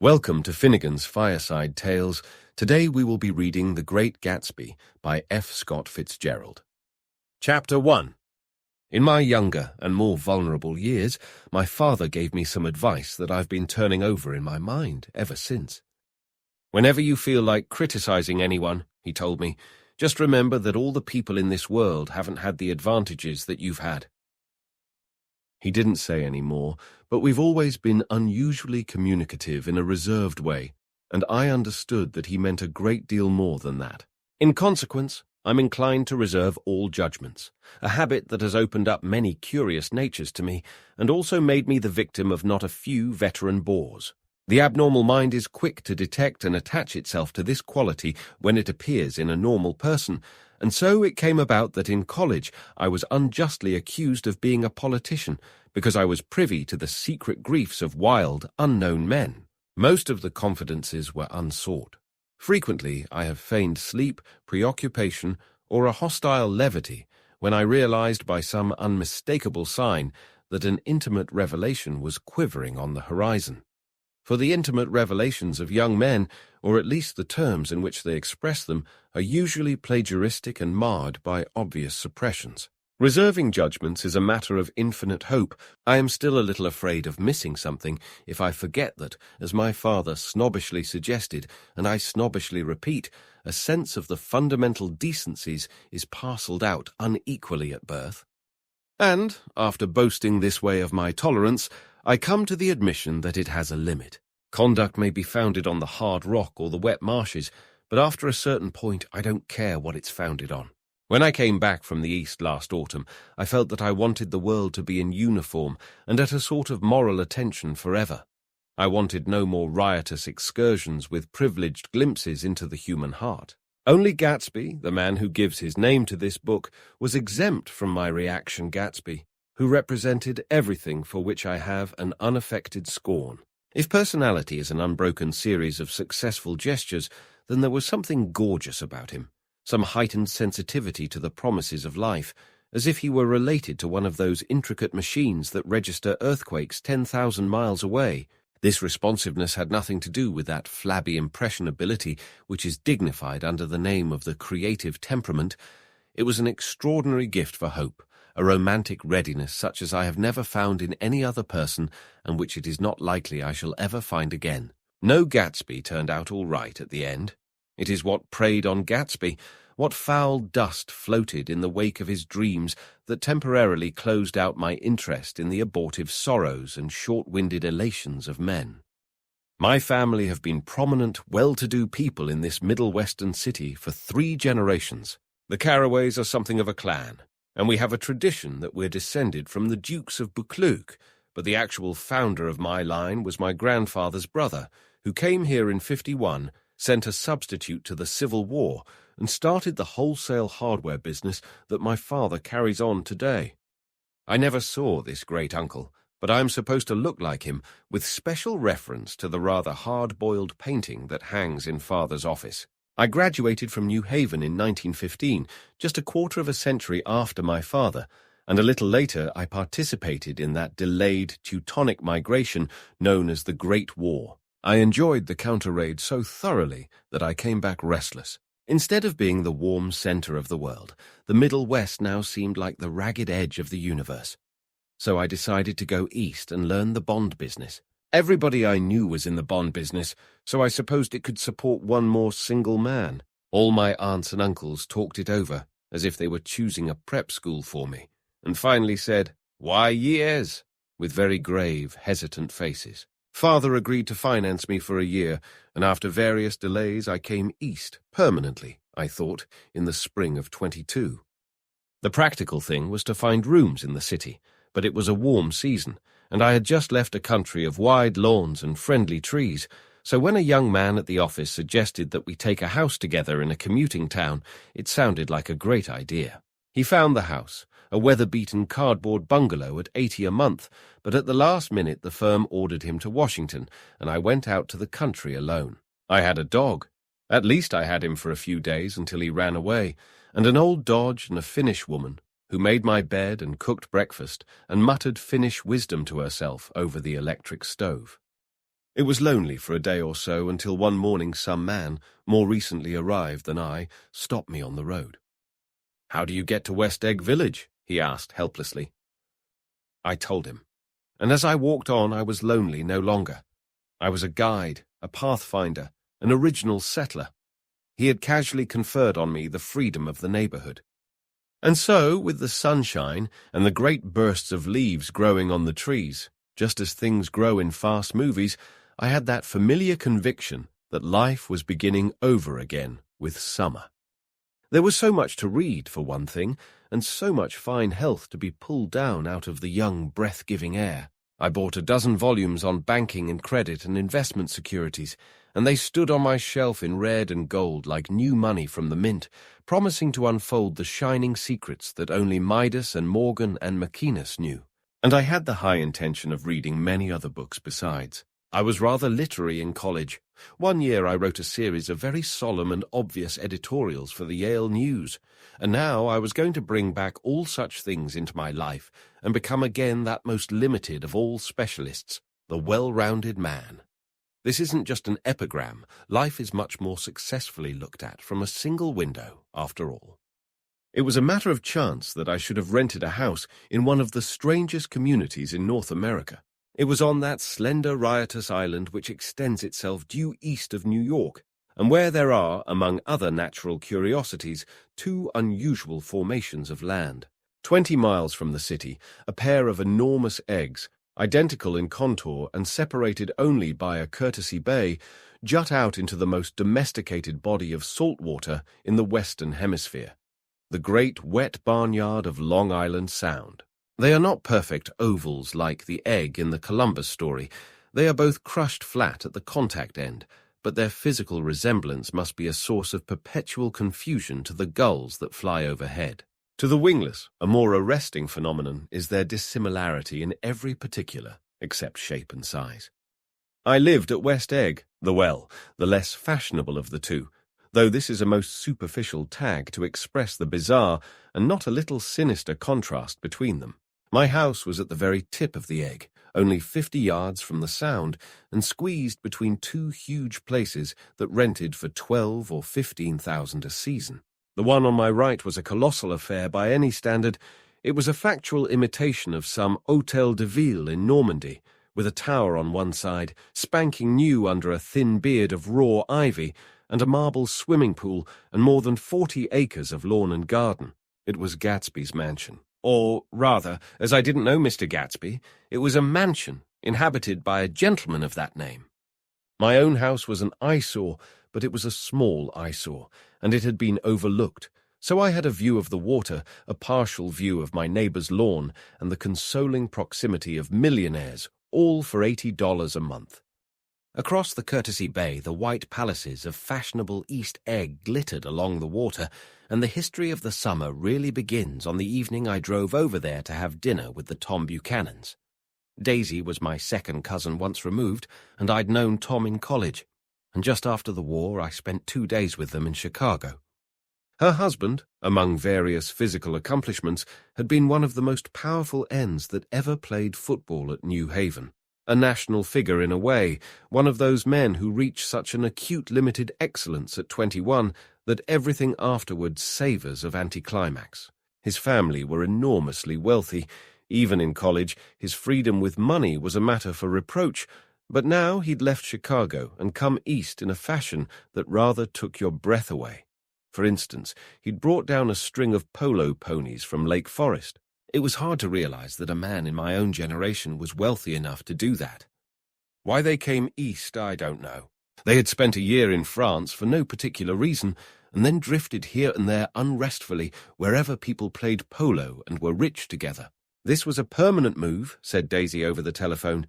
Welcome to Finnegan's Fireside Tales. Today we will be reading The Great Gatsby by F. Scott Fitzgerald. Chapter 1. In my younger and more vulnerable years, my father gave me some advice that I've been turning over in my mind ever since. Whenever you feel like criticizing anyone, he told me, just remember that all the people in this world haven't had the advantages that you've had. He didn't say any more, but we've always been unusually communicative in a reserved way, and I understood that he meant a great deal more than that. In consequence, I'm inclined to reserve all judgments, a habit that has opened up many curious natures to me, and also made me the victim of not a few veteran bores. The abnormal mind is quick to detect and attach itself to this quality when it appears in a normal person, and so it came about that in college I was unjustly accused of being a politician because I was privy to the secret griefs of wild, unknown men. Most of the confidences were unsought. Frequently I have feigned sleep, preoccupation, or a hostile levity when I realized by some unmistakable sign that an intimate revelation was quivering on the horizon. For the intimate revelations of young men, or at least the terms in which they express them, are usually plagiaristic and marred by obvious suppressions. Reserving judgments is a matter of infinite hope. I am still a little afraid of missing something if I forget that, as my father snobbishly suggested, and I snobbishly repeat, a sense of the fundamental decencies is parcelled out unequally at birth. And, after boasting this way of my tolerance, I come to the admission that it has a limit. Conduct may be founded on the hard rock or the wet marshes, but after a certain point I don't care what it's founded on. When I came back from the East last autumn, I felt that I wanted the world to be in uniform and at a sort of moral attention forever. I wanted no more riotous excursions with privileged glimpses into the human heart. Only Gatsby, the man who gives his name to this book, was exempt from my reaction Gatsby, who represented everything for which I have an unaffected scorn. If personality is an unbroken series of successful gestures, then there was something gorgeous about him, some heightened sensitivity to the promises of life, as if he were related to one of those intricate machines that register earthquakes 10,000 miles away. This responsiveness had nothing to do with that flabby impressionability which is dignified under the name of the creative temperament. It was an extraordinary gift for hope, a romantic readiness such as I have never found in any other person and which it is not likely I shall ever find again. No Gatsby turned out all right at the end. It is what preyed on Gatsby, what foul dust floated in the wake of his dreams that temporarily closed out my interest in the abortive sorrows and short-winded elations of men. My family have been prominent, well-to-do people in this Middle Western city for 3 generations. The Carraways are something of a clan, and we have a tradition that we're descended from the Dukes of Buccleuch, but the actual founder of my line was my grandfather's brother, who came here in '51, sent a substitute to the Civil War, and started the wholesale hardware business that my father carries on today. I never saw this great uncle, but I am supposed to look like him, with special reference to the rather hard-boiled painting that hangs in father's office. I graduated from New Haven in 1915, just a quarter of a century after my father, and a little later I participated in that delayed Teutonic migration known as the Great War. I enjoyed the counter-raid so thoroughly that I came back restless. Instead of being the warm center of the world, the Middle West now seemed like the ragged edge of the universe. So I decided to go east and learn the bond business. Everybody I knew was in the bond business, so I supposed it could support one more single man. All my aunts and uncles talked it over, as if they were choosing a prep school for me, and finally said, "Why, yes," with very grave, hesitant faces. Father agreed to finance me for a year, and after various delays I came east, permanently, I thought, in the spring of '22. The practical thing was to find rooms in the city, but it was a warm season, and I had just left a country of wide lawns and friendly trees, so when a young man at the office suggested that we take a house together in a commuting town, it sounded like a great idea. He found the house, a weather-beaten cardboard bungalow at $80 a month, but at the last minute the firm ordered him to Washington, and I went out to the country alone. I had a dog. At least I had him for a few days until he ran away, and an old Dodge and a Finnish woman, who made my bed and cooked breakfast and muttered Finnish wisdom to herself over the electric stove. It was lonely for a day or so until one morning some man, more recently arrived than I, stopped me on the road. "How do you get to West Egg Village?" he asked helplessly. I told him, and as I walked on I was lonely no longer. I was a guide, a pathfinder, an original settler. He had casually conferred on me the freedom of the neighborhood. And so, with the sunshine and the great bursts of leaves growing on the trees, just as things grow in fast movies, I had that familiar conviction that life was beginning over again with summer. There was so much to read, for one thing, and so much fine health to be pulled down out of the young, breath-giving air. I bought a dozen volumes on banking and credit and investment securities, and they stood on my shelf in red and gold like new money from the mint, promising to unfold the shining secrets that only Midas and Morgan and Maecenas knew. And I had the high intention of reading many other books besides. I was rather literary in college. One year I wrote a series of very solemn and obvious editorials for the Yale News, and now I was going to bring back all such things into my life and become again that most limited of all specialists, the well-rounded man. This isn't just an epigram. Life is much more successfully looked at from a single window, after all. It was a matter of chance that I should have rented a house in one of the strangest communities in North America. It was on that slender, riotous island which extends itself due east of New York, and where there are, among other natural curiosities, two unusual formations of land. 20 miles from the city, a pair of enormous eggs, identical in contour and separated only by a courtesy bay, jut out into the most domesticated body of salt water in the Western Hemisphere, the great wet barnyard of Long Island Sound. They are not perfect ovals like the egg in the Columbus story. They are both crushed flat at the contact end, but their physical resemblance must be a source of perpetual confusion to the gulls that fly overhead. To the wingless, a more arresting phenomenon is their dissimilarity in every particular, except shape and size. I lived at West Egg, the less fashionable of the two, though this is a most superficial tag to express the bizarre and not a little sinister contrast between them. My house was at the very tip of the egg, only 50 yards from the Sound, and squeezed between two huge places that rented for $12,000 or $15,000 a season. The one on my right was a colossal affair by any standard. It was a factual imitation of some Hôtel de Ville in Normandy, with a tower on one side, spanking new under a thin beard of raw ivy, and a marble swimming pool, and more than 40 acres of lawn and garden. It was Gatsby's mansion. Or, rather, as I didn't know Mr. Gatsby, it was a mansion inhabited by a gentleman of that name. My own house was an eyesore, but it was a small eyesore, and it had been overlooked, so I had a view of the water, a partial view of my neighbor's lawn, and the consoling proximity of millionaires, all for $80 a month. Across the Courtesy Bay, the white palaces of fashionable East Egg glittered along the water, and the history of the summer really begins on the evening I drove over there to have dinner with the Tom Buchanans. Daisy was my second cousin once removed, and I'd known Tom in college, and just after the war I spent 2 days with them in Chicago. Her husband, among various physical accomplishments, had been one of the most powerful ends that ever played football at New Haven. A national figure in a way, one of those men who reach such an acute limited excellence at 21 that everything afterwards savours of anticlimax. His family were enormously wealthy. Even in college, his freedom with money was a matter for reproach, but now he'd left Chicago and come east in a fashion that rather took your breath away. For instance, he'd brought down a string of polo ponies from Lake Forest. It was hard to realize that a man in my own generation was wealthy enough to do that. Why they came east, I don't know. They had spent a year in France for no particular reason, and then drifted here and there unrestfully wherever people played polo and were rich together. This was a permanent move, said Daisy over the telephone,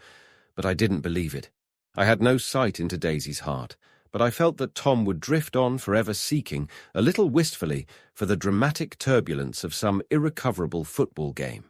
but I didn't believe it. I had no sight into Daisy's heart, but I felt that Tom would drift on forever seeking, a little wistfully, for the dramatic turbulence of some irrecoverable football game.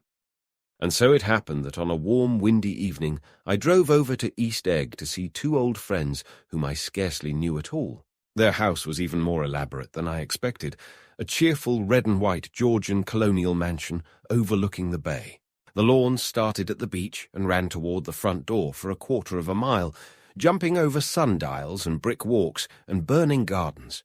And so it happened that on a warm, windy evening I drove over to East Egg to see two old friends whom I scarcely knew at all. Their house was even more elaborate than I expected, a cheerful red and white Georgian colonial mansion overlooking the bay. The lawn started at the beach and ran toward the front door for a quarter of a mile, jumping over sundials and brick walks and burning gardens.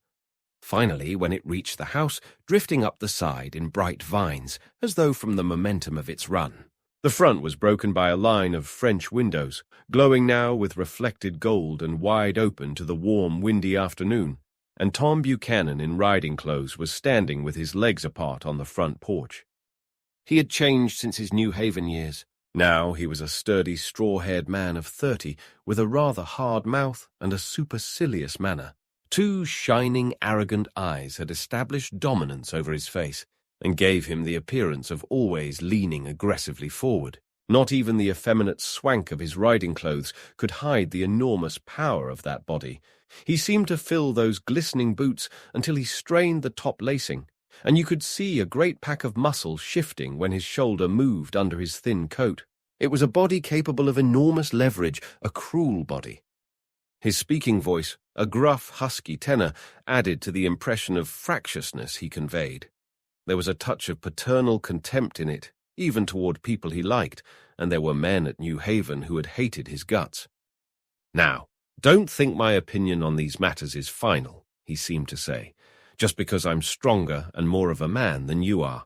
Finally, when it reached the house, drifting up the side in bright vines, as though from the momentum of its run. The front was broken by a line of French windows, glowing now with reflected gold and wide open to the warm, windy afternoon, and Tom Buchanan in riding clothes was standing with his legs apart on the front porch. He had changed since his New Haven years. Now he was a sturdy, straw-haired man of 30, with a rather hard mouth and a supercilious manner. 2 shining, arrogant eyes had established dominance over his face, and gave him the appearance of always leaning aggressively forward. Not even the effeminate swank of his riding clothes could hide the enormous power of that body. He seemed to fill those glistening boots until he strained the top lacing, and you could see a great pack of muscle shifting when his shoulder moved under his thin coat. It was a body capable of enormous leverage, a cruel body. His speaking voice, a gruff, husky tenor, added to the impression of fractiousness he conveyed. There was a touch of paternal contempt in it, even toward people he liked, and there were men at New Haven who had hated his guts. "Now, don't think my opinion on these matters is final," he seemed to say, "just because I'm stronger and more of a man than you are."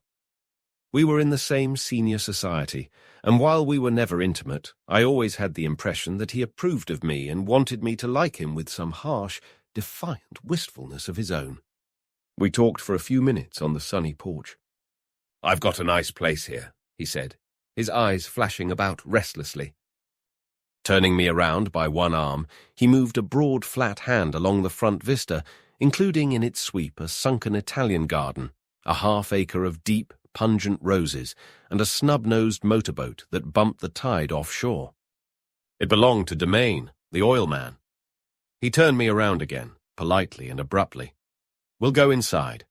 We were in the same senior society, and while we were never intimate, I always had the impression that he approved of me and wanted me to like him with some harsh, defiant wistfulness of his own. We talked for a few minutes on the sunny porch. "I've got a nice place here," he said, his eyes flashing about restlessly. Turning me around by one arm, he moved a broad, flat hand along the front vista, including in its sweep a sunken Italian garden, a half-acre of deep, pungent roses, and a snub-nosed motorboat that bumped the tide offshore. It belonged to Domain, the oil man. He turned me around again, politely and abruptly. "We'll go inside."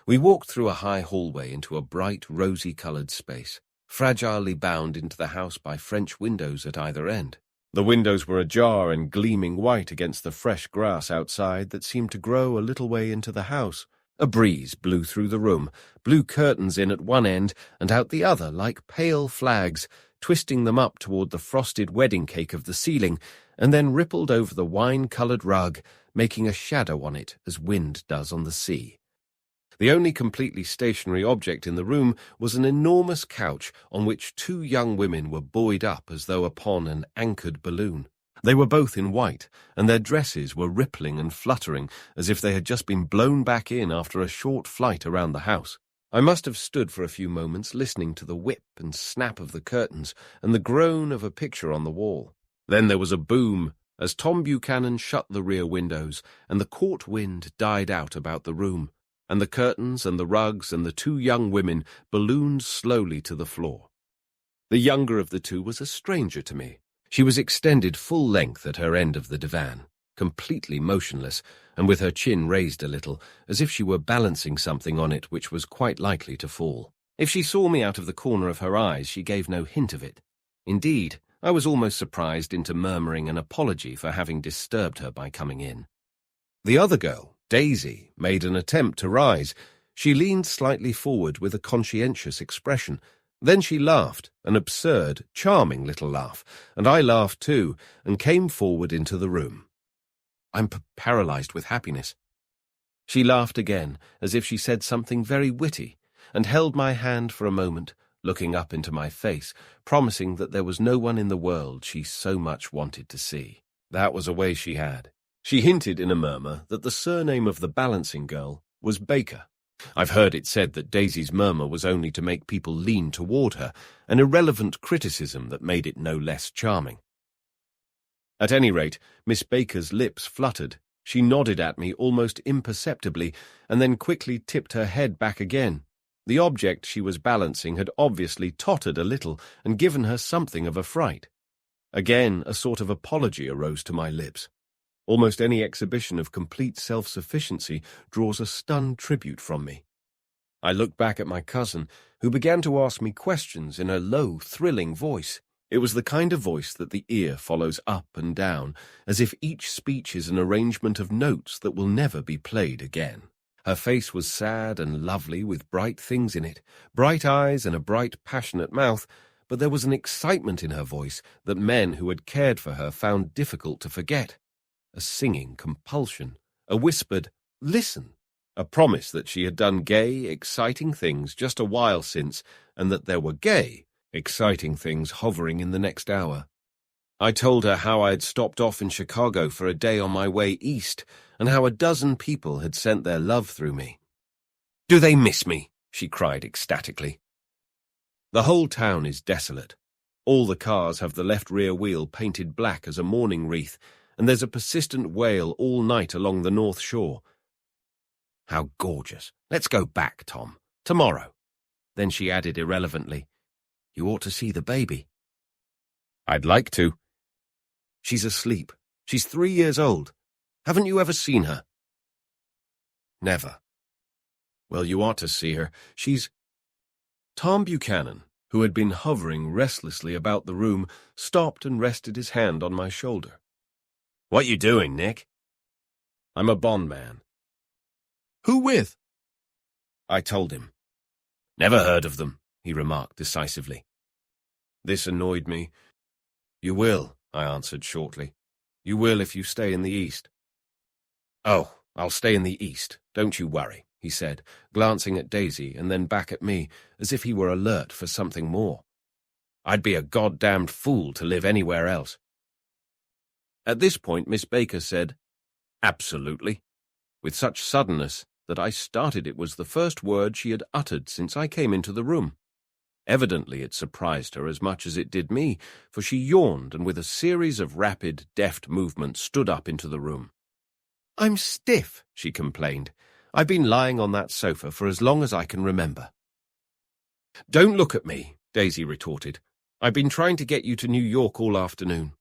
We walked through a high hallway into a bright, rosy-coloured space, fragilely bound into the house by French windows at either end. The windows were ajar and gleaming white against the fresh grass outside that seemed to grow a little way into the house. A breeze blew through the room, blew curtains in at one end and out the other like pale flags, twisting them up toward the frosted wedding cake of the ceiling, and then rippled over the wine-coloured rug, making a shadow on it as wind does on the sea. The only completely stationary object in the room was an enormous couch on which 2 young women were buoyed up as though upon an anchored balloon. They were both in white, and their dresses were rippling and fluttering as if they had just been blown back in after a short flight around the house. I must have stood for a few moments listening to the whip and snap of the curtains and the groan of a picture on the wall. Then there was a boom as Tom Buchanan shut the rear windows, and the court wind died out about the room, and the curtains and the rugs and the 2 young women ballooned slowly to the floor. The younger of the 2 was a stranger to me. She was extended full length at her end of the divan, completely motionless, and with her chin raised a little, as if she were balancing something on it which was quite likely to fall. If she saw me out of the corner of her eyes, she gave no hint of it. Indeed, I was almost surprised into murmuring an apology for having disturbed her by coming in. The other girl, Daisy, made an attempt to rise. She leaned slightly forward with a conscientious expression. Then she laughed, an absurd, charming little laugh, and I laughed too, and came forward into the room. I'm paralyzed with happiness. She laughed again, as if she said something very witty, and held my hand for a moment, looking up into my face, promising that there was no one in the world she so much wanted to see. That was a way she had. She hinted in a murmur that the surname of the balancing girl was Baker. I've heard it said that Daisy's murmur was only to make people lean toward her, an irrelevant criticism that made it no less charming. At any rate, Miss Baker's lips fluttered. She nodded at me almost imperceptibly, and then quickly tipped her head back again. The object she was balancing had obviously tottered a little and given her something of a fright. Again, a sort of apology arose to my lips. Almost any exhibition of complete self-sufficiency draws a stunned tribute from me. I looked back at my cousin, who began to ask me questions in a low, thrilling voice. It was the kind of voice that the ear follows up and down, as if each speech is an arrangement of notes that will never be played again. Her face was sad and lovely with bright things in it, bright eyes and a bright, passionate mouth, but there was an excitement in her voice that men who had cared for her found difficult to forget. A singing compulsion, a whispered, "Listen," a promise that she had done gay, exciting things just a while since, and that there were gay, exciting things hovering in the next hour. I told her how I had stopped off in Chicago for a day on my way east, and how a dozen people had sent their love through me. "Do they miss me?" she cried ecstatically. The whole town is desolate. All the cars have the left rear wheel painted black as a mourning wreath, and there's a persistent wail all night along the North Shore. "How gorgeous. Let's go back, Tom. Tomorrow." Then she added irrelevantly, "You ought to see the baby." "I'd like to." "She's asleep. She's 3 years old. Haven't you ever seen her?" "Never." "Well, you ought to see her. She's—" Tom Buchanan, who had been hovering restlessly about the room, stopped and rested his hand on my shoulder. "What you doing, Nick?" "I'm a bondman." "Who with?" I told him. "Never heard of them," he remarked decisively. This annoyed me. "You will," I answered shortly. "You will if you stay in the East." "Oh, I'll stay in the East, don't you worry," he said, glancing at Daisy and then back at me, as if he were alert for something more. "I'd be a goddamned fool to live anywhere else." At this point, Miss Baker said, "Absolutely," with such suddenness that I started it was the first word she had uttered since I came into the room. Evidently it surprised her as much as it did me, for she yawned and with a series of rapid, deft movements stood up into the room. "I'm stiff," she complained. "I've been lying on that sofa for as long as I can remember." "Don't look at me," Daisy retorted. "I've been trying to get you to New York all afternoon."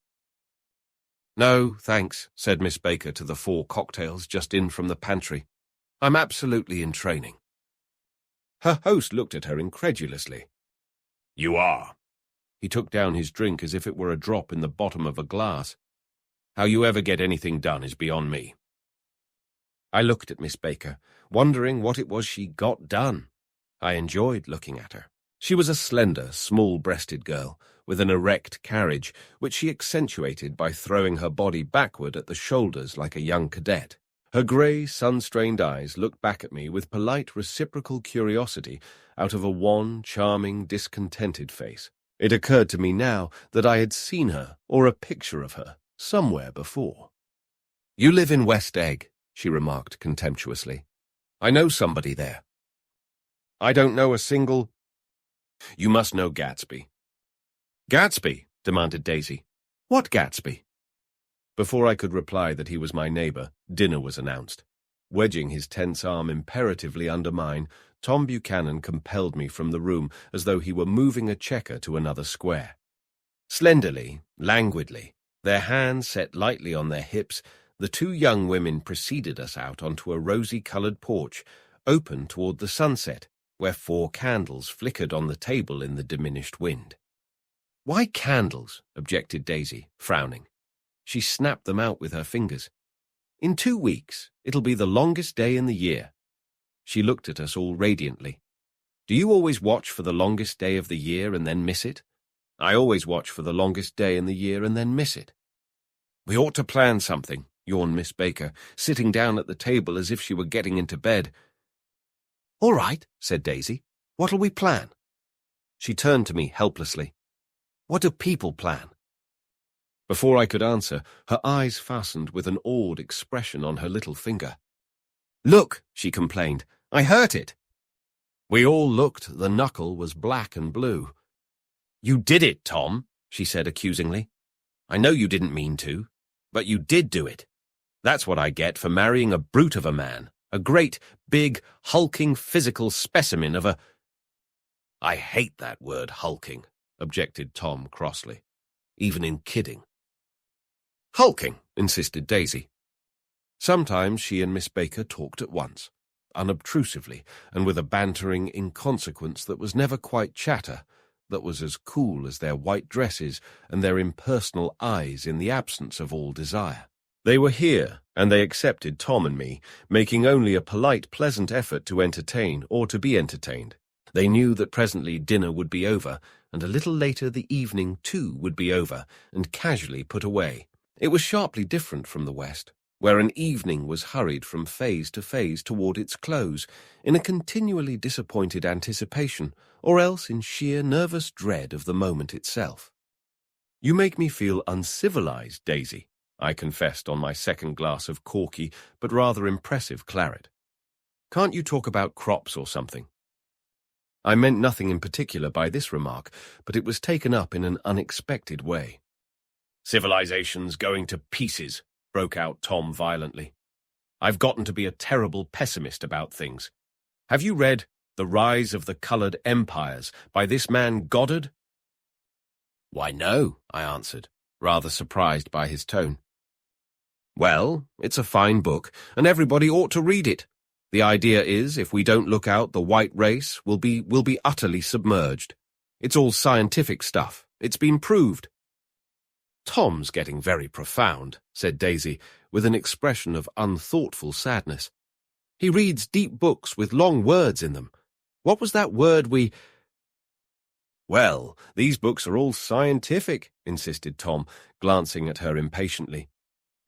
"No, thanks," said Miss Baker to the 4 cocktails just in from the pantry. "I'm absolutely in training." Her host looked at her incredulously. "You are?" He took down his drink as if it were a drop in the bottom of a glass. "How you ever get anything done is beyond me." I looked at Miss Baker, wondering what it was she got done. I enjoyed looking at her. She was a slender, small-breasted girl, with an erect carriage, which she accentuated by throwing her body backward at the shoulders like a young cadet. Her grey, sun-strained eyes looked back at me with polite reciprocal curiosity out of a wan, charming, discontented face. It occurred to me now that I had seen her, or a picture of her, somewhere before. "You live in West Egg," she remarked contemptuously. "I know somebody there." "I don't know a single—" "You must know Gatsby." "Gatsby?" demanded Daisy. "What Gatsby?" Before I could reply that he was my neighbor, dinner was announced. Wedging his tense arm imperatively under mine, Tom Buchanan compelled me from the room as though he were moving a checker to another square. Slenderly, languidly, their hands set lightly on their hips, the 2 young women preceded us out onto a rosy-colored porch, open toward the sunset, where 4 candles flickered on the table in the diminished wind. "Why candles?" objected Daisy, frowning. She snapped them out with her fingers. "In 2 weeks, it'll be the longest day in the year." She looked at us all radiantly. "Do you always watch for the longest day of the year and then miss it?" "I always watch for the longest day in the year and then miss it." "We ought to plan something," yawned Miss Baker, sitting down at the table as if she were getting into bed. "All right," said Daisy. "What'll we plan?" She turned to me helplessly. "What do people plan?" Before I could answer, her eyes fastened with an awed expression on her little finger. "Look," she complained, "I hurt it." We all looked. The knuckle was black and blue. "You did it, Tom," she said accusingly. "I know you didn't mean to, but you did do it. That's what I get for marrying a brute of a man, a great, big, hulking physical specimen of a—" "I hate that word, hulking," objected Tom crossly, "even in kidding." "Hulking," insisted Daisy. Sometimes she and Miss Baker talked at once, unobtrusively, and with a bantering inconsequence that was never quite chatter, that was as cool as their white dresses and their impersonal eyes in the absence of all desire. They were here, and they accepted Tom and me, making only a polite, pleasant effort to entertain or to be entertained. They knew that presently dinner would be over, and a little later the evening too would be over and casually put away. It was sharply different from the West, where an evening was hurried from phase to phase toward its close, in a continually disappointed anticipation, or else in sheer nervous dread of the moment itself. "You make me feel uncivilized, Daisy," I confessed on my second glass of corky but rather impressive claret. "Can't you talk about crops or something?" I meant nothing in particular by this remark, but it was taken up in an unexpected way. "Civilization's going to pieces," broke out Tom violently. "I've gotten to be a terrible pessimist about things. Have you read The Rise of the Colored Empires by this man Goddard?" "Why, no," I answered, rather surprised by his tone. "Well, it's a fine book, and everybody ought to read it. The idea is, if we don't look out, the white race will be utterly submerged. It's all scientific stuff. It's been proved." "Tom's getting very profound," said Daisy, with an expression of unthoughtful sadness. "He reads deep books with long words in them. What was that word we—" "Well, these books are all scientific," insisted Tom, glancing at her impatiently.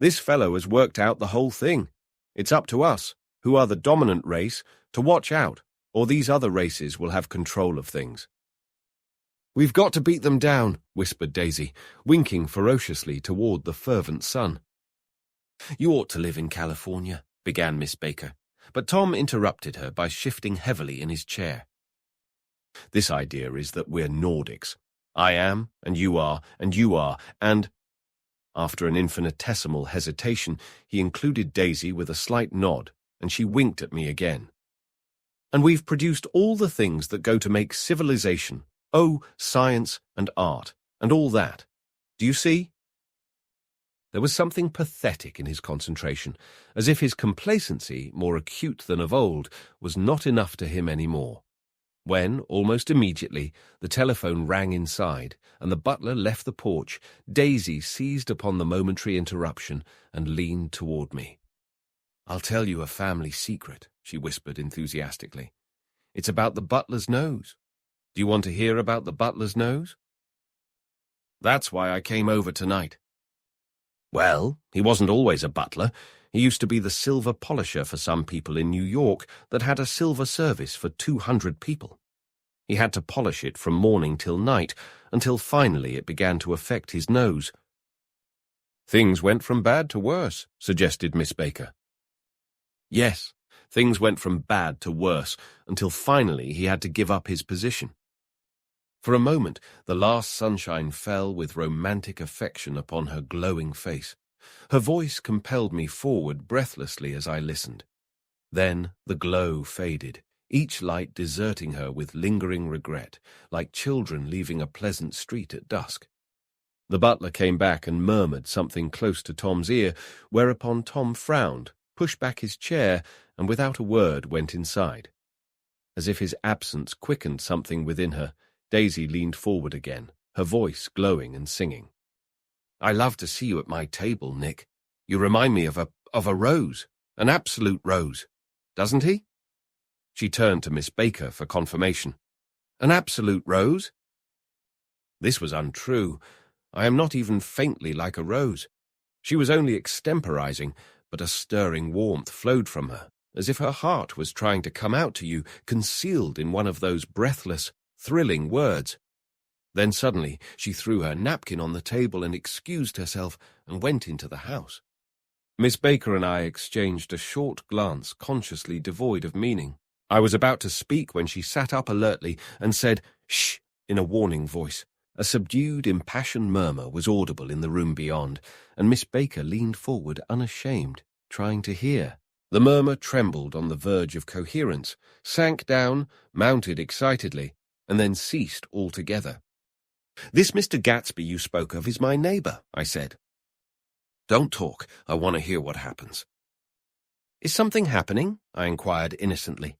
"This fellow has worked out the whole thing. It's up to us, who are the dominant race, to watch out, or these other races will have control of things." "We've got to beat them down," whispered Daisy, winking ferociously toward the fervent sun. "You ought to live in California," began Miss Baker, but Tom interrupted her by shifting heavily in his chair. "This idea is that we're Nordics. I am, and you are, and you are, and—" After an infinitesimal hesitation, he included Daisy with a slight nod, and she winked at me again. "And we've produced all the things that go to make civilization, science and art, and all that. Do you see?" There was something pathetic in his concentration, as if his complacency, more acute than of old, was not enough to him any more. When, almost immediately, the telephone rang inside, and the butler left the porch, Daisy seized upon the momentary interruption and leaned toward me. "I'll tell you a family secret," she whispered enthusiastically. "It's about the butler's nose. Do you want to hear about the butler's nose?" "That's why I came over tonight." "Well, he wasn't always a butler. He used to be the silver polisher for some people in New York that had a silver service for 200 people. He had to polish it from morning till night, until finally it began to affect his nose." "Things went from bad to worse," suggested Miss Baker. "Yes, things went from bad to worse, until finally he had to give up his position." For a moment, the last sunshine fell with romantic affection upon her glowing face. Her voice compelled me forward breathlessly as I listened. Then the glow faded, each light deserting her with lingering regret, like children leaving a pleasant street at dusk. The butler came back and murmured something close to Tom's ear, whereupon Tom frowned, pushed back his chair, and without a word went inside. As if his absence quickened something within her, Daisy leaned forward again, her voice glowing and singing. "I love to see you at my table, Nick. You remind me of a rose, an absolute rose. Doesn't he?" She turned to Miss Baker for confirmation. "An absolute rose?" This was untrue. I am not even faintly like a rose. She was only extemporizing, but a stirring warmth flowed from her, as if her heart was trying to come out to you, concealed in one of those breathless, thrilling words. Then suddenly she threw her napkin on the table and excused herself and went into the house. Miss Baker and I exchanged a short glance consciously devoid of meaning. I was about to speak when she sat up alertly and said, "Shh," in a warning voice. A subdued, impassioned murmur was audible in the room beyond, and Miss Baker leaned forward unashamed, trying to hear. The murmur trembled on the verge of coherence, sank down, mounted excitedly, and then ceased altogether. "This Mr. Gatsby you spoke of is my neighbor," I said. "Don't talk. I want to hear what happens." "Is something happening?" I inquired innocently.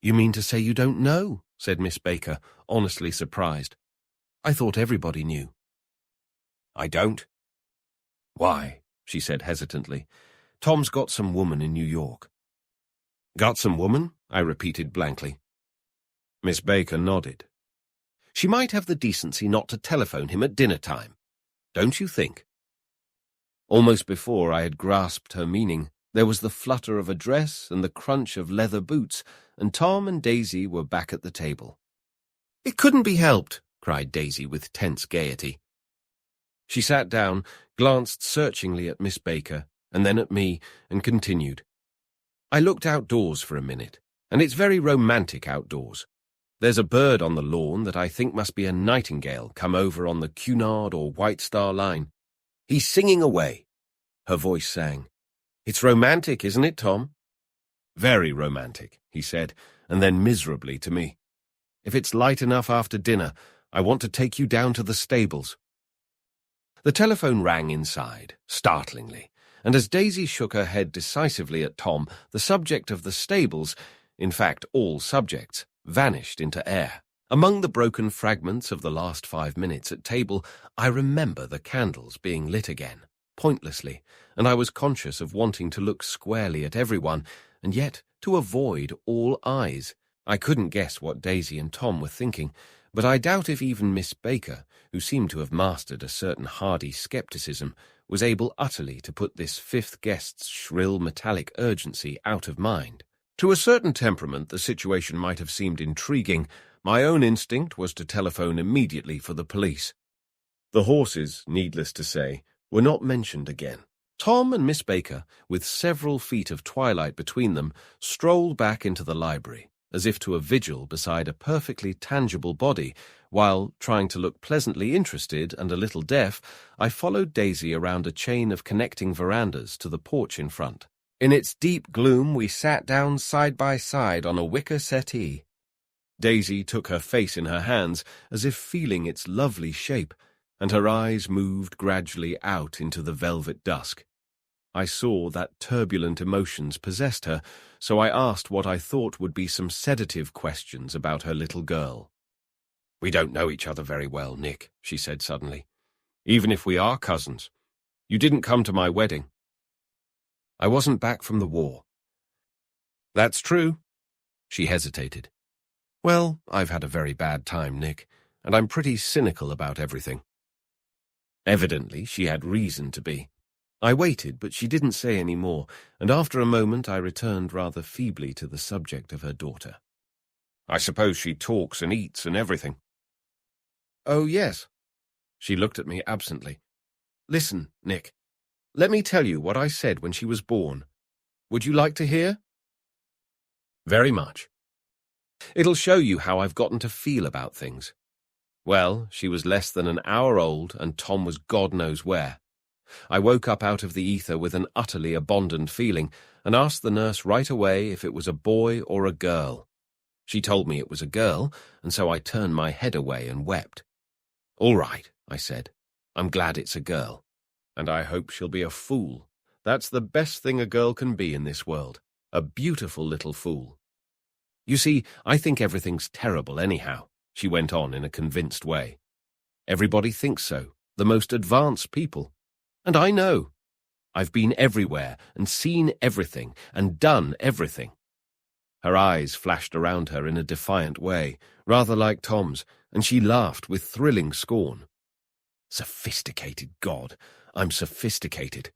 "You mean to say you don't know?" said Miss Baker, honestly surprised. "I thought everybody knew." "I don't." "Why?" she said hesitantly. "Tom's got some woman in New York." "Got some woman?" I repeated blankly. Miss Baker nodded. She might have the decency not to telephone him at dinner time. Don't you think? Almost before I had grasped her meaning, there was the flutter of a dress and the crunch of leather boots, and Tom and Daisy were back at the table. "It couldn't be helped," cried Daisy with tense gaiety. She sat down, glanced searchingly at Miss Baker, and then at me, and continued. "I looked outdoors for a minute, and it's very romantic outdoors. There's a bird on the lawn that I think must be a nightingale come over on the Cunard or White Star line. He's singing away." Her voice sang. "It's romantic, isn't it, Tom?" "Very romantic," he said, and then miserably to me. "If it's light enough after dinner, I want to take you down to the stables." The telephone rang inside, startlingly, and as Daisy shook her head decisively at Tom, the subject of the stables, in fact all subjects, vanished into air. Among the broken fragments of the last 5 minutes at table, I remember the candles being lit again, pointlessly, and I was conscious of wanting to look squarely at everyone, and yet to avoid all eyes. I couldn't guess what Daisy and Tom were thinking, but I doubt if even Miss Baker, who seemed to have mastered a certain hardy scepticism, was able utterly to put this fifth guest's shrill metallic urgency out of mind. To a certain temperament the situation might have seemed intriguing. My own instinct was to telephone immediately for the police. The horses, needless to say, were not mentioned again. Tom and Miss Baker, with several feet of twilight between them, strolled back into the library, as if to a vigil beside a perfectly tangible body, while, trying to look pleasantly interested and a little deaf, I followed Daisy around a chain of connecting verandas to the porch in front. In its deep gloom we sat down side by side on a wicker settee. Daisy took her face in her hands, as if feeling its lovely shape, and her eyes moved gradually out into the velvet dusk. I saw that turbulent emotions possessed her, so I asked what I thought would be some sedative questions about her little girl. "We don't know each other very well, Nick," she said suddenly. "Even if we are cousins. You didn't come to my wedding." "I wasn't back from the war." "That's true." She hesitated. "Well, I've had a very bad time, Nick, and I'm pretty cynical about everything." Evidently, she had reason to be. I waited, but she didn't say any more, and after a moment I returned rather feebly to the subject of her daughter. "I suppose she talks and eats and everything." "Oh, yes." She looked at me absently. "Listen, Nick. Let me tell you what I said when she was born. Would you like to hear?" "Very much. It'll show you how I've gotten to feel about things. Well, she was less than an hour old, and Tom was God knows where. I woke up out of the ether with an utterly abandoned feeling, and asked the nurse right away if it was a boy or a girl. She told me it was a girl, and so I turned my head away and wept. "All right," I said. "I'm glad it's a girl. And I hope she'll be a fool. That's the best thing a girl can be in this world, a beautiful little fool. You see, I think everything's terrible anyhow," she went on in a convinced way. "Everybody thinks so, the most advanced people. And I know. I've been everywhere and seen everything and done everything." Her eyes flashed around her in a defiant way, rather like Tom's, and she laughed with thrilling scorn. "Sophisticated God! I'm sophisticated."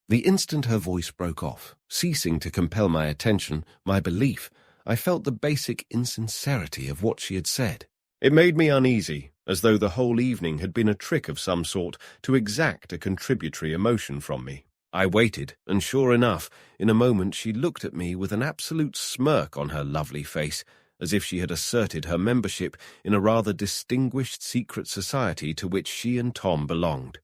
The instant her voice broke off, ceasing to compel my attention, my belief, I felt the basic insincerity of what she had said. It made me uneasy, as though the whole evening had been a trick of some sort to exact a contributory emotion from me. I waited, and sure enough, in a moment she looked at me with an absolute smirk on her lovely face, as if she had asserted her membership in a rather distinguished secret society to which she and Tom belonged.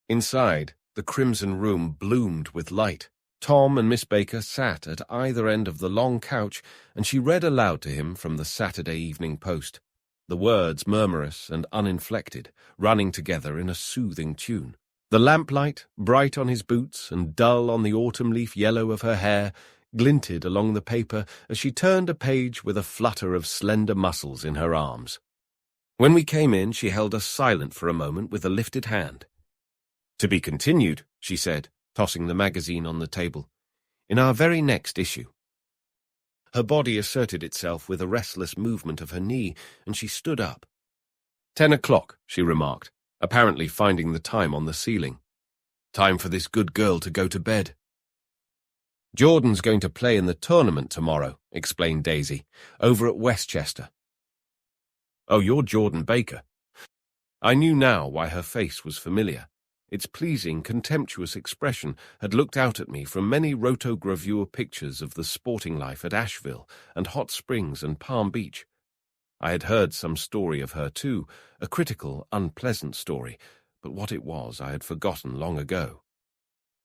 Inside, the crimson room bloomed with light. Tom and Miss Baker sat at either end of the long couch, and she read aloud to him from the Saturday Evening Post, the words murmurous and uninflected, running together in a soothing tune. The lamplight, bright on his boots and dull on the autumn leaf yellow of her hair, glinted along the paper as she turned a page with a flutter of slender muscles in her arms. When we came in, she held us silent for a moment with a lifted hand. "To be continued," she said, tossing the magazine on the table, "in our very next issue." Her body asserted itself with a restless movement of her knee, and she stood up. "10 o'clock," she remarked, apparently finding the time on the ceiling. "Time for this good girl to go to bed." "Jordan's going to play in the tournament tomorrow," explained Daisy, "over at Westchester." "Oh, you're Jordan Baker." I knew now why her face was familiar. Its pleasing, contemptuous expression had looked out at me from many rotogravure pictures of the sporting life at Asheville and Hot Springs and Palm Beach. I had heard some story of her too, a critical, unpleasant story, but what it was I had forgotten long ago.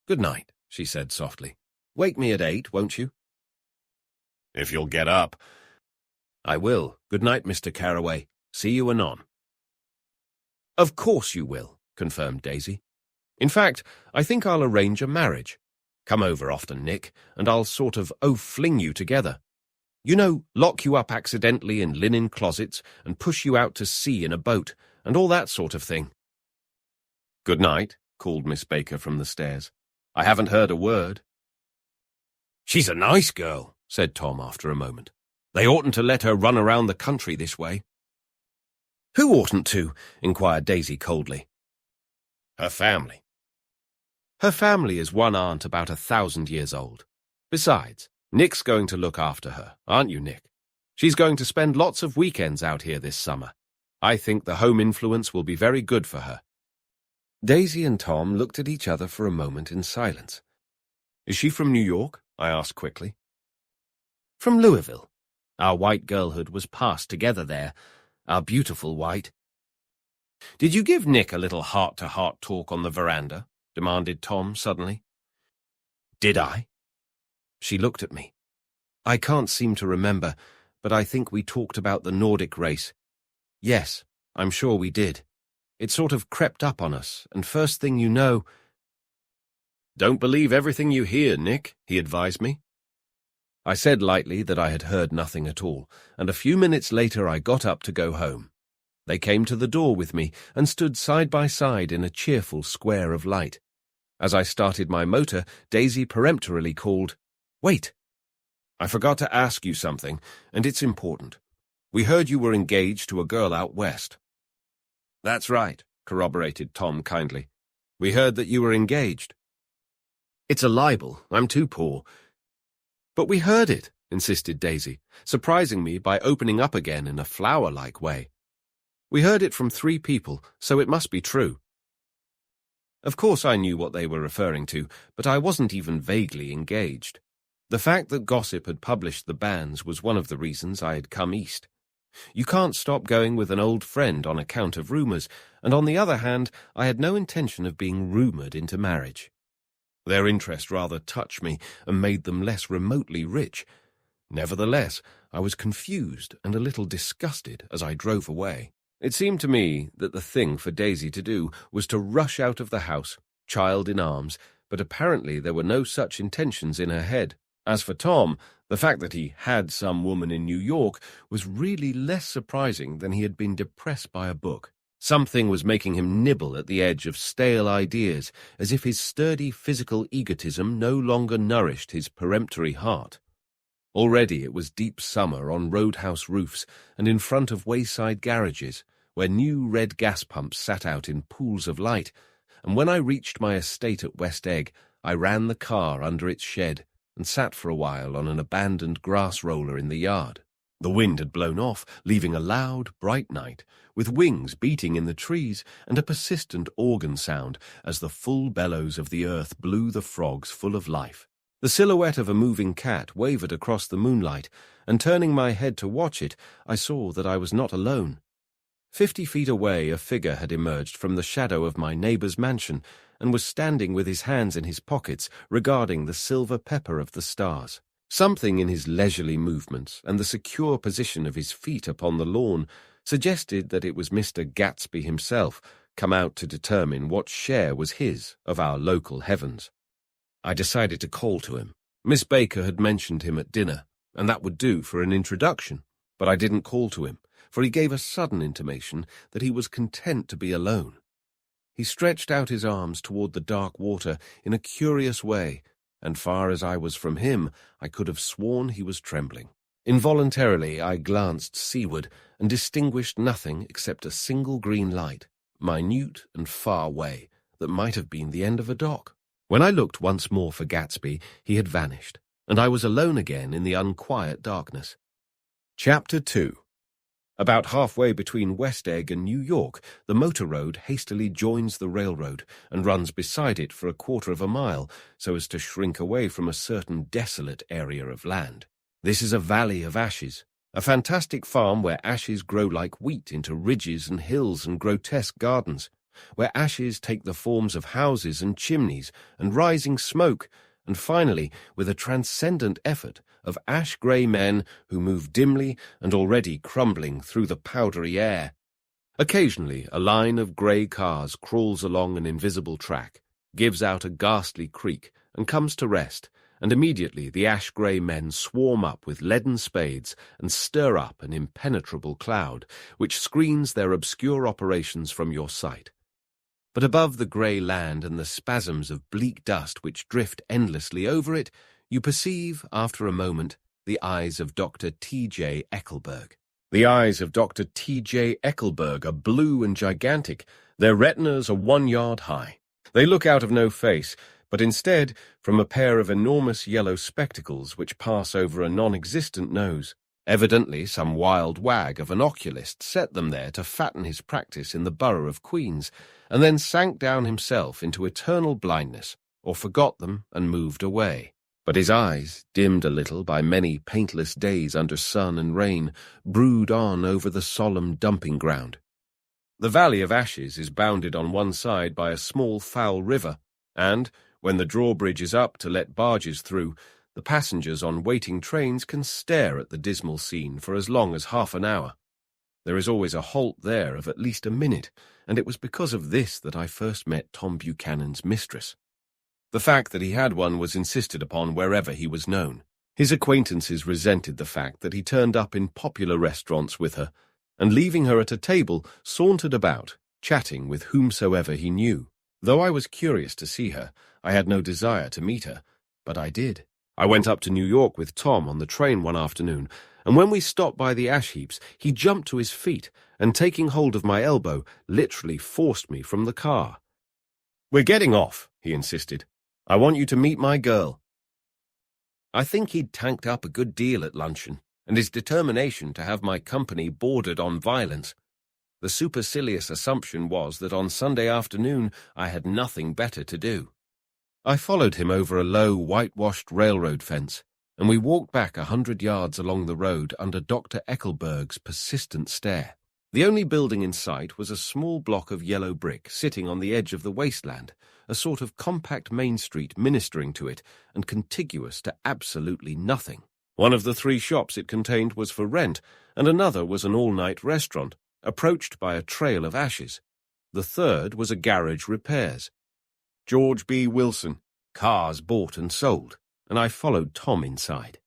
"Good night," she said softly. "Wake me at 8, won't you?" "If you'll get up." "I will. Good night, Mr. Carraway. See you anon." "Of course you will," confirmed Daisy. "In fact, I think I'll arrange a marriage. Come over often, Nick, and I'll sort of fling you together. You know, lock you up accidentally in linen closets and push you out to sea in a boat, and all that sort of thing." "Good night," called Miss Baker from the stairs. "I haven't heard a word." "She's a nice girl," said Tom after a moment. "They oughtn't to let her run around the country this way." "Who oughtn't to?" inquired Daisy coldly. "Her family." "Her family is one aunt about 1,000 years old. Besides, Nick's going to look after her, aren't you, Nick? She's going to spend lots of weekends out here this summer. I think the home influence will be very good for her." Daisy and Tom looked at each other for a moment in silence. "Is she from New York?" I asked quickly. "From Louisville. Our white girlhood was passed together there, our beautiful white." "Did you give Nick a little heart-to-heart talk on the veranda?" demanded Tom suddenly. "Did I?" She looked at me. "I can't seem to remember, but I think we talked about the Nordic race. Yes, I'm sure we did. It sort of crept up on us, and first thing you know—" "Don't believe everything you hear, Nick," he advised me. I said lightly that I had heard nothing at all, and a few minutes later I got up to go home. They came to the door with me and stood side by side in a cheerful square of light. As I started my motor, Daisy peremptorily called, "Wait! I forgot to ask you something, and it's important. We heard you were engaged to a girl out west." "That's right," corroborated Tom kindly. "We heard that you were engaged." "It's a libel. I'm too poor." "But we heard it," insisted Daisy, surprising me by opening up again in a flower-like way. "We heard it from 3 people, so it must be true." Of course I knew what they were referring to, but I wasn't even vaguely engaged. The fact that gossip had published the bans was one of the reasons I had come east. You can't stop going with an old friend on account of rumors, and on the other hand, I had no intention of being rumored into marriage. Their interest rather touched me and made them less remotely rich. Nevertheless, I was confused and a little disgusted as I drove away. It seemed to me that the thing for Daisy to do was to rush out of the house, child in arms, but apparently there were no such intentions in her head. As for Tom, the fact that he had some woman in New York was really less surprising than he had been depressed by a book. Something was making him nibble at the edge of stale ideas, as if his sturdy physical egotism no longer nourished his peremptory heart. Already it was deep summer on roadhouse roofs and in front of wayside garages, where new red gas pumps sat out in pools of light, and when I reached my estate at West Egg, I ran the car under its shed and sat for a while on an abandoned grass roller in the yard. The wind had blown off, leaving a loud, bright night, with wings beating in the trees and a persistent organ sound as the full bellows of the earth blew the frogs full of life. The silhouette of a moving cat wavered across the moonlight, and turning my head to watch it, I saw that I was not alone. 50 feet away, a figure had emerged from the shadow of my neighbour's mansion and was standing with his hands in his pockets, regarding the silver pepper of the stars. Something in his leisurely movements and the secure position of his feet upon the lawn suggested that it was Mr. Gatsby himself, come out to determine what share was his of our local heavens. I decided to call to him. Miss Baker had mentioned him at dinner, and that would do for an introduction, but I didn't call to him, for he gave a sudden intimation that he was content to be alone. He stretched out his arms toward the dark water in a curious way, and far as I was from him, I could have sworn he was trembling. Involuntarily, I glanced seaward and distinguished nothing except a single green light, minute and far away, that might have been the end of a dock. When I looked once more for Gatsby, he had vanished, and I was alone again in the unquiet darkness. Chapter 2. About halfway between West Egg and New York, the motor road hastily joins the railroad and runs beside it for a quarter of a mile so as to shrink away from a certain desolate area of land. This is a valley of ashes, a fantastic farm where ashes grow like wheat into ridges and hills and grotesque gardens, where ashes take the forms of houses and chimneys and rising smoke, and finally, with a transcendent effort, of ash-grey men who move dimly and already crumbling through the powdery air. Occasionally, a line of grey cars crawls along an invisible track, gives out a ghastly creak, and comes to rest, and immediately the ash-grey men swarm up with leaden spades and stir up an impenetrable cloud, which screens their obscure operations from your sight. But above the grey land and the spasms of bleak dust which drift endlessly over it, you perceive, after a moment, the eyes of Dr. T.J. Eckelberg. The eyes of Dr. T.J. Eckelberg are blue and gigantic. Their retinas are 1 yard high. They look out of no face, but instead from a pair of enormous yellow spectacles which pass over a non-existent nose. Evidently some wild wag of an oculist set them there to fatten his practice in the borough of Queens, and then sank down himself into eternal blindness, or forgot them and moved away. But his eyes, dimmed a little by many paintless days under sun and rain, brood on over the solemn dumping ground. The Valley of Ashes is bounded on one side by a small foul river, and, when the drawbridge is up to let barges through, the passengers on waiting trains can stare at the dismal scene for as long as half an hour. There is always a halt there of at least a minute, and it was because of this that I first met Tom Buchanan's mistress. The fact that he had one was insisted upon wherever he was known. His acquaintances resented the fact that he turned up in popular restaurants with her, and leaving her at a table, sauntered about, chatting with whomsoever he knew. Though I was curious to see her, I had no desire to meet her, but I did. I went up to New York with Tom on the train one afternoon, and when we stopped by the ash heaps, he jumped to his feet, and taking hold of my elbow, literally forced me from the car. "We're getting off," he insisted. "I want you to meet my girl." I think he'd tanked up a good deal at luncheon, and his determination to have my company bordered on violence. The supercilious assumption was that on Sunday afternoon I had nothing better to do. I followed him over a low, whitewashed railroad fence, and we walked back 100 yards along the road under Dr. Eckelberg's persistent stare. The only building in sight was a small block of yellow brick sitting on the edge of the wasteland, a sort of compact main street ministering to it and contiguous to absolutely nothing. One of the 3 shops it contained was for rent, and another was an all-night restaurant, approached by a trail of ashes. The third was a garage repairs. George B. Wilson, cars bought and sold, and I followed Tom inside.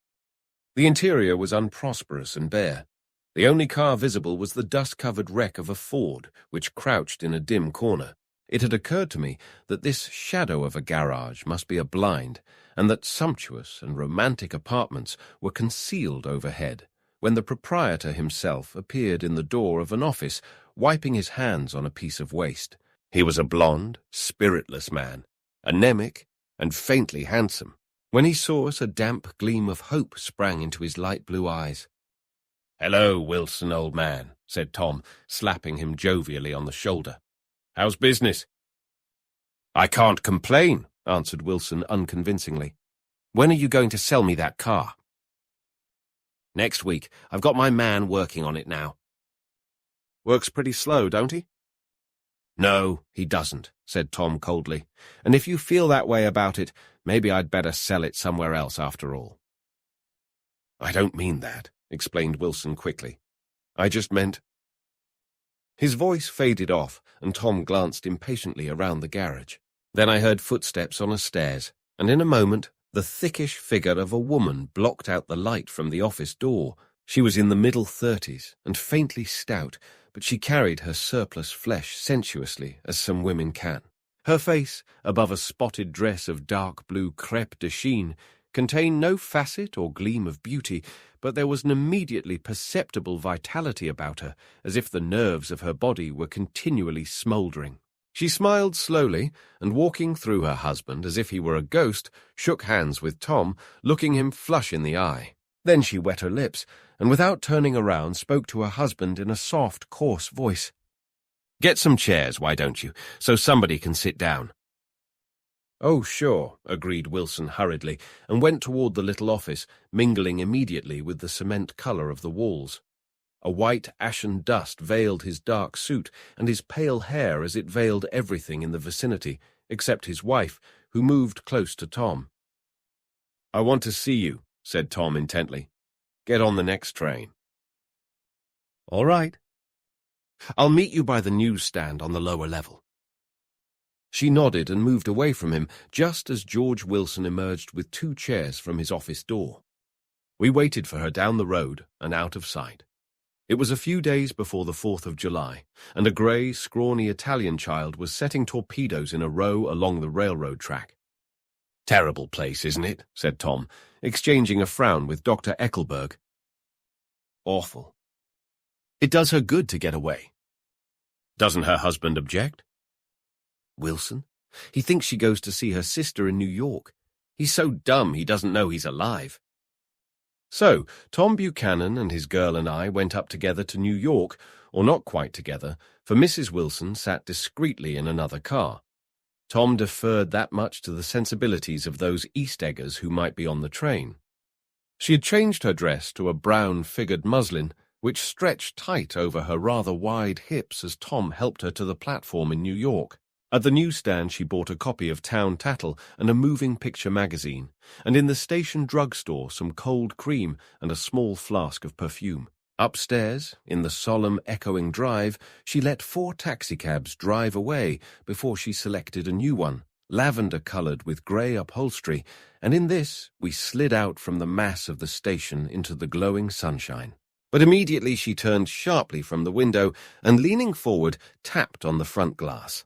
The interior was unprosperous and bare. The only car visible was the dust-covered wreck of a Ford, which crouched in a dim corner. It had occurred to me that this shadow of a garage must be a blind, and that sumptuous and romantic apartments were concealed overhead, when the proprietor himself appeared in the door of an office, wiping his hands on a piece of waste. He was a blond, spiritless man, anemic and faintly handsome. When he saw us, a damp gleam of hope sprang into his light blue eyes. "Hello, Wilson, old man," said Tom, slapping him jovially on the shoulder. "How's business?" "I can't complain," answered Wilson unconvincingly. "When are you going to sell me that car?" "Next week. I've got my man working on it now." "Works pretty slow, don't he?" "No, he doesn't," said Tom coldly. "And if you feel that way about it, maybe I'd better sell it somewhere else after all." "I don't mean that," explained Wilson quickly. "I just meant—" His voice faded off, and Tom glanced impatiently around the garage. Then I heard footsteps on a stairs, and in a moment the thickish figure of a woman blocked out the light from the office door. She was in the middle 30s and faintly stout, but she carried her surplus flesh sensuously, as some women can. Her face, above a spotted dress of dark blue crêpe de chine, contained no facet or gleam of beauty, but there was an immediately perceptible vitality about her, as if the nerves of her body were continually smouldering. She smiled slowly, and walking through her husband as if he were a ghost, shook hands with Tom, looking him flush in the eye. Then she wet her lips, and without turning around spoke to her husband in a soft, coarse voice. "Get some chairs, why don't you, so somebody can sit down." "Oh, sure," agreed Wilson hurriedly, and went toward the little office, mingling immediately with the cement color of the walls. A white ashen dust veiled his dark suit and his pale hair as it veiled everything in the vicinity, except his wife, who moved close to Tom. "I want to see you," said Tom intently. "Get on the next train." "All right. I'll meet you by the newsstand on the lower level." She nodded and moved away from him just as George Wilson emerged with 2 chairs from his office door. We waited for her down the road and out of sight. It was a few days before the 4th of July, and a grey, scrawny Italian child was setting torpedoes in a row along the railroad track. "Terrible place, isn't it?" said Tom, exchanging a frown with Dr. Eckelberg. "Awful. It does her good to get away." "Doesn't her husband object?" "Wilson? He thinks she goes to see her sister in New York. He's so dumb he doesn't know he's alive." So, Tom Buchanan and his girl and I went up together to New York, or not quite together, for Mrs. Wilson sat discreetly in another car. Tom deferred that much to the sensibilities of those East Eggers who might be on the train. She had changed her dress to a brown-figured muslin, which stretched tight over her rather wide hips as Tom helped her to the platform in New York. At the newsstand she bought a copy of Town Tattle and a moving picture magazine, and in the station drugstore some cold cream and a small flask of perfume. Upstairs, in the solemn, echoing drive, she let 4 taxicabs drive away before she selected a new one, lavender-coloured with grey upholstery, and in this we slid out from the mass of the station into the glowing sunshine. But immediately she turned sharply from the window and, leaning forward, tapped on the front glass.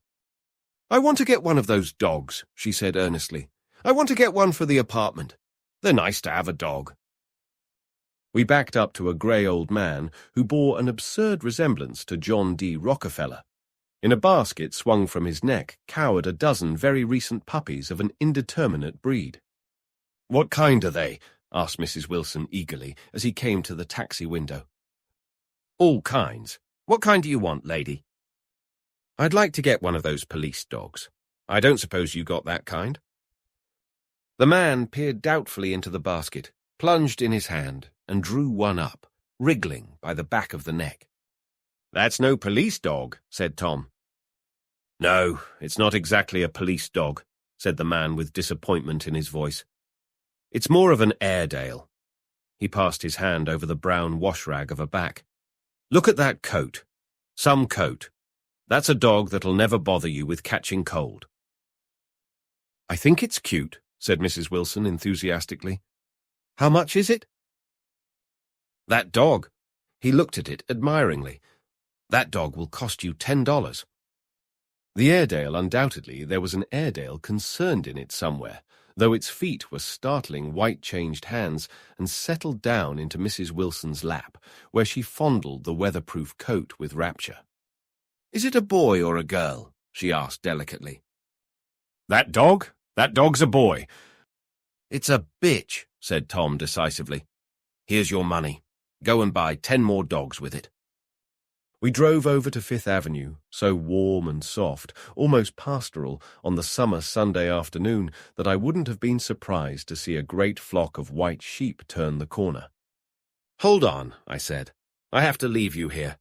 "I want to get one of those dogs," she said earnestly. "I want to get one for the apartment. They're nice to have a dog." We backed up to a grey old man who bore an absurd resemblance to John D. Rockefeller. In a basket swung from his neck cowered a dozen very recent puppies of an indeterminate breed. "What kind are they?" asked Mrs. Wilson eagerly as he came to the taxi window. "All kinds. What kind do you want, lady?" "I'd like to get one of those police dogs. I don't suppose you got that kind?" The man peered doubtfully into the basket, plunged in his hand, and drew one up, wriggling by the back of the neck. "That's no police dog," said Tom. "No, it's not exactly a police dog," said the man with disappointment in his voice. "It's more of an Airedale." He passed his hand over the brown wash-rag of a back. "Look at that coat. Some coat. That's a dog that'll never bother you with catching cold." "I think it's cute," said Mrs. Wilson enthusiastically. "How much is it?" "That dog." He looked at it admiringly. "That dog will cost you $10. The Airedale, undoubtedly, there was an Airedale concerned in it somewhere, though its feet were startling white-changed hands and settled down into Mrs. Wilson's lap, where she fondled the weatherproof coat with rapture. "Is it a boy or a girl?" she asked delicately. That dog's a boy." "It's a bitch," said Tom decisively. "Here's your money. Go and buy 10 more dogs with it." We drove over to Fifth Avenue, so warm and soft, almost pastoral, on the summer Sunday afternoon that I wouldn't have been surprised to see a great flock of white sheep turn the corner. "Hold on," I said. "I have to leave you here."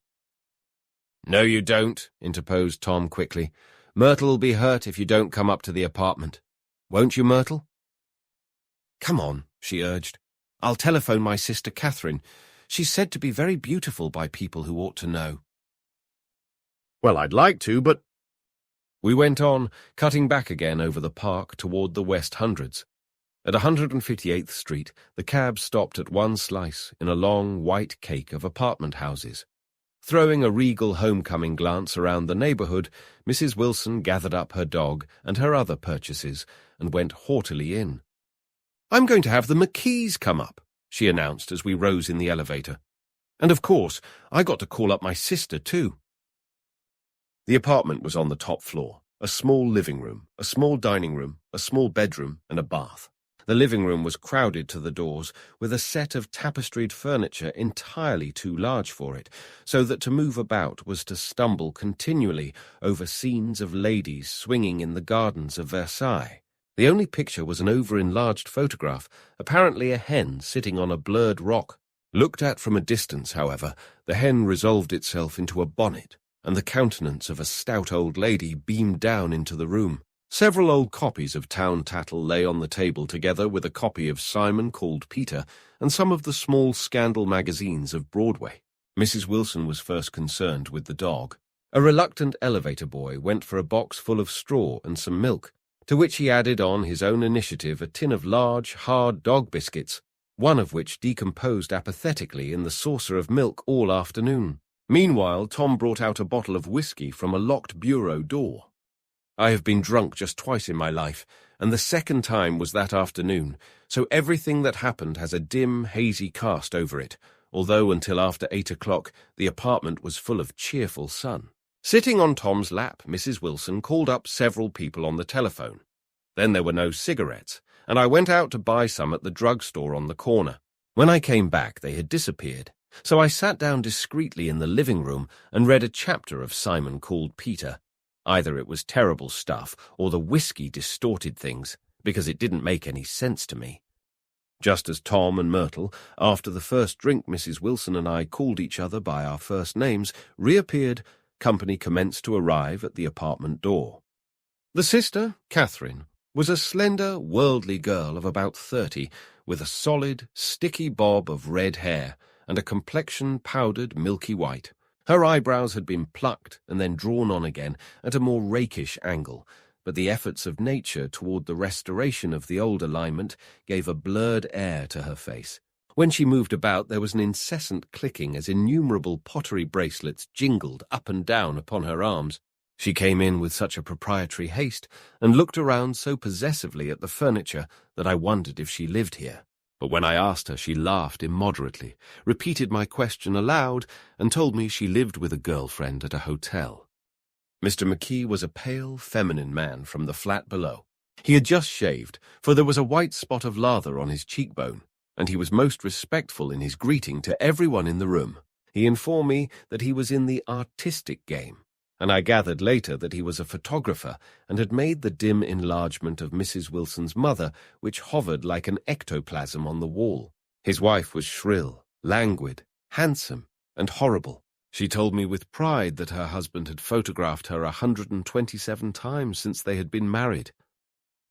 "No, you don't," interposed Tom quickly. "Myrtle'll be hurt if you don't come up to the apartment. Won't you, Myrtle?" "Come on," she urged. "I'll telephone my sister Catherine. She's said to be very beautiful by people who ought to know." "Well, I'd like to, but—" We went on, cutting back again over the park toward the West Hundreds. At 158th Street, the cab stopped at one slice in a long white cake of apartment houses. Throwing a regal homecoming glance around the neighborhood, Mrs. Wilson gathered up her dog and her other purchases and went haughtily in. "I'm going to have the McKees come up," she announced as we rose in the elevator. "And of course, I got to call up my sister, too." The apartment was on the top floor, a small living room, a small dining room, a small bedroom, and a bath. The living room was crowded to the doors, with a set of tapestried furniture entirely too large for it, so that to move about was to stumble continually over scenes of ladies swinging in the gardens of Versailles. The only picture was an over-enlarged photograph, apparently a hen sitting on a blurred rock. Looked at from a distance, however, the hen resolved itself into a bonnet, and the countenance of a stout old lady beamed down into the room. Several old copies of Town Tattle lay on the table together with a copy of Simon Called Peter and some of the small scandal magazines of Broadway. Mrs. Wilson was first concerned with the dog. A reluctant elevator boy went for a box full of straw and some milk, to which he added on his own initiative a tin of large, hard dog biscuits, one of which decomposed apathetically in the saucer of milk all afternoon. Meanwhile, Tom brought out a bottle of whiskey from a locked bureau door. I have been drunk just twice in my life, and the second time was that afternoon, so everything that happened has a dim, hazy cast over it, although until after 8 o'clock the apartment was full of cheerful sun. Sitting on Tom's lap, Mrs. Wilson called up several people on the telephone. Then there were no cigarettes, and I went out to buy some at the drugstore on the corner. When I came back, they had disappeared, so I sat down discreetly in the living room and read a chapter of Simon Called Peter. Either it was terrible stuff, or the whiskey distorted things, because it didn't make any sense to me. Just as Tom and Myrtle, after the first drink Mrs. Wilson and I called each other by our first names, reappeared, company commenced to arrive at the apartment door. The sister, Catherine, was a slender, worldly girl of about 30, with a solid, sticky bob of red hair and a complexion powdered milky white. Her eyebrows had been plucked and then drawn on again at a more rakish angle, but the efforts of nature toward the restoration of the old alignment gave a blurred air to her face. When she moved about, there was an incessant clicking as innumerable pottery bracelets jingled up and down upon her arms. She came in with such a proprietary haste and looked around so possessively at the furniture that I wondered if she lived here. But when I asked her, she laughed immoderately, repeated my question aloud, and told me she lived with a girlfriend at a hotel. Mr. McKee was a pale, feminine man from the flat below. He had just shaved, for there was a white spot of lather on his cheekbone, and he was most respectful in his greeting to everyone in the room. He informed me that he was in the artistic game, and I gathered later that he was a photographer and had made the dim enlargement of Mrs. Wilson's mother, which hovered like an ectoplasm on the wall. His wife was shrill, languid, handsome, and horrible. She told me with pride that her husband had photographed her 127 times since they had been married.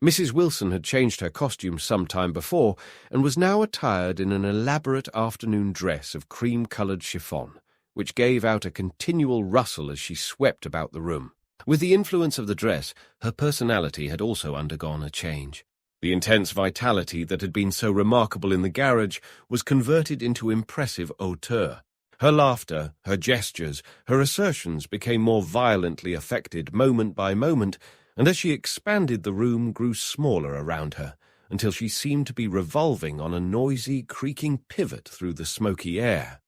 Mrs. Wilson had changed her costume some time before and was now attired in an elaborate afternoon dress of cream-coloured chiffon, which gave out a continual rustle as she swept about the room. With the influence of the dress, her personality had also undergone a change. The intense vitality that had been so remarkable in the garage was converted into impressive hauteur. Her laughter, her gestures, her assertions became more violently affected moment by moment, and as she expanded the room grew smaller around her, until she seemed to be revolving on a noisy, creaking pivot through the smoky air.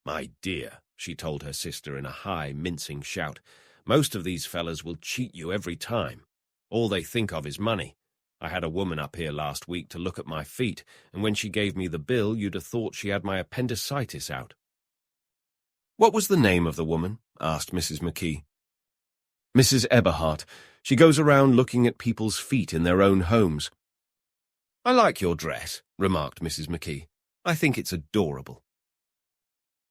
"My dear," she told her sister in a high, mincing shout, "most of these fellas will cheat you every time. All they think of is money. I had a woman up here last week to look at my feet, and when she gave me the bill, you'd have thought she had my appendicitis out." "What was the name of the woman?" asked Mrs. McKee. "Mrs. Eberhardt. She goes around looking at people's feet in their own homes." "I like your dress," remarked Mrs. McKee. "I think it's adorable."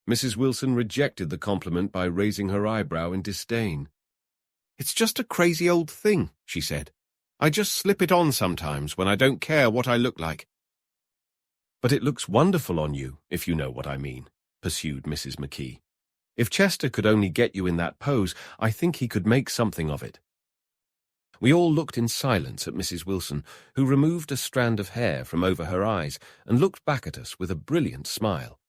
Mrs. Wilson rejected the compliment by raising her eyebrow in disdain. "It's just a crazy old thing," she said. "I just slip it on sometimes when I don't care what I look like." "But it looks wonderful on you, if you know what I mean," pursued Mrs. McKee. "If Chester could only get you in that pose, I think he could make something of it." We all looked in silence at Mrs. Wilson, who removed a strand of hair from over her eyes and looked back at us with a brilliant smile.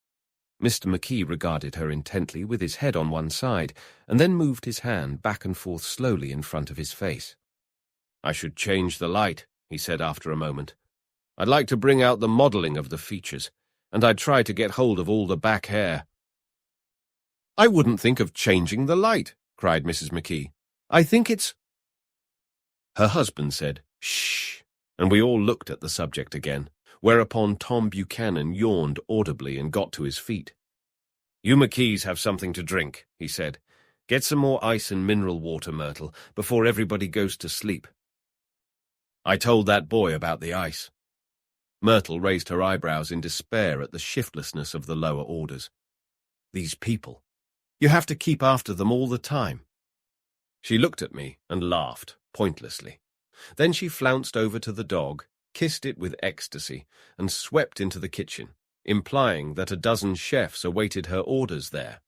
Mr. McKee regarded her intently with his head on one side, and then moved his hand back and forth slowly in front of his face. "I should change the light," he said after a moment. "I'd like to bring out the modelling of the features. and I'd try to get hold of all the back hair. "I wouldn't think of changing the light," cried Mrs. McKee. "I think it's—" Her husband said, "Shh," and we all looked at the subject again, whereupon Tom Buchanan yawned audibly and got to his feet. "You McKees have something to drink," he said. "Get some more ice and mineral water, Myrtle, before everybody goes to sleep." "I told that boy about the ice." Myrtle raised her eyebrows in despair at the shiftlessness of the lower orders. "These people. You have to keep after them all the time." She looked at me and laughed, pointlessly. Then she flounced over to the dog, kissed it with ecstasy, and swept into the kitchen, implying that a dozen chefs awaited her orders there.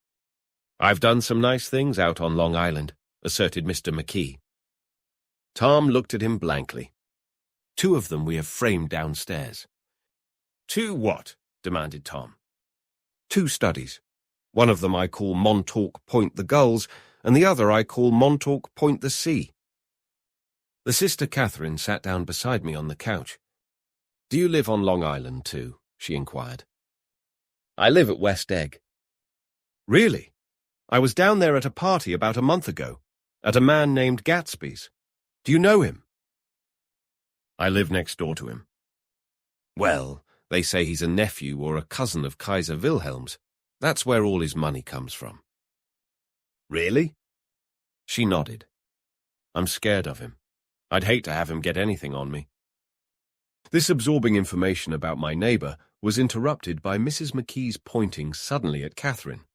"I've done some nice things out on Long Island," asserted Mr. McKee. Tom looked at him blankly. "Two of them we have framed downstairs." "Two what?" demanded Tom. "Two studies. One of them I call Montauk Point the Gulls, and the other I call Montauk Point the Sea." The sister Catherine sat down beside me on the couch. "Do you live on Long Island too?" she inquired. "I live at West Egg." "Really? I was down there at a party about a month ago, at a man named Gatsby's. Do you know him?" "I live next door to him." "Well, they say he's a nephew or a cousin of Kaiser Wilhelm's. That's where all his money comes from." "Really?" She nodded. "I'm scared of him. I'd hate to have him get anything on me." This absorbing information about my neighbor was interrupted by Mrs. McKee's pointing suddenly at Catherine.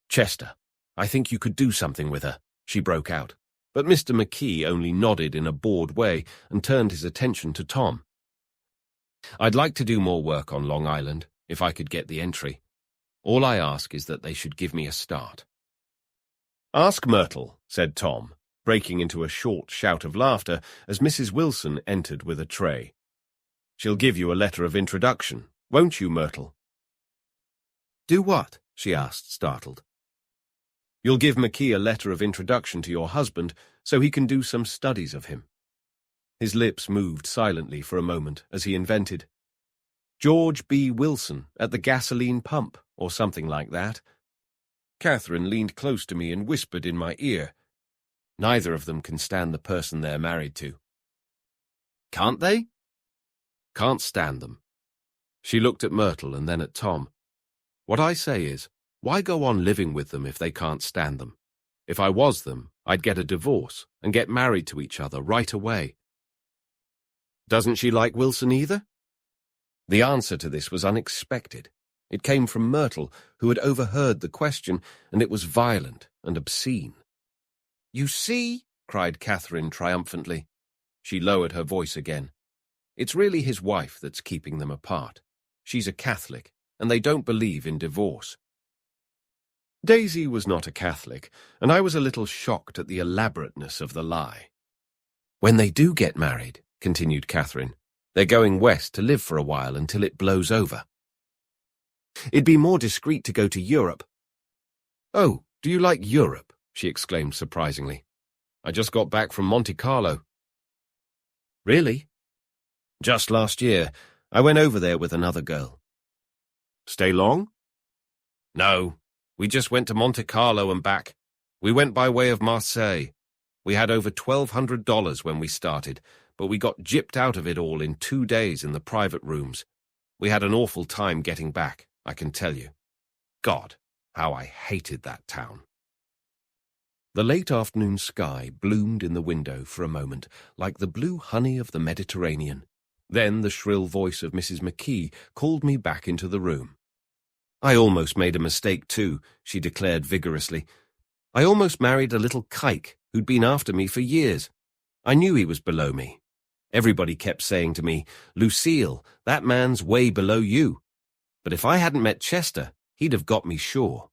"Chester, I think you could do something with her," she broke out. But Mr. McKee only nodded in a bored way and turned his attention to Tom. "I'd like to do more work on Long Island, if I could get the entry. All I ask is that they should give me a start." "Ask Myrtle," said Tom, breaking into a short shout of laughter as Mrs. Wilson entered with a tray. "She'll give you a letter of introduction, won't you, Myrtle?" "Do what?" she asked, startled. "You'll give McKee a letter of introduction to your husband so he can do some studies of him." His lips moved silently for a moment as he invented, "George B. Wilson at the gasoline pump," or something like that. Catherine leaned close to me and whispered in my ear, "Neither of them can stand the person they're married to." "Can't they?" "Can't stand them." She looked at Myrtle and then at Tom. "What I say is, why go on living with them if they can't stand them? If I was them, I'd get a divorce and get married to each other right away." "Doesn't she like Wilson either?" The answer to this was unexpected. It came from Myrtle, who had overheard the question, and it was violent and obscene. "You see?" cried Catherine triumphantly. She lowered her voice again. "It's really his wife that's keeping them apart. She's a Catholic, and they don't believe in divorce." Daisy was not a Catholic, and I was a little shocked at the elaborateness of the lie. "When they do get married," continued Catherine, "they're going west to live for a while until it blows over. It'd be more discreet to go to Europe." "Oh, do you like Europe?" she exclaimed surprisingly. "I just got back from Monte Carlo." "Really?" "Just last year. I went over there with another girl." "Stay long?" "No. We just went to Monte Carlo and back. We went by way of Marseille. We had over $1,200 when we started, but we got gypped out of it all in 2 days in the private rooms. We had an awful time getting back, I can tell you. God, how I hated that town." The late afternoon sky bloomed in the window for a moment like the blue honey of the Mediterranean. Then the shrill voice of Mrs. McKee called me back into the room. "I almost made a mistake too," she declared vigorously. "I almost married a little kike who'd been after me for years. I knew he was below me. Everybody kept saying to me, 'Lucille, that man's way below you.' But if I hadn't met Chester, he'd have got me sure."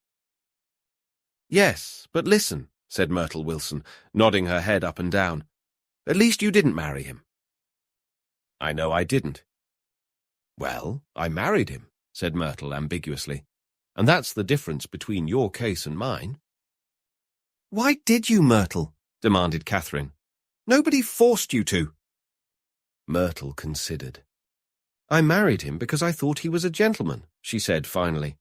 "Yes, but listen," said Myrtle Wilson, nodding her head up and down. "At least you didn't marry him." "I know I didn't." "Well, I married him," said Myrtle ambiguously. "And that's the difference between your case and mine." "Why did you, Myrtle?" demanded Catherine. "Nobody forced you to." Myrtle considered. "I married him because I thought he was a gentleman," she said finally.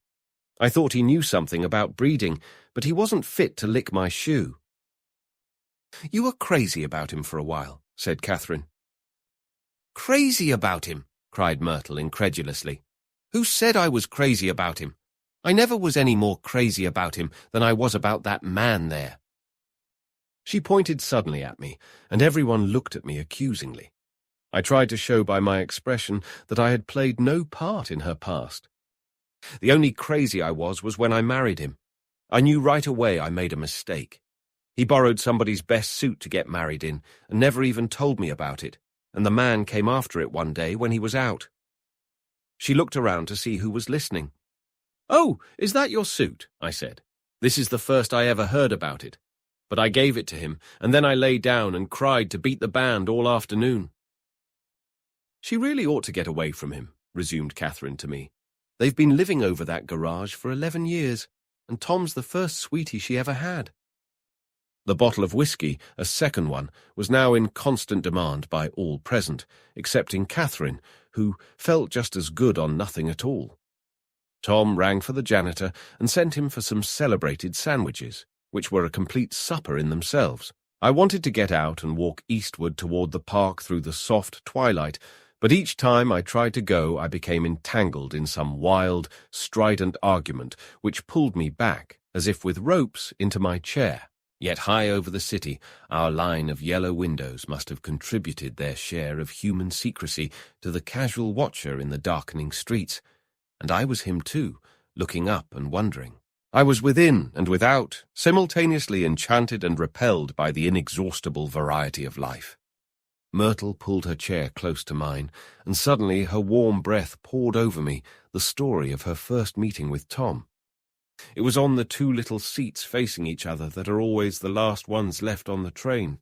"I thought he knew something about breeding, but he wasn't fit to lick my shoe." "You were crazy about him for a while," said Catherine. "Crazy about him?" cried Myrtle incredulously. "Who said I was crazy about him? I never was any more crazy about him than I was about that man there." She pointed suddenly at me, and everyone looked at me accusingly. I tried to show by my expression that I had played no part in her past. "The only crazy I was when I married him. I knew right away I made a mistake. He borrowed somebody's best suit to get married in and never even told me about it, and the man came after it one day when he was out." She looked around to see who was listening. "Oh, is that your suit?" I said. "This is the first I ever heard about it. But I gave it to him, and then I lay down and cried to beat the band all afternoon." "She really ought to get away from him," resumed Catherine to me. "They've been living over that garage for 11 years, and Tom's the first sweetie she ever had." The bottle of whiskey, a second one, was now in constant demand by all present, excepting Catherine, who felt just as good on nothing at all. Tom rang for the janitor and sent him for some celebrated sandwiches, which were a complete supper in themselves. I wanted to get out and walk eastward toward the park through the soft twilight, but each time I tried to go I became entangled in some wild, strident argument which pulled me back, as if with ropes, into my chair. Yet high over the city, our line of yellow windows must have contributed their share of human secrecy to the casual watcher in the darkening streets, and I was him too, looking up and wondering. I was within and without, simultaneously enchanted and repelled by the inexhaustible variety of life. Myrtle pulled her chair close to mine, and suddenly her warm breath poured over me the story of her first meeting with Tom. It was on the two little seats facing each other that are always the last ones left on the train.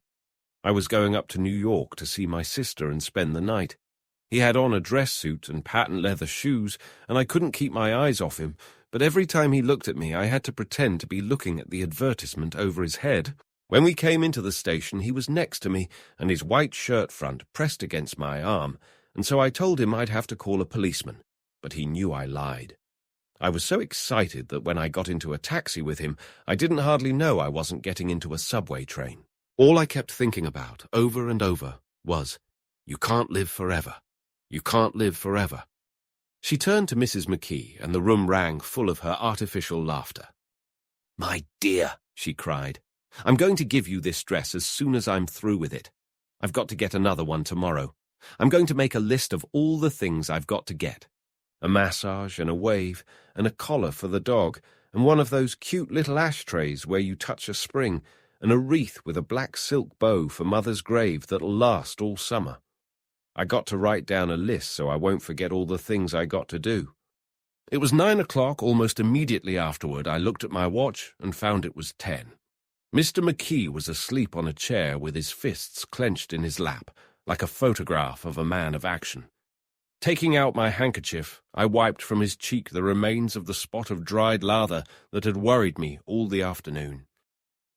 I was going up to New York to see my sister and spend the night. He had on a dress suit and patent leather shoes, and I couldn't keep my eyes off him, but every time he looked at me I had to pretend to be looking at the advertisement over his head. When we came into the station he was next to me, and his white shirt front pressed against my arm, and so I told him I'd have to call a policeman, but he knew I lied. I was so excited that when I got into a taxi with him, I didn't hardly know I wasn't getting into a subway train. All I kept thinking about, over and over, was, "You can't live forever. You can't live forever." She turned to Mrs. McKee, and the room rang full of her artificial laughter. "My dear," she cried, "I'm going to give you this dress as soon as I'm through with it. I've got to get another one tomorrow. I'm going to make a list of all the things I've got to get. A massage and a wave and a collar for the dog and one of those cute little ashtrays where you touch a spring and a wreath with a black silk bow for Mother's grave that'll last all summer. I got to write down a list so I won't forget all the things I got to do." It was 9 o'clock. Almost immediately afterward I looked at my watch and found it was 10. Mr. McKee was asleep on a chair with his fists clenched in his lap, like a photograph of a man of action. Taking out my handkerchief, I wiped from his cheek the remains of the spot of dried lather that had worried me all the afternoon.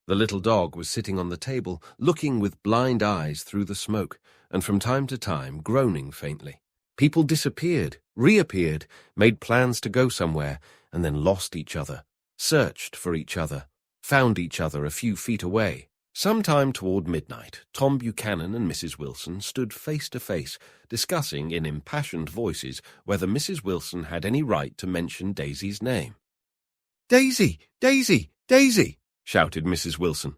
The little dog was sitting on the table, looking with blind eyes through the smoke, and from time to time groaning faintly. People disappeared, reappeared, made plans to go somewhere, and then lost each other, searched for each other, found each other a few feet away. Sometime toward midnight, Tom Buchanan and Mrs. Wilson stood face to face, discussing in impassioned voices whether Mrs. Wilson had any right to mention Daisy's name. "Daisy! Daisy! Daisy!" shouted Mrs. Wilson.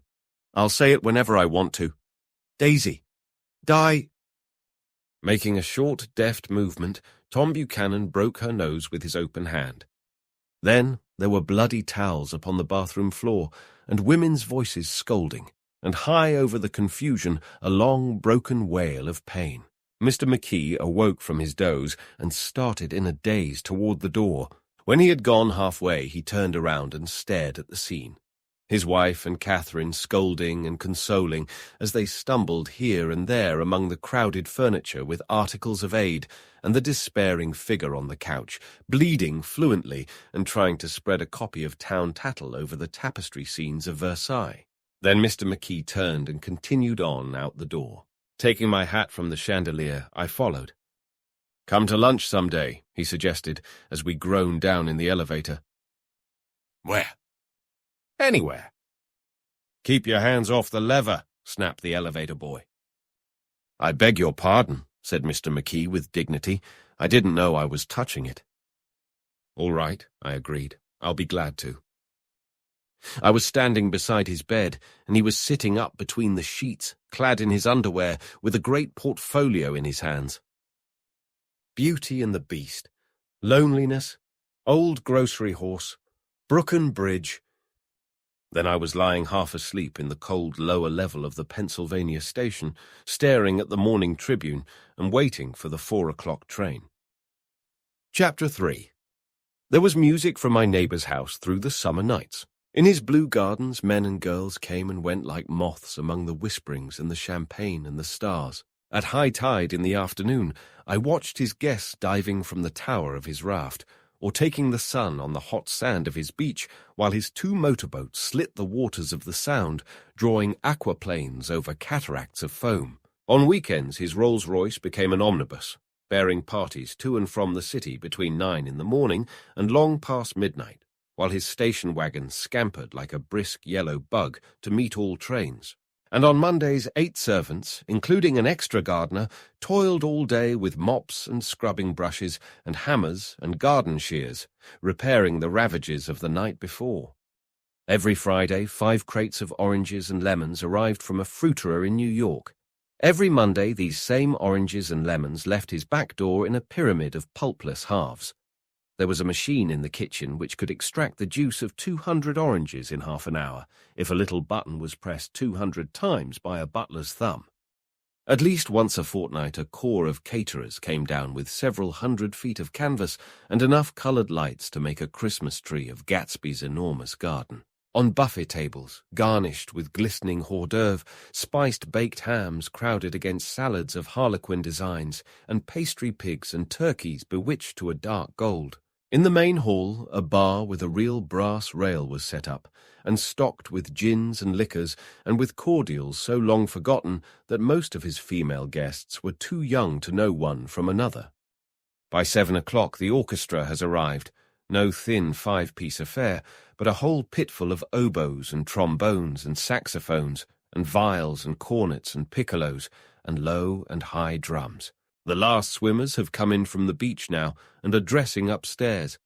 "I'll say it whenever I want to. Daisy. Die." Making a short, deft movement, Tom Buchanan broke her nose with his open hand. Then there were bloody towels upon the bathroom floor, and women's voices scolding, and high over the confusion a long, broken wail of pain. Mr. McKee awoke from his doze and started in a daze toward the door. When he had gone halfway, he turned around and stared at the scene. His wife and Catherine scolding and consoling as they stumbled here and there among the crowded furniture with articles of aid, and the despairing figure on the couch, bleeding fluently and trying to spread a copy of Town Tattle over the tapestry scenes of Versailles. Then Mr. McKee turned and continued on out the door. Taking my hat from the chandelier, I followed. "Come to lunch someday," he suggested as we groaned down in the elevator. "Where?" "Anywhere." "Keep your hands off the lever," snapped the elevator boy. "I beg your pardon," said Mr. McKee with dignity. "I didn't know I was touching it." "All right," I agreed. "I'll be glad to." I was standing beside his bed, and he was sitting up between the sheets, clad in his underwear, with a great portfolio in his hands. Beauty and the Beast, Loneliness, Old Grocery Horse, Brooklyn Bridge. Then I was lying half asleep in the cold lower level of the Pennsylvania station, staring at the Morning Tribune and waiting for the 4 o'clock train. Chapter 3. There was music from my neighbor's house through the summer nights. In his blue gardens, men and girls came and went like moths among the whisperings and the champagne and the stars. At high tide in the afternoon, I watched his guests diving from the tower of his raft, or taking the sun on the hot sand of his beach, while his 2 motorboats slit the waters of the Sound, drawing aquaplanes over cataracts of foam. On weekends, his Rolls-Royce became an omnibus, bearing parties to and from the city between 9 in the morning and long past midnight, while his station wagon scampered like a brisk yellow bug to meet all trains. And on Mondays, 8 servants, including an extra gardener, toiled all day with mops and scrubbing brushes and hammers and garden shears, repairing the ravages of the night before. Every Friday, 5 crates of oranges and lemons arrived from a fruiterer in New York. Every Monday, these same oranges and lemons left his back door in a pyramid of pulpless halves. There was a machine in the kitchen which could extract the juice of 200 oranges in half an hour, if a little button was pressed 200 times by a butler's thumb. At least once a fortnight a corps of caterers came down with several 100 feet of canvas and enough coloured lights to make a Christmas tree of Gatsby's enormous garden. On buffet tables, garnished with glistening hors d'oeuvre, spiced baked hams crowded against salads of harlequin designs, and pastry pigs and turkeys bewitched to a dark gold. In the main hall, a bar with a real brass rail was set up, and stocked with gins and liquors, and with cordials so long forgotten that most of his female guests were too young to know one from another. By 7 o'clock the orchestra has arrived, no thin 5-piece affair, but a whole pitful of oboes and trombones and saxophones, and viols and cornets and piccolos, and low and high drums. The last swimmers have come in from the beach now and are dressing upstairs.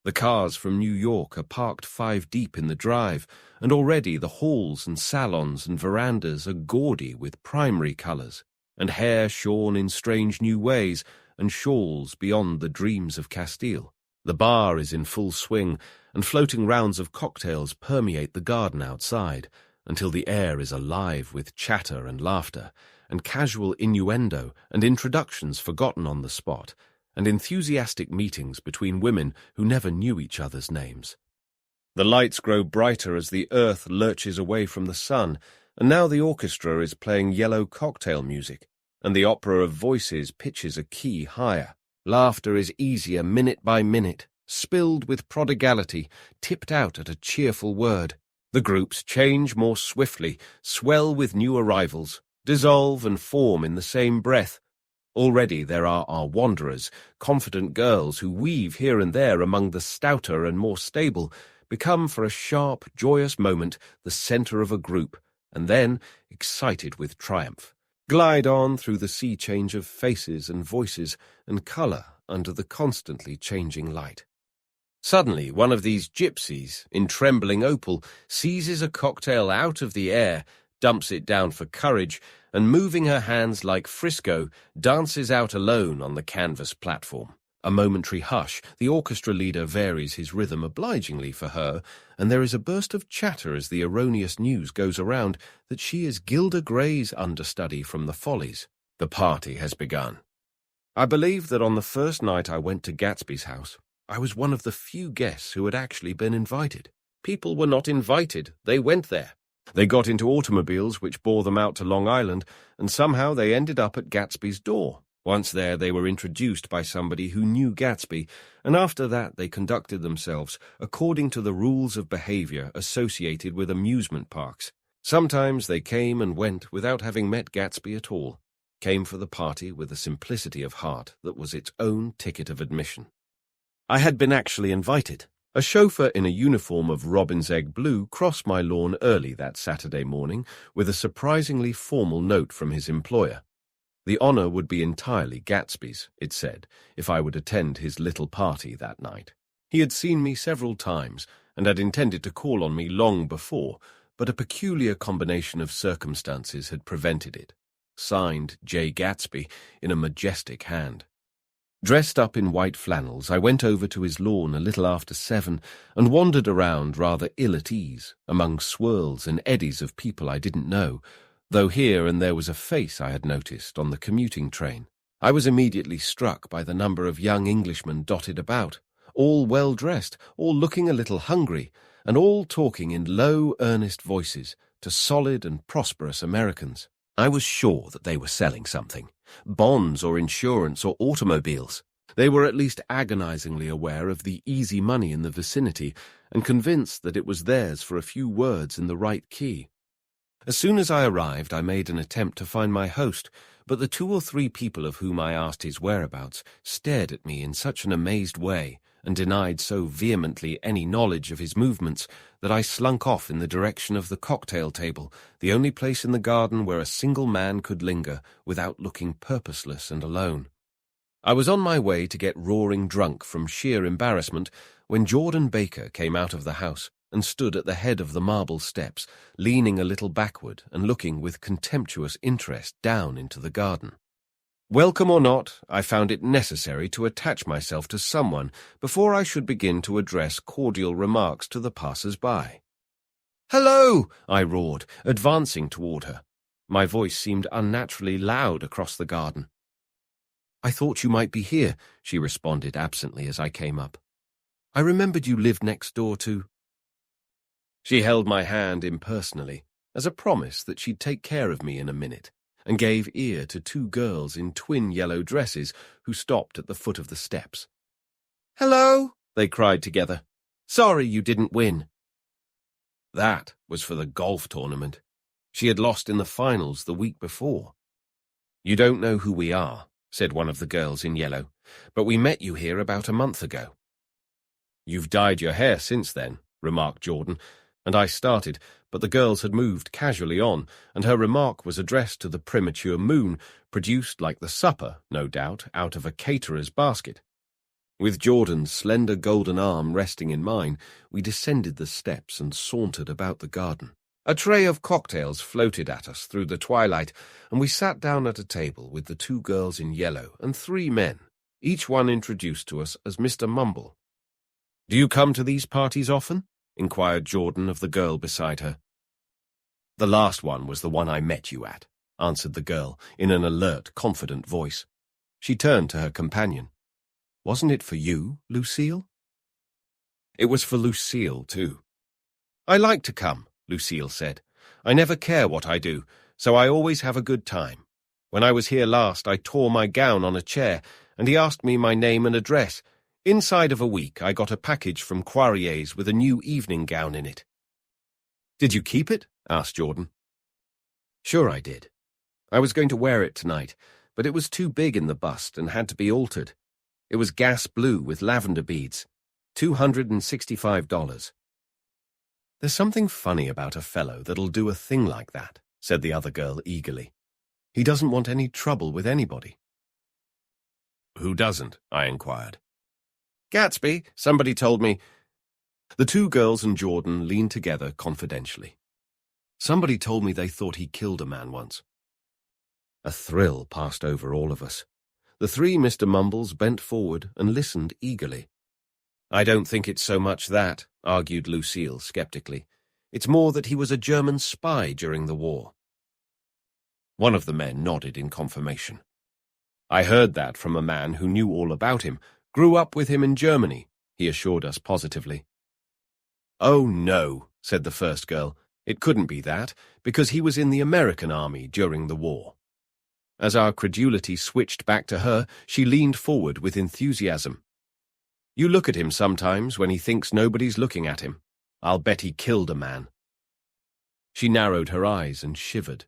The cars from New York are parked 5 deep in the drive, and already the halls and salons and verandas are gaudy with primary colours, and hair shorn in strange new ways, and shawls beyond the dreams of Castile. The bar is in full swing, and floating rounds of cocktails permeate the garden outside, until the air is alive with chatter and laughter, and casual innuendo and introductions forgotten on the spot, and enthusiastic meetings between women who never knew each other's names. The lights grow brighter as the earth lurches away from the sun, and now the orchestra is playing yellow cocktail music, and the opera of voices pitches a key higher. Laughter is easier minute by minute, spilled with prodigality, tipped out at a cheerful word. The groups change more swiftly, swell with new arrivals, dissolve and form in the same breath. Already there are our wanderers, confident girls who weave here and there among the stouter and more stable, become for a sharp, joyous moment the centre of a group, and then, excited with triumph, glide on through the sea change of faces and voices and colour under the constantly changing light. Suddenly, one of these gypsies, in trembling opal, seizes a cocktail out of the air, dumps it down for courage, and moving her hands like Frisco, dances out alone on the canvas platform. A momentary hush, the orchestra leader varies his rhythm obligingly for her, and there is a burst of chatter as the erroneous news goes around that she is Gilda Gray's understudy from the Follies. The party has begun. I believe that on the first night I went to Gatsby's house, I was one of the few guests who had actually been invited. People were not invited, they went there. They got into automobiles which bore them out to Long Island, and somehow they ended up at Gatsby's door. Once there, they were introduced by somebody who knew Gatsby, and after that they conducted themselves according to the rules of behavior associated with amusement parks. Sometimes they came and went without having met Gatsby at all. came for the party with a simplicity of heart that was its own ticket of admission. I had been actually invited. A chauffeur in a uniform of robin's egg blue crossed my lawn early that Saturday morning with a surprisingly formal note from his employer. The honor would be entirely Gatsby's, it said, if I would attend his little party that night. He had seen me several times and had intended to call on me long before, but a peculiar combination of circumstances had prevented it. Signed J. Gatsby in a majestic hand. Dressed up in white flannels, I went over to his lawn a little after 7 and wandered around rather ill at ease, among swirls and eddies of people I didn't know, though here and there was a face I had noticed on the commuting train. I was immediately struck by the number of young Englishmen dotted about, all well-dressed, all looking a little hungry, and all talking in low, earnest voices to solid and prosperous Americans. I was sure that they were selling something. Bonds or insurance or automobiles. They were at least agonizingly aware of the easy money in the vicinity and convinced that it was theirs for a few words in the right key. As soon as I arrived, I made an attempt to find my host, but the 2 or 3 people of whom I asked his whereabouts stared at me in such an amazed way and denied so vehemently any knowledge of his movements that I slunk off in the direction of the cocktail table, the only place in the garden where a single man could linger without looking purposeless and alone. I was on my way to get roaring drunk from sheer embarrassment when Jordan Baker came out of the house and stood at the head of the marble steps, leaning a little backward and looking with contemptuous interest down into the garden. Welcome or not, I found it necessary to attach myself to someone before I should begin to address cordial remarks to the passers-by. "Hello!" I roared, advancing toward her. My voice seemed unnaturally loud across the garden. "I thought you might be here," she responded absently as I came up. "I remembered you lived next door to—" She held my hand impersonally, as a promise that she'd take care of me in a minute, and gave ear to 2 girls in twin yellow dresses who stopped at the foot of the steps. "Hello," they cried together. "Sorry you didn't win." That was for the golf tournament. She had lost in the finals the week before. "You don't know who we are," said one of the girls in yellow, "but we met you here about a month ago." "You've dyed your hair since then," remarked Jordan, and I started, but the girls had moved casually on, and her remark was addressed to the premature moon, produced like the supper, no doubt, out of a caterer's basket. With Jordan's slender golden arm resting in mine, we descended the steps and sauntered about the garden. A tray of cocktails floated at us through the twilight, and we sat down at a table with the 2 girls in yellow and 3 men, each one introduced to us as Mr. Mumble. "Do you come to these parties often?" inquired Jordan of the girl beside her. "The last one was the one I met you at," answered the girl in an alert, confident voice. She turned to her companion. "Wasn't it for you, Lucille?" It was for Lucille, too. "I like to come," Lucille said. "I never care what I do, so I always have a good time. When I was here last, I tore my gown on a chair, and he asked me my name and address. Inside of a week, I got a package from Quarrier's with a new evening gown in it." "Did you keep it?" asked Jordan. "Sure I did. I was going to wear it tonight, but it was too big in the bust and had to be altered. It was gas blue with lavender beads. $265. "There's something funny about a fellow that'll do a thing like that," said the other girl eagerly. "He doesn't want any trouble with anybody." "Who doesn't?" I inquired. "Gatsby, somebody told me." The 2 girls and Jordan leaned together confidentially. "Somebody told me they thought he killed a man once." A thrill passed over all of us. The 3 Mr. Mumbles bent forward and listened eagerly. "I don't think it's so much that," argued Lucille skeptically. "It's more that he was a German spy during the war." One of the men nodded in confirmation. "I heard that from a man who knew all about him, grew up with him in Germany," he assured us positively. "Oh, no," said the first girl. "It couldn't be that, because he was in the American army during the war." As our credulity switched back to her, she leaned forward with enthusiasm. "You look at him sometimes when he thinks nobody's looking at him. I'll bet he killed a man." She narrowed her eyes and shivered.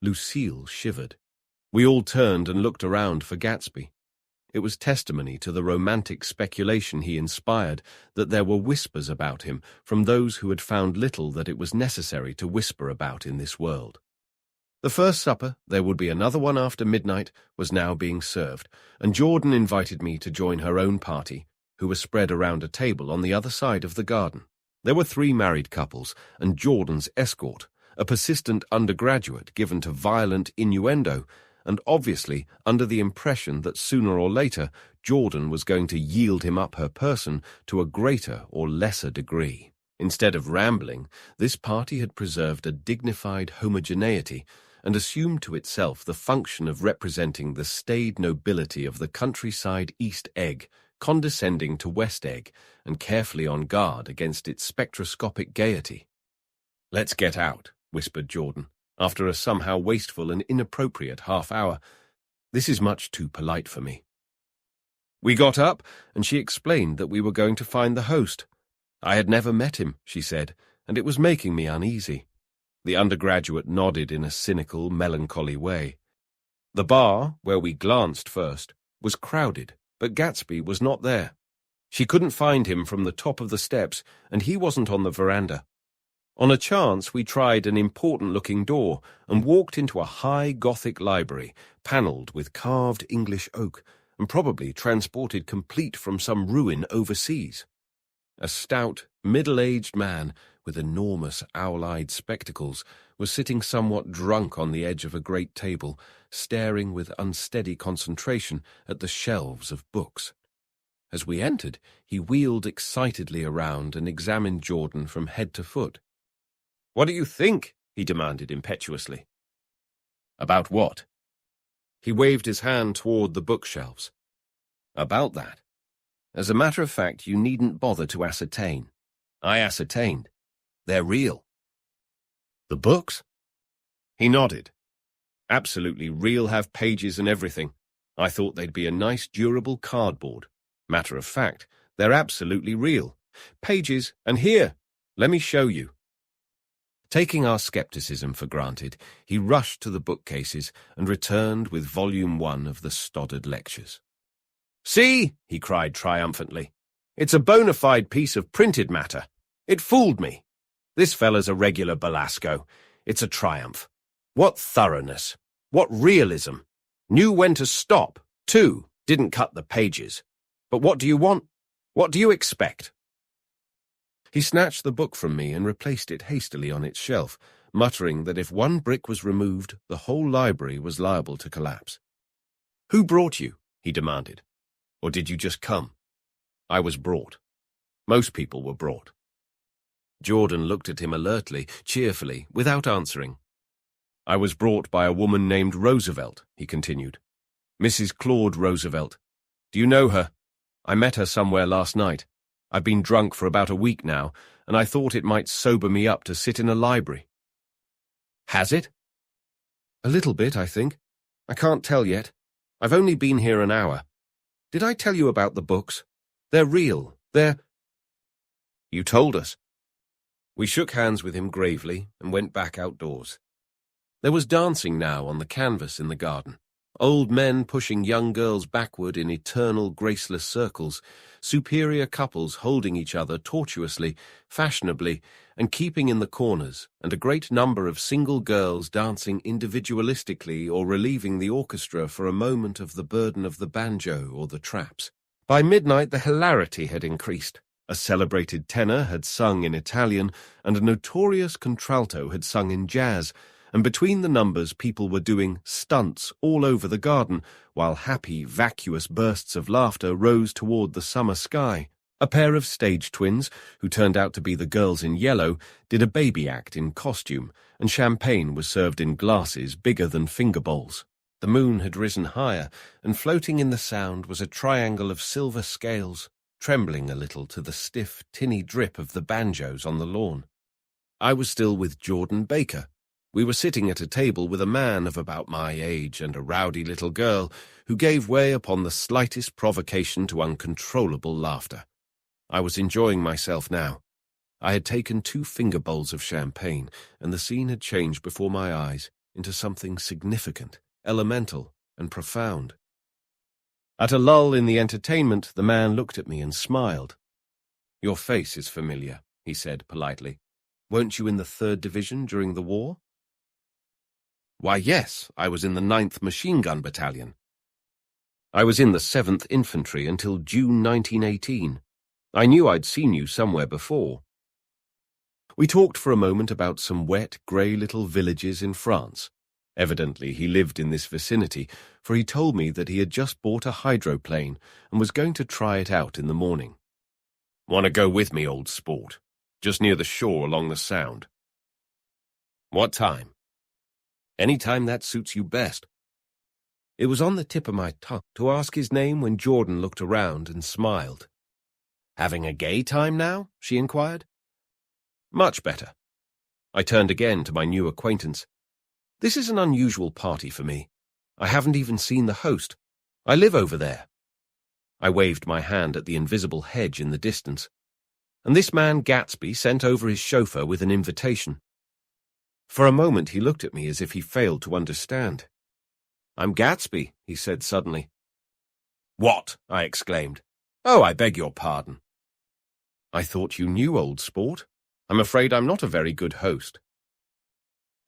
Lucille shivered. We all turned and looked around for Gatsby. It was testimony to the romantic speculation he inspired that there were whispers about him from those who had found little that it was necessary to whisper about in this world. The first supper, there would be another one after midnight, was now being served, and Jordan invited me to join her own party, who were spread around a table on the other side of the garden. There were 3 married couples, and Jordan's escort, a persistent undergraduate given to violent innuendo, and obviously under the impression that sooner or later Jordan was going to yield him up her person to a greater or lesser degree. Instead of rambling, this party had preserved a dignified homogeneity and assumed to itself the function of representing the staid nobility of the countryside East Egg, condescending to West Egg, and carefully on guard against its spectroscopic gaiety. "Let's get out," whispered Jordan, after a somehow wasteful and inappropriate half-hour. "This is much too polite for me." We got up, and she explained that we were going to find the host. I had never met him, she said, and it was making me uneasy. The undergraduate nodded in a cynical, melancholy way. The bar, where we glanced first, was crowded, but Gatsby was not there. She couldn't find him from the top of the steps, and he wasn't on the veranda. On a chance, we tried an important-looking door and walked into a high Gothic library, panelled with carved English oak, and probably transported complete from some ruin overseas. A stout, middle-aged man with enormous owl-eyed spectacles was sitting somewhat drunk on the edge of a great table, staring with unsteady concentration at the shelves of books. As we entered, he wheeled excitedly around and examined Jordan from head to foot. "What do you think?" he demanded impetuously. "About what?" He waved his hand toward the bookshelves. "About that. As a matter of fact, you needn't bother to ascertain. I ascertained. They're real." "The books?" He nodded. "Absolutely real, have pages and everything. I thought they'd be a nice durable cardboard. Matter of fact, they're absolutely real. Pages, and here, let me show you." Taking our skepticism for granted, he rushed to the bookcases and returned with Volume 1 of the Stoddard Lectures. "See," he cried triumphantly, "it's a bona fide piece of printed matter. It fooled me. This fella's a regular Belasco. It's a triumph. What thoroughness. What realism. Knew when to stop, too. Didn't cut the pages. But what do you want? What do you expect?" He snatched the book from me and replaced it hastily on its shelf, muttering that if one brick was removed, the whole library was liable to collapse. "Who brought you?" he demanded. "Or did you just come?" "I was brought. Most people were brought." Jordan looked at him alertly, cheerfully, without answering. "I was brought by a woman named Roosevelt," he continued. "Mrs. Claude Roosevelt. Do you know her? I met her somewhere last night. I've been drunk for about a week now, and I thought it might sober me up to sit in a library." "Has it?" "A little bit, I think. I can't tell yet. I've only been here an hour. Did I tell you about the books? They're real. They're—" "You told us." We shook hands with him gravely and went back outdoors. There was dancing now on the canvas in the garden. Old men pushing young girls backward in eternal graceless circles, superior couples holding each other tortuously, fashionably, and keeping in the corners, and a great number of single girls dancing individualistically or relieving the orchestra for a moment of the burden of the banjo or the traps. By midnight the hilarity had increased. A celebrated tenor had sung in Italian, and a notorious contralto had sung in jazz, and between the numbers people were doing stunts all over the garden, while happy, vacuous bursts of laughter rose toward the summer sky. A pair of stage twins, who turned out to be the girls in yellow, did a baby act in costume, and champagne was served in glasses bigger than finger bowls. The moon had risen higher, and floating in the sound was a triangle of silver scales, trembling a little to the stiff, tinny drip of the banjos on the lawn. I was still with Jordan Baker. We were sitting at a table with a man of about my age and a rowdy little girl who gave way upon the slightest provocation to uncontrollable laughter. I was enjoying myself now. I had taken 2 finger bowls of champagne, and the scene had changed before my eyes into something significant elemental, and profound. At a lull in the entertainment, the man looked at me and smiled. "Your face is familiar," he said politely. "Weren't you in the 3rd Division during the war?" "Why, yes, I was in the 9th Machine Gun Battalion. I was in the 7th Infantry until June 1918. I knew I'd seen you somewhere before." We talked for a moment about some wet, grey little villages in France. Evidently he lived in this vicinity, for he told me that he had just bought a hydroplane and was going to try it out in the morning. "Want to go with me, old sport? Just near the shore along the Sound." "What time?" "Any time that suits you best." It was on the tip of my tongue to ask his name when Jordan looked around and smiled. "Having a gay time now?" she inquired. "Much better." I turned again to my new acquaintance. "This is an unusual party for me. I haven't even seen the host. I live over there." I waved my hand at the invisible hedge in the distance. "And this man Gatsby sent over his chauffeur with an invitation." For a moment he looked at me as if he failed to understand. "I'm Gatsby," he said suddenly. "What?" I exclaimed. "Oh, I beg your pardon." "I thought you knew, old sport. I'm afraid I'm not a very good host."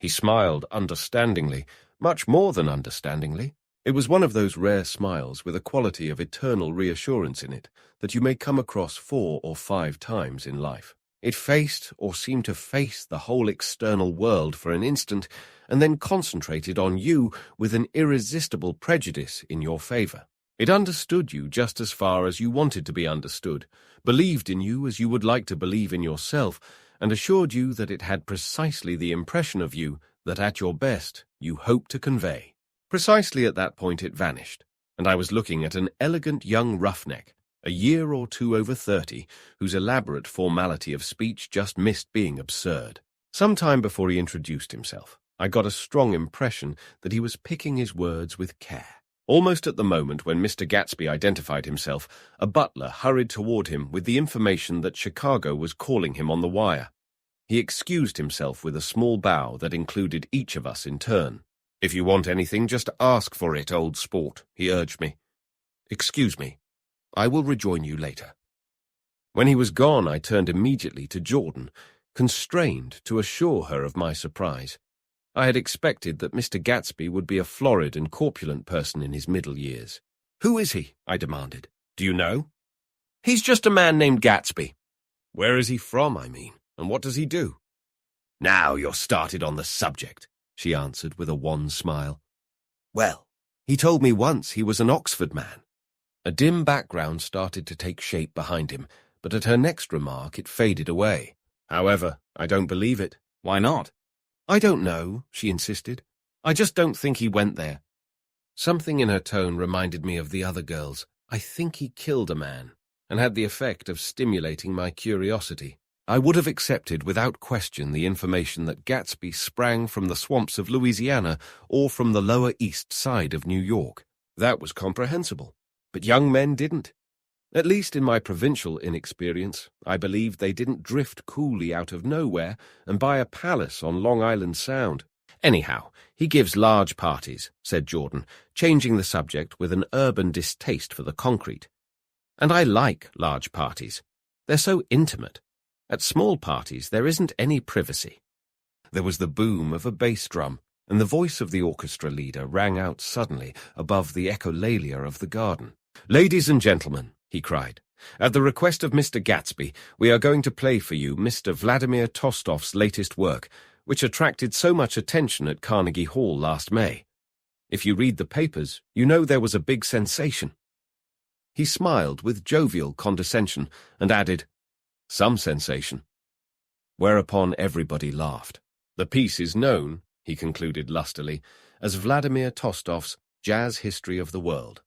He smiled understandingly, much more than understandingly. It was one of those rare smiles with a quality of eternal reassurance in it that you may come across 4 or 5 times in life. It faced or seemed to face the whole external world for an instant and then concentrated on you with an irresistible prejudice in your favor. It understood you just as far as you wanted to be understood, believed in you as you would like to believe in yourself, and assured you that it had precisely the impression of you that at your best you hoped to convey. Precisely at that point it vanished, and I was looking at an elegant young roughneck, a year or 2 over 30, whose elaborate formality of speech just missed being absurd. Some time before he introduced himself, I got a strong impression that he was picking his words with care. Almost at the moment when Mr. Gatsby identified himself, a butler hurried toward him with the information that Chicago was calling him on the wire. He excused himself with a small bow that included each of us in turn. "If you want anything, just ask for it, old sport," he urged me. "Excuse me. I will rejoin you later." When he was gone, I turned immediately to Jordan, constrained to assure her of my surprise. I had expected that Mr. Gatsby would be a florid and corpulent person in his middle years. "Who is he?" I demanded. "Do you know?" "He's just a man named Gatsby." "Where is he from, I mean, and what does he do?" "Now you're started on the subject," she answered with a wan smile. "Well, he told me once he was an Oxford man." A dim background started to take shape behind him, but at her next remark it faded away. "However, I don't believe it." "Why not?" "I don't know," she insisted. "I just don't think he went there." Something in her tone reminded me of the other girls. I think he killed a man, and had the effect of stimulating my curiosity. I would have accepted without question the information that Gatsby sprang from the swamps of Louisiana or from the Lower East Side of New York. That was comprehensible. But young men didn't. At least in my provincial inexperience, I believed they didn't drift coolly out of nowhere and buy a palace on Long Island Sound. "Anyhow, he gives large parties," said Jordan, changing the subject with an urban distaste for the concrete. "And I like large parties. They're so intimate. At small parties, there isn't any privacy." There was the boom of a bass drum, and the voice of the orchestra leader rang out suddenly above the echolalia of the garden. "Ladies and gentlemen," he cried, "at the request of Mr. Gatsby, we are going to play for you Mr. Vladimir Tostov's latest work, which attracted so much attention at Carnegie Hall last May. If you read the papers, you know there was a big sensation." He smiled with jovial condescension and added, "Some sensation." Whereupon everybody laughed. "The piece is known," he concluded lustily, "as Vladimir Tostov's Jazz History of the World."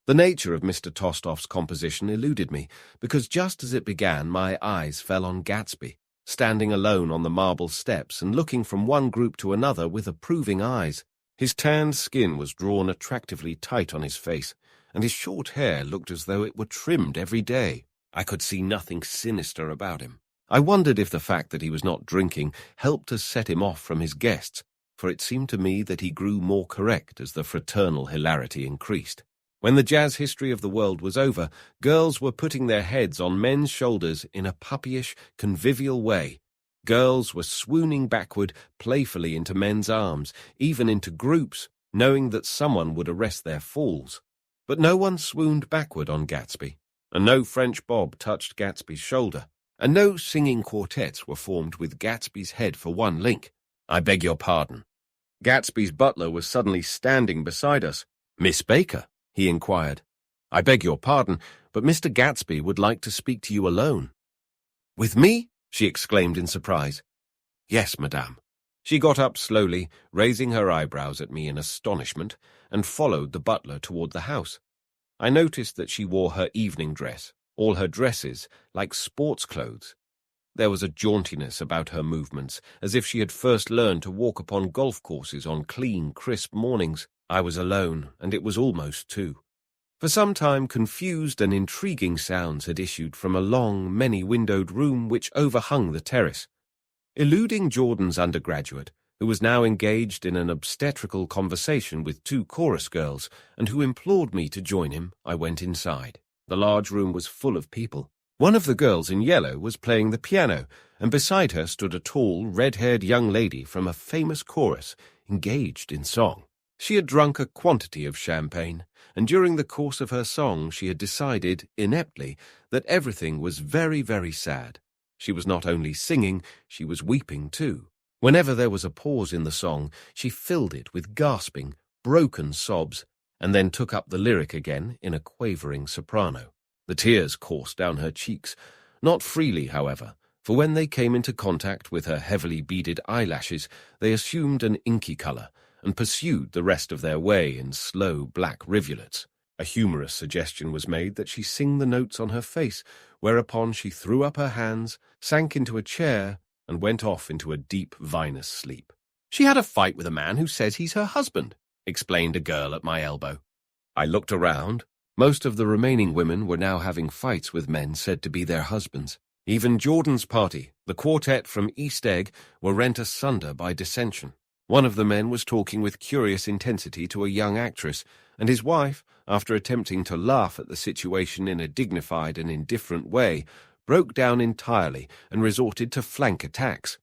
The nature of Mr. Tostov's composition eluded me, because just as it began my eyes fell on Gatsby, standing alone on the marble steps and looking from one group to another with approving eyes. His tanned skin was drawn attractively tight on his face, and his short hair looked as though it were trimmed every day. I could see nothing sinister about him. I wondered if the fact that he was not drinking helped to set him off from his guests, for it seemed to me that he grew more correct as the fraternal hilarity increased. When the jazz history of the world was over, girls were putting their heads on men's shoulders in a puppyish, convivial way. Girls were swooning backward playfully into men's arms, even into groups, knowing that someone would arrest their falls. But no one swooned backward on Gatsby, and no French bob touched Gatsby's shoulder, and no singing quartets were formed with Gatsby's head for one link. "I beg your pardon." Gatsby's butler was suddenly standing beside us. "Miss Baker?" he inquired. "I beg your pardon, but Mr. Gatsby would like to speak to you alone." "With me?" she exclaimed in surprise. "Yes, madame." She got up slowly, raising her eyebrows at me in astonishment, and followed the butler toward the house. I noticed that she wore her evening dress, all her dresses, like sports clothes. There was a jauntiness about her movements, as if she had first learned to walk upon golf courses on clean, crisp mornings. I was alone, and it was almost 2. For some time, confused and intriguing sounds had issued from a long, many-windowed room which overhung the terrace. Eluding Jordan's undergraduate, who was now engaged in an obstetrical conversation with 2 chorus girls, and who implored me to join him, I went inside. The large room was full of people. One of the girls in yellow was playing the piano, and beside her stood a tall, red-haired young lady from a famous chorus, engaged in song. She had drunk a quantity of champagne, and during the course of her song she had decided, ineptly, that everything was very, very sad. She was not only singing, she was weeping too. Whenever there was a pause in the song, she filled it with gasping, broken sobs, and then took up the lyric again in a quavering soprano. The tears coursed down her cheeks, not freely, however, for when they came into contact with her heavily beaded eyelashes, they assumed an inky colour, and pursued the rest of their way in slow black rivulets. A humorous suggestion was made that she sing the notes on her face, whereupon she threw up her hands, sank into a chair, and went off into a deep vinous sleep. "She had a fight with a man who says he's her husband," explained a girl at my elbow. I looked around. Most of the remaining women were now having fights with men said to be their husbands. Even Jordan's party, the quartet from East Egg, were rent asunder by dissension. One of the men was talking with curious intensity to a young actress, and his wife, after attempting to laugh at the situation in a dignified and indifferent way, broke down entirely and resorted to flank attacks.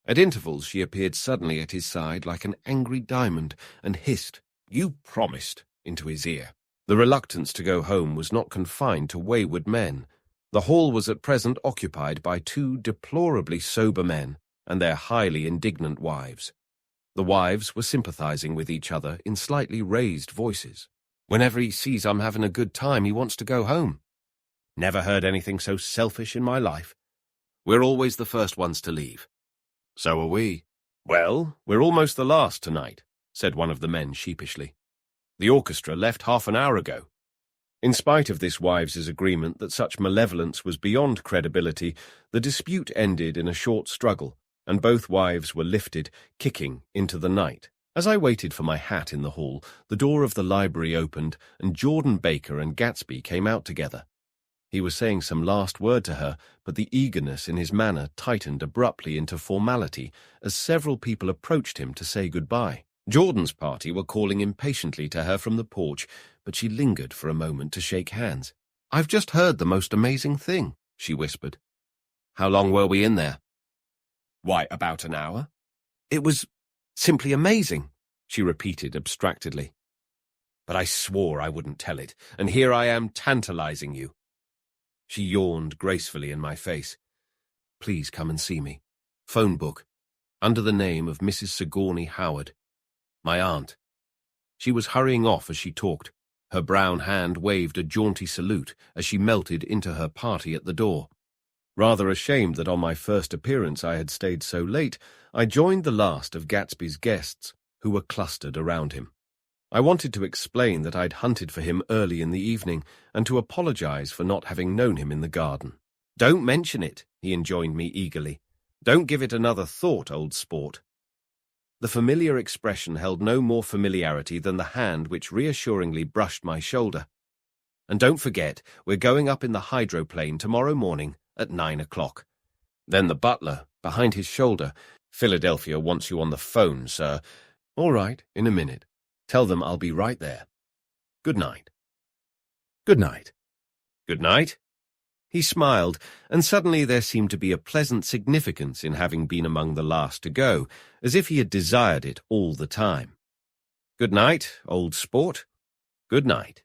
At intervals she appeared suddenly at his side like an angry diamond and hissed, "You promised," into his ear. The reluctance to go home was not confined to wayward men. The hall was at present occupied by 2 deplorably sober men and their highly indignant wives. The wives were sympathizing with each other in slightly raised voices. "Whenever he sees I'm having a good time, he wants to go home. Never heard anything so selfish in my life. We're always the first ones to leave." "So are we." "Well, we're almost the last tonight," said one of the men sheepishly. "The orchestra left half an hour ago." In spite of this wives' agreement that such malevolence was beyond credibility, the dispute ended in a short struggle, and both wives were lifted, kicking, into the night. As I waited for my hat in the hall, the door of the library opened, and Jordan Baker and Gatsby came out together. He was saying some last word to her, but the eagerness in his manner tightened abruptly into formality as several people approached him to say goodbye. Jordan's party were calling impatiently to her from the porch, but she lingered for a moment to shake hands. "I've just heard the most amazing thing," she whispered. "How long were we in there?" "Why, about an hour." "It was simply amazing," she repeated abstractedly. "But I swore I wouldn't tell it, and here I am tantalizing you." She yawned gracefully in my face. "Please come and see me. Phone book. Under the name of Mrs. Sigourney Howard. My aunt." She was hurrying off as she talked. Her brown hand waved a jaunty salute as she melted into her party at the door. Rather ashamed that on my first appearance I had stayed so late, I joined the last of Gatsby's guests, who were clustered around him. I wanted to explain that I'd hunted for him early in the evening, and to apologize for not having known him in the garden. "Don't mention it," he enjoined me eagerly. "Don't give it another thought, old sport." The familiar expression held no more familiarity than the hand which reassuringly brushed my shoulder. "And don't forget, we're going up in the hydroplane tomorrow morning at 9 o'clock. Then the butler, behind his shoulder, "Philadelphia wants you on the phone, sir. All right, in a minute. Tell them I'll be right there. Good night. Good night. Good night. He smiled, and suddenly there seemed to be a pleasant significance in having been among the last to go, as if he had desired it all the time. Good night, old sport. Good night.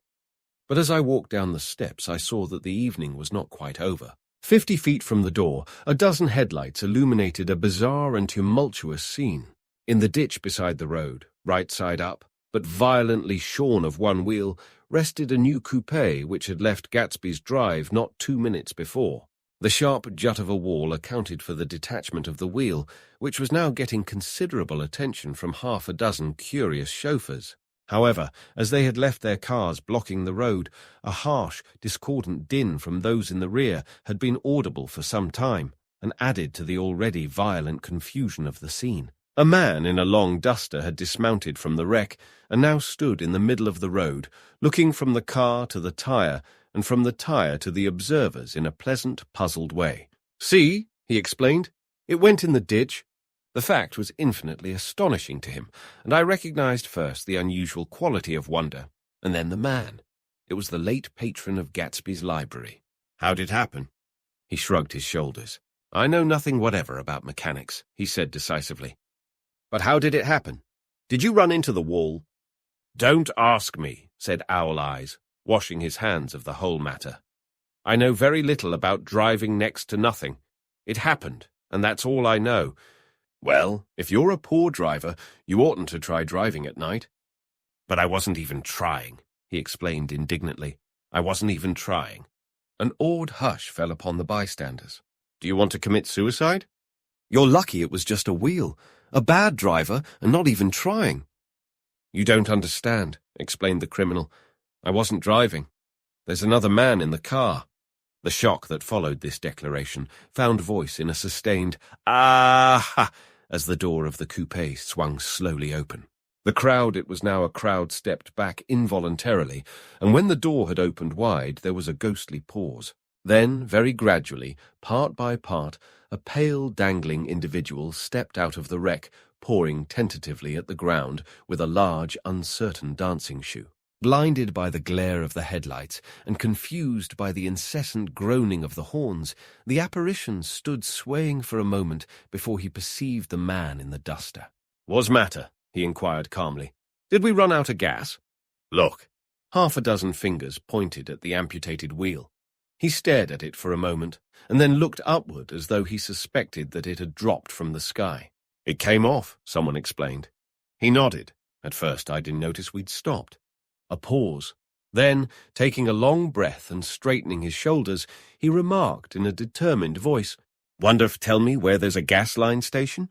But as I walked down the steps, I saw that the evening was not quite over. 50 feet from the door, a dozen headlights illuminated a bizarre and tumultuous scene. In the ditch beside the road, right side up, but violently shorn of one wheel, rested a new coupe which had left Gatsby's drive not 2 minutes before. The sharp jut of a wall accounted for the detachment of the wheel, which was now getting considerable attention from half a dozen curious chauffeurs. However, as they had left their cars blocking the road, a harsh, discordant din from those in the rear had been audible for some time, and added to the already violent confusion of the scene. A man in a long duster had dismounted from the wreck and now stood in the middle of the road, looking from the car to the tyre and from the tyre to the observers in a pleasant, puzzled way. "See," he explained, "it went in the ditch." The fact was infinitely astonishing to him, and I recognized first the unusual quality of wonder, and then the man. It was the late patron of Gatsby's library. "How'd it happen?" He shrugged his shoulders. "I know nothing whatever about mechanics," he said decisively. "But how did it happen? Did you run into the wall?" "Don't ask me," said Owl Eyes, washing his hands of the whole matter. "I know very little about driving next to nothing. It happened, and that's all I know." "Well, if you're a poor driver, you oughtn't to try driving at night." "But I wasn't even trying," he explained indignantly. "I wasn't even trying." An awed hush fell upon the bystanders. "Do you want to commit suicide?" "You're lucky it was just a wheel. A bad driver, and not even trying." "You don't understand," explained the criminal. "I wasn't driving. There's another man in the car." The shock that followed this declaration found voice in a sustained "Ah-ha!" as the door of the coupe swung slowly open. The crowd, it was now a crowd, stepped back involuntarily, and when the door had opened wide, there was a ghostly pause. Then, very gradually, part by part, a pale, dangling individual stepped out of the wreck, pawing tentatively at the ground with a large, uncertain dancing shoe. Blinded by the glare of the headlights and confused by the incessant groaning of the horns, the apparition stood swaying for a moment before he perceived the man in the duster. "What's matter?" he inquired calmly. "Did we run out of gas?" "Look." Half a dozen fingers pointed at the amputated wheel. He stared at it for a moment, and then looked upward as though he suspected that it had dropped from the sky. "It came off," someone explained. He nodded. At first I didn't notice we'd stopped. A pause. Then, taking a long breath and straightening his shoulders, he remarked in a determined voice, "Wonder if tell me where there's a gas line station?"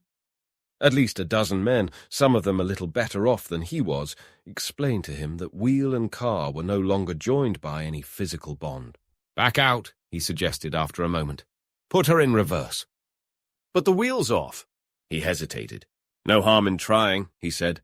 At least a dozen men, some of them a little better off than he was, explained to him that wheel and car were no longer joined by any physical bond. "Back out," he suggested after a moment. "Put her in reverse." "But the wheel's off." He hesitated. "No harm in trying," he said.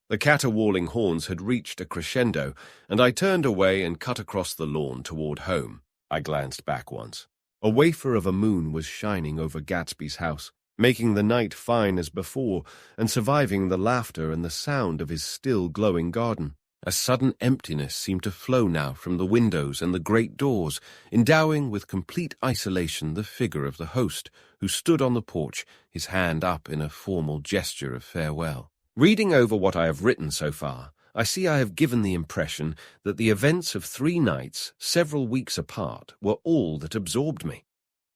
The caterwauling horns had reached a crescendo, and I turned away and cut across the lawn toward home. I glanced back once. A wafer of a moon was shining over Gatsby's house, making the night fine as before, and surviving the laughter and the sound of his still glowing garden. A sudden emptiness seemed to flow now from the windows and the great doors, endowing with complete isolation the figure of the host, who stood on the porch, his hand up in a formal gesture of farewell. Reading over what I have written so far, I see I have given the impression that the events of 3 nights, several weeks apart, were all that absorbed me.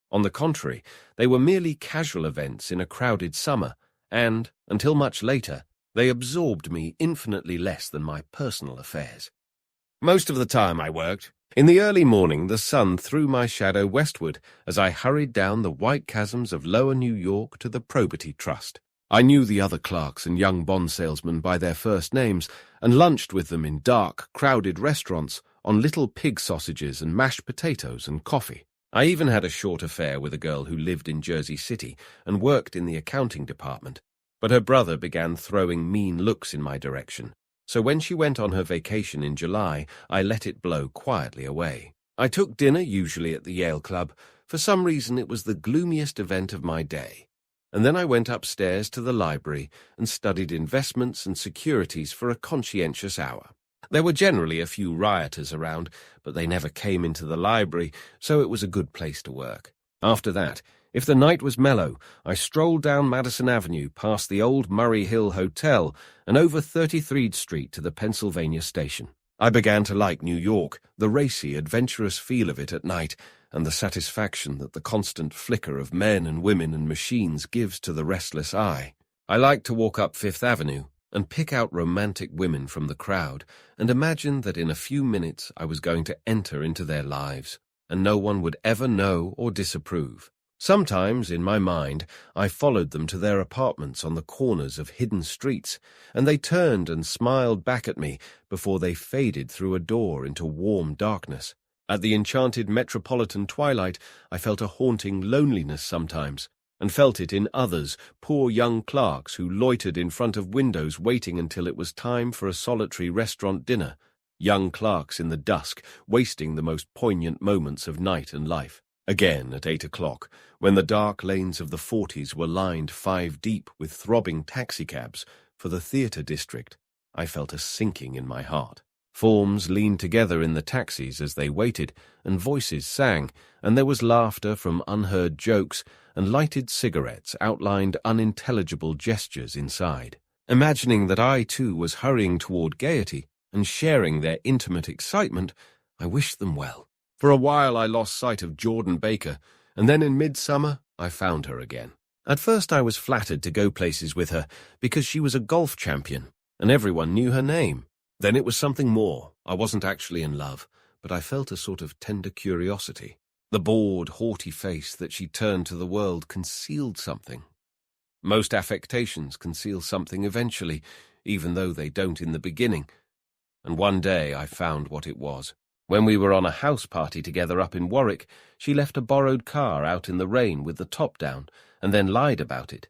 On the contrary, they were merely casual events in a crowded summer, and, until much later, they absorbed me infinitely less than my personal affairs. Most of the time I worked. In the early morning the sun threw my shadow westward as I hurried down the white chasms of lower New York to the Probity Trust. I knew the other clerks and young bond salesmen by their first names, and lunched with them in dark, crowded restaurants on little pig sausages and mashed potatoes and coffee. I even had a short affair with a girl who lived in Jersey City and worked in the accounting department. But her brother began throwing mean looks in my direction, so when she went on her vacation in July, I let it blow quietly away. I took dinner usually at the Yale Club. For some reason it was the gloomiest event of my day. and then I went upstairs to the library and studied investments and securities for a conscientious hour. There were generally a few rioters around, but they never came into the library, so it was a good place to work. After that, if the night was mellow, I strolled down Madison Avenue past the old Murray Hill Hotel and over 33rd Street to the Pennsylvania Station. I began to like New York, the racy, adventurous feel of it at night, and the satisfaction that the constant flicker of men and women and machines gives to the restless eye. I liked to walk up Fifth Avenue and pick out romantic women from the crowd and imagine that in a few minutes I was going to enter into their lives, and no one would ever know or disapprove. Sometimes, in my mind, I followed them to their apartments on the corners of hidden streets, and they turned and smiled back at me before they faded through a door into warm darkness. At the enchanted metropolitan twilight, I felt a haunting loneliness sometimes, and felt it in others, poor young clerks who loitered in front of windows waiting until it was time for a solitary restaurant dinner, young clerks in the dusk, wasting the most poignant moments of night and life. Again, at 8 o'clock, when the dark lanes of the 40s were lined 5 deep with throbbing taxicabs for the theatre district, I felt a sinking in my heart. Forms leaned together in the taxis as they waited, and voices sang, and there was laughter from unheard jokes, and lighted cigarettes outlined unintelligible gestures inside. Imagining that I, too, was hurrying toward gaiety and sharing their intimate excitement, I wished them well. For a while I lost sight of Jordan Baker, and then in midsummer I found her again. At first I was flattered to go places with her because she was a golf champion, and everyone knew her name. Then it was something more. I wasn't actually in love, but I felt a sort of tender curiosity. The bored, haughty face that she turned to the world concealed something. Most affectations conceal something eventually, even though they don't in the beginning. And one day I found what it was. When we were on a house party together up in Warwick, she left a borrowed car out in the rain with the top down, and then lied about it.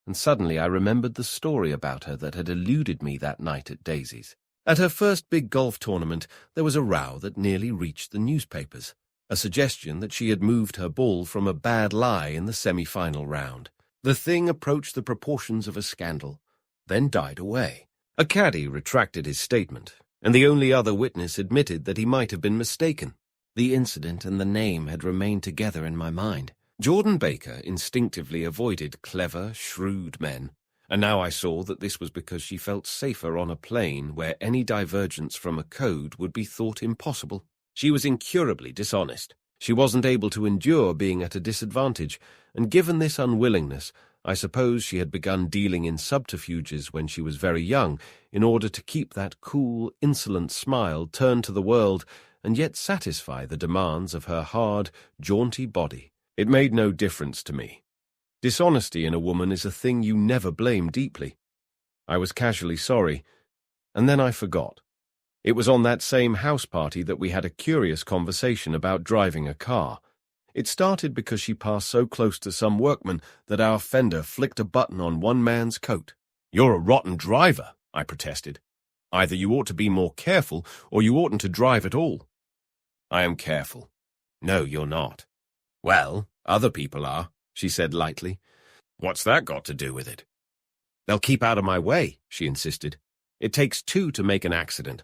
And suddenly I remembered the story about her that had eluded me that night at Daisy's. At her first big golf tournament, there was a row that nearly reached the newspapers, a suggestion that she had moved her ball from a bad lie in the semi-final round. The thing approached the proportions of a scandal, then died away. A caddy retracted his statement, and the only other witness admitted that he might have been mistaken. The incident and the name had remained together in my mind. Jordan Baker instinctively avoided clever, shrewd men, and now I saw that this was because she felt safer on a plane where any divergence from a code would be thought impossible. She was incurably dishonest. She wasn't able to endure being at a disadvantage, and given this unwillingness, I suppose she had begun dealing in subterfuges when she was very young, in order to keep that cool, insolent smile turned to the world and yet satisfy the demands of her hard, jaunty body. It made no difference to me. Dishonesty in a woman is a thing you never blame deeply. I was casually sorry, and then I forgot. It was on that same house party that we had a curious conversation about driving a car. It started because she passed so close to some workman that our fender flicked a button on one man's coat. "You're a rotten driver," I protested. "Either you ought to be more careful, or you oughtn't to drive at all." "I am careful." "No, you're not." "Well, other people are," she said lightly. "What's that got to do with it?" "They'll keep out of my way," she insisted. "It takes 2 to make an accident."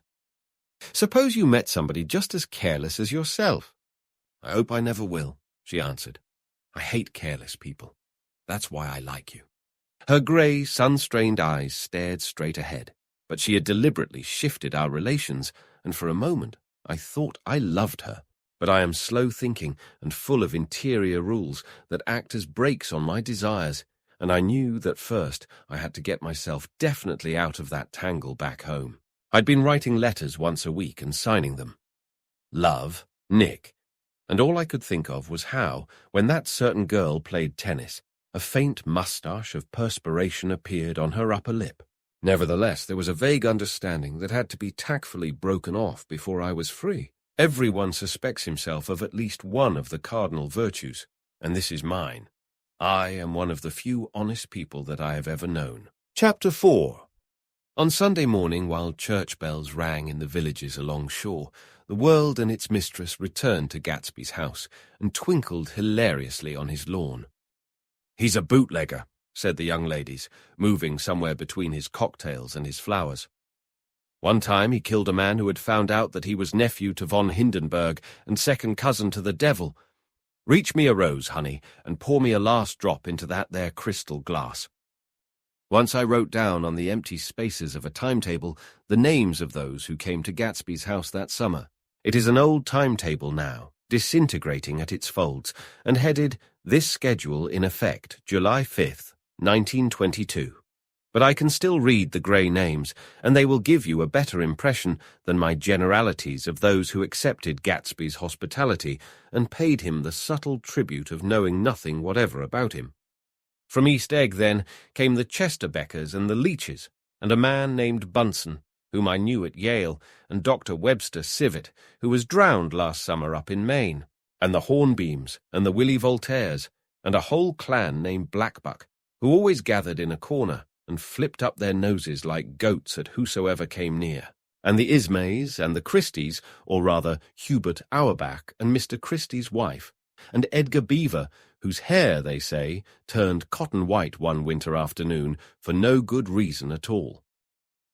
"Suppose you met somebody just as careless as yourself." "I hope I never will," she answered. "I hate careless people. That's why I like you." Her grey, sun-strained eyes stared straight ahead, but she had deliberately shifted our relations, and for a moment I thought I loved her. But I am slow-thinking and full of interior rules that act as brakes on my desires, and I knew that first I had to get myself definitely out of that tangle back home. I'd been writing letters once a week and signing them. Love, Nick. And all I could think of was how, when that certain girl played tennis, a faint moustache of perspiration appeared on her upper lip. Nevertheless, there was a vague understanding that had to be tactfully broken off before I was free. Everyone suspects himself of at least one of the cardinal virtues, and this is mine. I am one of the few honest people that I have ever known. Chapter 4. On Sunday morning, while church bells rang in the villages along shore, the world and its mistress returned to Gatsby's house and twinkled hilariously on his lawn. "He's a bootlegger," said the young ladies, moving somewhere between his cocktails and his flowers. One time he killed a man who had found out that he was nephew to von Hindenburg and second cousin to the devil. Reach me a rose, honey, and pour me a last drop into that there crystal glass. Once I wrote down on the empty spaces of a timetable the names of those who came to Gatsby's house that summer. It is an old timetable now, disintegrating at its folds, and headed, "This schedule in effect, July 5th, 1922. But I can still read the grey names, and they will give you a better impression than my generalities of those who accepted Gatsby's hospitality and paid him the subtle tribute of knowing nothing whatever about him. From East Egg, then, came the Chesterbeckers and the Leaches, and a man named Bunsen, whom I knew at Yale, and Dr. Webster Civet, who was drowned last summer up in Maine, and the Hornbeams, and the Willie Voltaires, and a whole clan named Blackbuck, who always gathered in a corner and flipped up their noses like goats at whosoever came near, and the Ismays and the Christies, or rather Hubert Auerbach and Mr. Christie's wife, and Edgar Beaver, whose hair, they say, turned cotton white one winter afternoon for no good reason at all.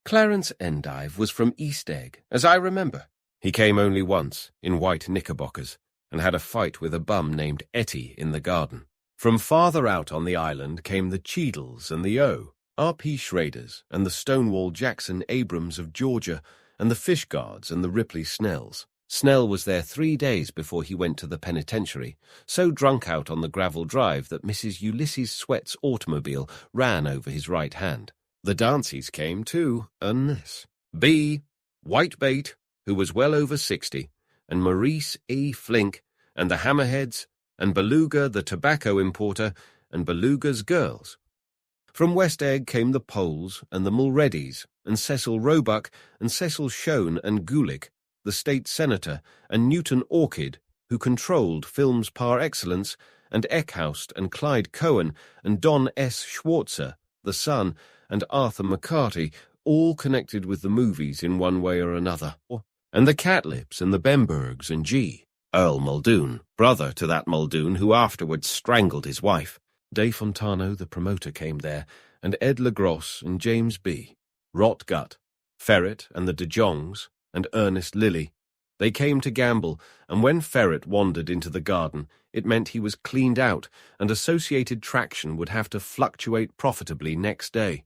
Clarence Endive was from East Egg, as I remember. He came only once, in white knickerbockers, and had a fight with a bum named Etty in the garden. From farther out on the island came the Cheadles and the R.P. Schraders, and the Stonewall Jackson Abrams of Georgia, and the Fishguards and the Ripley Snells. Snell was there 3 days before he went to the penitentiary, so drunk out on the gravel drive that Mrs. Ulysses Sweat's automobile ran over his right hand. The Danceys came too, unless B. Whitebait, who was well over 60, and Maurice E. Flink, and the Hammerheads, and Beluga the tobacco importer, and Beluga's girls. From West Egg came the Poles and the Mulreadys, and Cecil Roebuck, and Cecil Shone and Gulick, the state senator, and Newton Orchid, who controlled films par excellence, and Eckhoust and Clyde Cohen, and Don S. Schwartzer, the son, and Arthur McCarty, all connected with the movies in one way or another, and the Catlips and the Bembergs and G. Earl Muldoon, brother to that Muldoon who afterwards strangled his wife. De Fontano, the promoter, came there, and Ed LaGrosse and James B. Rotgut, Ferret and the De Jongs, and Ernest Lilly. They came to gamble, and when Ferret wandered into the garden, it meant he was cleaned out, and Associated Traction would have to fluctuate profitably next day.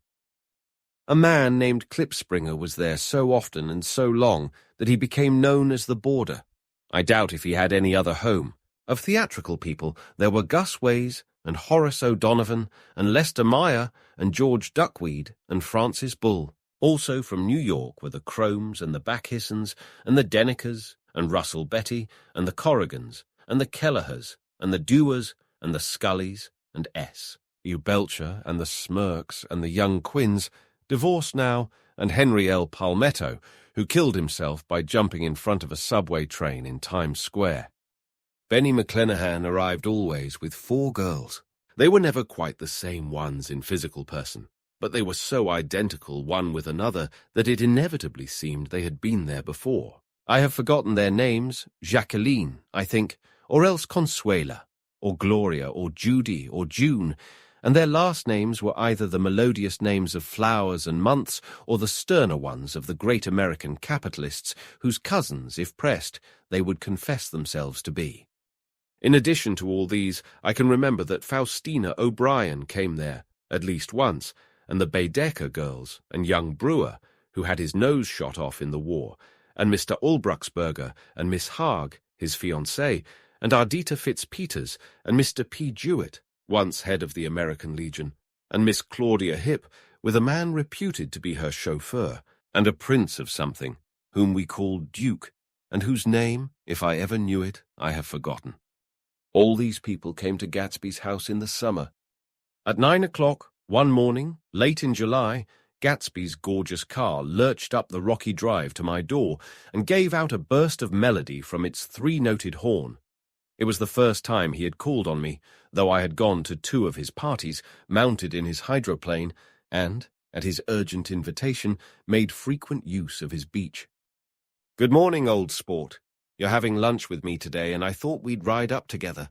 A man named Klipspringer was there so often and so long that he became known as the Boarder. I doubt if he had any other home. Of theatrical people, there were Gus Ways, and Horace O'Donovan, and Lester Meyer, and George Duckweed, and Francis Bull. Also from New York were the Cromes and the Backhissons, and the Denekers, and Russell Betty, and the Corrigans, and the Kelleher's, and the Dewars, and the Scullys, and S. U. Belcher, and the Smirks, and the young Quinns, divorced now, and Henry L. Palmetto, who killed himself by jumping in front of a subway train in Times Square. Benny McClenahan arrived always with 4 girls. They were never quite the same ones in physical person, but they were so identical one with another that it inevitably seemed they had been there before. I have forgotten their names, Jacqueline, I think, or else Consuela, or Gloria, or Judy, or June, and their last names were either the melodious names of flowers and months or the sterner ones of the great American capitalists whose cousins, if pressed, they would confess themselves to be. In addition to all these, I can remember that Faustina O'Brien came there, at least once, and the Baedeker girls, and young Brewer, who had his nose shot off in the war, and Mr. Ulbrucksberger, and Miss Haag, his fiancée, and Ardita Fitzpeters, and Mr. P. Jewett, once head of the American Legion, and Miss Claudia Hipp, with a man reputed to be her chauffeur, and a prince of something, whom we called Duke, and whose name, if I ever knew it, I have forgotten. All these people came to Gatsby's house in the summer. At 9 o'clock, one morning, late in July, Gatsby's gorgeous car lurched up the rocky drive to my door and gave out a burst of melody from its 3-noted horn. It was the first time he had called on me, though I had gone to 2 of his parties, mounted in his hydroplane, and, at his urgent invitation, made frequent use of his beach. "Good morning, old sport. You're having lunch with me today, and I thought we'd ride up together."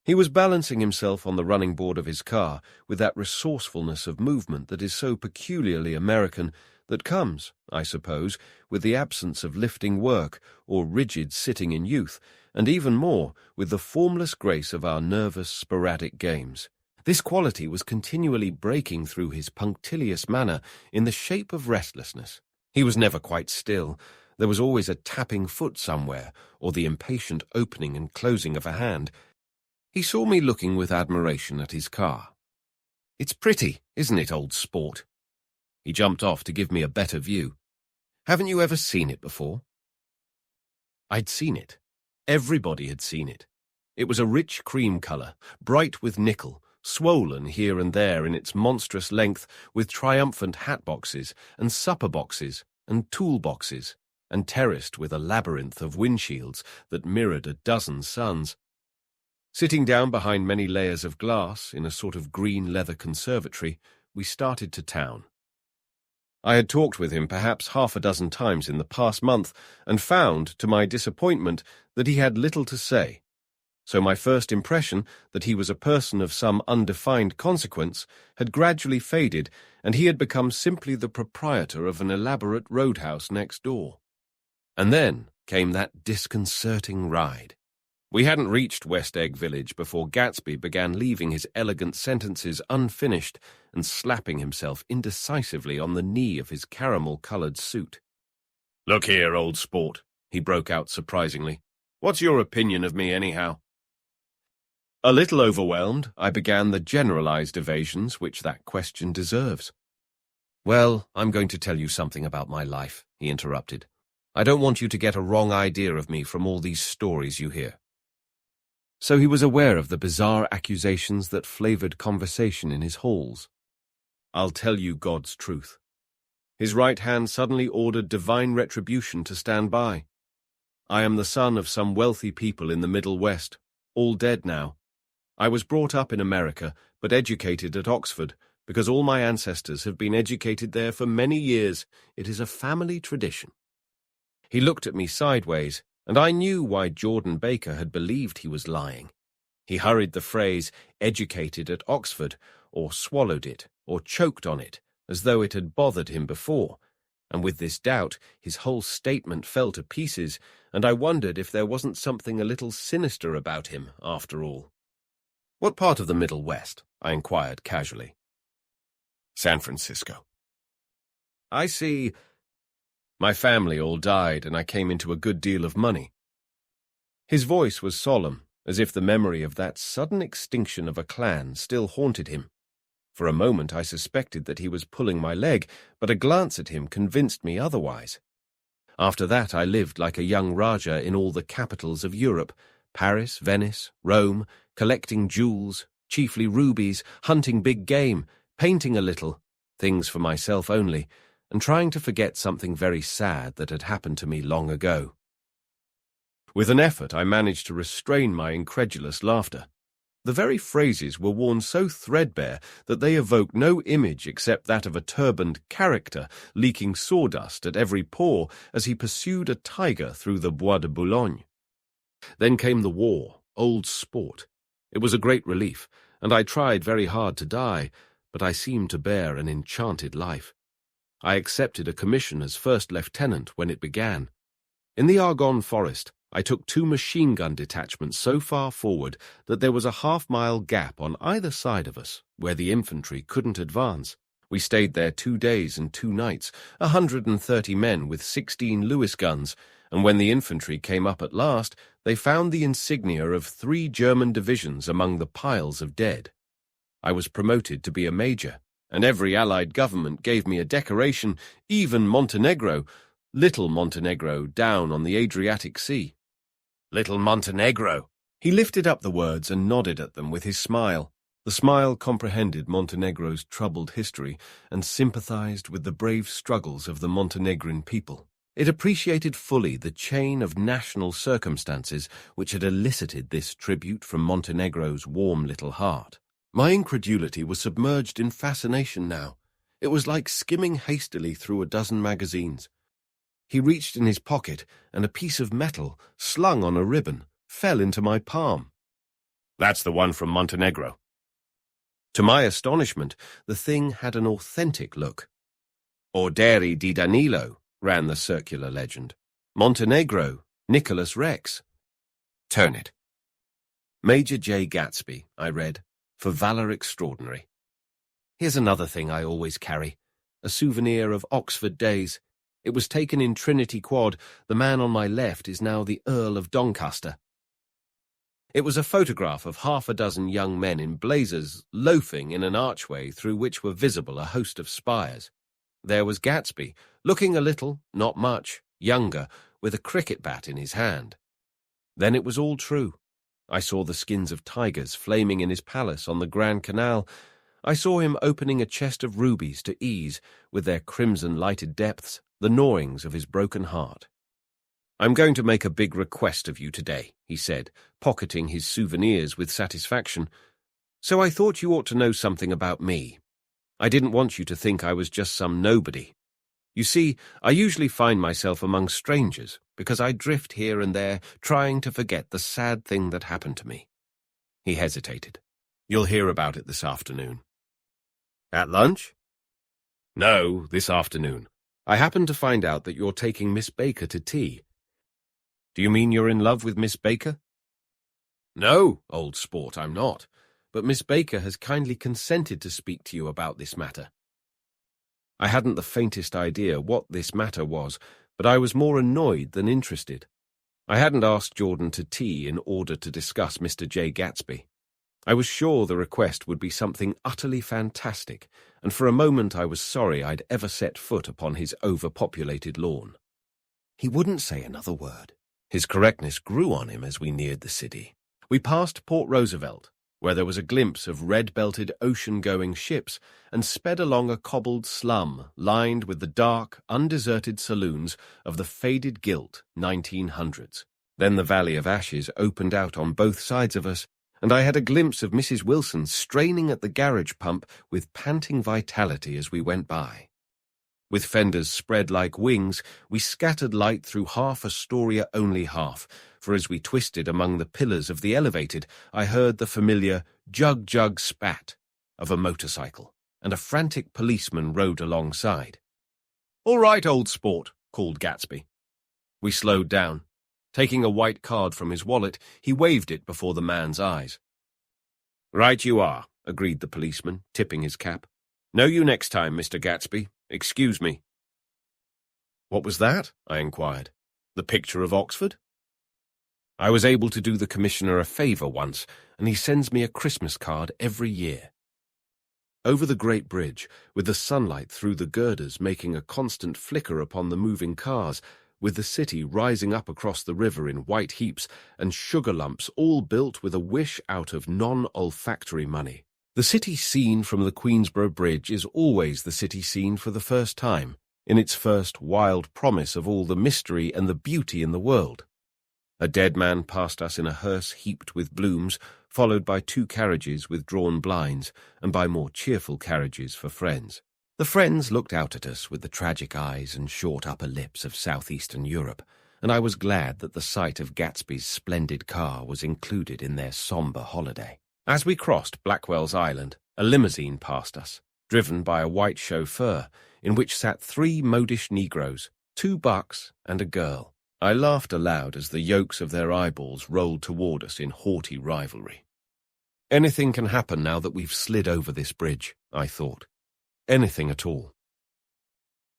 He was balancing himself on the running board of his car with that resourcefulness of movement that is so peculiarly American, that comes, I suppose, with the absence of lifting work or rigid sitting in youth, and even more with the formless grace of our nervous, sporadic games. This quality was continually breaking through his punctilious manner in the shape of restlessness. He was never quite still. There was always a tapping foot somewhere, or the impatient opening and closing of a hand. He saw me looking with admiration at his car. "It's pretty, isn't it, old sport?" He jumped off to give me a better view. "Haven't you ever seen it before?" I'd seen it. Everybody had seen it. It was a rich cream colour, bright with nickel, swollen here and there in its monstrous length with triumphant hat boxes and supper boxes and tool boxes, and terraced with a labyrinth of windshields that mirrored a dozen suns. Sitting down behind many layers of glass in a sort of green leather conservatory, we started to town. I had talked with him perhaps half a dozen times in the past month and found, to my disappointment, that he had little to say. So my first impression that he was a person of some undefined consequence had gradually faded, and he had become simply the proprietor of an elaborate roadhouse next door. And then came that disconcerting ride. We hadn't reached West Egg Village before Gatsby began leaving his elegant sentences unfinished and slapping himself indecisively on the knee of his caramel-coloured suit. "Look here, old sport," he broke out surprisingly. "What's your opinion of me, anyhow?" A little overwhelmed, I began the generalized evasions which that question deserves. "Well, I'm going to tell you something about my life," he interrupted. "I don't want you to get a wrong idea of me from all these stories you hear." So he was aware of the bizarre accusations that flavoured conversation in his halls. "I'll tell you God's truth." His right hand suddenly ordered divine retribution to stand by. "I am the son of some wealthy people in the Middle West, all dead now. I was brought up in America, but educated at Oxford, because all my ancestors have been educated there for many years. It is a family tradition." He looked at me sideways, and I knew why Jordan Baker had believed he was lying. He hurried the phrase, "educated at Oxford," or swallowed it, or choked on it, as though it had bothered him before, and with this doubt his whole statement fell to pieces, and I wondered if there wasn't something a little sinister about him, after all. "What part of the Middle West?" I inquired casually. "San Francisco." "I see. My family all died, and I came into a good deal of money." His voice was solemn, as if the memory of that sudden extinction of a clan still haunted him. For a moment I suspected that he was pulling my leg, but a glance at him convinced me otherwise. After that I lived like a young Rajah in all the capitals of Europe, Paris, Venice, Rome, collecting jewels, chiefly rubies, hunting big game, painting a little, things for myself only, and trying to forget something very sad that had happened to me long ago. With an effort I managed to restrain my incredulous laughter. The very phrases were worn so threadbare that they evoked no image except that of a turbaned character leaking sawdust at every pore as he pursued a tiger through the Bois de Boulogne. Then came the war, old sport. It was a great relief, and I tried very hard to die, but I seemed to bear an enchanted life. I accepted a commission as first lieutenant when it began. In the Argonne forest, I took 2 machine-gun detachments so far forward that there was a half-mile gap on either side of us, where the infantry couldn't advance. We stayed there 2 days and 2 nights, 130 men with 16 Lewis guns, and when the infantry came up at last, they found the insignia of 3 German divisions among the piles of dead. I was promoted to be a major, and every Allied government gave me a decoration, even Montenegro, Little Montenegro, down on the Adriatic Sea. Little Montenegro. He lifted up the words and nodded at them with his smile. The smile comprehended Montenegro's troubled history and sympathized with the brave struggles of the Montenegrin people. It appreciated fully the chain of national circumstances which had elicited this tribute from Montenegro's warm little heart. My incredulity was submerged in fascination now. It was like skimming hastily through a dozen magazines. He reached in his pocket, and a piece of metal, slung on a ribbon, fell into my palm. That's the one from Montenegro. To my astonishment, the thing had an authentic look. Orderi di Danilo, ran the circular legend. Montenegro, Nicholas Rex. Turn it. Major J. Gatsby, I read, for valor extraordinary. Here's another thing I always carry, a souvenir of Oxford days. It was taken in Trinity Quad. The man on my left is now the Earl of Doncaster. It was a photograph of half a dozen young men in blazers loafing in an archway through which were visible a host of spires. There was Gatsby, looking a little, not much, younger, with a cricket bat in his hand. Then it was all true. I saw the skins of tigers flaming in his palace on the Grand Canal. I saw him opening a chest of rubies to ease, with their crimson-lighted depths, the gnawings of his broken heart. "I'm going to make a big request of you today," he said, pocketing his souvenirs with satisfaction. "So I thought you ought to know something about me. I didn't want you to think I was just some nobody. You see, I usually find myself among strangers because I drift here and there trying to forget the sad thing that happened to me." He hesitated. "You'll hear about it this afternoon." "At lunch?" "No, this afternoon. I happened to find out that you're taking Miss Baker to tea." "Do you mean you're in love with Miss Baker?" "No, old sport, I'm not. But Miss Baker has kindly consented to speak to you about this matter." I hadn't the faintest idea what this matter was, but I was more annoyed than interested. I hadn't asked Jordan to tea in order to discuss Mr. J. Gatsby. I was sure the request would be something utterly fantastic, and for a moment I was sorry I'd ever set foot upon his overpopulated lawn. He wouldn't say another word. His correctness grew on him as we neared the city. We passed Port Roosevelt, where there was a glimpse of red-belted ocean-going ships, and sped along a cobbled slum lined with the dark, undeserted saloons of the faded gilt 1900s. Then the Valley of Ashes opened out on both sides of us, and I had a glimpse of Mrs. Wilson straining at the garage pump with panting vitality as we went by. With fenders spread like wings, we scattered light through half Astoria only half, for as we twisted among the pillars of the elevated, I heard the familiar jug-jug spat of a motorcycle, and a frantic policeman rode alongside. "All right, old sport," called Gatsby. We slowed down. Taking a white card from his wallet, he waved it before the man's eyes. "Right you are," agreed the policeman, tipping his cap. "Know you next time, Mr. Gatsby. Excuse me." "What was that?" I inquired. "The picture of Oxford?" "I was able to do the commissioner a favour once, and he sends me a Christmas card every year." Over the great bridge, with the sunlight through the girders making a constant flicker upon the moving cars, with the city rising up across the river in white heaps, and sugar lumps all built with a wish out of non-olfactory money. The city seen from the Queensborough Bridge is always the city seen for the first time, in its first wild promise of all the mystery and the beauty in the world. A dead man passed us in a hearse heaped with blooms, followed by 2 carriages with drawn blinds, and by more cheerful carriages for friends. The friends looked out at us with the tragic eyes and short upper lips of southeastern Europe, and I was glad that the sight of Gatsby's splendid car was included in their sombre holiday. As we crossed Blackwell's Island, a limousine passed us, driven by a white chauffeur, in which sat 3 modish Negroes, 2 bucks and a girl. I laughed aloud as the yolks of their eyeballs rolled toward us in haughty rivalry. Anything can happen now that we've slid over this bridge, I thought. Anything at all.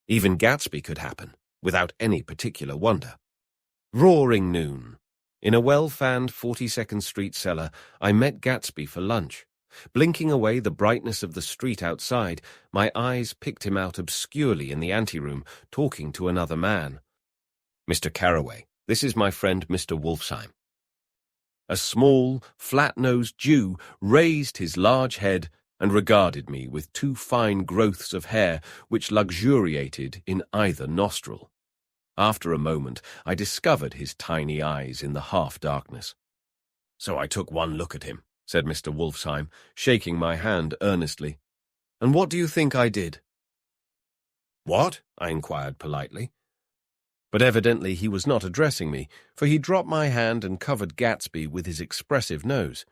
Even Gatsby could happen, without any particular wonder. Roaring noon. In a well-fanned 42nd Street cellar, I met Gatsby for lunch. Blinking away the brightness of the street outside, my eyes picked him out obscurely in the anteroom, talking to another man. "Mr. Carraway, this is my friend Mr. Wolfsheim." A small, flat-nosed Jew raised his large head and regarded me with 2 fine growths of hair which luxuriated in either nostril. After a moment, I discovered his tiny eyes in the half-darkness. "So I took one look at him," said Mr. Wolfsheim, shaking my hand earnestly. "And what do you think I did?" "What?" I inquired politely. But evidently he was not addressing me, for he dropped my hand and covered Gatsby with his expressive nose.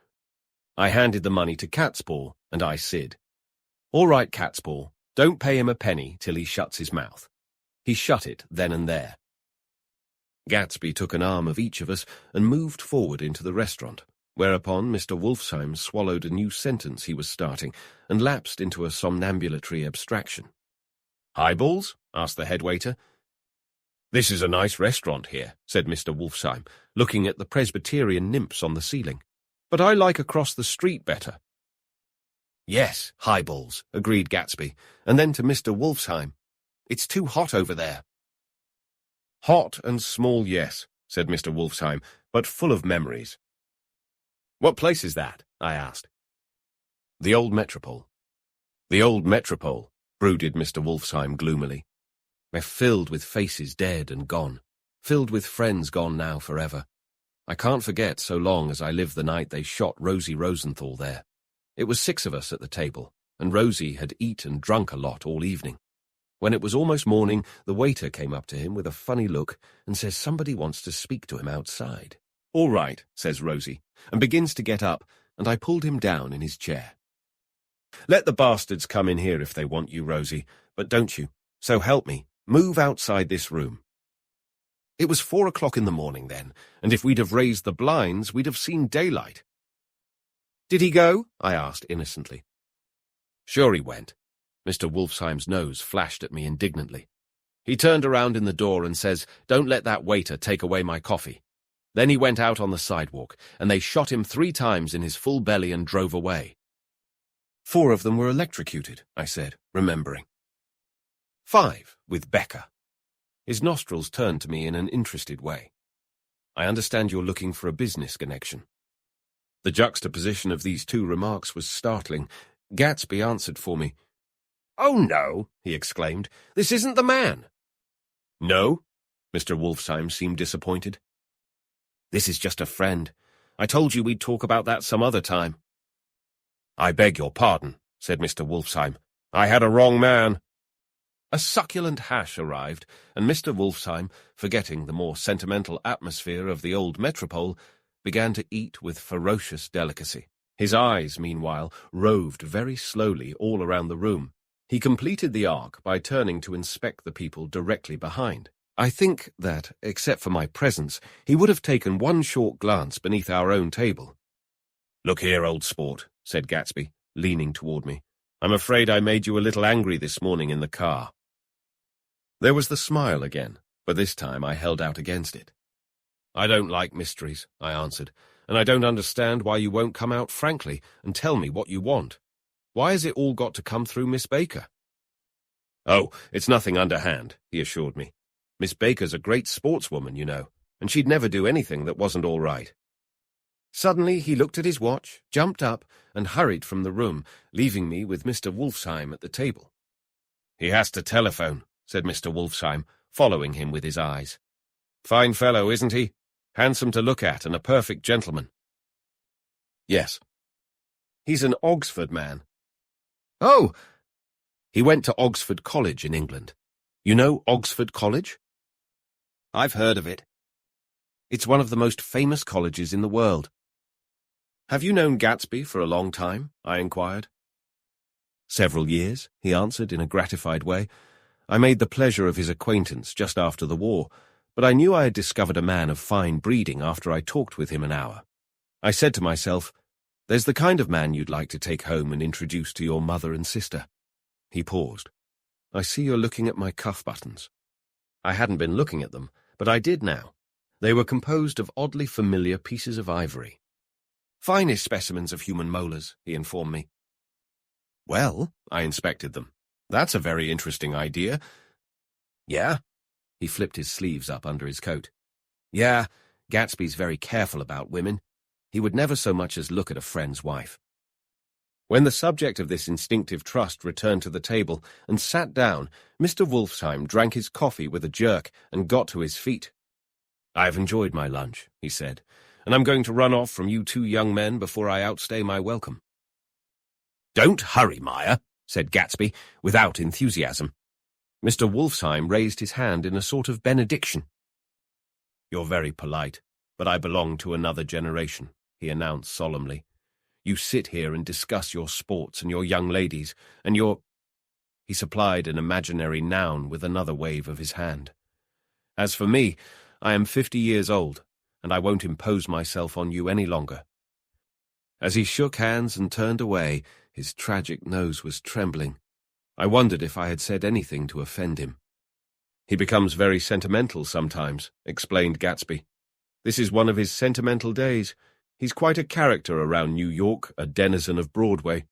I handed the money to Catspaw, and I said, "All right, Catspaw, don't pay him a penny till he shuts his mouth." He shut it then and there. Gatsby took an arm of each of us and moved forward into the restaurant, whereupon Mr. Wolfsheim swallowed a new sentence he was starting and lapsed into a somnambulatory abstraction. "Highballs?" asked the head waiter. "This is a nice restaurant here," said Mr. Wolfsheim, looking at the Presbyterian nymphs on the ceiling. "But I like across the street better." "Yes, highballs," agreed Gatsby, and then to Mr. Wolfsheim, "It's too hot over there." "Hot and small, yes," said Mr. Wolfsheim, "but full of memories." "What place is that?" I asked. "The Old Metropole." "The Old Metropole," brooded Mr. Wolfsheim gloomily. "They're filled with faces dead and gone, filled with friends gone now forever. I can't forget so long as I live the night they shot Rosie Rosenthal there. It was 6 of us at the table, and Rosie had eat and drunk a lot all evening. When it was almost morning, the waiter came up to him with a funny look and says somebody wants to speak to him outside. "All right," says Rosie, and begins to get up, and I pulled him down in his chair. "Let the bastards come in here if they want you, Rosie, but don't you, so help me, move outside this room." It was 4 o'clock in the morning then, and if we'd have raised the blinds, we'd have seen daylight. "Did he go?" I asked innocently. "Sure he went." Mr. Wolfsheim's nose flashed at me indignantly. He turned around in the door and says, "Don't let that waiter take away my coffee." Then he went out on the sidewalk, and they shot him 3 times in his full belly and drove away. 4 of them were electrocuted, I said, remembering. 5, with Becker. His nostrils turned to me in an interested way. "I understand you're looking for a business connection." The juxtaposition of these 2 remarks was startling. Gatsby answered for me. "Oh, no," he exclaimed. "This isn't the man." "No?" Mr. Wolfsheim seemed disappointed. "This is just a friend. I told you we'd talk about that some other time." "I beg your pardon," said Mr. Wolfsheim. "I had a wrong man." A succulent hash arrived, and Mr. Wolfsheim, forgetting the more sentimental atmosphere of the Old Metropole, began to eat with ferocious delicacy. His eyes, meanwhile, roved very slowly all around the room. He completed the arc by turning to inspect the people directly behind. I think that, except for my presence, he would have taken one short glance beneath our own table. "Look here, old sport," said Gatsby, leaning toward me. "I'm afraid I made you a little angry this morning in the car." There was the smile again, but this time I held out against it. "I don't like mysteries," I answered, "and I don't understand why you won't come out frankly and tell me what you want. Why has it all got to come through Miss Baker?" "Oh, it's nothing underhand," he assured me. "Miss Baker's a great sportswoman, you know, and she'd never do anything that wasn't all right." Suddenly he looked at his watch, jumped up, and hurried from the room, leaving me with Mr. Wolfsheim at the table. "He has to telephone," said Mr. Wolfsheim, following him with his eyes. "Fine fellow, isn't he? Handsome to look at and a perfect gentleman." "Yes." "He's an Oxford man." "Oh!" "He went to Oxford College in England. You know Oxford College?" "I've heard of it. It's one of the most famous colleges in the world." "Have you known Gatsby for a long time?" I inquired. "Several years," he answered in a gratified way. "I made the pleasure of his acquaintance just after the war, but I knew I had discovered a man of fine breeding after I talked with him an hour. I said to myself, there's the kind of man you'd like to take home and introduce to your mother and sister." He paused. "I see you're looking at my cuff buttons." I hadn't been looking at them, but I did now. They were composed of oddly familiar pieces of ivory. "Finest specimens of human molars," he informed me. "Well," I inspected them. "That's a very interesting idea." "Yeah." He flipped his sleeves up under his coat. "Yeah, Gatsby's very careful about women. He would never so much as look at a friend's wife." When the subject of this instinctive trust returned to the table and sat down, Mr. Wolfsheim drank his coffee with a jerk and got to his feet. "I've enjoyed my lunch," he said, "and I'm going to run off from you 2 young men before I outstay my welcome." "Don't hurry, Meyer," said Gatsby, without enthusiasm. Mr. Wolfsheim raised his hand in a sort of benediction. "You're very polite, but I belong to another generation," he announced solemnly. You sit here and discuss your sports and your young ladies, and your—" He supplied an imaginary noun with another wave of his hand. "As for me, I am 50 years old, and I won't impose myself on you any longer." As he shook hands and turned away, his tragic nose was trembling. I wondered if I had said anything to offend him. "He becomes very sentimental sometimes," explained Gatsby. "This is one of his sentimental days. He's quite a character around New York, a denizen of Broadway."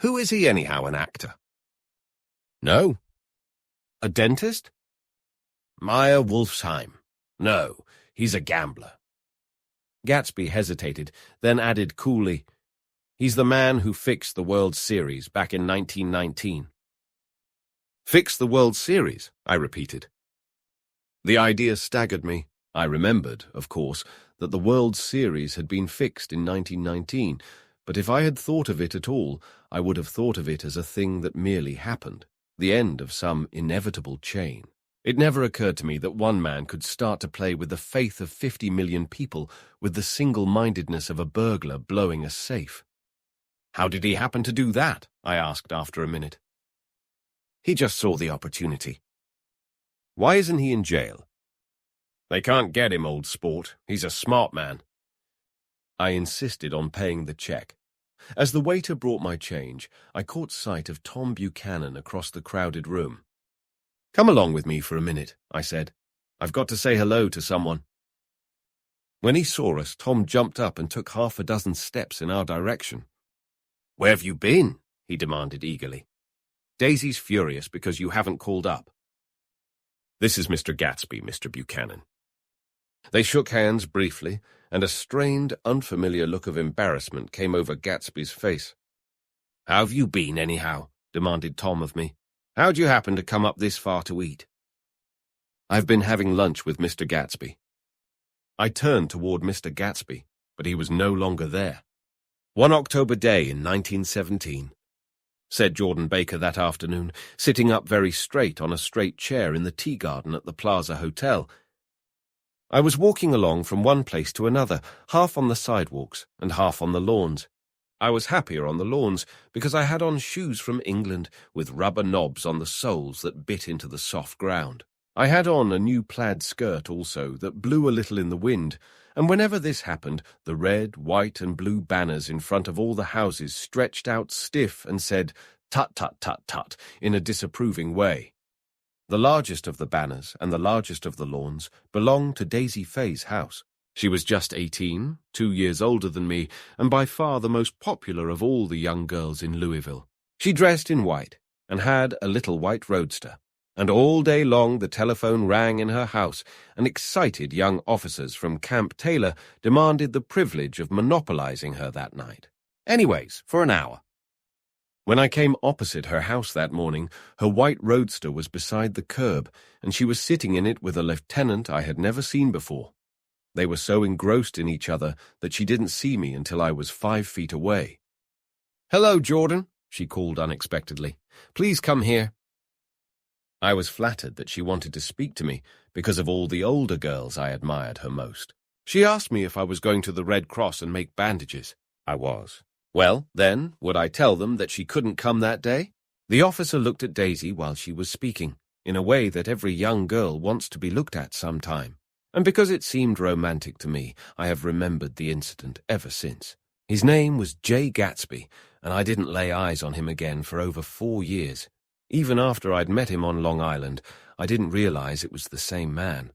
"Who is he anyhow, an actor?" "No." "A dentist?" "Meyer Wolfsheim. No, he's a gambler." Gatsby hesitated, then added coolly, "He's the man who fixed the World Series back in 1919. "Fixed the World Series?" I repeated. The idea staggered me. I remembered, of course, that the World Series had been fixed in 1919, but if I had thought of it at all, I would have thought of it as a thing that merely happened, the end of some inevitable chain. It never occurred to me that one man could start to play with the faith of 50 million people with the single-mindedness of a burglar blowing a safe. "How did he happen to do that?" I asked after a minute. "He just saw the opportunity." "Why isn't he in jail?" "They can't get him, old sport. He's a smart man." I insisted on paying the check. As the waiter brought my change, I caught sight of Tom Buchanan across the crowded room. "Come along with me for a minute," I said. "I've got to say hello to someone." When he saw us, Tom jumped up and took half a dozen steps in our direction. "Where have you been?" he demanded eagerly. "Daisy's furious because you haven't called up." "This is Mr. Gatsby, Mr. Buchanan." They shook hands briefly, and a strained, unfamiliar look of embarrassment came over Gatsby's face. "How have you been, anyhow?" demanded Tom of me. "How'd you happen to come up this far to eat?" "I've been having lunch with Mr. Gatsby." I turned toward Mr. Gatsby, but he was no longer there. "One October day in 1917, said Jordan Baker that afternoon, sitting up very straight on a straight chair in the tea garden at the Plaza Hotel. I was walking along from one place to another, half on the sidewalks and half on the lawns. I was happier on the lawns because I had on shoes from England with rubber knobs on the soles that bit into the soft ground. I had on a new plaid skirt also that blew a little in the wind, and whenever this happened, the red, white, and blue banners in front of all the houses stretched out stiff and said, "Tut, tut, tut, tut," in a disapproving way. The largest of the banners and the largest of the lawns belonged to Daisy Faye's house. She was just 18, 2 years older than me, and by far the most popular of all the young girls in Louisville. She dressed in white and had a little white roadster, and all day long the telephone rang in her house, and excited young officers from Camp Taylor demanded the privilege of monopolizing her that night. Anyways, for an hour. When I came opposite her house that morning, her white roadster was beside the curb, and she was sitting in it with a lieutenant I had never seen before. They were so engrossed in each other that she didn't see me until I was 5 feet away. "Hello, Jordan," she called unexpectedly. "Please come here." I was flattered that she wanted to speak to me because of all the older girls I admired her most. She asked me if I was going to the Red Cross and make bandages. I was. Well, then, would I tell them that she couldn't come that day? The officer looked at Daisy while she was speaking, in a way that every young girl wants to be looked at sometime. And because it seemed romantic to me, I have remembered the incident ever since. His name was J. Gatsby, and I didn't lay eyes on him again for over 4 years. Even after I'd met him on Long Island, I didn't realize it was the same man.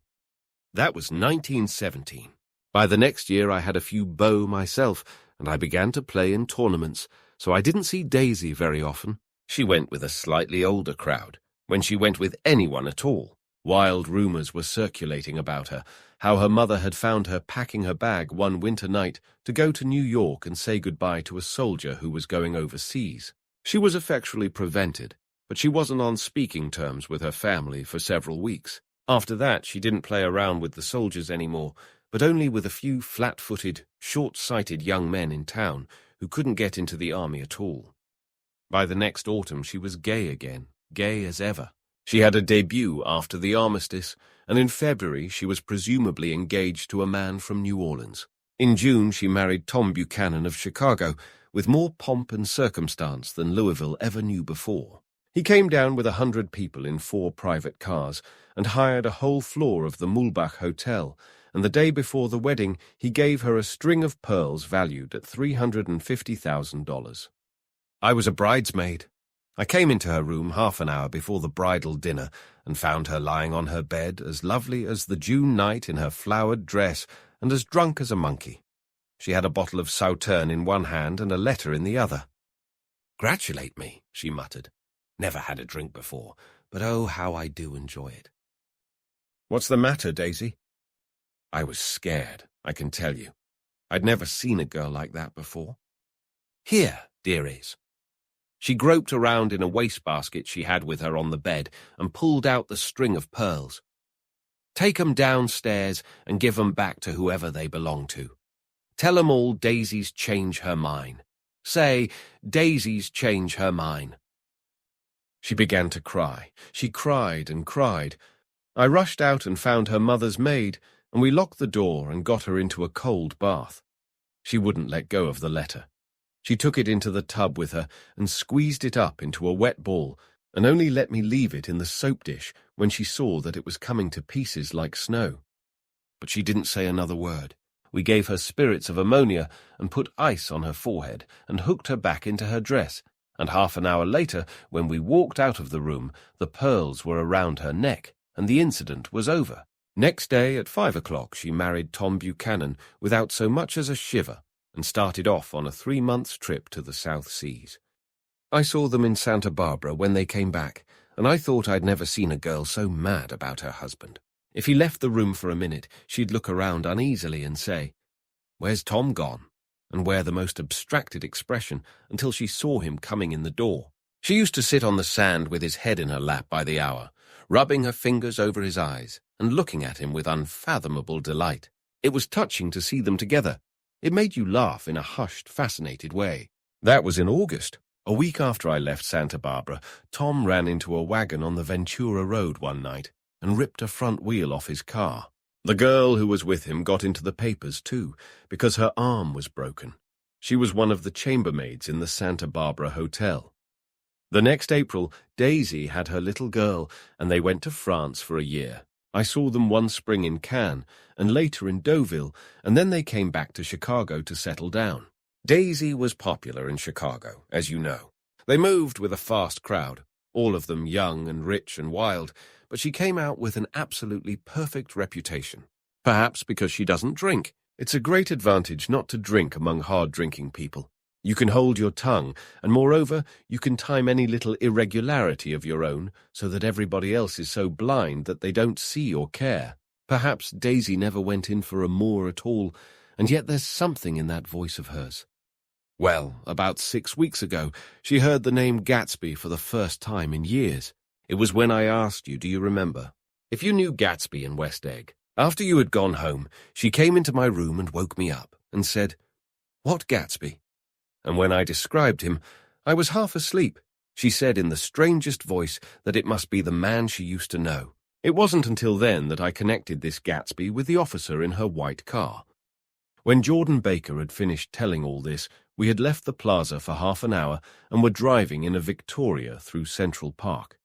That was 1917. By the next year I had a few beaux myself, and I began to play in tournaments, so I didn't see Daisy very often. She went with a slightly older crowd, when she went with anyone at all. Wild rumors were circulating about her, how her mother had found her packing her bag one winter night to go to New York and say goodbye to a soldier who was going overseas. She was effectually prevented, but she wasn't on speaking terms with her family for several weeks. After that, she didn't play around with the soldiers anymore, but only with a few flat-footed, short-sighted young men in town who couldn't get into the army at all. By the next autumn, she was gay again, gay as ever. She had a debut after the armistice, and in February she was presumably engaged to a man from New Orleans. In June, she married Tom Buchanan of Chicago, with more pomp and circumstance than Louisville ever knew before. He came down with 100 people in 4 private cars and hired a whole floor of the Mulbach Hotel, and the day before the wedding he gave her a string of pearls valued at $350,000. I was a bridesmaid. I came into her room half an hour before the bridal dinner and found her lying on her bed as lovely as the June night in her flowered dress and as drunk as a monkey. She had a bottle of Sauterne in one hand and a letter in the other. "Gratulate me," she muttered. "Never had a drink before, but oh, how I do enjoy it." "What's the matter, Daisy?" I was scared, I can tell you. I'd never seen a girl like that before. "Here, dearies." She groped around in a wastebasket she had with her on the bed and pulled out the string of pearls. "Take 'em downstairs and give 'em back to whoever they belong to. Tell 'em all Daisy's change her mind. Say, Daisy's change her mind." She began to cry. She cried and cried. I rushed out and found her mother's maid, and we locked the door and got her into a cold bath. She wouldn't let go of the letter. She took it into the tub with her and squeezed it up into a wet ball and only let me leave it in the soap dish when she saw that it was coming to pieces like snow. But she didn't say another word. We gave her spirits of ammonia and put ice on her forehead and hooked her back into her dress, and half an hour later, when we walked out of the room, the pearls were around her neck, and the incident was over. Next day at 5 o'clock she married Tom Buchanan without so much as a shiver and started off on a 3-month trip to the South Seas. I saw them in Santa Barbara when they came back, and I thought I'd never seen a girl so mad about her husband. If he left the room for a minute, she'd look around uneasily and say, "Where's Tom gone?" and wear the most abstracted expression until she saw him coming in the door. She used to sit on the sand with his head in her lap by the hour, rubbing her fingers over his eyes and looking at him with unfathomable delight. It was touching to see them together. It made you laugh in a hushed, fascinated way. That was in August. A week after I left Santa Barbara, Tom ran into a wagon on the Ventura Road one night and ripped a front wheel off his car. The girl who was with him got into the papers too, because her arm was broken. She was one of the chambermaids in the Santa Barbara Hotel. The next April, Daisy had her little girl, and they went to France for a year. I saw them one spring in Cannes, and later in Deauville, and then they came back to Chicago to settle down. Daisy was popular in Chicago, as you know. They moved with a fast crowd, all of them young and rich and wild, but she came out with an absolutely perfect reputation. Perhaps because she doesn't drink. It's a great advantage not to drink among hard-drinking people. You can hold your tongue, and moreover, you can time any little irregularity of your own so that everybody else is so blind that they don't see or care. Perhaps Daisy never went in for a moor at all, and yet there's something in that voice of hers. Well, about 6 weeks ago, she heard the name Gatsby for the first time in years. It was when I asked you, do you remember? If you knew Gatsby in West Egg. After you had gone home, she came into my room and woke me up and said, "What Gatsby?" And when I described him, I was half asleep. She said in the strangest voice that it must be the man she used to know. It wasn't until then that I connected this Gatsby with the officer in her white car. When Jordan Baker had finished telling all this, we had left the plaza for half an hour and were driving in a Victoria through Central Park.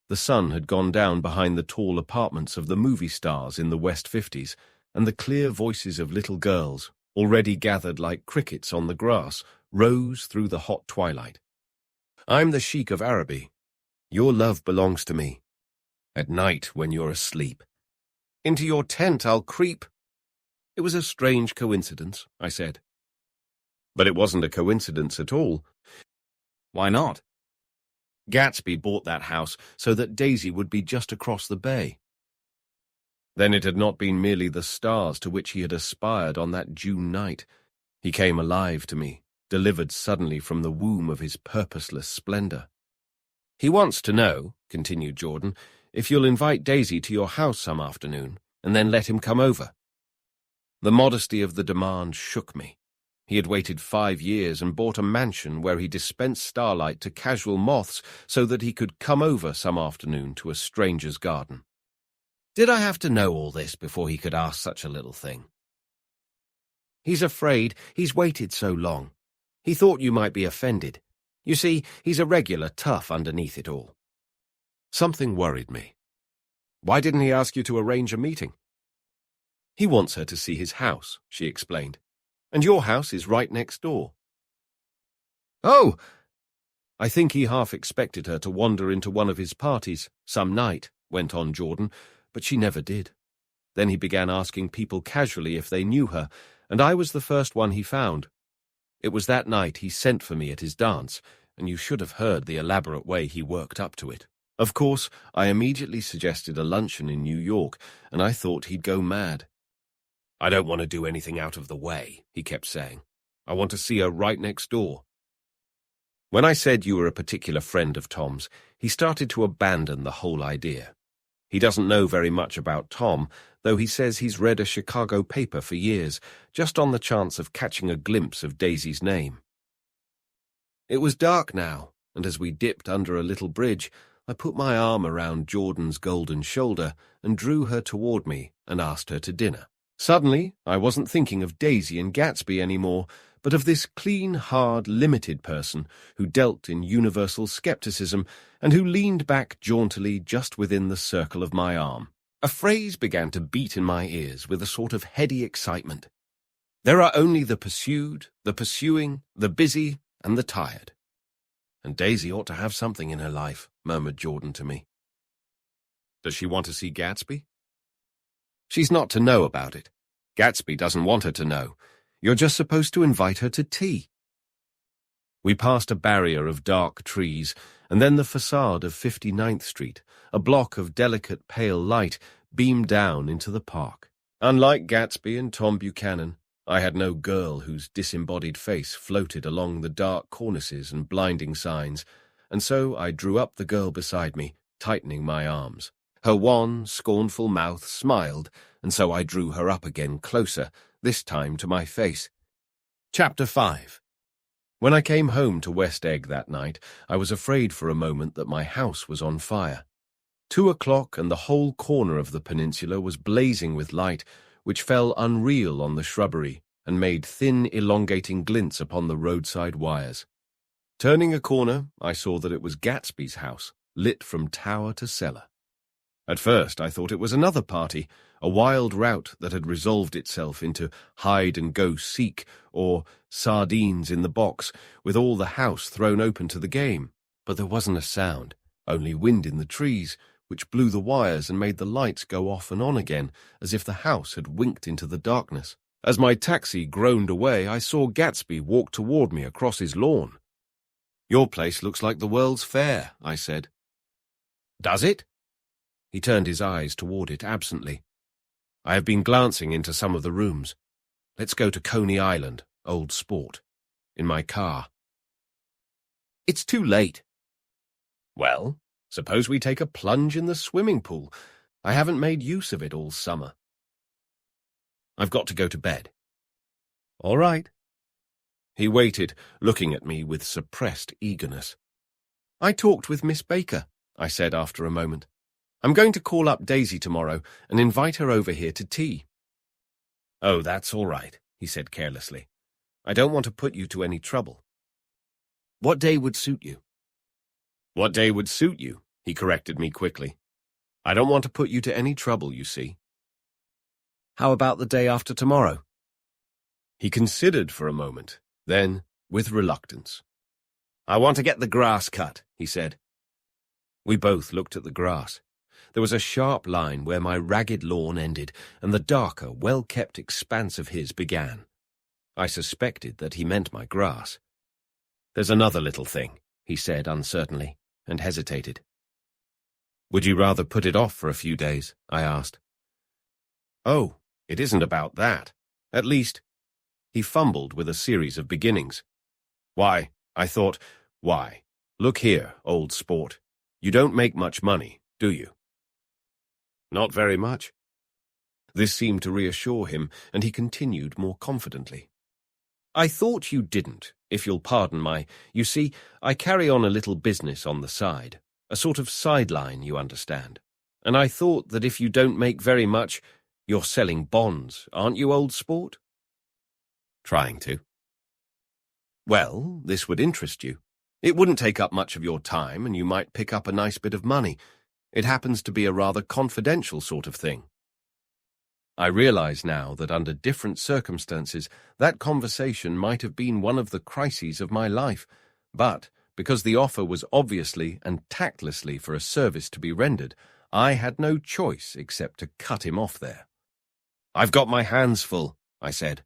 The sun had gone down behind the tall apartments of the movie stars in the West 50s, and the clear voices of little girls, already gathered like crickets on the grass, rose through the hot twilight. "I'm the Sheik of Araby. Your love belongs to me. At night when you're asleep. Into your tent I'll creep." It was a strange coincidence, I said. But it wasn't a coincidence at all. Why not? Gatsby bought that house so that Daisy would be just across the bay. Then it had not been merely the stars to which he had aspired on that June night. He came alive to me, delivered suddenly from the womb of his purposeless splendor. "He wants to know," continued Jordan, "if you'll invite Daisy to your house some afternoon, and then let him come over." The modesty of the demand shook me. He had waited 5 years and bought a mansion where he dispensed starlight to casual moths so that he could come over some afternoon to a stranger's garden. Did I have to know all this before he could ask such a little thing? He's afraid he's waited so long. He thought you might be offended. You see, he's a regular tough underneath it all." Something worried me. "Why didn't he ask you to arrange a meeting?" "He wants her to see his house," she explained. "And your house is right next door." "Oh!" "I think he half expected her to wander into one of his parties some night," went on Jordan, "but she never did. Then he began asking people casually if they knew her, and I was the first one he found. It was that night he sent for me at his dance, and you should have heard the elaborate way he worked up to it. Of course, I immediately suggested a luncheon in New York, and I thought he'd go mad. 'I don't want to do anything out of the way,' he kept saying. 'I want to see her right next door.' When I said you were a particular friend of Tom's, he started to abandon the whole idea. He doesn't know very much about Tom, though he says he's read a Chicago paper for years, just on the chance of catching a glimpse of Daisy's name. It was dark now, and as we dipped under a little bridge, I put my arm around Jordan's golden shoulder and drew her toward me and asked her to dinner. Suddenly, I wasn't thinking of Daisy and Gatsby anymore, but of this clean, hard, limited person who dealt in universal skepticism and who leaned back jauntily just within the circle of my arm. A phrase began to beat in my ears with a sort of heady excitement. "There are only the pursued, the pursuing, the busy, and the tired. And Daisy ought to have something in her life," murmured Jordan to me. "Does she want to see Gatsby?" "She's not to know about it. Gatsby doesn't want her to know. You're just supposed to invite her to tea." We passed a barrier of dark trees, and then the facade of 59th Street, a block of delicate pale light, beamed down into the park. Unlike Gatsby and Tom Buchanan, I had no girl whose disembodied face floated along the dark cornices and blinding signs, and so I drew up the girl beside me, tightening my arms. Her wan, scornful mouth smiled, and so I drew her up again closer, this time to my face. Chapter 5. When I came home to West Egg that night, I was afraid for a moment that my house was on fire. 2 o'clock and the whole corner of the peninsula was blazing with light, which fell unreal on the shrubbery and made thin, elongating glints upon the roadside wires. Turning a corner, I saw that it was Gatsby's house, lit from tower to cellar. At first I thought it was another party, a wild rout that had resolved itself into hide-and-go-seek or sardines in the box, with all the house thrown open to the game. But there wasn't a sound, only wind in the trees, which blew the wires and made the lights go off and on again, as if the house had winked into the darkness. As my taxi groaned away, I saw Gatsby walk toward me across his lawn. "Your place looks like the World's Fair," I said. "Does it?" He turned his eyes toward it absently. "I have been glancing into some of the rooms. Let's go to Coney Island, Old Sport, in my car." "It's too late." "Well, suppose we take a plunge in the swimming pool. I haven't made use of it all summer." "I've got to go to bed." "All right." He waited, looking at me with suppressed eagerness. "I talked with Miss Baker," I said after a moment. "I'm going to call up Daisy tomorrow and invite her over here to tea." "Oh, that's all right," he said carelessly. "I don't want to put you to any trouble." "What day would suit you?" "What day would suit you?" he corrected me quickly. "I don't want to put you to any trouble, you see." "How about the day after tomorrow?" He considered for a moment, then, with reluctance. "I want to get the grass cut," he said. We both looked at the grass. There was a sharp line where my ragged lawn ended, and the darker, well-kept expanse of his began. I suspected that he meant my grass. "There's another little thing," he said uncertainly, and hesitated. "Would you rather put it off for a few days?" I asked. "Oh, it isn't about that. At least—" He fumbled with a series of beginnings. "Why, I thought, why, look here, old sport. You don't make much money, do you?" "Not very much." This seemed to reassure him, and he continued more confidently. "I thought you didn't, if you'll pardon you see, I carry on a little business on the side, a sort of sideline, you understand. And I thought that if you don't make very much, you're selling bonds, aren't you, old sport?" Trying to. Well, this would interest you. It wouldn't take up much of your time, and you might pick up a nice bit of money. It happens to be a rather confidential sort of thing. I realize now that under different circumstances, that conversation might have been one of the crises of my life, but because the offer was obviously and tactlessly for a service to be rendered, I had no choice except to cut him off there. "I've got my hands full," I said.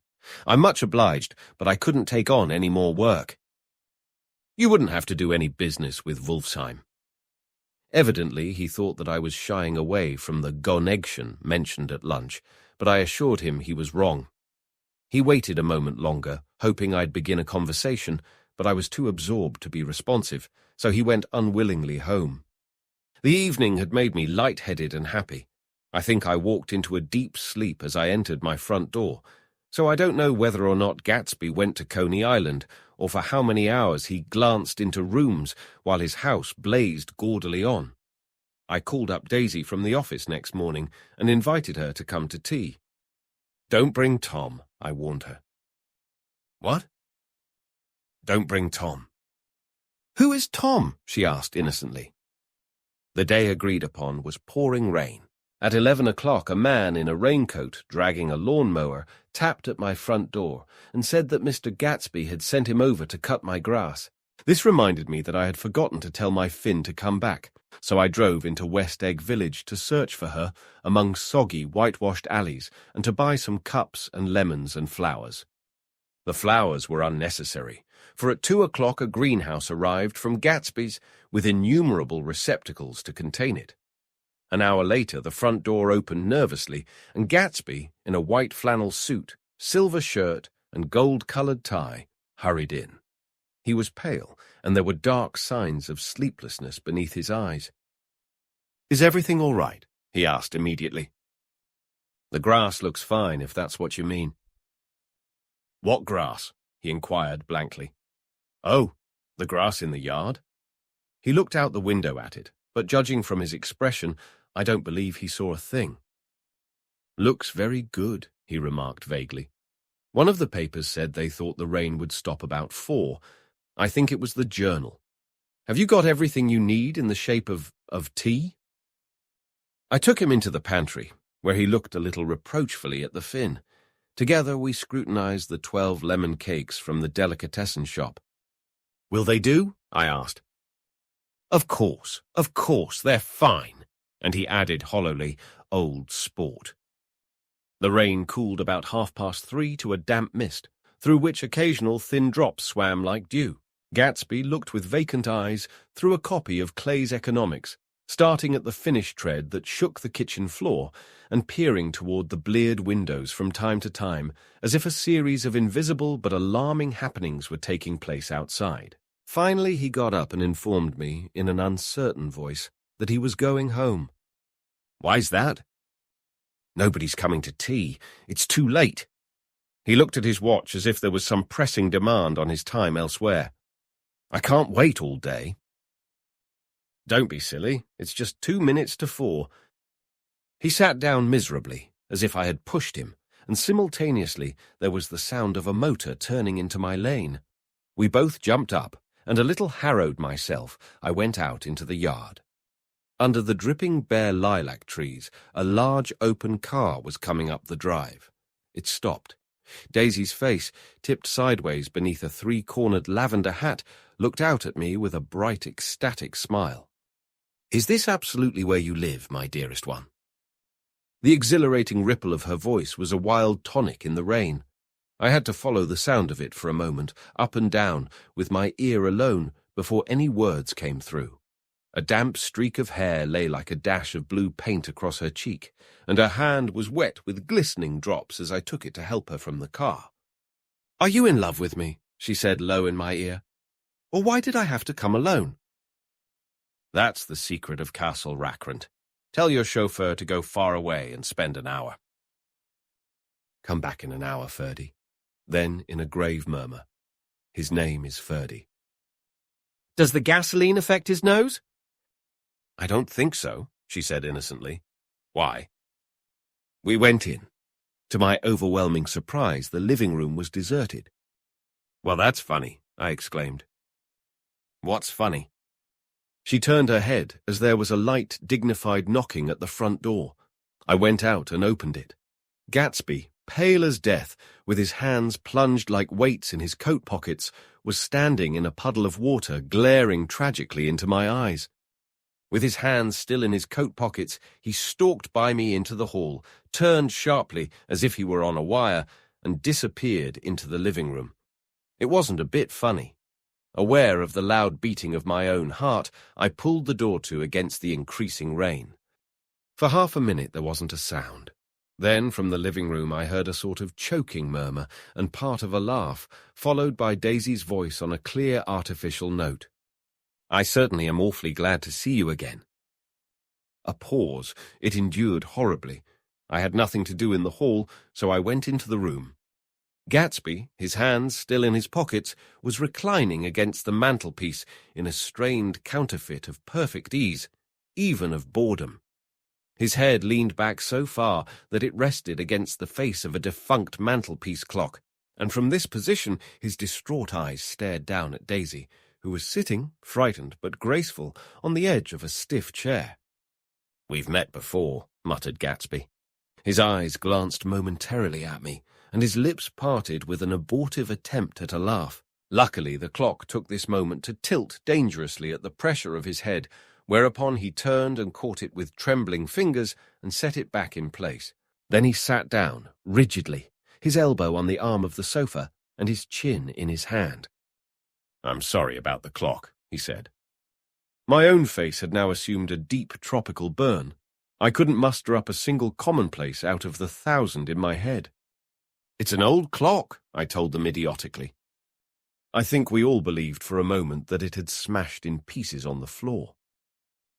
"I'm much obliged, but I couldn't take on any more work." "You wouldn't have to do any business with Wolfsheim." Evidently, he thought that I was shying away from the connection mentioned at lunch, but I assured him he was wrong. He waited a moment longer, hoping I'd begin a conversation, but I was too absorbed to be responsive, so he went unwillingly home. The evening had made me light-headed and happy. I think I walked into a deep sleep as I entered my front door, so I don't know whether or not Gatsby went to Coney Island, or for how many hours he glanced into rooms while his house blazed gaudily on. I called up Daisy from the office next morning and invited her to come to tea. "Don't bring Tom," I warned her. "What?" "Don't bring Tom." "Who is Tom?" she asked innocently. The day agreed upon was pouring rain. At 11 o'clock, a man in a raincoat, dragging a lawnmower, tapped at my front door and said that Mr. Gatsby had sent him over to cut my grass. This reminded me that I had forgotten to tell my Finn to come back, so I drove into West Egg Village to search for her among soggy, whitewashed alleys and to buy some cups and lemons and flowers. The flowers were unnecessary, for at 2 o'clock a greenhouse arrived from Gatsby's with innumerable receptacles to contain it. An hour later, the front door opened nervously, and Gatsby, in a white flannel suit, silver shirt, and gold-colored tie, hurried in. He was pale, and there were dark signs of sleeplessness beneath his eyes. "Is everything all right?" he asked immediately. "The grass looks fine, if that's what you mean." "What grass?" he inquired blankly. "Oh, the grass in the yard?" He looked out the window at it, but judging from his expression, I don't believe he saw a thing. "Looks very good," he remarked vaguely. "One of the papers said they thought the rain would stop about 4. I think it was the Journal. Have you got everything you need in the shape of tea?" I took him into the pantry, where he looked a little reproachfully at the Finn. Together we scrutinized the 12 lemon cakes from the delicatessen shop. "Will they do?" I asked. Of course, they're fine," and he added hollowly, "Old sport." The rain cooled about 3:30 to a damp mist, through which occasional thin drops swam like dew. Gatsby looked with vacant eyes through a copy of Clay's Economics, starting at the finish tread that shook the kitchen floor and peering toward the bleared windows from time to time as if a series of invisible but alarming happenings were taking place outside. Finally, he got up and informed me, in an uncertain voice, that he was going home. "Why's that?" "Nobody's coming to tea. It's too late." He looked at his watch as if there was some pressing demand on his time elsewhere. "I can't wait all day." "Don't be silly. It's just 2 minutes to 4. He sat down miserably, as if I had pushed him, and simultaneously there was the sound of a motor turning into my lane. We both jumped up, and a little harrowed myself, I went out into the yard. Under the dripping bare lilac trees, a large open car was coming up the drive. It stopped. Daisy's face, tipped sideways beneath a 3-cornered lavender hat, looked out at me with a bright, ecstatic smile. "Is this absolutely where you live, my dearest one?" The exhilarating ripple of her voice was a wild tonic in the rain. I had to follow the sound of it for a moment, up and down, with my ear alone, before any words came through. A damp streak of hair lay like a dash of blue paint across her cheek, and her hand was wet with glistening drops as I took it to help her from the car. "Are you in love with me?" she said low in my ear. "Or why did I have to come alone?" "That's the secret of Castle Rackrent. Tell your chauffeur to go far away and spend an hour." "Come back in an hour, Ferdy." Then, in a grave murmur, "His name is Ferdy." "Does the gasoline affect his nose?" "I don't think so," she said innocently. "Why?" We went in. To my overwhelming surprise, the living room was deserted. "Well, that's funny," I exclaimed. "What's funny?" She turned her head as there was a light, dignified knocking at the front door. I went out and opened it. Gatsby, pale as death, with his hands plunged like weights in his coat pockets, was standing in a puddle of water, glaring tragically into my eyes. With his hands still in his coat pockets, he stalked by me into the hall, turned sharply as if he were on a wire, and disappeared into the living room. It wasn't a bit funny. Aware of the loud beating of my own heart, I pulled the door to against the increasing rain. For half a minute there wasn't a sound. Then from the living room I heard a sort of choking murmur and part of a laugh, followed by Daisy's voice on a clear artificial note. "I certainly am awfully glad to see you again." A pause. It endured horribly. I had nothing to do in the hall, so I went into the room. Gatsby, his hands still in his pockets, was reclining against the mantelpiece in a strained counterfeit of perfect ease, even of boredom. His head leaned back so far that it rested against the face of a defunct mantelpiece clock, and from this position his distraught eyes stared down at Daisy, who was sitting, frightened but graceful, on the edge of a stiff chair. "We've met before," muttered Gatsby. His eyes glanced momentarily at me, and his lips parted with an abortive attempt at a laugh. Luckily, the clock took this moment to tilt dangerously at the pressure of his head, whereupon he turned and caught it with trembling fingers and set it back in place. Then he sat down, rigidly, his elbow on the arm of the sofa and his chin in his hand. "I'm sorry about the clock," he said. My own face had now assumed a deep tropical burn. I couldn't muster up a single commonplace out of the 1,000 in my head. "It's an old clock," I told them idiotically. I think we all believed for a moment that it had smashed in pieces on the floor.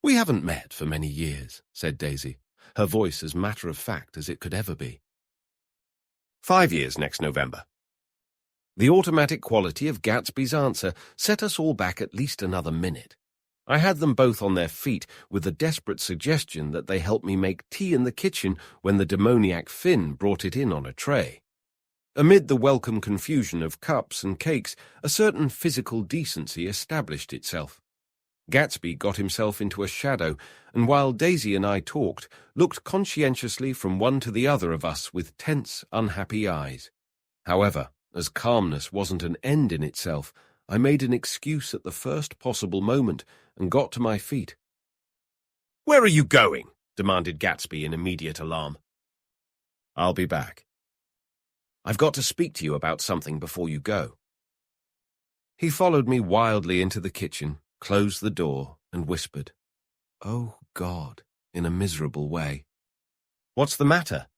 "We haven't met for many years," said Daisy, her voice as matter-of-fact as it could ever be. 5 years next November." The automatic quality of Gatsby's answer set us all back at least another minute. I had them both on their feet with the desperate suggestion that they help me make tea in the kitchen when the demoniac Finn brought it in on a tray. Amid the welcome confusion of cups and cakes, a certain physical decency established itself. Gatsby got himself into a shadow, and while Daisy and I talked, looked conscientiously from one to the other of us with tense, unhappy eyes. However, as calmness wasn't an end in itself, I made an excuse at the first possible moment and got to my feet. "Where are you going?" demanded Gatsby in immediate alarm. "I'll be back. I've got to speak to you about something before you go." He followed me wildly into the kitchen, closed the door, and whispered, "Oh, God," in a miserable way. "What's the matter?"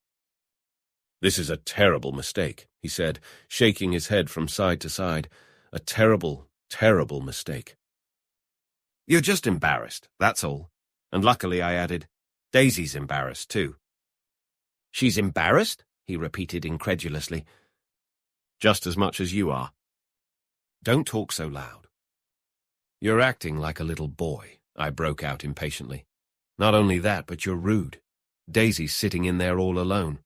"This is a terrible mistake," he said, shaking his head from side to side. "A terrible, terrible mistake. You're just embarrassed, that's all." And luckily, I added, "Daisy's embarrassed too." "She's embarrassed?" he repeated incredulously. "Just as much as you are." "Don't talk so loud." "You're acting like a little boy," I broke out impatiently. "Not only that, but you're rude. Daisy's sitting in there all alone."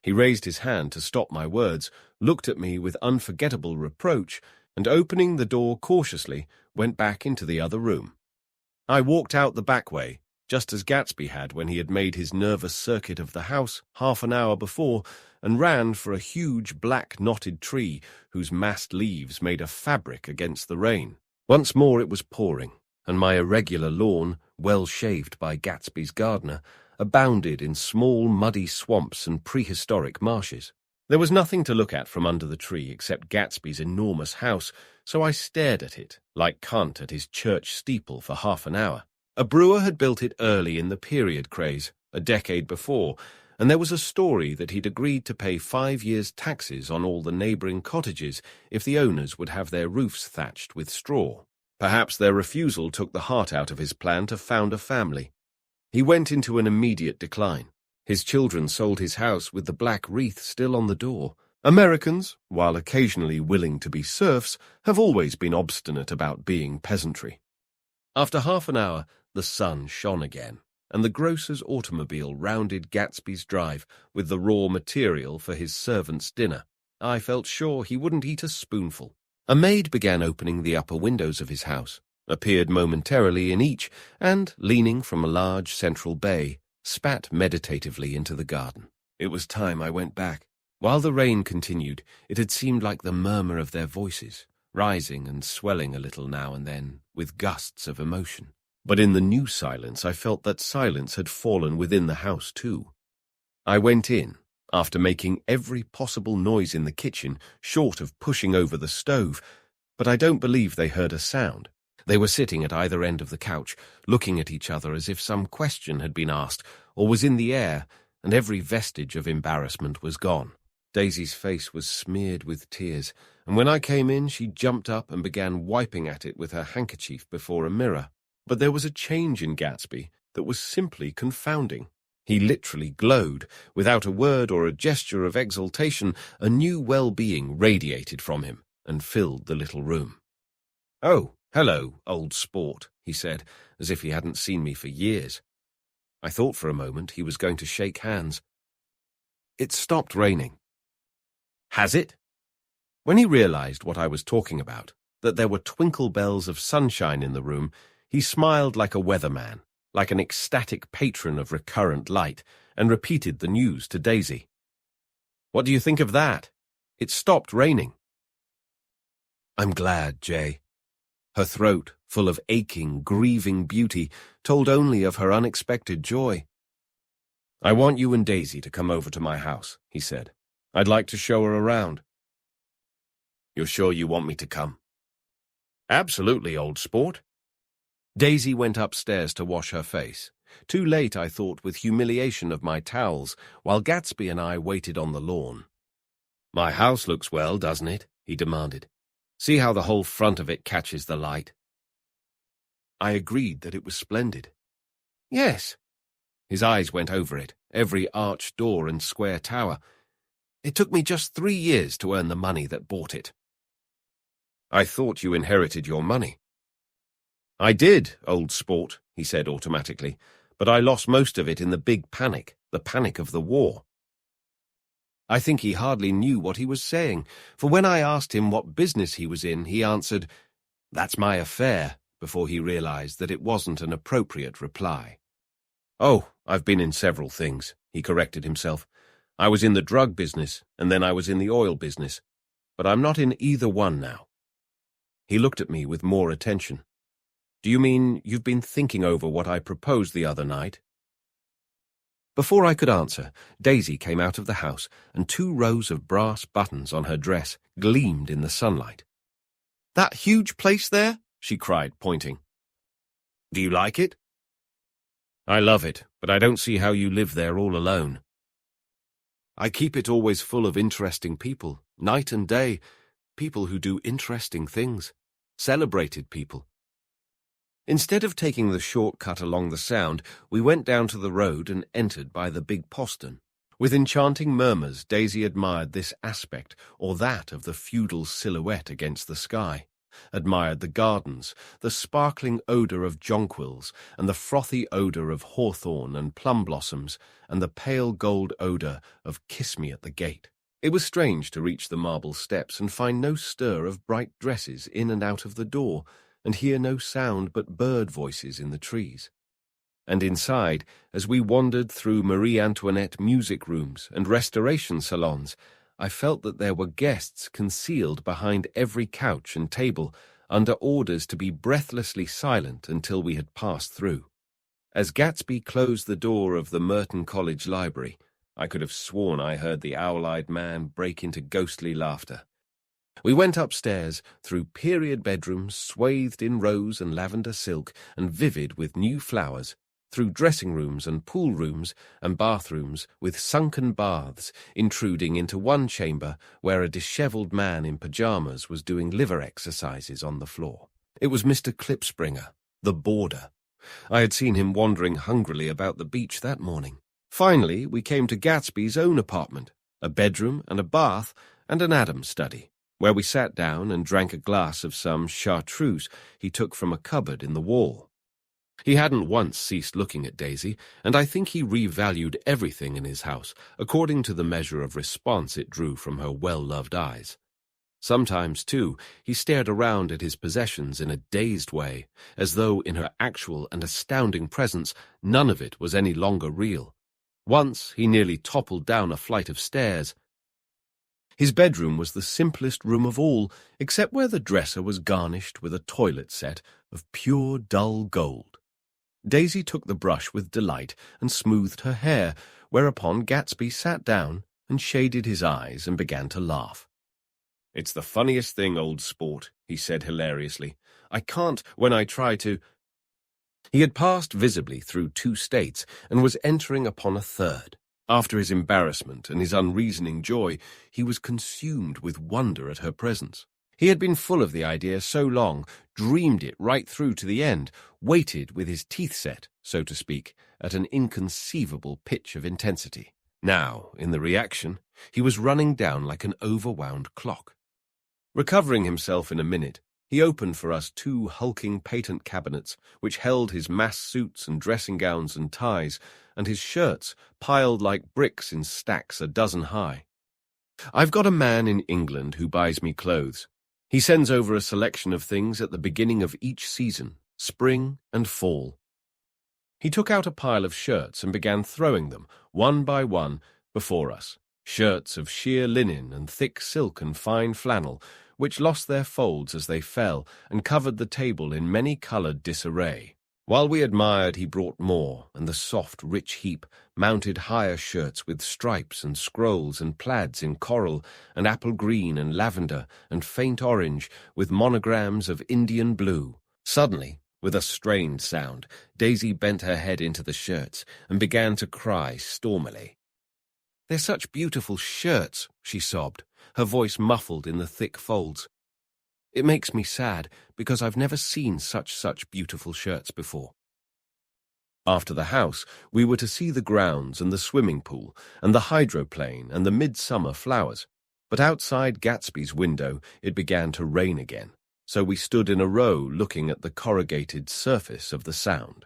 He raised his hand to stop my words, looked at me with unforgettable reproach, and opening the door cautiously, went back into the other room. I walked out the back way, just as Gatsby had when he had made his nervous circuit of the house half an hour before, and ran for a huge black knotted tree whose massed leaves made a fabric against the rain. Once more it was pouring, and my irregular lawn, well shaved by Gatsby's gardener, abounded in small muddy swamps and prehistoric marshes. There was nothing to look at from under the tree except Gatsby's enormous house, so I stared at it, like Kant at his church steeple, for half an hour. A brewer had built it early in the period craze, a decade before, and there was a story that he'd agreed to pay 5 years' taxes on all the neighbouring cottages if the owners would have their roofs thatched with straw. Perhaps their refusal took the heart out of his plan to found a family. He went into an immediate decline. His children sold his house with the black wreath still on the door. Americans, while occasionally willing to be serfs, have always been obstinate about being peasantry. After half an hour, the sun shone again, and the grocer's automobile rounded Gatsby's drive with the raw material for his servant's dinner. I felt sure he wouldn't eat a spoonful. A maid began opening the upper windows of his house, appeared momentarily in each, and, leaning from a large central bay, spat meditatively into the garden. It was time I went back. While the rain continued, it had seemed like the murmur of their voices, rising and swelling a little now and then, with gusts of emotion. But in the new silence I felt that silence had fallen within the house too. I went in, after making every possible noise in the kitchen, short of pushing over the stove, but I don't believe they heard a sound. They were sitting at either end of the couch, looking at each other as if some question had been asked, or was in the air, and every vestige of embarrassment was gone. Daisy's face was smeared with tears, and when I came in she jumped up and began wiping at it with her handkerchief before a mirror. But there was a change in Gatsby that was simply confounding. He literally glowed. Without a word or a gesture of exultation, a new well-being radiated from him and filled the little room. "Oh, hello, old sport," he said, as if he hadn't seen me for years. I thought for a moment he was going to shake hands. It stopped raining. Has it? When he realized what I was talking about, that there were twinkle bells of sunshine in the room, he smiled like a weatherman, like an ecstatic patron of recurrent light, and repeated the news to Daisy. "What do you think of that? It stopped raining." "I'm glad, Jay." Her throat, full of aching, grieving beauty, told only of her unexpected joy. "I want you and Daisy to come over to my house," he said. "I'd like to show her around." "You're sure you want me to come?" "Absolutely, old sport." Daisy went upstairs to wash her face. Too late, I thought, with humiliation of my towels, while Gatsby and I waited on the lawn. "My house looks well, doesn't it?" he demanded. "See how the whole front of it catches the light?" I agreed that it was splendid. "Yes." His eyes went over it, every arched door and square tower. "It took me just 3 years to earn the money that bought it." "I thought you inherited your money." "I did, old sport," he said automatically, "but I lost most of it in the big panic, the panic of the war." I think he hardly knew what he was saying, for when I asked him what business he was in, he answered, "That's my affair," before he realized that it wasn't an appropriate reply. "Oh, I've been in several things," he corrected himself. "I was in the drug business, and then I was in the oil business. But I'm not in either one now." He looked at me with more attention. "Do you mean you've been thinking over what I proposed the other night?" Before I could answer, Daisy came out of the house, and 2 rows of brass buttons on her dress gleamed in the sunlight. "That huge place there?" she cried, pointing. "Do you like it?" "I love it, but I don't see how you live there all alone." "I keep it always full of interesting people, night and day, people who do interesting things, celebrated people." Instead of taking the shortcut along the Sound, we went down to the road and entered by the big postern. With enchanting murmurs, Daisy admired this aspect or that of the feudal silhouette against the sky, admired the gardens, the sparkling odour of jonquils, and the frothy odour of hawthorn and plum blossoms, and the pale gold odour of kiss me at the gate. It was strange to reach the marble steps and find no stir of bright dresses in and out of the door, and hear no sound but bird voices in the trees. And inside, as we wandered through Marie Antoinette music rooms and restoration salons, I felt that there were guests concealed behind every couch and table, under orders to be breathlessly silent until we had passed through. As Gatsby closed the door of the Merton College Library, I could have sworn I heard the owl-eyed man break into ghostly laughter. We went upstairs, through period bedrooms swathed in rose and lavender silk and vivid with new flowers, through dressing rooms and pool rooms and bathrooms with sunken baths intruding into one chamber where a dishevelled man in pyjamas was doing liver exercises on the floor. It was Mr. Klipspringer, the boarder. I had seen him wandering hungrily about the beach that morning. Finally, we came to Gatsby's own apartment, a bedroom and a bath and an Adams study, where we sat down and drank a glass of some chartreuse he took from a cupboard in the wall. He hadn't once ceased looking at Daisy, and I think he revalued everything in his house according to the measure of response it drew from her well-loved eyes. Sometimes, too, he stared around at his possessions in a dazed way, as though in her actual and astounding presence none of it was any longer real. Once he nearly toppled down a flight of stairs. His bedroom was the simplest room of all, except where the dresser was garnished with a toilet set of pure dull gold. Daisy took the brush with delight and smoothed her hair, whereupon Gatsby sat down and shaded his eyes and began to laugh. "It's the funniest thing, old sport," he said hilariously. "I can't when I try to—" He had passed visibly through 2 states and was entering upon a third. After his embarrassment and his unreasoning joy, he was consumed with wonder at her presence. He had been full of the idea so long, dreamed it right through to the end, waited with his teeth set, so to speak, at an inconceivable pitch of intensity. Now, in the reaction, he was running down like an overwound clock. Recovering himself in a minute, he opened for us 2 hulking patent cabinets which held his mass suits and dressing gowns and ties, and his shirts piled like bricks in stacks a dozen high. "I've got a man in England who buys me clothes. He sends over a selection of things at the beginning of each season, spring and fall." He took out a pile of shirts and began throwing them, one by one, before us. Shirts of sheer linen and thick silk and fine flannel, which lost their folds as they fell and covered the table in many-coloured disarray. While we admired, he brought more, and the soft, rich heap mounted higher shirts with stripes and scrolls and plaids in coral and apple green and lavender and faint orange with monograms of Indian blue. Suddenly, with a strained sound, Daisy bent her head into the shirts and began to cry stormily. "They're such beautiful shirts," she sobbed, her voice muffled in the thick folds. "It makes me sad, because I've never seen such beautiful shirts before." After the house, we were to see the grounds and the swimming pool and the hydroplane and the midsummer flowers. But outside Gatsby's window it began to rain again, so we stood in a row looking at the corrugated surface of the Sound.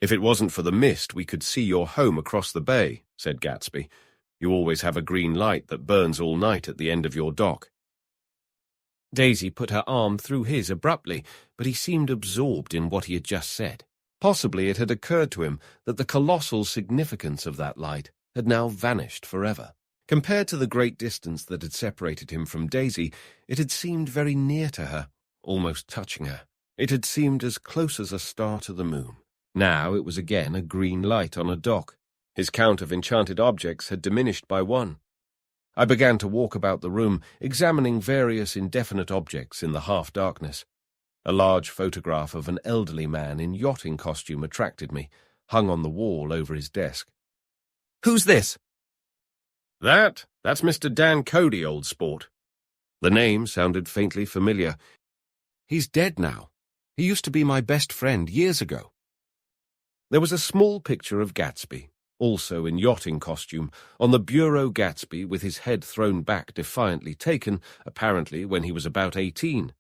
"If it wasn't for the mist, we could see your home across the bay," said Gatsby. "You always have a green light that burns all night at the end of your dock." Daisy put her arm through his abruptly, but he seemed absorbed in what he had just said. Possibly it had occurred to him that the colossal significance of that light had now vanished forever. Compared to the great distance that had separated him from Daisy, it had seemed very near to her, almost touching her. It had seemed as close as a star to the moon. Now it was again a green light on a dock. His count of enchanted objects had diminished by 1. I began to walk about the room, examining various indefinite objects in the half-darkness. A large photograph of an elderly man in yachting costume attracted me, hung on the wall over his desk. "Who's this?" That's Mr. Dan Cody, old sport." The name sounded faintly familiar. "He's dead now. He used to be my best friend years ago." There was a small picture of Gatsby, also in yachting costume, on the bureau. Gatsby with his head thrown back defiantly, taken, apparently, when he was about 18.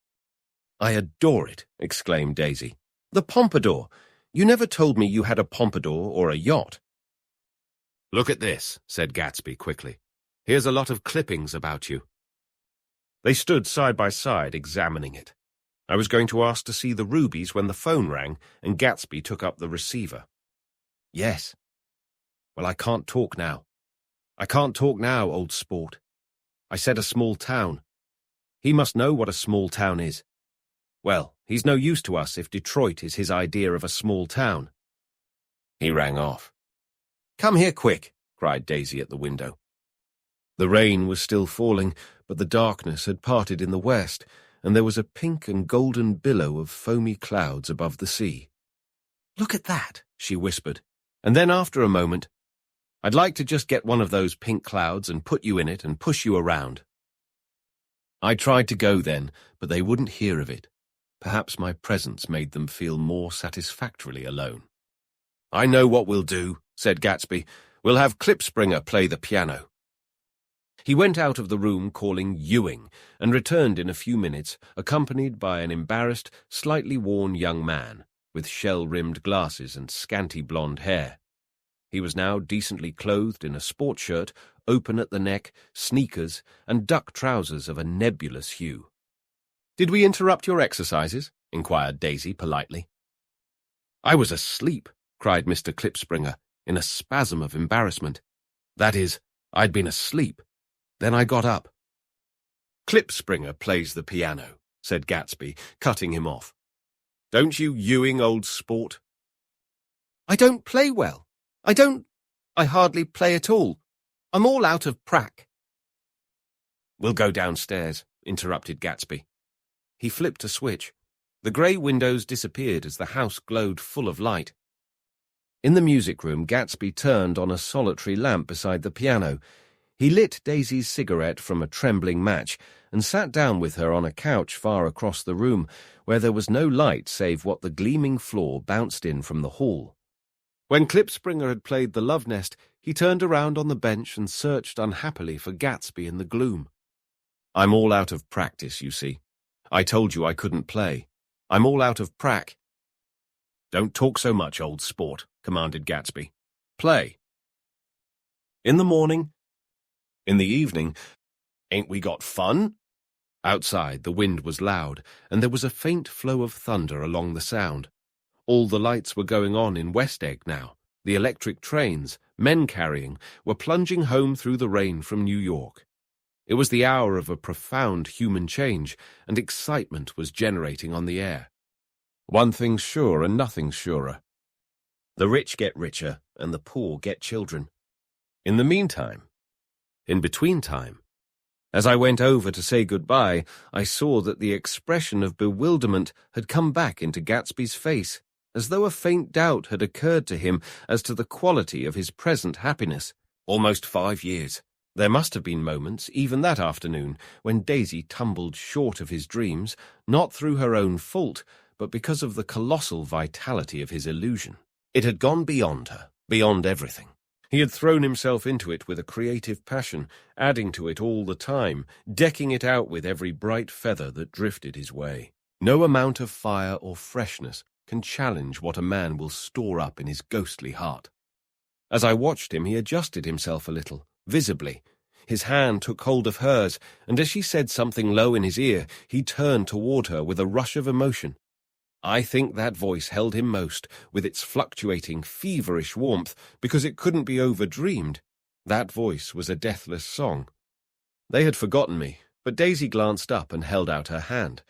"I adore it," exclaimed Daisy. "The pompadour! You never told me you had a pompadour or a yacht." "Look at this," said Gatsby quickly. "Here's a lot of clippings about you." They stood side by side, examining it. I was going to ask to see the rubies when the phone rang, and Gatsby took up the receiver. "Yes. Well, I can't talk now. I can't talk now, old sport. I said a small town. He must know what a small town is. Well, he's no use to us if Detroit is his idea of a small town." He rang off. "Come here quick," cried Daisy at the window. The rain was still falling, but the darkness had parted in the west, and there was a pink and golden billow of foamy clouds above the sea. "Look at that," she whispered, and then after a moment, "I'd like to just get one of those pink clouds and put you in it and push you around." I tried to go then, but they wouldn't hear of it. Perhaps my presence made them feel more satisfactorily alone. "I know what we'll do," said Gatsby. "We'll have Klipspringer play the piano." He went out of the room calling Ewing, and returned in a few minutes, accompanied by an embarrassed, slightly worn young man. with shell-rimmed glasses and scanty blonde hair. He was now decently clothed in a sport shirt, open at the neck, sneakers, and duck trousers of a nebulous hue. "Did we interrupt your exercises?" inquired Daisy politely. "I was asleep," cried Mr. Klipspringer, in a spasm of embarrassment. "That is, I'd been asleep. Then I got up." "Klipspringer plays the piano," said Gatsby, cutting him off. "Don't you, Ewing, old sport?" "I don't play well. I hardly play at all. I'm all out of prac." "We'll go downstairs," interrupted Gatsby. He flipped a switch. The grey windows disappeared as the house glowed full of light. In the music room, Gatsby turned on a solitary lamp beside the piano. He lit Daisy's cigarette from a trembling match and sat down with her on a couch far across the room, where there was no light save what the gleaming floor bounced in from the hall. When Klipspringer had played the Love Nest, he turned around on the bench and searched unhappily for Gatsby in the gloom. "I'm all out of practice, you see. I told you I couldn't play. I'm all out of prac." "Don't talk so much, old sport," commanded Gatsby. "Play." "In the morning." "In the evening." "Ain't we got fun?" Outside, the wind was loud, and there was a faint flow of thunder along the sound. All the lights were going on in West Egg now. The electric trains, men carrying, were plunging home through the rain from New York. It was the hour of a profound human change, and excitement was generating on the air. One thing's sure and nothing's surer. The rich get richer, and the poor get children. In the meantime, in between time, as I went over to say goodbye, I saw that the expression of bewilderment had come back into Gatsby's face, as though a faint doubt had occurred to him as to the quality of his present happiness. Almost 5 years. There must have been moments, even that afternoon, when Daisy tumbled short of his dreams, not through her own fault, but because of the colossal vitality of his illusion. It had gone beyond her, beyond everything. He had thrown himself into it with a creative passion, adding to it all the time, decking it out with every bright feather that drifted his way. No amount of fire or freshness can challenge what a man will store up in his ghostly heart. As I watched him, he adjusted himself a little, visibly. His hand took hold of hers, and as she said something low in his ear, he turned toward her with a rush of emotion. I think that voice held him most, with its fluctuating, feverish warmth, because it couldn't be overdreamed. That voice was a deathless song. They had forgotten me, but Daisy glanced up and held out her hand.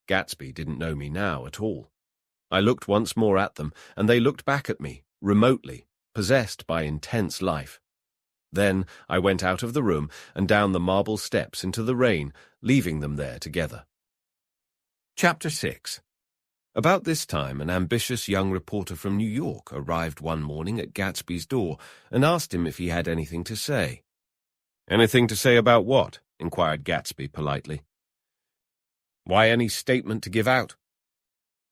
Gatsby didn't know me now at all. I looked once more at them, and they looked back at me, remotely, possessed by intense life. Then I went out of the room and down the marble steps into the rain, leaving them there together. Chapter 6. About this time, an ambitious young reporter from New York arrived one morning at Gatsby's door and asked him if he had anything to say. "Anything to say about what?" inquired Gatsby politely. "Why, any statement to give out?"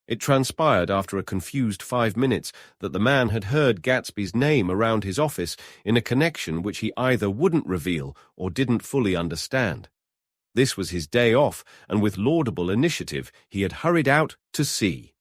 It transpired after a confused 5 minutes that the man had heard Gatsby's name around his office in a connection which he either wouldn't reveal or didn't fully understand. This was his day off, and with laudable initiative he had hurried out to see.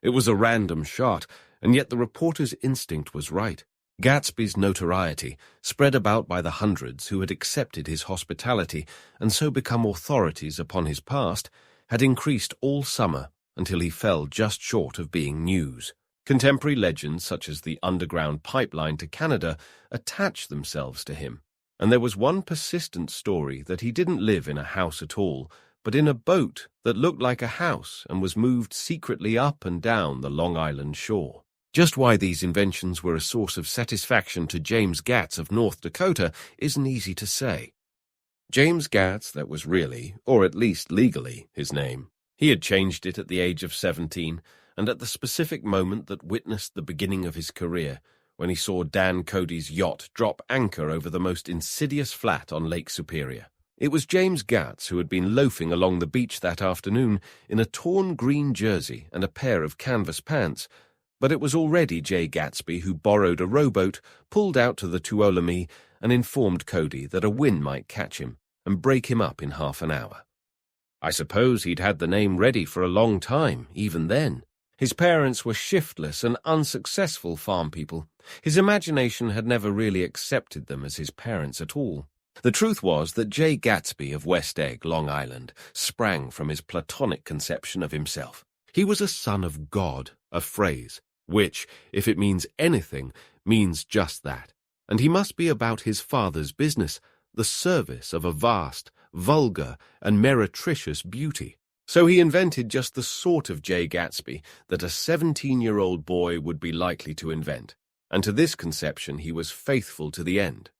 It was a random shot, and yet the reporter's instinct was right. Gatsby's notoriety, spread about by the hundreds who had accepted his hospitality and so become authorities upon his past, had increased all summer until he fell just short of being news. Contemporary legends such as the underground pipeline to Canada attached themselves to him, and there was one persistent story that he didn't live in a house at all, but in a boat that looked like a house and was moved secretly up and down the Long Island shore. Just why these inventions were a source of satisfaction to James Gatz of North Dakota isn't easy to say. James Gatz, that was really, or at least legally, his name. He had changed it at the age of 17, and at the specific moment that witnessed the beginning of his career, when he saw Dan Cody's yacht drop anchor over the most insidious flat on Lake Superior. It was James Gatz who had been loafing along the beach that afternoon in a torn green jersey and a pair of canvas pants, but it was already J. Gatsby who borrowed a rowboat, pulled out to the Tuolumne, and informed Cody that a wind might catch him and break him up in half an hour. I suppose he'd had the name ready for a long time, even then. His parents were shiftless and unsuccessful farm people. His imagination had never really accepted them as his parents at all. The truth was that J. Gatsby of West Egg, Long Island, sprang from his Platonic conception of himself. He was a son of God, a phrase, which, if it means anything, means just that. And he must be about his father's business, the service of a vast, vulgar, and meretricious beauty. So he invented just the sort of J. Gatsby that a 17-year-old boy would be likely to invent, and to this conception he was faithful to the end.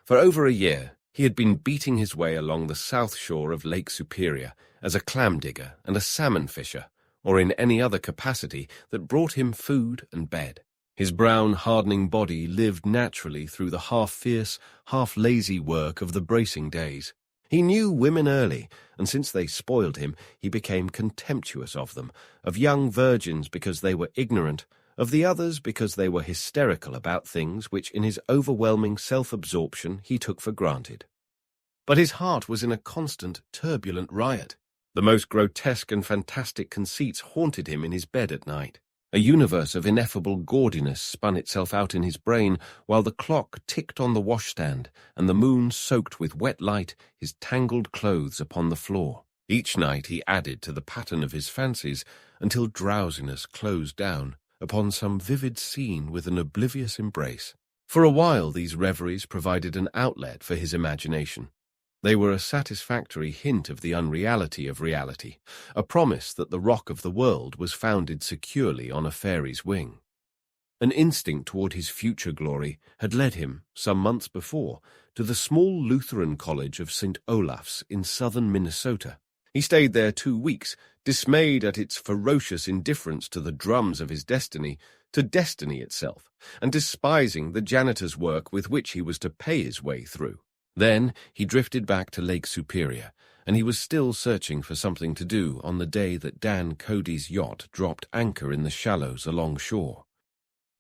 For over a year, he had been beating his way along the south shore of Lake Superior as a clam digger and a salmon fisher, or in any other capacity that brought him food and bed. His brown, hardening body lived naturally through the half-fierce, half-lazy work of the bracing days. He knew women early, and since they spoiled him, he became contemptuous of them, of young virgins because they were ignorant, of the others because they were hysterical about things which in his overwhelming self-absorption he took for granted. But his heart was in a constant, turbulent riot. The most grotesque and fantastic conceits haunted him in his bed at night. A universe of ineffable gaudiness spun itself out in his brain while the clock ticked on the washstand and the moon soaked with wet light his tangled clothes upon the floor. Each night he added to the pattern of his fancies until drowsiness closed down upon some vivid scene with an oblivious embrace. For a while these reveries provided an outlet for his imagination. They were a satisfactory hint of the unreality of reality, a promise that the rock of the world was founded securely on a fairy's wing. An instinct toward his future glory had led him, some months before, to the small Lutheran college of St. Olaf's in southern Minnesota. He stayed there 2 weeks, dismayed at its ferocious indifference to the drums of his destiny, to destiny itself, and despising the janitor's work with which he was to pay his way through. Then he drifted back to Lake Superior, and he was still searching for something to do on the day that Dan Cody's yacht dropped anchor in the shallows along shore.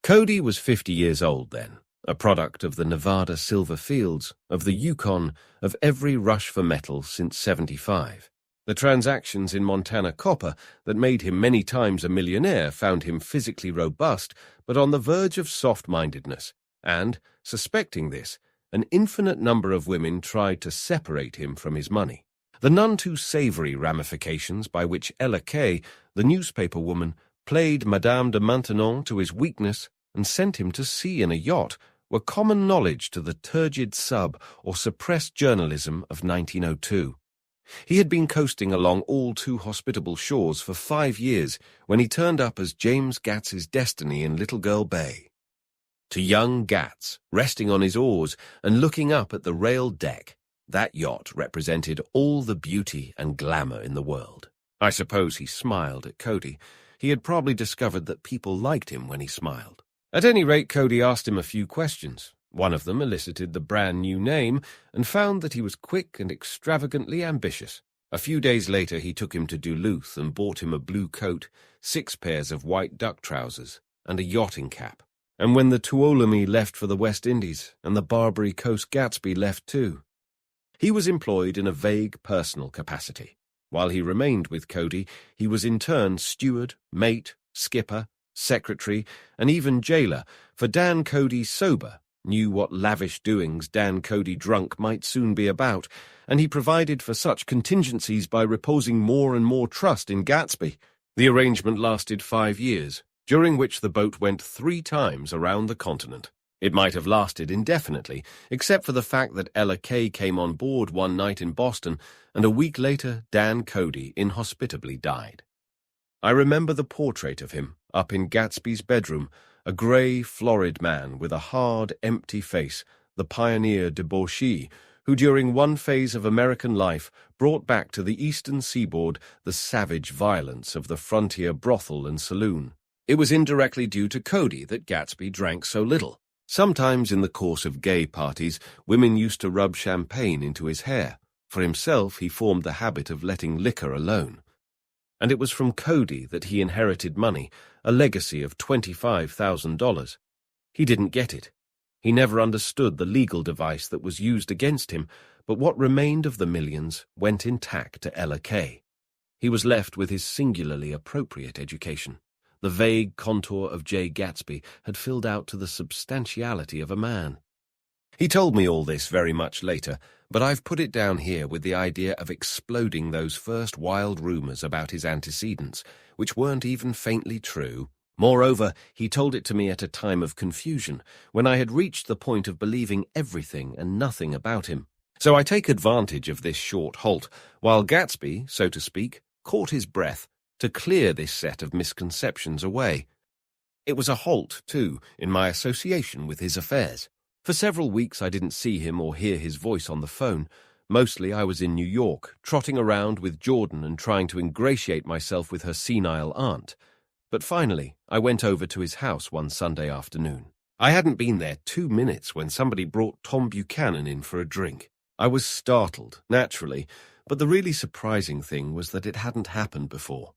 Cody was 50 years old then, a product of the Nevada silver fields, of the Yukon, of every rush for metal since '75. The transactions in Montana copper that made him many times a millionaire found him physically robust, but on the verge of soft-mindedness, and, suspecting this, an infinite number of women tried to separate him from his money. The none too savory ramifications by which Ella Kay, the newspaper woman, played Madame de Maintenon to his weakness and sent him to sea in a yacht were common knowledge to the turgid sub or suppressed journalism of 1902. He had been coasting along all too hospitable shores for 5 years when he turned up as James Gats's destiny in Little Girl Bay. To young Gats, resting on his oars and looking up at the railed deck, that yacht represented all the beauty and glamour in the world. I suppose he smiled at Cody. He had probably discovered that people liked him when he smiled. At any rate, Cody asked him a few questions. One of them elicited the brand-new name and found that he was quick and extravagantly ambitious. A few days later he took him to Duluth and bought him a blue coat, 6 pairs of white duck trousers, and a yachting cap. And when the Tuolumne left for the West Indies, and the Barbary Coast Gatsby left too. He was employed in a vague personal capacity. While he remained with Cody, he was in turn steward, mate, skipper, secretary, and even jailer, for Dan Cody sober knew what lavish doings Dan Cody drunk might soon be about, and he provided for such contingencies by reposing more and more trust in Gatsby. The arrangement lasted 5 years, during which the boat went 3 times around the continent. It might have lasted indefinitely, except for the fact that Ella Kay came on board one night in Boston, and a week later Dan Cody inhospitably died. I remember the portrait of him, up in Gatsby's bedroom, a grey, florid man with a hard, empty face, the pioneer debauchee, who during one phase of American life brought back to the eastern seaboard the savage violence of the frontier brothel and saloon. It was indirectly due to Cody that Gatsby drank so little. Sometimes in the course of gay parties, women used to rub champagne into his hair. For himself, he formed the habit of letting liquor alone. And it was from Cody that he inherited money, a legacy of $25,000. He didn't get it. He never understood the legal device that was used against him, but what remained of the millions went intact to Ella Kay. He was left with his singularly appropriate education. The vague contour of J. Gatsby had filled out to the substantiality of a man. He told me all this very much later, but I've put it down here with the idea of exploding those first wild rumors about his antecedents, which weren't even faintly true. Moreover, he told it to me at a time of confusion, when I had reached the point of believing everything and nothing about him. So I take advantage of this short halt, while Gatsby, so to speak, caught his breath, to clear this set of misconceptions away. It was a halt, too, in my association with his affairs. For several weeks I didn't see him or hear his voice on the phone. Mostly I was in New York, trotting around with Jordan and trying to ingratiate myself with her senile aunt. But finally, I went over to his house one Sunday afternoon. I hadn't been there 2 minutes when somebody brought Tom Buchanan in for a drink. I was startled, naturally, but the really surprising thing was that it hadn't happened before.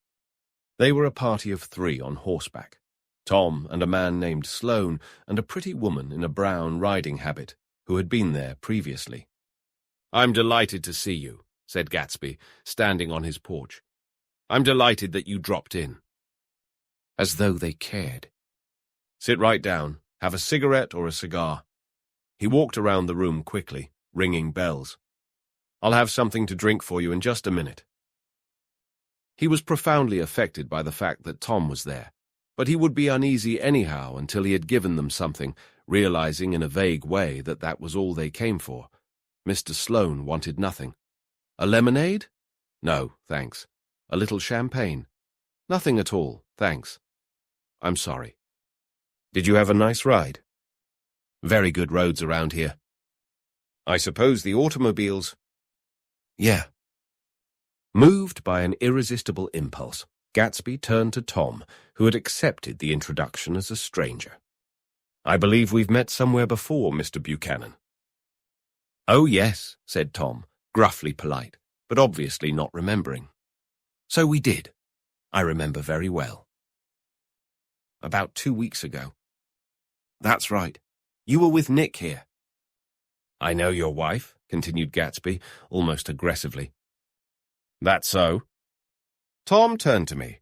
They were a party of 3 on horseback. Tom and a man named Sloane and a pretty woman in a brown riding habit who had been there previously. "I'm delighted to see you," said Gatsby, standing on his porch. "I'm delighted that you dropped in." As though they cared. "Sit right down. Have a cigarette or a cigar." He walked around the room quickly, ringing bells. "I'll have something to drink for you in just a minute." He was profoundly affected by the fact that Tom was there, but he would be uneasy anyhow until he had given them something, realizing in a vague way that that was all they came for. Mr. Sloane wanted nothing. "A lemonade?" "No, thanks." "A little champagne?" "Nothing at all, thanks." "I'm sorry." "Did you have a nice ride?" "Very good roads around here." "I suppose the automobiles—" "Yeah." Moved by an irresistible impulse, Gatsby turned to Tom, who had accepted the introduction as a stranger. "I believe we've met somewhere before, Mr. Buchanan." "Oh, yes," said Tom, gruffly polite, but obviously not remembering. "So we did. I remember very well." "About 2 weeks ago." "That's right. You were with Nick here." "I know your wife," continued Gatsby, almost aggressively. "That's so." Tom turned to me.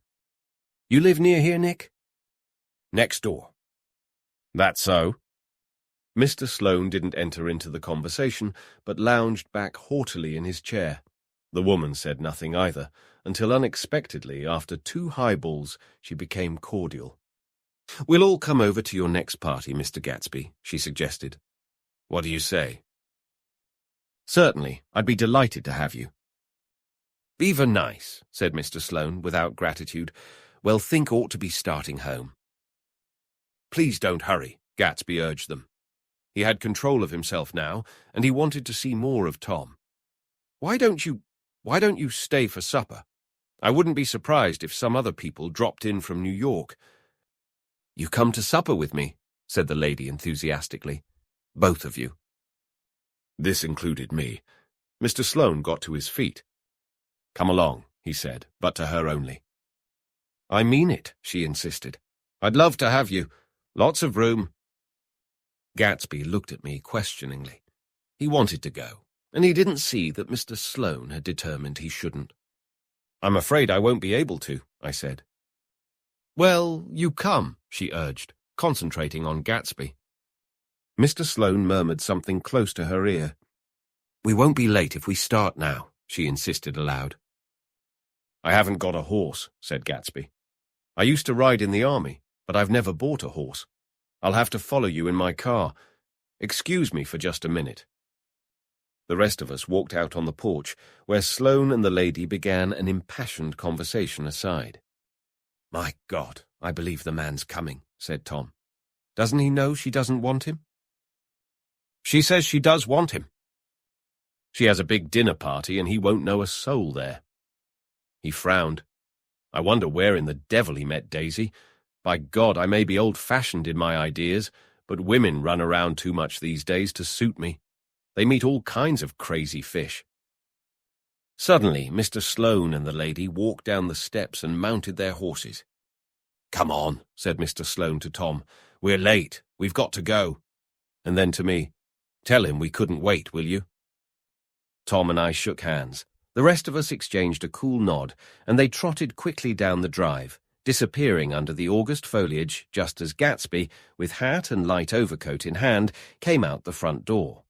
"You live near here, Nick?" "Next door." "That's so." Mr. Sloane didn't enter into the conversation, but lounged back haughtily in his chair. The woman said nothing either, until unexpectedly, after 2 highballs, she became cordial. "We'll all come over to your next party, Mr. Gatsby," she suggested. "What do you say?" "Certainly, I'd be delighted to have you." "Beaver nice," said Mr. Sloane, without gratitude. "Well, think ought to be starting home." "Please don't hurry," Gatsby urged them. He had control of himself now, and he wanted to see more of Tom. Why don't you stay for supper? I wouldn't be surprised if some other people dropped in from New York." "You come to supper with me," said the lady enthusiastically. "Both of you." This included me. Mr. Sloane got to his feet. "Come along," he said, but to her only. "I mean it," she insisted. "I'd love to have you. Lots of room." Gatsby looked at me questioningly. He wanted to go, and he didn't see that Mr. Sloane had determined he shouldn't. "I'm afraid I won't be able to," I said. "Well, you come," she urged, concentrating on Gatsby. Mr. Sloane murmured something close to her ear. "We won't be late if we start now," she insisted aloud. "I haven't got a horse," said Gatsby. "I used to ride in the army, but I've never bought a horse. I'll have to follow you in my car. Excuse me for just a minute." The rest of us walked out on the porch, where Sloane and the lady began an impassioned conversation aside. "My God, I believe the man's coming," said Tom. "Doesn't he know she doesn't want him?" "She says she does want him. She has a big dinner party and he won't know a soul there." He frowned. "I wonder where in the devil he met Daisy. By God, I may be old-fashioned in my ideas, but women run around too much these days to suit me. They meet all kinds of crazy fish." Suddenly, Mr. Sloane and the lady walked down the steps and mounted their horses. "Come on," said Mr. Sloane to Tom. "We're late. We've got to go." And then to me, "Tell him we couldn't wait, will you?" Tom and I shook hands. The rest of us exchanged a cool nod, and they trotted quickly down the drive, disappearing under the August foliage just as Gatsby, with hat and light overcoat in hand, came out the front door.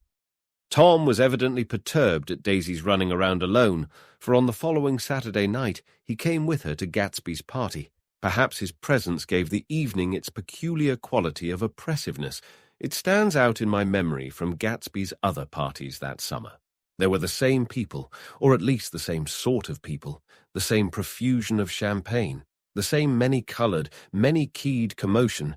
Tom was evidently perturbed at Daisy's running around alone, for on the following Saturday night he came with her to Gatsby's party. Perhaps his presence gave the evening its peculiar quality of oppressiveness. It stands out in my memory from Gatsby's other parties that summer. There were the same people, or at least the same sort of people, the same profusion of champagne, the same many-coloured, many-keyed commotion,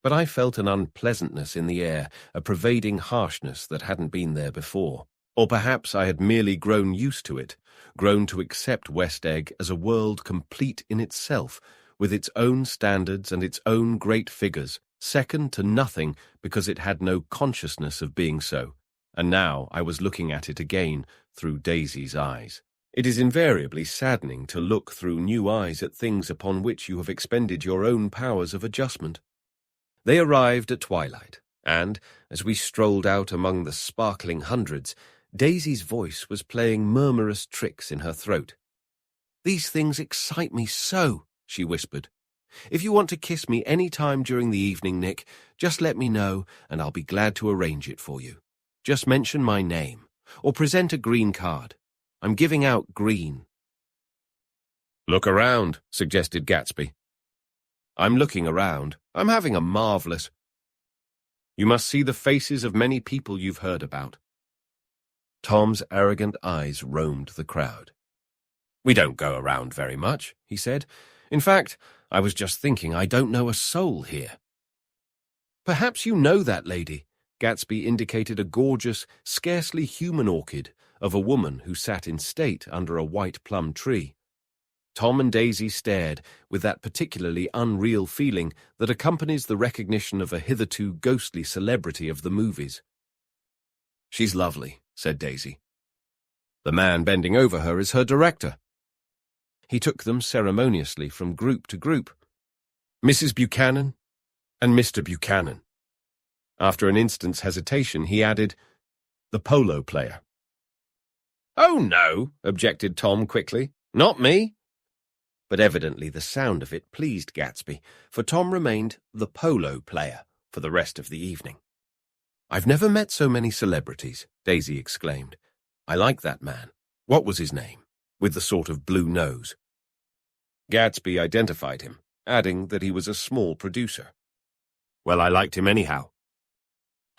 but I felt an unpleasantness in the air, a pervading harshness that hadn't been there before. Or perhaps I had merely grown used to it, grown to accept West Egg as a world complete in itself, with its own standards and its own great figures, second to nothing because it had no consciousness of being so. And now I was looking at it again through Daisy's eyes. It is invariably saddening to look through new eyes at things upon which you have expended your own powers of adjustment. They arrived at twilight, and, as we strolled out among the sparkling hundreds, Daisy's voice was playing murmurous tricks in her throat. "These things excite me so," she whispered. "If you want to kiss me any time during the evening, Nick, just let me know, and I'll be glad to arrange it for you. Just mention my name, or present a green card. I'm giving out green." "Look around," suggested Gatsby. "I'm looking around. I'm having a marvellous—" "You must see the faces of many people you've heard about." Tom's arrogant eyes roamed the crowd. "We don't go around very much," he said. "In fact, I was just thinking I don't know a soul here." "Perhaps you know that lady." Gatsby indicated a gorgeous, scarcely human orchid of a woman who sat in state under a white plum tree. Tom and Daisy stared with that particularly unreal feeling that accompanies the recognition of a hitherto ghostly celebrity of the movies. "She's lovely," said Daisy. "The man bending over her is her director." He took them ceremoniously from group to group. "Mrs. Buchanan and Mr. Buchanan." After an instant's hesitation, he added, "The polo player." "Oh, no," objected Tom quickly. "Not me." But evidently the sound of it pleased Gatsby, for Tom remained the polo player for the rest of the evening. "I've never met so many celebrities," Daisy exclaimed. "I like that man. What was his name? With the sort of blue nose." Gatsby identified him, adding that he was a small producer. "Well, I liked him anyhow."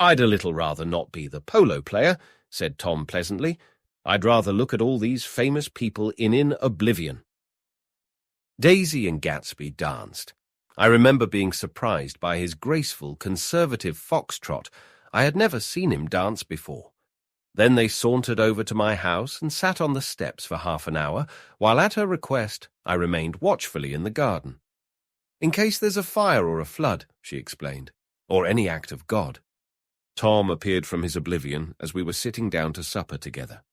"I'd a little rather not be the polo player," said Tom pleasantly. "I'd rather look at all these famous people in oblivion." Daisy and Gatsby danced. I remember being surprised by his graceful, conservative foxtrot. I had never seen him dance before. Then they sauntered over to my house and sat on the steps for half an hour, while at her request I remained watchfully in the garden. "In case there's a fire or a flood," she explained, "or any act of God." Tom appeared from his oblivion as we were sitting down to supper together.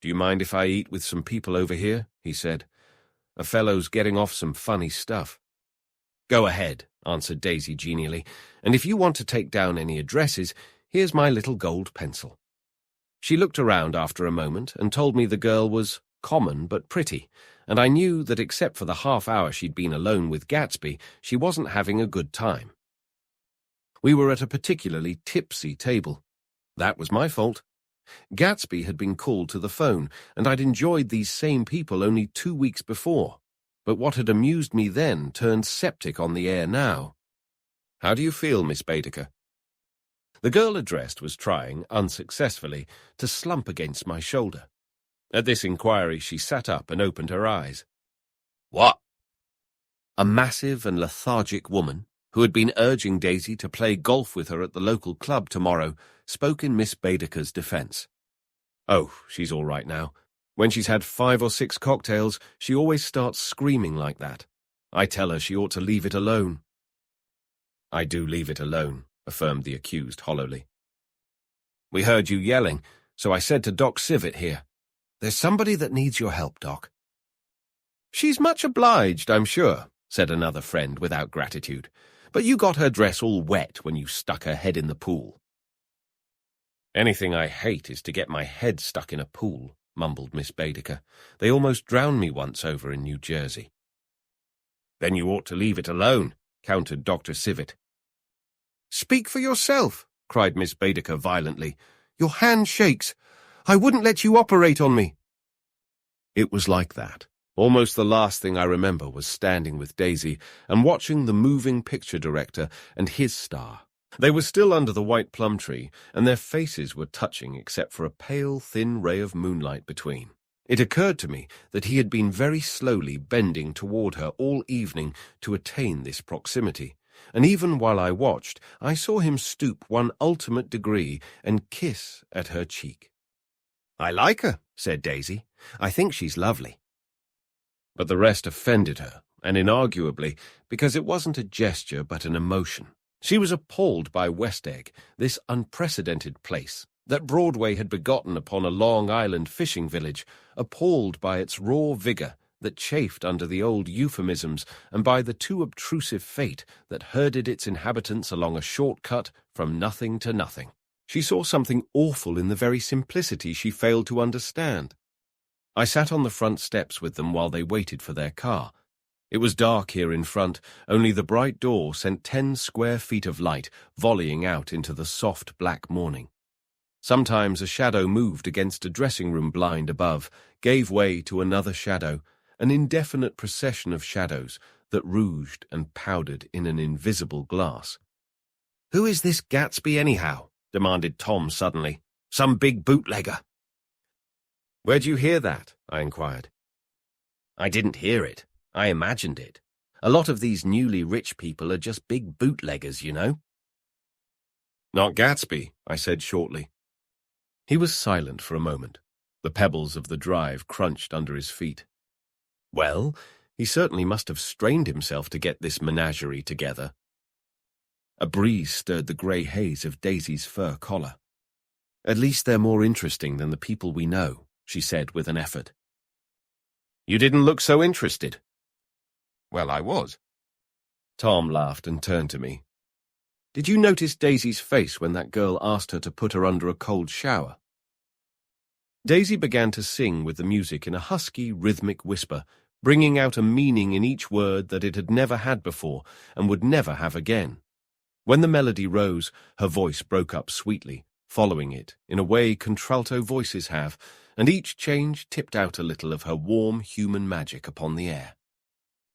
"Do you mind if I eat with some people over here?" he said. "A fellow's getting off some funny stuff." "Go ahead," answered Daisy genially, "and if you want to take down any addresses, here's my little gold pencil." She looked around after a moment and told me the girl was common but pretty, and I knew that except for the half hour she'd been alone with Gatsby, she wasn't having a good time. We were at a particularly tipsy table. That was my fault. Gatsby had been called to the phone, and I'd enjoyed these same people only 2 weeks before. But what had amused me then turned septic on the air now. "How do you feel, Miss Baedeker?" The girl addressed was trying, unsuccessfully, to slump against my shoulder. At this inquiry she sat up and opened her eyes. "What?" A massive and lethargic woman, who had been urging Daisy to play golf with her at the local club tomorrow, spoke in Miss Baedeker's defence. "Oh, she's all right now. When she's had 5 or 6 cocktails, she always starts screaming like that. I tell her she ought to leave it alone." "I do leave it alone," affirmed the accused hollowly. "We heard you yelling, so I said to Doc Civet here, 'There's somebody that needs your help, Doc.'" "She's much obliged, I'm sure," said another friend without gratitude. "But you got her dress all wet when you stuck her head in the pool." "Anything I hate is to get my head stuck in a pool," mumbled Miss Baedeker. "They almost drowned me once over in New Jersey." Then you ought to leave it alone, countered Dr. Civet. Speak for yourself, cried Miss Baedeker violently. Your hand shakes. I wouldn't let you operate on me. It was like that. Almost the last thing I remember was standing with Daisy and watching the moving picture director and his star. They were still under the white plum tree, and their faces were touching except for a pale, thin ray of moonlight between. It occurred to me that he had been very slowly bending toward her all evening to attain this proximity, and even while I watched, I saw him stoop one ultimate degree and kiss at her cheek. I like her, said Daisy. I think she's lovely. But the rest offended her, and inarguably, because it wasn't a gesture but an emotion. She was appalled by West Egg, this unprecedented place that Broadway had begotten upon a Long Island fishing village, appalled by its raw vigor that chafed under the old euphemisms and by the too obtrusive fate that herded its inhabitants along a short cut from nothing to nothing. She saw something awful in the very simplicity she failed to understand. I sat on the front steps with them while they waited for their car. It was dark here in front, only the bright door sent 10 square feet of light volleying out into the soft black morning. Sometimes a shadow moved against a dressing-room blind above, gave way to another shadow, an indefinite procession of shadows that rouged and powdered in an invisible glass. "Who is this Gatsby anyhow?" demanded Tom suddenly. "Some big bootlegger." "Where'd you hear that?" I inquired. "I didn't hear it. I imagined it. A lot of these newly rich people are just big bootleggers, you know." "Not Gatsby," I said shortly. He was silent for a moment. The pebbles of the drive crunched under his feet. Well, he certainly must have strained himself to get this menagerie together. A breeze stirred the grey haze of Daisy's fur collar. "At least they're more interesting than the people we know," she said with an effort. "You didn't look so interested." "Well, I was." Tom laughed and turned to me. "Did you notice Daisy's face when that girl asked her to put her under a cold shower?" Daisy began to sing with the music in a husky, rhythmic whisper, bringing out a meaning in each word that it had never had before and would never have again. When the melody rose, her voice broke up sweetly, following it in a way contralto voices have, and each change tipped out a little of her warm human magic upon the air.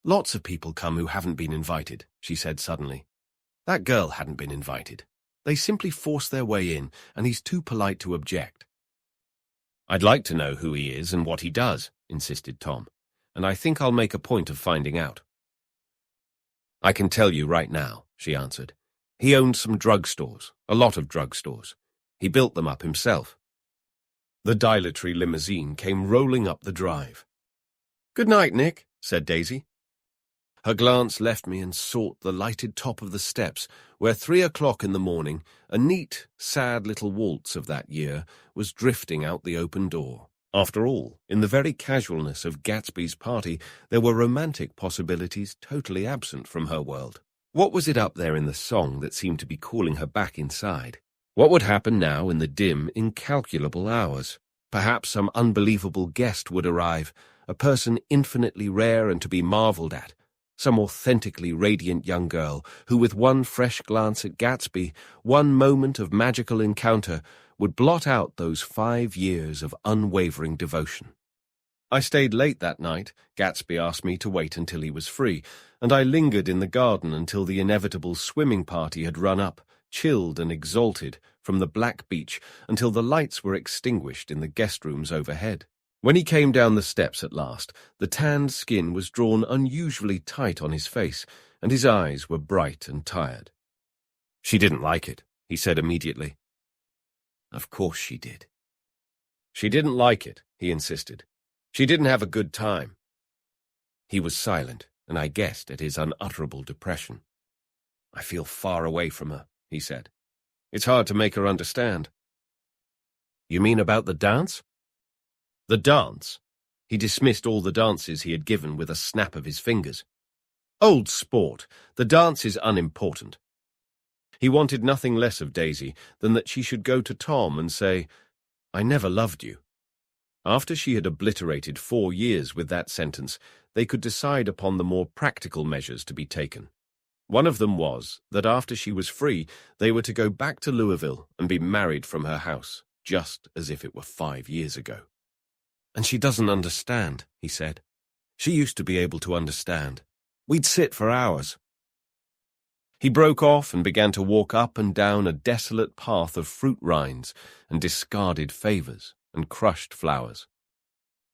"Lots of people come who haven't been invited," she said suddenly. "That girl hadn't been invited. They simply forced their way in, and he's too polite to object." "I'd like to know who he is and what he does," insisted Tom, "and I think I'll make a point of finding out." "I can tell you right now," she answered. "He owned some drugstores, a lot of drugstores. He built them up himself." The dilatory limousine came rolling up the drive. "Good night, Nick," said Daisy. Her glance left me and sought the lighted top of the steps, where 3 o'clock in the morning, a neat, sad little waltz of that year, was drifting out the open door. After all, in the very casualness of Gatsby's party, there were romantic possibilities totally absent from her world. What was it up there in the song that seemed to be calling her back inside? What would happen now in the dim, incalculable hours? Perhaps some unbelievable guest would arrive, a person infinitely rare and to be marveled at, some authentically radiant young girl who, with one fresh glance at Gatsby, one moment of magical encounter, would blot out those 5 years of unwavering devotion. I stayed late that night. Gatsby asked me to wait until he was free, and I lingered in the garden until the inevitable swimming party had run up, chilled and exalted, from the black beach until the lights were extinguished in the guest rooms overhead. When he came down the steps at last, the tanned skin was drawn unusually tight on his face, and his eyes were bright and tired. "She didn't like it," he said immediately. "Of course she did." "She didn't like it," he insisted. "She didn't have a good time." He was silent, and I guessed at his unutterable depression. "I feel far away from her," he said. "It's hard to make her understand." "You mean about the dance?" "The dance?" He dismissed all the dances he had given with a snap of his fingers. "Old sport. The dance is unimportant." He wanted nothing less of Daisy than that she should go to Tom and say, "I never loved you." After she had obliterated 4 years with that sentence, they could decide upon the more practical measures to be taken. One of them was that after she was free, they were to go back to Louisville and be married from her house, just as if it were 5 years ago. "And she doesn't understand," he said. "She used to be able to understand. We'd sit for hours." He broke off and began to walk up and down a desolate path of fruit rinds and discarded favors and crushed flowers.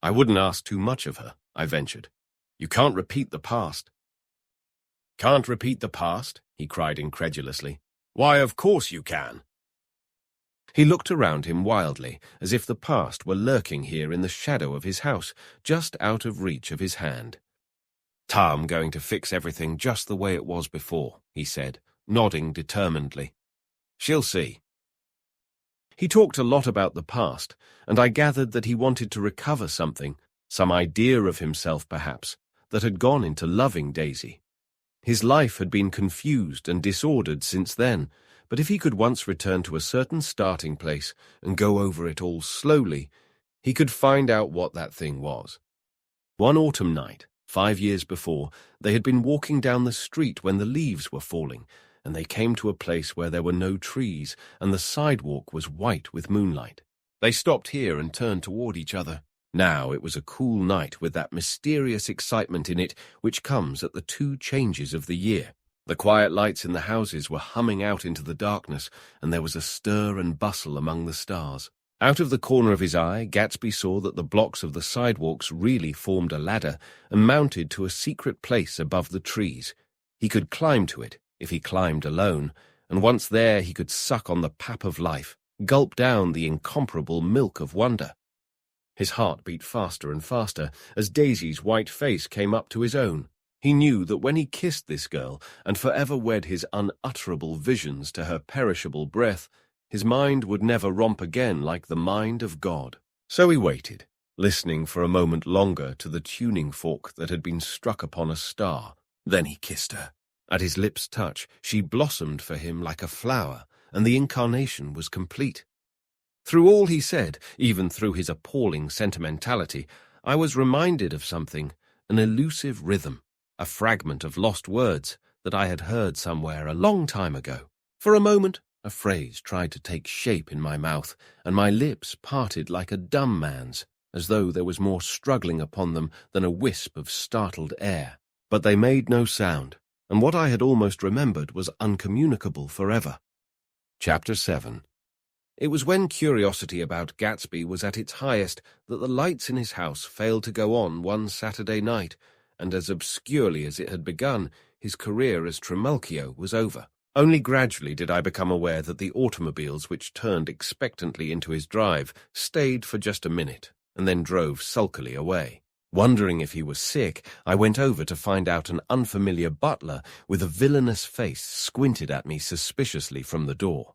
"I wouldn't ask too much of her," I ventured. "You can't repeat the past." "Can't repeat the past?" he cried incredulously. "Why, of course you can." He looked around him wildly, as if the past were lurking here in the shadow of his house, just out of reach of his hand. "I'm going to fix everything just the way it was before," he said, nodding determinedly. "She'll see." He talked a lot about the past, and I gathered that he wanted to recover something, some idea of himself perhaps, that had gone into loving Daisy. His life had been confused and disordered since then, but if he could once return to a certain starting place and go over it all slowly, he could find out what that thing was. One autumn night, 5 years before, they had been walking down the street when the leaves were falling, and they came to a place where there were no trees, and the sidewalk was white with moonlight. They stopped here and turned toward each other. Now it was a cool night with that mysterious excitement in it which comes at the 2 changes of the year. The quiet lights in the houses were humming out into the darkness, and there was a stir and bustle among the stars. Out of the corner of his eye, Gatsby saw that the blocks of the sidewalks really formed a ladder and mounted to a secret place above the trees. He could climb to it, if he climbed alone, and once there he could suck on the pap of life, gulp down the incomparable milk of wonder. His heart beat faster and faster as Daisy's white face came up to his own. He knew that when he kissed this girl and forever wed his unutterable visions to her perishable breath, his mind would never romp again like the mind of God. So he waited, listening for a moment longer to the tuning fork that had been struck upon a star. Then he kissed her. At his lips' touch, she blossomed for him like a flower, and the incarnation was complete. Through all he said, even through his appalling sentimentality, I was reminded of something, an elusive rhythm, a fragment of lost words that I had heard somewhere a long time ago. For a moment, a phrase tried to take shape in my mouth, and my lips parted like a dumb man's, as though there was more struggling upon them than a wisp of startled air. But they made no sound, and what I had almost remembered was uncommunicable forever. Chapter 7. It was when curiosity about Gatsby was at its highest that the lights in his house failed to go on one Saturday night, and as obscurely as it had begun, his career as Trimalchio was over. Only gradually did I become aware that the automobiles which turned expectantly into his drive stayed for just a minute, and then drove sulkily away. Wondering if he was sick, I went over to find out an unfamiliar butler with a villainous face squinted at me suspiciously from the door.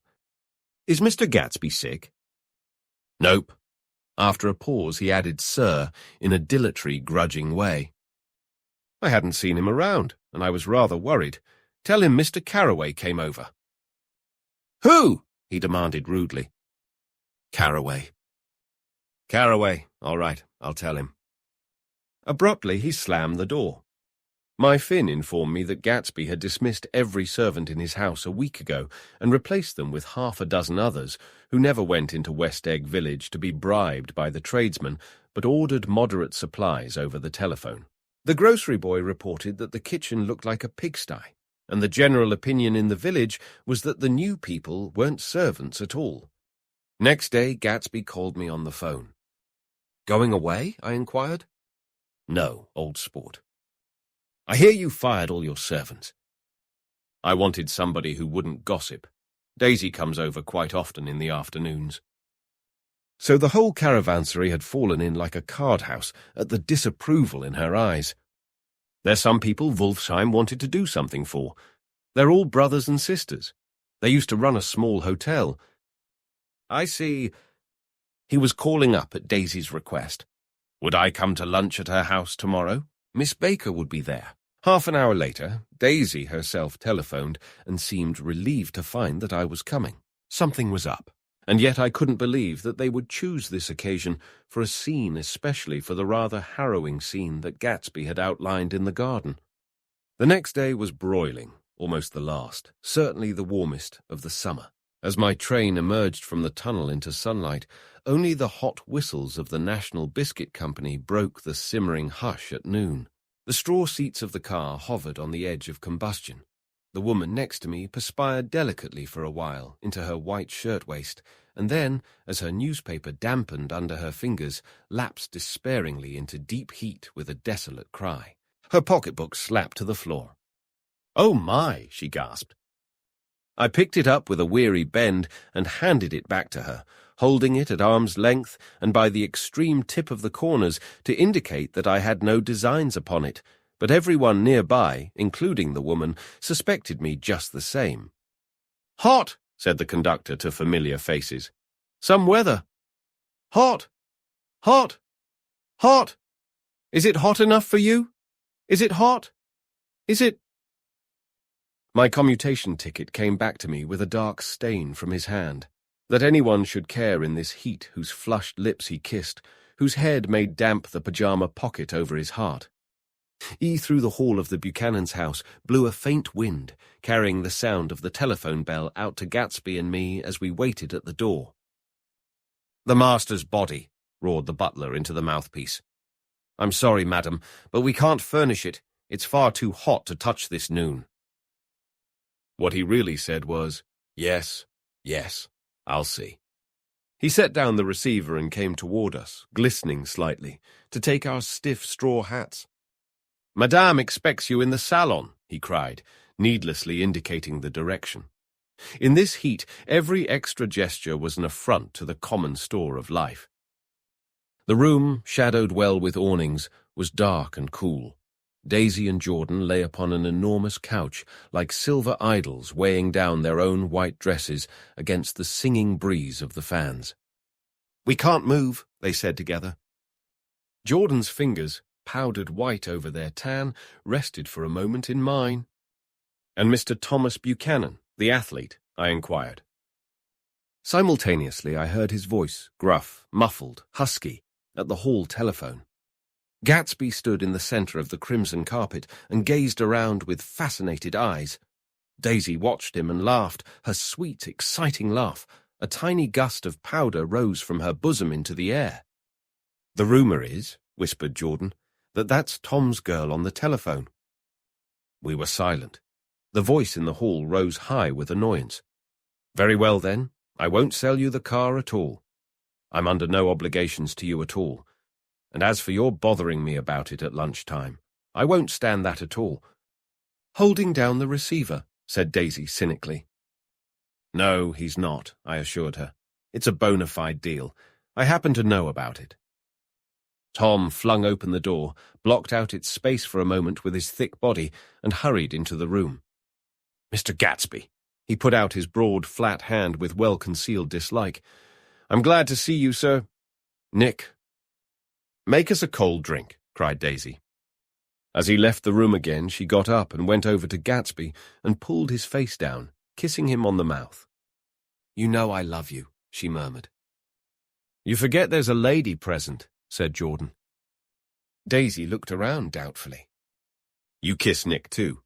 "Is Mr. Gatsby sick?" "Nope." After a pause, he added "sir" in a dilatory, grudging way. I hadn't seen him around, and I was rather worried. "Tell him Mr. Carraway came over." "Who?" he demanded rudely. "Carraway." "Carraway, all right, I'll tell him." Abruptly, he slammed the door. My Finn informed me that Gatsby had dismissed every servant in his house a week ago and replaced them with 6 others who never went into West Egg Village to be bribed by the tradesmen, but ordered moderate supplies over the telephone. The grocery boy reported that the kitchen looked like a pigsty, and the general opinion in the village was that the new people weren't servants at all. Next day, Gatsby called me on the phone. "Going away?" I inquired. "No, old sport. I hear you fired all your servants." I wanted somebody who wouldn't gossip. Daisy comes over quite often in the afternoons. So the whole caravansary had fallen in like a card house at the disapproval in her eyes. There's some people Wolfsheim wanted to do something for. They're all brothers and sisters. They used to run a small hotel. I see. He was calling up at Daisy's request. Would I come to lunch at her house tomorrow? Miss Baker would be there. Half an hour later, Daisy herself telephoned and seemed relieved to find that I was coming. Something was up, And yet I couldn't believe that they would choose this occasion for a scene, especially for the rather harrowing scene that Gatsby had outlined in the garden. The next day was broiling, almost the last, certainly the warmest of the summer. As my train emerged from the tunnel into sunlight, only the hot whistles of the National Biscuit Company broke the simmering hush at noon. The straw seats of the car hovered on the edge of combustion. The woman next to me perspired delicately for a while into her white shirtwaist, and then, as her newspaper dampened under her fingers, lapsed despairingly into deep heat with a desolate cry. Her pocketbook slapped to the floor. "Oh my," she gasped. I picked it up with a weary bend and handed it back to her, holding it at arm's length and by the extreme tip of the corners to indicate that I had no designs upon it, but everyone nearby, including the woman, suspected me just the same. "Hot," said the conductor to familiar faces. "Some weather. Hot. Hot. Hot. Is it hot enough for you? Is it hot? Is it—" My commutation ticket came back to me with a dark stain from his hand. That anyone should care in this heat whose flushed lips he kissed, whose head made damp the pyjama pocket over his heart. Through the hall of the Buchanan's house blew a faint wind, carrying the sound of the telephone bell out to Gatsby and me as we waited at the door. "The master's body," roared the butler into the mouthpiece. "I'm sorry, madam, but we can't furnish it. It's far too hot to touch this noon." What he really said was, "Yes, yes, I'll see." He set down the receiver and came toward us, glistening slightly, to take our stiff straw hats. "Madame expects you in the salon," he cried, needlessly indicating the direction. In this heat, every extra gesture was an affront to the common store of life. The room, shadowed well with awnings, was dark and cool. Daisy and Jordan lay upon an enormous couch, like silver idols weighing down their own white dresses against the singing breeze of the fans. "We can't move," they said together. Jordan's fingers, powdered white over their tan, rested for a moment in mine. "And Mr. Thomas Buchanan, the athlete?" I inquired. Simultaneously I heard his voice, gruff, muffled, husky, at the hall telephone. Gatsby stood in the center of the crimson carpet and gazed around with fascinated eyes. Daisy watched him and laughed, her sweet, exciting laugh. A tiny gust of powder rose from her bosom into the air. "The rumor is," whispered Jordan, "that's Tom's girl on the telephone." We were silent. The voice in the hall rose high with annoyance. "Very well, then. I won't sell you the car at all. I'm under no obligations to you at all. And as for your bothering me about it at lunchtime, I won't stand that at all." "Holding down the receiver," said Daisy cynically. "No, he's not," I assured her. "It's a bona fide deal. I happen to know about it." Tom flung open the door, blocked out its space for a moment with his thick body, and hurried into the room. "Mr. Gatsby." He put out his broad, flat hand with well-concealed dislike. "I'm glad to see you, sir." "Nick." "Make us a cold drink," cried Daisy. As he left the room again, she got up and went over to Gatsby and pulled his face down, kissing him on the mouth. "You know I love you," she murmured. "You forget there's a lady present," said Jordan. Daisy looked around doubtfully. "You kiss Nick too."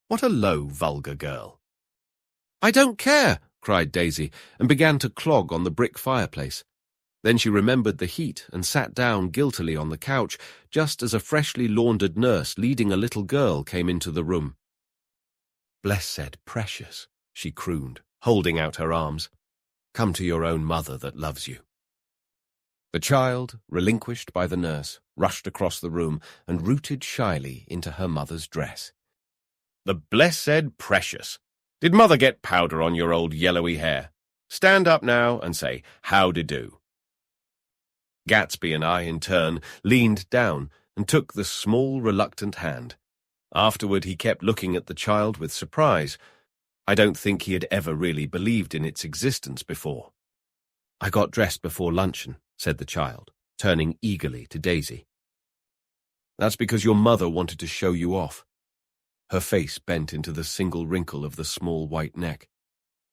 What a low, vulgar girl. "I don't care," cried Daisy, and began to clog on the brick fireplace. Then she remembered the heat and sat down guiltily on the couch, just as a freshly laundered nurse leading a little girl came into the room. "Blessed precious," she crooned, holding out her arms. "Come to your own mother that loves you." The child, relinquished by the nurse, rushed across the room and rooted shyly into her mother's dress. "The blessed precious! Did mother get powder on your old yellowy hair? Stand up now and say, how-de-do." Gatsby and I, in turn, leaned down and took the small, reluctant hand. Afterward he kept looking at the child with surprise. I don't think he had ever really believed in its existence before. "I got dressed before luncheon," said the child, turning eagerly to Daisy. "That's because your mother wanted to show you off." Her face bent into the single wrinkle of the small white neck.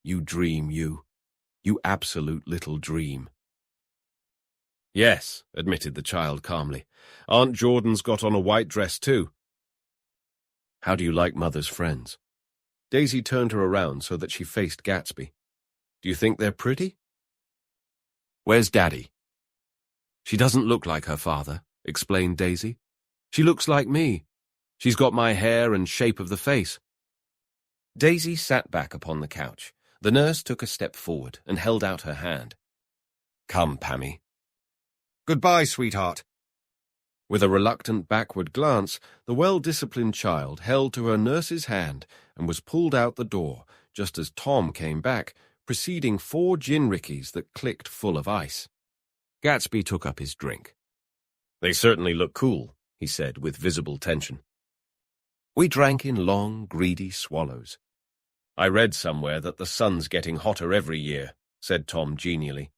"You dream, you. You absolute little dream. Yes, admitted the child calmly. Aunt Jordan's got on a white dress too. How do you like Mother's friends? Daisy turned her around so that she faced Gatsby. Do you think they're pretty? Where's Daddy? She doesn't look like her father, explained Daisy. She looks like me. She's got my hair and shape of the face. Daisy sat back upon the couch. The nurse took a step forward and held out her hand. Come, Pammy. Goodbye, sweetheart. With a reluctant backward glance, the well-disciplined child held to her nurse's hand and was pulled out the door just as Tom came back, preceding 4 gin rickeys that clicked full of ice. Gatsby took up his drink. They certainly look cool, he said with visible tension. We drank in long, greedy swallows. I read somewhere that the sun's getting hotter every year, said Tom genially.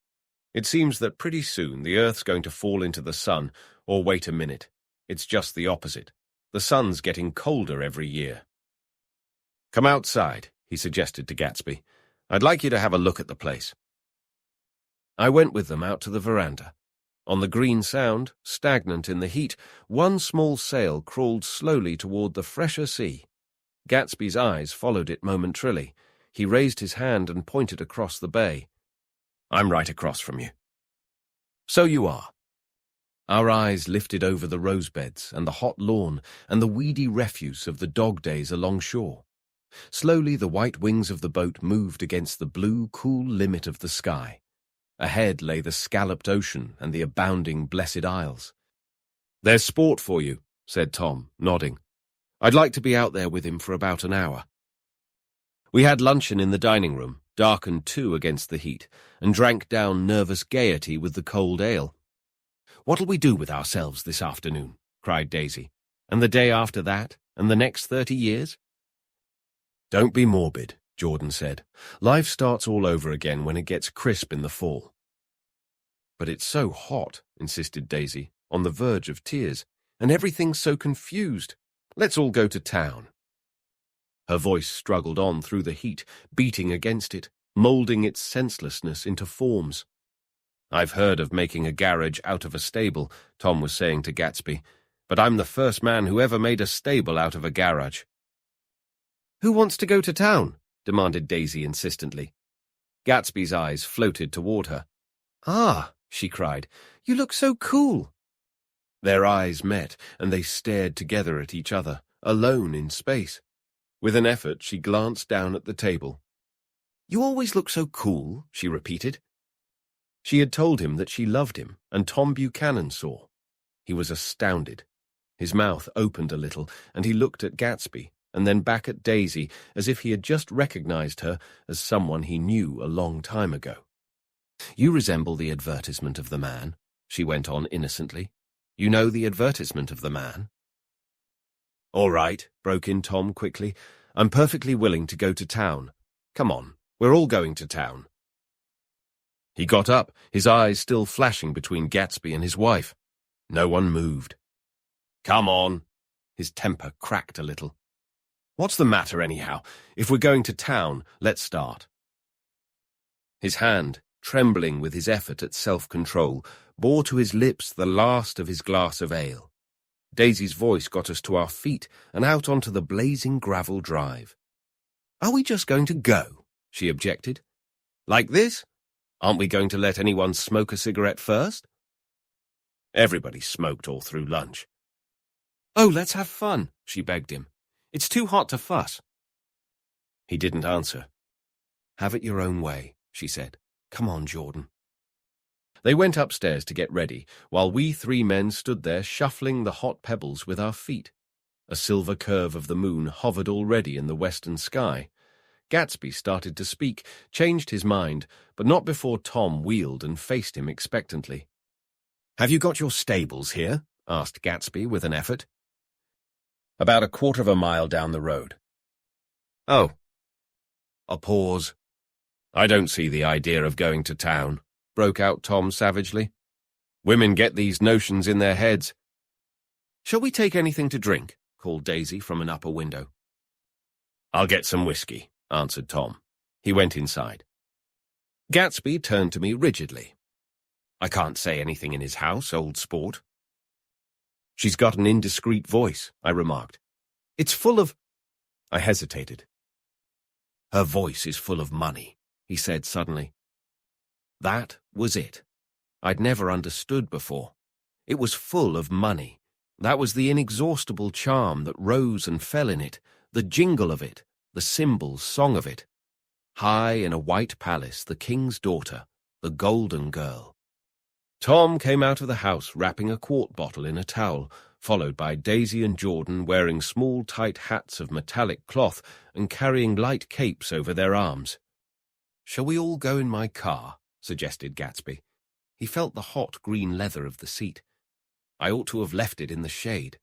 It seems that pretty soon the Earth's going to fall into the sun, or wait a minute. It's just the opposite. The sun's getting colder every year. Come outside, he suggested to Gatsby. I'd like you to have a look at the place. I went with them out to the veranda. On the green sound, stagnant in the heat, one small sail crawled slowly toward the fresher sea. Gatsby's eyes followed it momentarily. He raised his hand and pointed across the bay. I'm right across from you. So you are. Our eyes lifted over the rosebeds and the hot lawn and the weedy refuse of the dog days along shore. Slowly the white wings of the boat moved against the blue, cool limit of the sky. Ahead lay the scalloped ocean and the abounding Blessed Isles. There's sport for you, said Tom, nodding. I'd like to be out there with him for about an hour. We had luncheon in the dining room, darkened too against the heat, and drank down nervous gaiety with the cold ale. What'll we do with ourselves this afternoon? Cried Daisy. And the day after that, and the next 30 years? Don't be morbid, Jordan said. Life starts all over again when it gets crisp in the fall. But it's so hot, insisted Daisy, on the verge of tears, and everything's so confused. Let's all go to town. Her voice struggled on through the heat, beating against it, moulding its senselessness into forms. I've heard of making a garage out of a stable, Tom was saying to Gatsby, but I'm the first man who ever made a stable out of a garage. Who wants to go to town? Demanded Daisy insistently. Gatsby's eyes floated toward her. Ah, she cried, you look so cool. Their eyes met, and they stared together at each other, alone in space. With an effort, she glanced down at the table. You always look so cool, she repeated. She had told him that she loved him, and Tom Buchanan saw. He was astounded. His mouth opened a little, and he looked at Gatsby, and then back at Daisy, as if he had just recognized her as someone he knew a long time ago. You resemble the advertisement of the man, she went on innocently. You know the advertisement of the man? All right, broke in Tom quickly. I'm perfectly willing to go to town. Come on, we're all going to town. He got up, his eyes still flashing between Gatsby and his wife. No one moved. Come on. His temper cracked a little. What's the matter anyhow? If we're going to town, let's start. His hand, trembling with his effort at self-control, bore to his lips the last of his glass of ale. Daisy's voice got us to our feet and out onto the blazing gravel drive. Are we just going to go? She objected. Like this? Aren't we going to let anyone smoke a cigarette first? Everybody smoked all through lunch. Oh, let's have fun, she begged him. It's too hot to fuss. He didn't answer. Have it your own way, she said. Come on, Jordan. They went upstairs to get ready, while we 3 men stood there shuffling the hot pebbles with our feet. A silver curve of the moon hovered already in the western sky. Gatsby started to speak, changed his mind, but not before Tom wheeled and faced him expectantly. Have you got your stables here? Asked Gatsby with an effort. About 1/4 mile down the road. Oh. A pause. I don't see the idea of going to town, broke out Tom savagely. Women get these notions in their heads. Shall we take anything to drink? Called Daisy from an upper window. I'll get some whiskey, answered Tom. He went inside. Gatsby turned to me rigidly. I can't say anything in his house, old sport. She's got an indiscreet voice, I remarked. It's full of... I hesitated. Her voice is full of money, he said suddenly. That was it. I'd never understood before. It was full of money. That was the inexhaustible charm that rose and fell in it, the jingle of it, the cymbals' song of it. High in a white palace, the king's daughter, the golden girl. Tom came out of the house wrapping a quart bottle in a towel, followed by Daisy and Jordan wearing small tight hats of metallic cloth and carrying light capes over their arms. "Shall we all go in my car?" suggested Gatsby. He felt the hot green leather of the seat. I ought to have left it in the shade.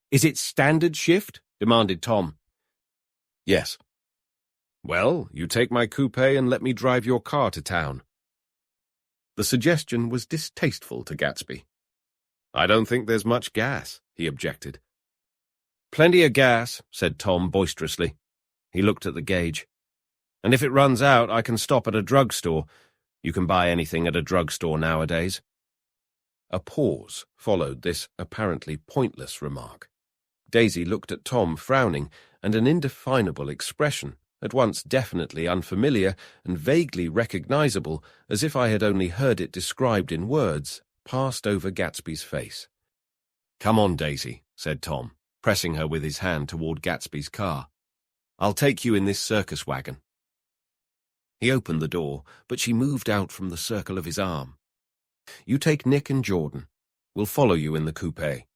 "Is it standard shift?" demanded Tom. "Yes." "Well, you take my coupe and let me drive your car to town." The suggestion was distasteful to Gatsby. "I don't think there's much gas," he objected. "Plenty of gas," said Tom boisterously. He looked at the gauge. "And if it runs out, I can stop at a drugstore. You can buy anything at a drugstore nowadays." A pause followed this apparently pointless remark. Daisy looked at Tom frowning, and an indefinable expression, at once definitely unfamiliar and vaguely recognizable, as if I had only heard it described in words, passed over Gatsby's face. "Come on, Daisy," said Tom, pressing her with his hand toward Gatsby's car. "I'll take you in this circus wagon." He opened the door, but she moved out from the circle of his arm. "You take Nick and Jordan. We'll follow you in the coupe."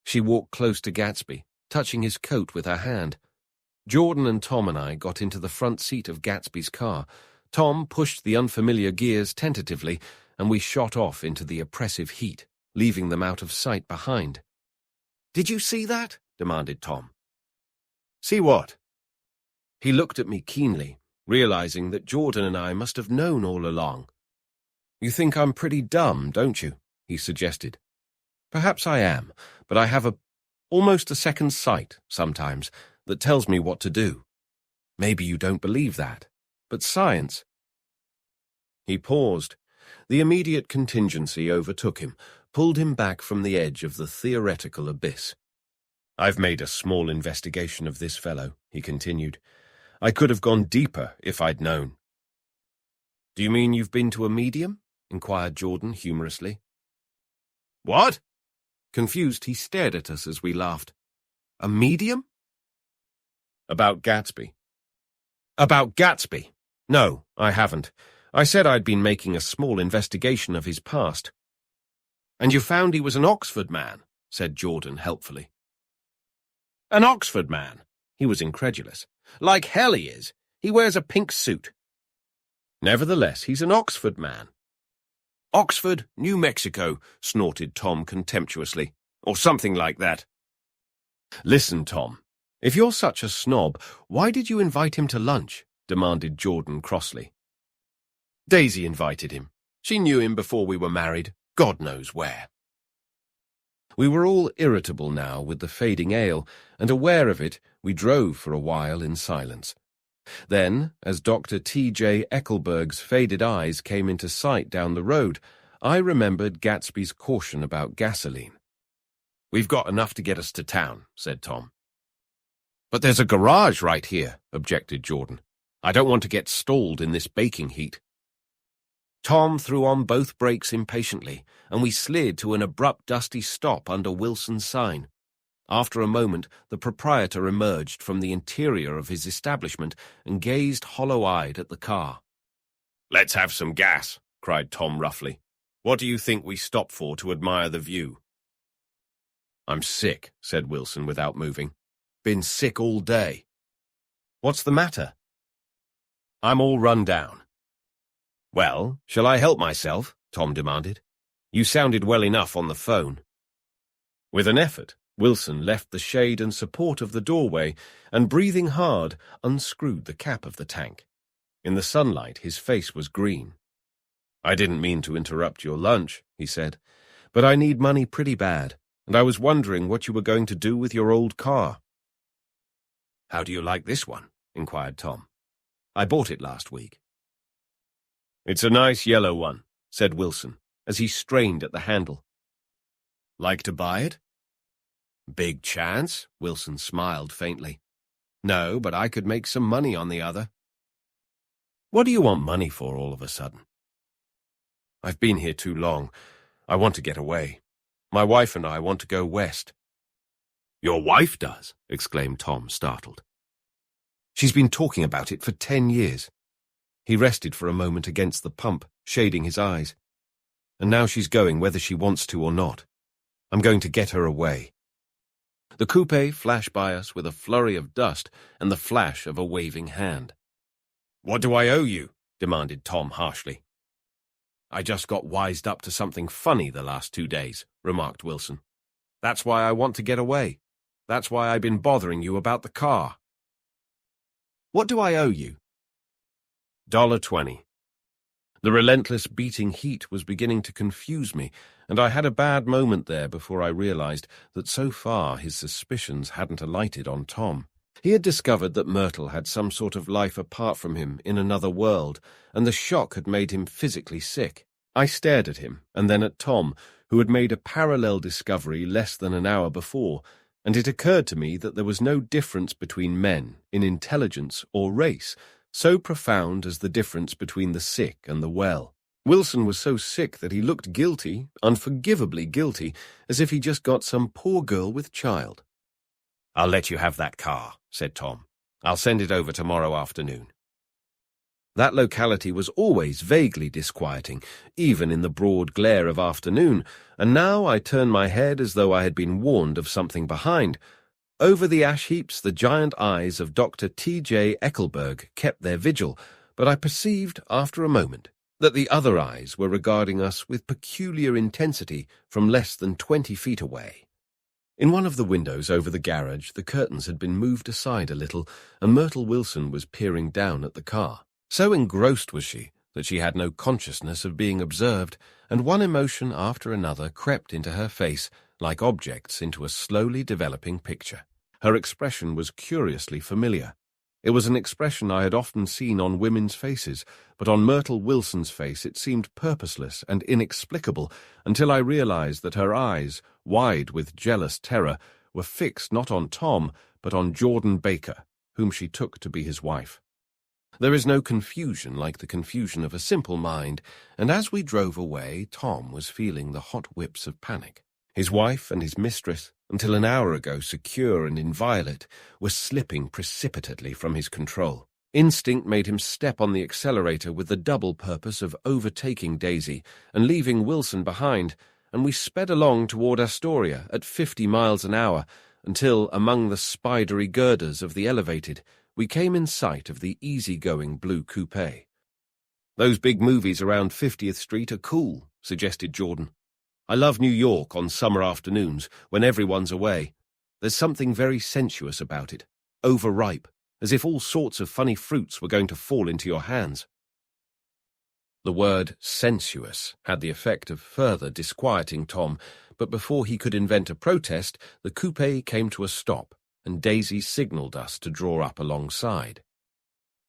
She walked close to Gatsby, touching his coat with her hand. Jordan and Tom and I got into the front seat of Gatsby's car. Tom pushed the unfamiliar gears tentatively, and we shot off into the oppressive heat, leaving them out of sight behind. "Did you see that?" demanded Tom. "See what?" He looked at me keenly, realizing that Jordan and I must have known all along. "You think I'm pretty dumb, don't you?" he suggested. "Perhaps I am, but I have almost a second sight, sometimes, that tells me what to do. Maybe you don't believe that, but science—" He paused. The immediate contingency overtook him, pulled him back from the edge of the theoretical abyss. "I've made a small investigation of this fellow," he continued. "I could have gone deeper if I'd known." "Do you mean you've been to a medium?" inquired Jordan humorously. "What?" Confused, he stared at us as we laughed. "A medium?" "About Gatsby." "About Gatsby? No, I haven't. I said I'd been making a small investigation of his past." "And you found he was an Oxford man," said Jordan helpfully. "An Oxford man?" He was incredulous. "Like hell he is. He wears a pink suit." "Nevertheless, he's an Oxford man." "Oxford, New Mexico," snorted Tom contemptuously. "Or something like that." "Listen, Tom, if you're such a snob, why did you invite him to lunch?" demanded Jordan crossly. "Daisy invited him. She knew him before we were married, God knows where." We were all irritable now with the fading ale, and aware of it, we drove for a while in silence. Then, as Dr. T.J. Eckelberg's faded eyes came into sight down the road, I remembered Gatsby's caution about gasoline. "We've got enough to get us to town," said Tom. "But there's a garage right here," objected Jordan. "I don't want to get stalled in this baking heat." Tom threw on both brakes impatiently, and we slid to an abrupt dusty stop under Wilson's sign. After a moment, the proprietor emerged from the interior of his establishment and gazed hollow-eyed at the car. "Let's have some gas," cried Tom roughly. "What do you think we stop for to admire the view?" "I'm sick," said Wilson without moving. "Been sick all day." "What's the matter?" "I'm all run down." "Well, shall I help myself?" Tom demanded. "You sounded well enough on the phone." With an effort, Wilson left the shade and support of the doorway and, breathing hard, unscrewed the cap of the tank. In the sunlight, his face was green. "I didn't mean to interrupt your lunch," he said, "but I need money pretty bad, and I was wondering what you were going to do with your old car." "How do you like this one?" inquired Tom. "I bought it last week. "It's a nice yellow one," said Wilson, as he strained at the handle. "Like to buy it?" "Big chance," Wilson smiled faintly. "No, but I could make some money on the other." "What do you want money for all of a sudden?" "I've been here too long. I want to get away. My wife and I want to go west." "Your wife does?" exclaimed Tom, startled. "She's been talking about it for 10 years. He rested for a moment against the pump, shading his eyes. "And now she's going whether she wants to or not. I'm going to get her away." The coupe flashed by us with a flurry of dust and the flash of a waving hand. "What do I owe you?" demanded Tom harshly. "I just got wised up to something funny the last 2 days," remarked Wilson. "That's why I want to get away. That's why I've been bothering you about the car." "What do I owe you?" $1.20. The relentless beating heat was beginning to confuse me, and I had a bad moment there before I realized that so far his suspicions hadn't alighted on Tom. He had discovered that Myrtle had some sort of life apart from him in another world, and the shock had made him physically sick. I stared at him, and then at Tom, who had made a parallel discovery less than an hour before, and it occurred to me that there was no difference between men, in intelligence or race, so profound as the difference between the sick and the well. Wilson was so sick that he looked guilty, unforgivably guilty, as if he just got some poor girl with child. "I'll let you have that car," said Tom. "I'll send it over tomorrow afternoon." That locality was always vaguely disquieting, even in the broad glare of afternoon, and now I turned my head as though I had been warned of something behind. Over the ash heaps the giant eyes of Dr. T.J. Eckelberg kept their vigil, but I perceived, after a moment, that the other eyes were regarding us with peculiar intensity from less than 20 feet away. In one of the windows over the garage, the curtains had been moved aside a little, and Myrtle Wilson was peering down at the car. So engrossed was she that she had no consciousness of being observed, and one emotion after another crept into her face, like objects into a slowly developing picture. Her expression was curiously familiar. It was an expression I had often seen on women's faces, but on Myrtle Wilson's face it seemed purposeless and inexplicable until I realized that her eyes, wide with jealous terror, were fixed not on Tom, but on Jordan Baker, whom she took to be his wife. There is no confusion like the confusion of a simple mind, and as we drove away, Tom was feeling the hot whips of panic. His wife and his mistress, until an hour ago secure and inviolate, were slipping precipitately from his control. Instinct made him step on the accelerator with the double purpose of overtaking Daisy and leaving Wilson behind, and we sped along toward Astoria at 50 miles an hour until, among the spidery girders of the elevated, we came in sight of the easy-going blue coupe. "Those big movies around 50th Street are cool," suggested Jordan. "I love New York on summer afternoons when everyone's away. There's something very sensuous about it, overripe, as if all sorts of funny fruits were going to fall into your hands." The word sensuous had the effect of further disquieting Tom, but before he could invent a protest, the coupe came to a stop, and Daisy signaled us to draw up alongside.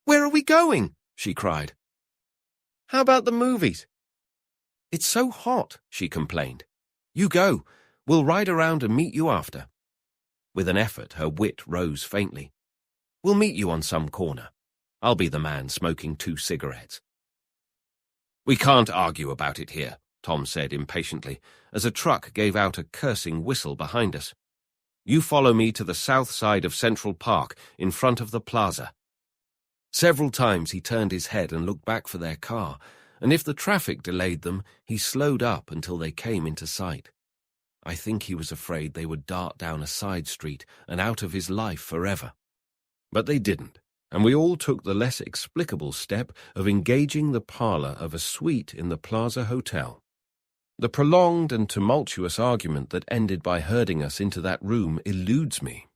"Where are we going?" she cried. "How about the movies?" "It's so hot," she complained. "You go. We'll ride around and meet you after." With an effort, her wit rose faintly. "We'll meet you on some corner. I'll be the man smoking 2 cigarettes. "We can't argue about it here," Tom said impatiently, as a truck gave out a cursing whistle behind us. "You follow me to the south side of Central Park, in front of the plaza." Several times he turned his head and looked back for their car, and if the traffic delayed them, he slowed up until they came into sight. I think he was afraid they would dart down a side street and out of his life forever. But they didn't, and we all took the less explicable step of engaging the parlor of a suite in the Plaza Hotel. The prolonged and tumultuous argument that ended by herding us into that room eludes me,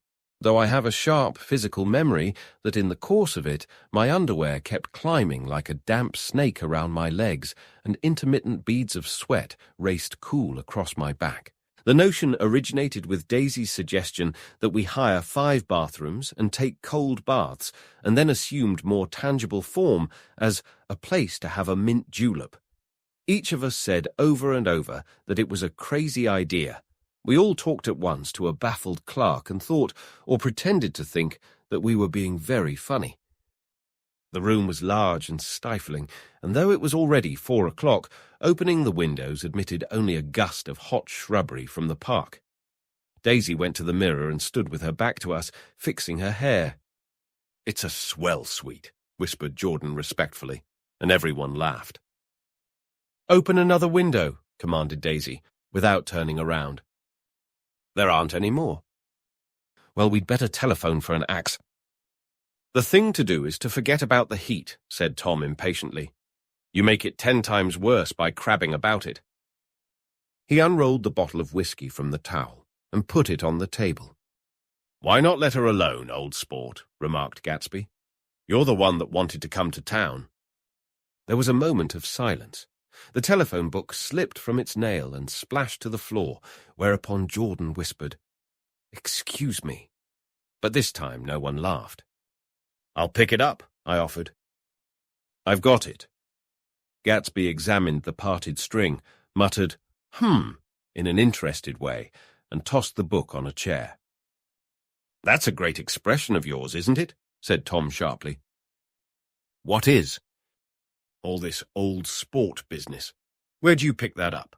though I have a sharp physical memory that in the course of it my underwear kept climbing like a damp snake around my legs and intermittent beads of sweat raced cool across my back. The notion originated with Daisy's suggestion that we hire 5 bathrooms and take cold baths, and then assumed more tangible form as a place to have a mint julep. Each of us said over and over that it was a crazy idea. We all talked at once to a baffled clerk and thought, or pretended to think, that we were being very funny. The room was large and stifling, and though it was already 4 o'clock, opening the windows admitted only a gust of hot shrubbery from the park. Daisy went to the mirror and stood with her back to us, fixing her hair. "It's a swell suite," whispered Jordan respectfully, and everyone laughed. "Open another window," commanded Daisy, without turning around. "There aren't any more." "Well, we'd better telephone for an axe." "The thing to do is to forget about the heat," said Tom impatiently. "You make it 10 times worse by crabbing about it." He unrolled the bottle of whiskey from the towel and put it on the table. "Why not let her alone, old sport?" remarked Gatsby. "You're the one that wanted to come to town." There was a moment of silence. The telephone book slipped from its nail and splashed to the floor, whereupon Jordan whispered, "Excuse me." But this time no one laughed. "I'll pick it up," I offered. "I've got it." Gatsby examined the parted string, muttered, in an interested way, and tossed the book on a chair. "That's a great expression of yours, isn't it?" said Tom sharply. "What is?" "All this old sport business. Where'd you pick that up?"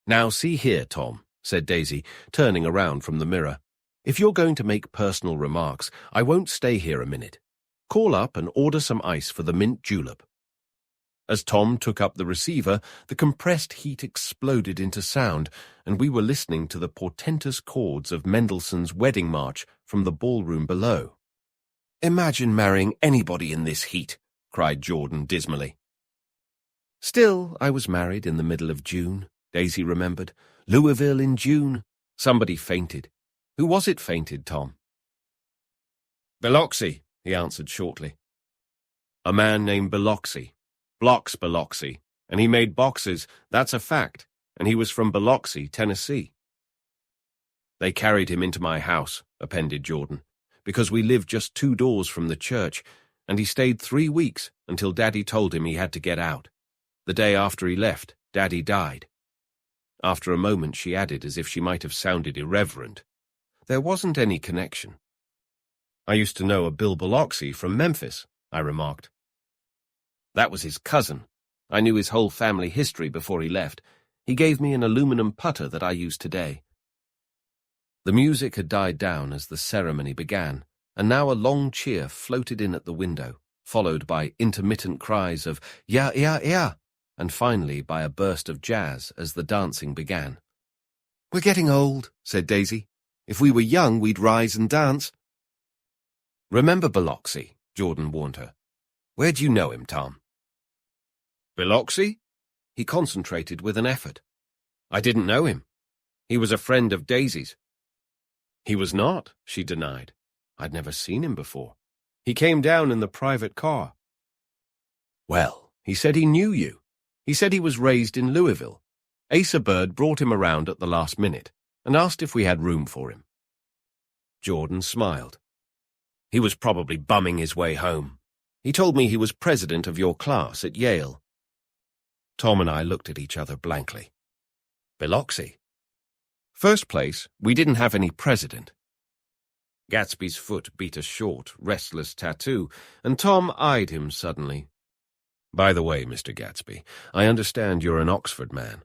"Now see here, Tom," said Daisy, turning around from the mirror. "If you're going to make personal remarks, I won't stay here a minute. Call up and order some ice for the mint julep." As Tom took up the receiver, the compressed heat exploded into sound, and we were listening to the portentous chords of Mendelssohn's Wedding March from the ballroom below. "Imagine marrying anybody in this heat," cried Jordan dismally. "Still, I was married in the middle of June," Daisy remembered. "Louisville in June. Somebody fainted. Who was it fainted, Tom?" "Biloxi," he answered shortly. "A man named Biloxi. Blocks Biloxi. And he made boxes, that's a fact. And he was from Biloxi, Tennessee." "They carried him into my house," appended Jordan, "because we lived just 2 doors from the church, and he stayed 3 weeks until Daddy told him he had to get out. The day after he left, Daddy died." After a moment she added, as if she might have sounded irreverent, "There wasn't any connection." "I used to know a Bill Biloxi from Memphis," I remarked. "That was his cousin. I knew his whole family history before he left. He gave me an aluminum putter that I use today." The music had died down as the ceremony began, and now a long cheer floated in at the window, followed by intermittent cries of "Yeah, yeah, yeah," and finally by a burst of jazz as the dancing began. "We're getting old," said Daisy. "If we were young, we'd rise and dance." "Remember Biloxi," Jordan warned her. "Where'd you know him, Tom?" "Biloxi?" He concentrated with an effort. "I didn't know him. He was a friend of Daisy's." "He was not," she denied. "I'd never seen him before. He came down in the private car." "Well, he said he knew you. He said he was raised in Louisville. Asa Bird brought him around at the last minute and asked if we had room for him." Jordan smiled. "He was probably bumming his way home. He told me he was president of your class at Yale." Tom and I looked at each other blankly. Biloxi. First place, we didn't have any president. Gatsby's foot beat a short, restless tattoo, and Tom eyed him suddenly. "By the way, Mr. Gatsby, I understand you're an Oxford man."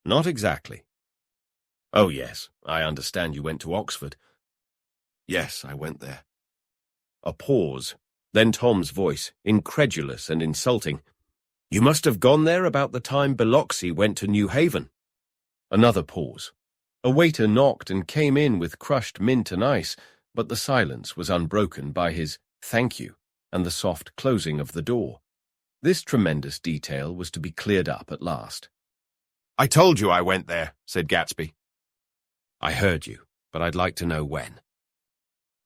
"Not exactly." "Oh, yes, I understand you went to Oxford." "Yes, I went there." A pause, then Tom's voice, incredulous and insulting. "You must have gone there about the time Biloxi went to New Haven." Another pause. A waiter knocked and came in with crushed mint and ice, but the silence was unbroken by his "thank you" and the soft closing of the door. This tremendous detail was to be cleared up at last. "I told you I went there," said Gatsby. "I heard you, but I'd like to know when."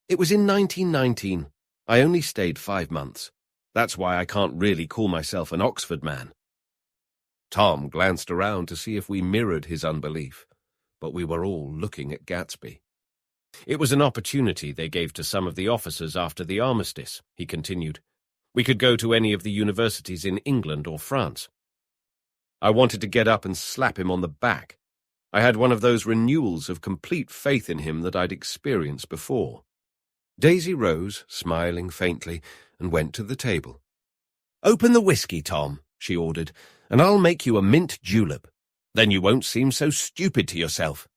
"It was in 1919. I only stayed 5 months. That's why I can't really call myself an Oxford man." Tom glanced around to see if we mirrored his unbelief, but we were all looking at Gatsby. It was an opportunity they gave to some of the officers after the armistice, he continued. We could go to any of the universities in England or France. I wanted to get up and slap him on the back. I had one of those renewals of complete faith in him that I'd experienced before. Daisy rose, smiling faintly, and went to the table. "Open the whiskey, Tom," she ordered, "and I'll make you a mint julep. Then you won't seem so stupid to yourself.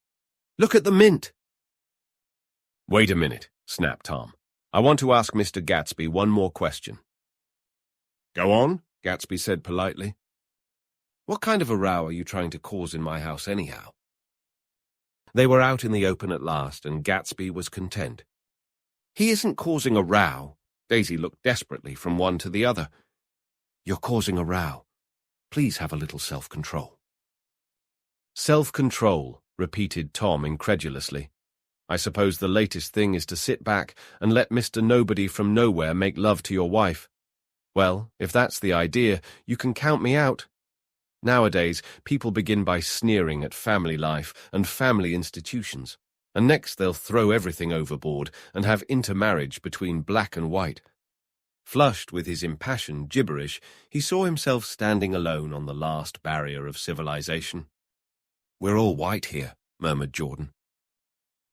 Look at the mint." "Wait a minute," snapped Tom. "I want to ask Mr. Gatsby one more question." "Go on," Gatsby said politely. "What kind of a row are you trying to cause in my house anyhow?" They were out in the open at last, and Gatsby was content. "He isn't causing a row." Daisy looked desperately from one to the other. "You're causing a row. Please have a little self-control." "Self-control," repeated Tom incredulously. "I suppose the latest thing is to sit back and let Mr. Nobody from Nowhere make love to your wife. Well, if that's the idea, you can count me out. Nowadays, people begin by sneering at family life and family institutions, and next they'll throw everything overboard and have intermarriage between black and white." Flushed with his impassioned gibberish, he saw himself standing alone on the last barrier of civilization. "We're all white here," murmured Jordan.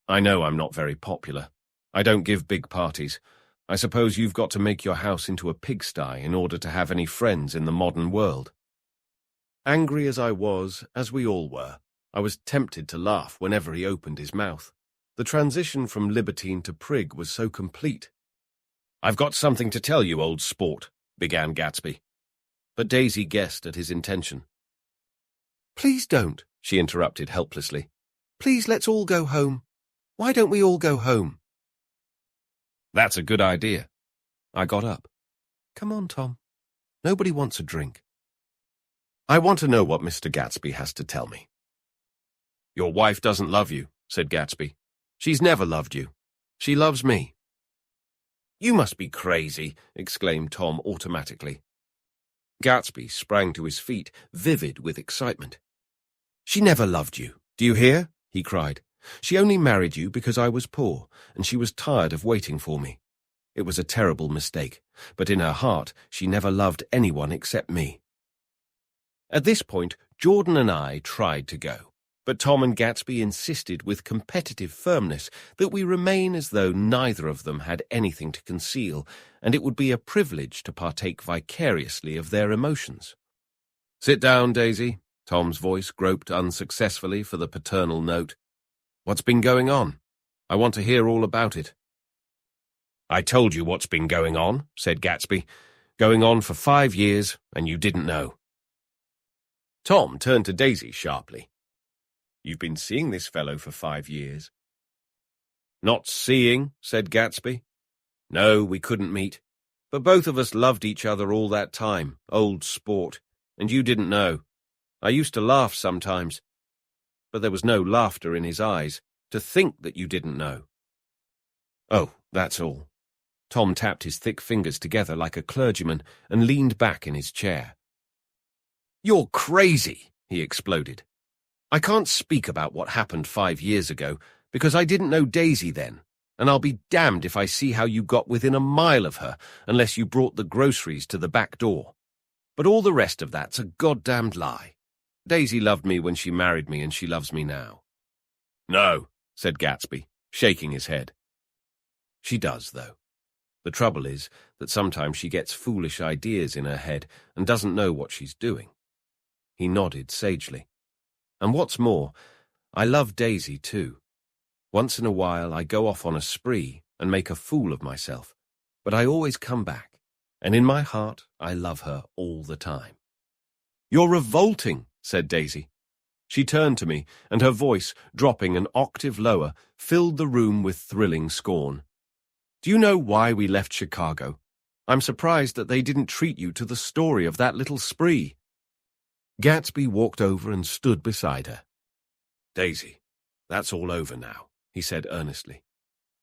"I know I'm not very popular. I don't give big parties. I suppose you've got to make your house into a pigsty in order to have any friends in the modern world." Angry as I was, as we all were, I was tempted to laugh whenever he opened his mouth. The transition from libertine to prig was so complete. "I've got something to tell you, old sport," began Gatsby. But Daisy guessed at his intention. "Please don't," she interrupted helplessly. "Please let's all go home. Why don't we all go home?" "That's a good idea." I got up. "Come on, Tom. Nobody wants a drink." "I want to know what Mr. Gatsby has to tell me." "Your wife doesn't love you," said Gatsby. "She's never loved you. She loves me." "You must be crazy," exclaimed Tom automatically. Gatsby sprang to his feet, vivid with excitement. "She never loved you. Do you hear?" he cried. "She only married you because I was poor, and she was tired of waiting for me. It was a terrible mistake, but in her heart she never loved anyone except me." At this point, Jordan and I tried to go, but Tom and Gatsby insisted with competitive firmness that we remain as though neither of them had anything to conceal, and it would be a privilege to partake vicariously of their emotions. "Sit down, Daisy." Tom's voice groped unsuccessfully for the paternal note. "What's been going on? I want to hear all about it." "I told you what's been going on," said Gatsby. "Going on for 5 years, and you didn't know." Tom turned to Daisy sharply. "You've been seeing this fellow for 5 years." "Not seeing," said Gatsby. "No, we couldn't meet. But both of us loved each other all that time, old sport, and you didn't know. I used to laugh sometimes. But there was no laughter in his eyes. To think that you didn't know." "Oh, that's all." Tom tapped his thick fingers together like a clergyman and leaned back in his chair. "You're crazy," he exploded. "I can't speak about what happened 5 years ago because I didn't know Daisy then, and I'll be damned if I see how you got within a mile of her unless you brought the groceries to the back door. But all the rest of that's a goddamned lie. Daisy loved me when she married me, and she loves me now." "No," said Gatsby, shaking his head. "She does, though. The trouble is that sometimes she gets foolish ideas in her head and doesn't know what she's doing." He nodded sagely. "And what's more, I love Daisy too. Once in a while I go off on a spree and make a fool of myself, but I always come back, and in my heart I love her all the time." "You're revolting," said Daisy. She turned to me, and her voice, dropping an octave lower, filled the room with thrilling scorn. "Do you know why we left Chicago? I'm surprised that they didn't treat you to the story of that little spree." Gatsby walked over and stood beside her. "Daisy, that's all over now," he said earnestly.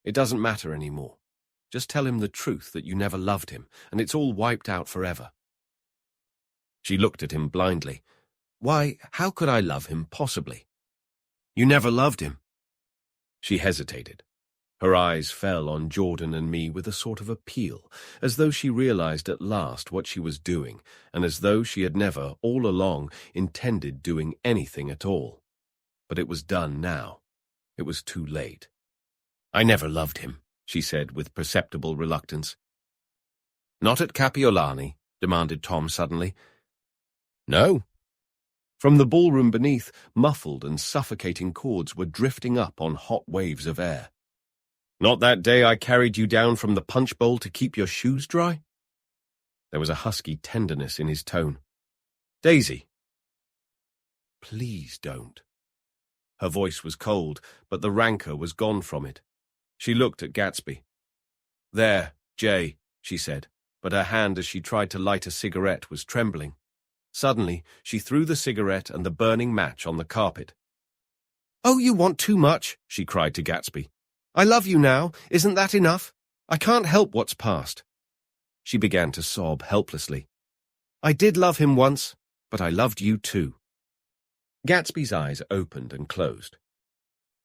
"It doesn't matter anymore. Just tell him the truth that you never loved him, and it's all wiped out forever." She looked at him blindly. Why, how could I love him, possibly? You never loved him. She hesitated. Her eyes fell on Jordan and me with a sort of appeal, as though she realized at last what she was doing, and as though she had never, all along, intended doing anything at all. But it was done now. It was too late. I never loved him, she said with perceptible reluctance. Not at Kapiolani? Demanded Tom suddenly. No. From the ballroom beneath, muffled and suffocating chords were drifting up on hot waves of air. Not that day I carried you down from the punch bowl to keep your shoes dry? There was a husky tenderness in his tone. Daisy. Please don't. Her voice was cold, but the rancour was gone from it. She looked at Gatsby. There, Jay, she said, but her hand as she tried to light a cigarette was trembling. Suddenly, she threw the cigarette and the burning match on the carpet. Oh, you want too much, she cried to Gatsby. I love you now. Isn't that enough? I can't help what's past. She began to sob helplessly. I did love him once, but I loved you too. Gatsby's eyes opened and closed.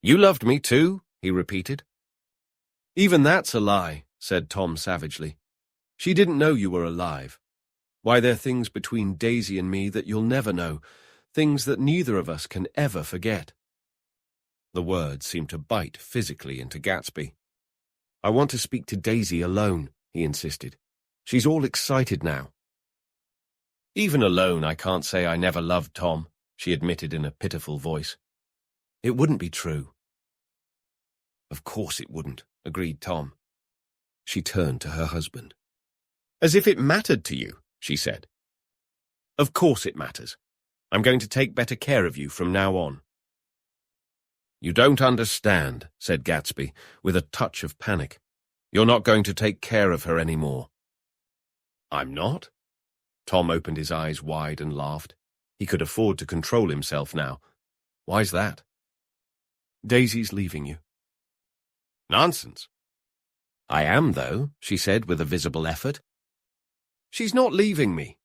You loved me too, he repeated. Even that's a lie, said Tom savagely. She didn't know you were alive. Why, there are things between Daisy and me that you'll never know, things that neither of us can ever forget. The words seemed to bite physically into Gatsby. I want to speak to Daisy alone, he insisted. She's all excited now. Even alone, I can't say I never loved Tom, she admitted in a pitiful voice. It wouldn't be true. Of course it wouldn't, agreed Tom. She turned to her husband. As if it mattered to you, she said. Of course it matters. I'm going to take better care of you from now on. You don't understand, said Gatsby, with a touch of panic. You're not going to take care of her any more. I'm not? Tom opened his eyes wide and laughed. He could afford to control himself now. Why's that? Daisy's leaving you. Nonsense. I am, though, she said with a visible effort. She's not leaving me.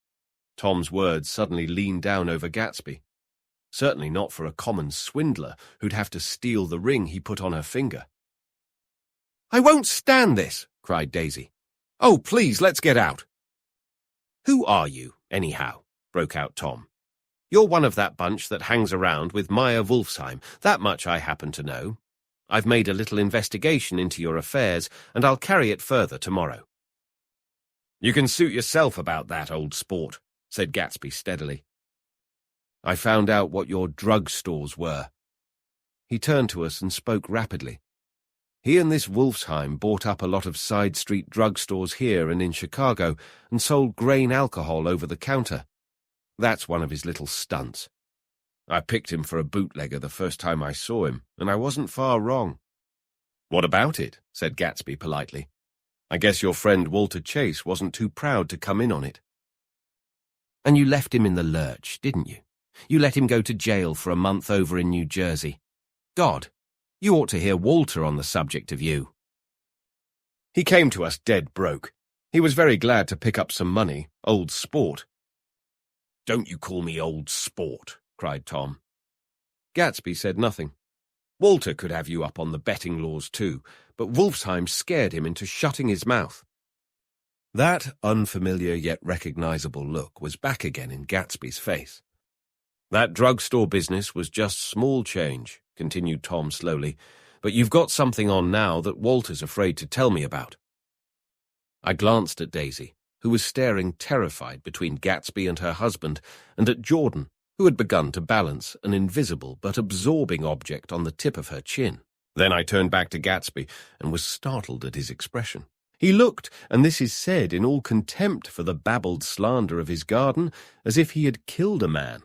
Tom's words suddenly leaned down over Gatsby. Certainly not for a common swindler who'd have to steal the ring he put on her finger. I won't stand this, cried Daisy. Oh, please, let's get out. Who are you, anyhow? Broke out Tom. You're one of that bunch that hangs around with Meyer Wolfsheim. That much I happen to know. I've made a little investigation into your affairs, and I'll carry it further tomorrow. You can suit yourself about that, old sport, said Gatsby steadily. I found out what your drug stores were. He turned to us and spoke rapidly. He and this Wolfsheim bought up a lot of side street drug stores here and in Chicago and sold grain alcohol over the counter. That's one of his little stunts. I picked him for a bootlegger the first time I saw him, and I wasn't far wrong. What about it? Said Gatsby politely. I guess your friend Walter Chase wasn't too proud to come in on it. And you left him in the lurch, didn't you? You let him go to jail for a month over in New Jersey. God, you ought to hear Walter on the subject of you. He came to us dead broke. He was very glad to pick up some money, old sport. Don't you call me old sport, cried Tom. Gatsby said nothing. Walter could have you up on the betting laws too, but Wolfsheim scared him into shutting his mouth. That unfamiliar yet recognizable look was back again in Gatsby's face. That drugstore business was just small change, continued Tom slowly, but you've got something on now that Walter's afraid to tell me about. I glanced at Daisy, who was staring terrified between Gatsby and her husband, and at Jordan, who had begun to balance an invisible but absorbing object on the tip of her chin. Then I turned back to Gatsby and was startled at his expression. He looked, and this is said in all contempt for the babbled slander of his garden, as if he had killed a man.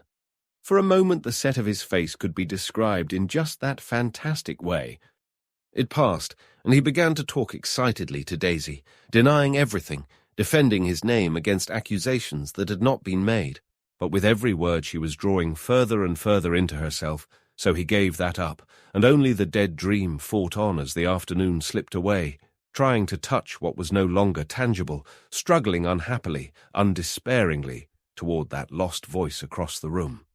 For a moment the set of his face could be described in just that fantastic way. It passed, and he began to talk excitedly to Daisy, denying everything, defending his name against accusations that had not been made. But with every word she was drawing further and further into herself, so he gave that up, and only the dead dream fought on as the afternoon slipped away, trying to touch what was no longer tangible, struggling unhappily, undespairingly, toward that lost voice across the room.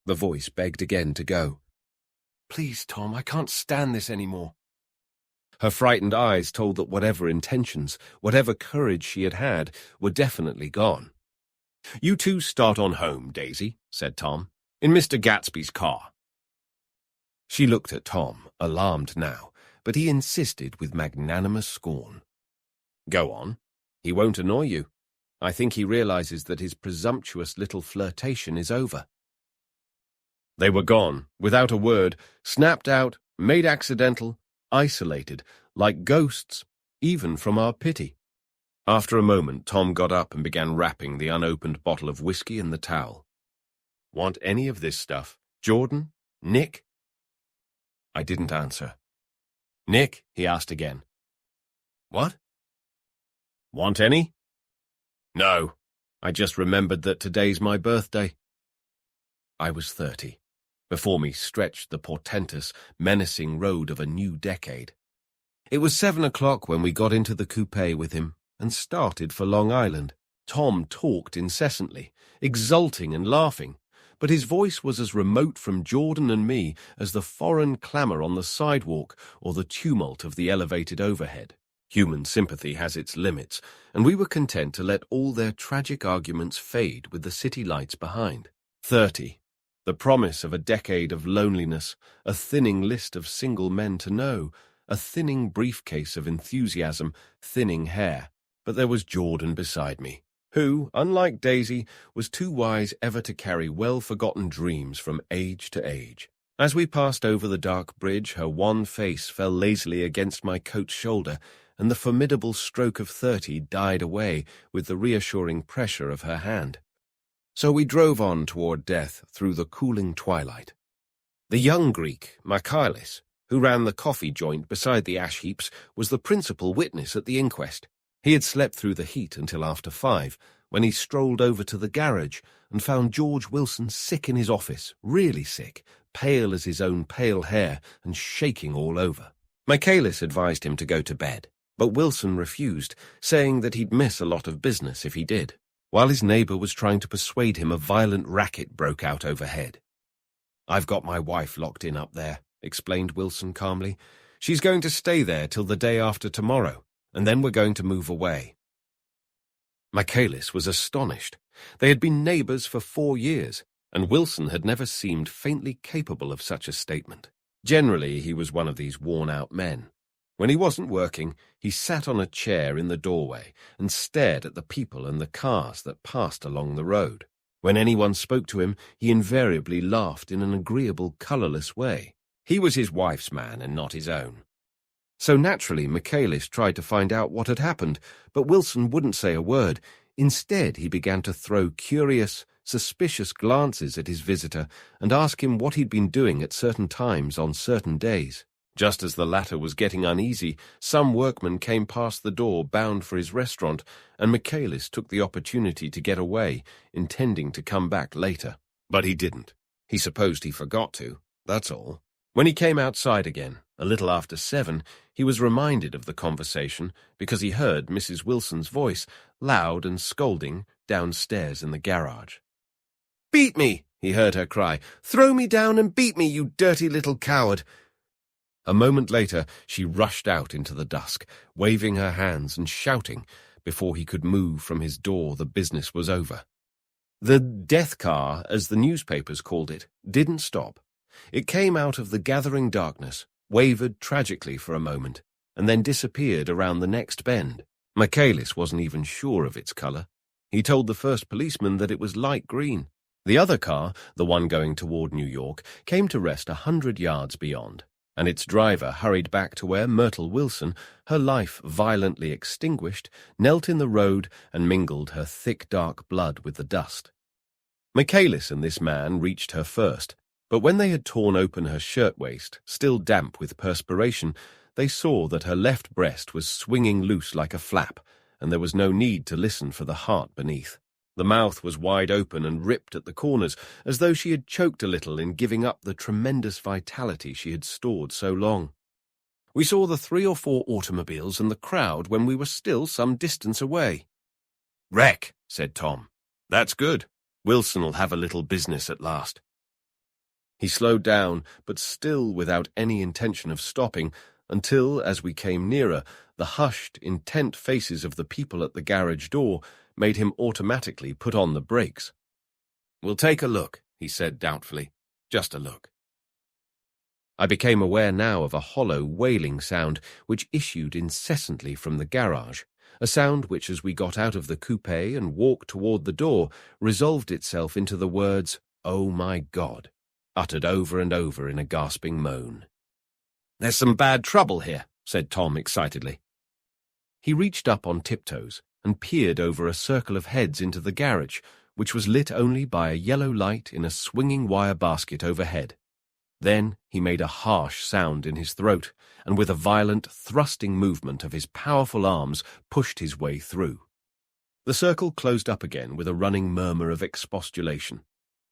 The voice begged again to go. "Please, Tom, I can't stand this anymore." Her frightened eyes told that whatever intentions, whatever courage she had had, were definitely gone. "You two start on home, Daisy," said Tom, "in Mr. Gatsby's car." She looked at Tom, alarmed now, but he insisted with magnanimous scorn. "Go on. He won't annoy you. I think he realizes that his presumptuous little flirtation is over." They were gone, without a word, snapped out, made accidental, isolated, like ghosts, even from our pity. After a moment, Tom got up and began wrapping the unopened bottle of whiskey in the towel. "Want any of this stuff? Jordan? Nick?" I didn't answer. "Nick?" he asked again. "What?" "Want any?" "No. I just remembered that today's my birthday." I was 30. Before me stretched the portentous, menacing road of a new decade. It was 7 o'clock when we got into the coupe with him and started for Long Island. Tom talked incessantly, exulting and laughing, but his voice was as remote from Jordan and me as the foreign clamour on the sidewalk or the tumult of the elevated overhead. Human sympathy has its limits, and we were content to let all their tragic arguments fade with the city lights behind. 30. The promise of a decade of loneliness, a thinning list of single men to know, a thinning briefcase of enthusiasm, thinning hair. But there was Jordan beside me, who, unlike Daisy, was too wise ever to carry well-forgotten dreams from age to age. As we passed over the dark bridge, her wan face fell lazily against my coat's shoulder, and the formidable stroke of 30 died away with the reassuring pressure of her hand. So we drove on toward death through the cooling twilight. The young Greek, Michaelis, who ran the coffee joint beside the ash heaps, was the principal witness at the inquest. He had slept through the heat until after 5, when he strolled over to the garage and found George Wilson sick in his office, really sick, pale as his own pale hair and shaking all over. Michaelis advised him to go to bed, but Wilson refused, saying that he'd miss a lot of business if he did. While his neighbour was trying to persuade him, a violent racket broke out overhead. "I've got my wife locked in up there," explained Wilson calmly. "She's going to stay there till the day after tomorrow, and then we're going to move away." Michaelis was astonished. They had been neighbours for 4 years, and Wilson had never seemed faintly capable of such a statement. Generally, he was one of these worn-out men. When he wasn't working, he sat on a chair in the doorway and stared at the people and the cars that passed along the road. When anyone spoke to him, he invariably laughed in an agreeable, colourless way. He was his wife's man and not his own. So naturally, Michaelis tried to find out what had happened, but Wilson wouldn't say a word. Instead, he began to throw curious, suspicious glances at his visitor and ask him what he'd been doing at certain times on certain days. Just as the latter was getting uneasy, some workman came past the door bound for his restaurant, and Michaelis took the opportunity to get away, intending to come back later. But he didn't. He supposed he forgot to, that's all. When he came outside again, a little after 7, he was reminded of the conversation because he heard Mrs. Wilson's voice, loud and scolding, downstairs in the garage. "Beat me!" he heard her cry. "Throw me down and beat me, you dirty little coward!" A moment later, she rushed out into the dusk, waving her hands and shouting. Before he could move from his door, the business was over. The death car, as the newspapers called it, didn't stop. It came out of the gathering darkness, wavered tragically for a moment, and then disappeared around the next bend. Michaelis wasn't even sure of its colour. He told the first policeman that it was light green. The other car, the one going toward New York, came to rest 100 yards beyond, and its driver hurried back to where Myrtle Wilson, her life violently extinguished, knelt in the road and mingled her thick dark blood with the dust. Michaelis and this man reached her first, but when they had torn open her shirtwaist, still damp with perspiration, they saw that her left breast was swinging loose like a flap, and there was no need to listen for the heart beneath. The mouth was wide open and ripped at the corners, as though she had choked a little in giving up the tremendous vitality she had stored so long. We saw the 3 or 4 automobiles and the crowd when we were still some distance away. "Wreck," said Tom. "That's good. Wilson'll have a little business at last." He slowed down, but still without any intention of stopping, until, as we came nearer, the hushed, intent faces of the people at the garage door made him automatically put on the brakes. "We'll take a look," he said doubtfully. "Just a look." I became aware now of a hollow, wailing sound which issued incessantly from the garage, a sound which, as we got out of the coupe and walked toward the door, resolved itself into the words, "Oh my God," uttered over and over in a gasping moan. "There's some bad trouble here," said Tom excitedly. He reached up on tiptoes and peered over a circle of heads into the garage, which was lit only by a yellow light in a swinging wire basket overhead. Then he made a harsh sound in his throat, and with a violent, thrusting movement of his powerful arms pushed his way through. The circle closed up again with a running murmur of expostulation.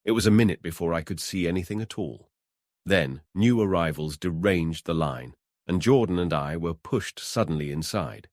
It was a minute before I could see anything at all. Then new arrivals deranged the line, and Jordan and I were pushed suddenly inside.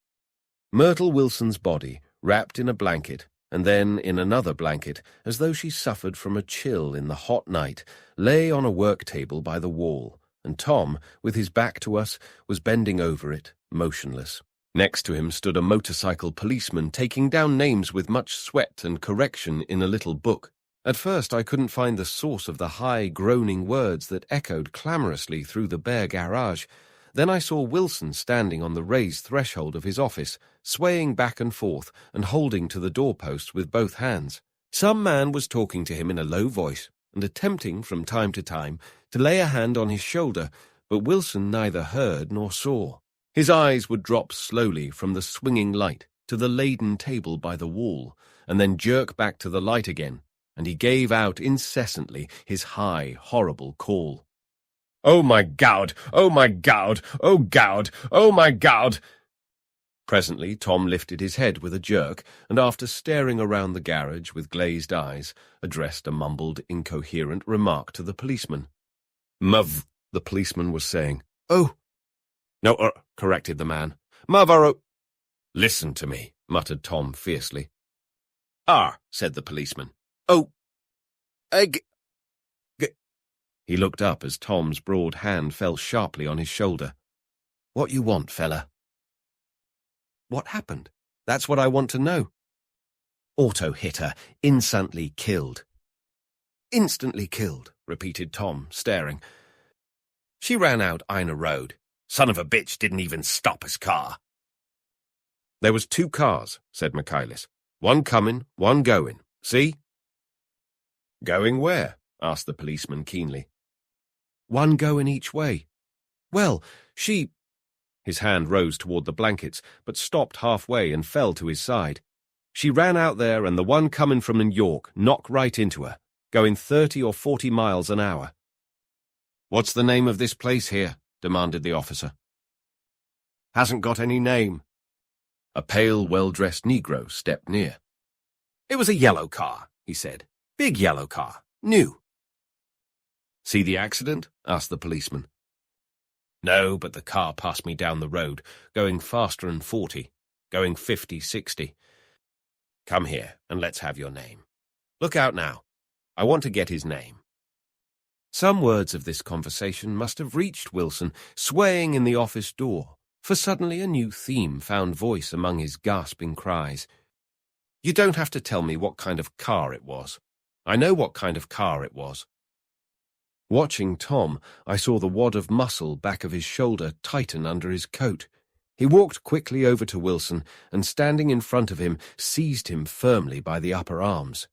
Myrtle Wilson's body, wrapped in a blanket, and then in another blanket, as though she suffered from a chill in the hot night, lay on a work table by the wall, and Tom, with his back to us, was bending over it, motionless. Next to him stood a motorcycle policeman taking down names with much sweat and correction in a little book. At first I couldn't find the source of the high, groaning words that echoed clamorously through the bare garage. Then I saw Wilson standing on the raised threshold of his office, swaying back and forth and holding to the doorpost with both hands. Some man was talking to him in a low voice and attempting from time to time to lay a hand on his shoulder, but Wilson neither heard nor saw. His eyes would drop slowly from the swinging light to the laden table by the wall, and then jerk back to the light again, and he gave out incessantly his high, horrible call. "Oh my God! Oh my God! Oh God! Oh my God!" Presently Tom lifted his head with a jerk, and after staring around the garage with glazed eyes, addressed a mumbled, incoherent remark to the policeman. "Muv," the policeman was saying. "Oh." "No, corrected the man. "Muvaro." "Listen to me," muttered Tom fiercely. Said the policeman. "Oh. Egg." He looked up as Tom's broad hand fell sharply on his shoulder. "What you want, fella?" "What happened? That's what I want to know." "Auto hit her, instantly killed." "Instantly killed," repeated Tom, staring. "She ran out Ina Road. Son of a bitch didn't even stop his car." "There was 2 cars," said Michaelis. "One coming, one going. See?" "Going where?" asked the policeman keenly. "One going each way. Well, she—" His hand rose toward the blankets, but stopped halfway and fell to his side. "She ran out there, and the one coming from New York knocked right into her, going 30 or 40 miles an hour." "What's the name of this place here?" demanded the officer. "Hasn't got any name." A pale, well-dressed Negro stepped near. "It was a yellow car," he said. "Big yellow car. New." "See the accident?" asked the policeman. "No, but the car passed me down the road, going faster than 40, going 50, 60. Come here, and let's have your name. Look out now. I want to get his name." Some words of this conversation must have reached Wilson, swaying in the office door, for suddenly a new theme found voice among his gasping cries. "You don't have to tell me what kind of car it was. I know what kind of car it was." Watching Tom, I saw the wad of muscle back of his shoulder tighten under his coat. He walked quickly over to Wilson and, standing in front of him, seized him firmly by the upper arms.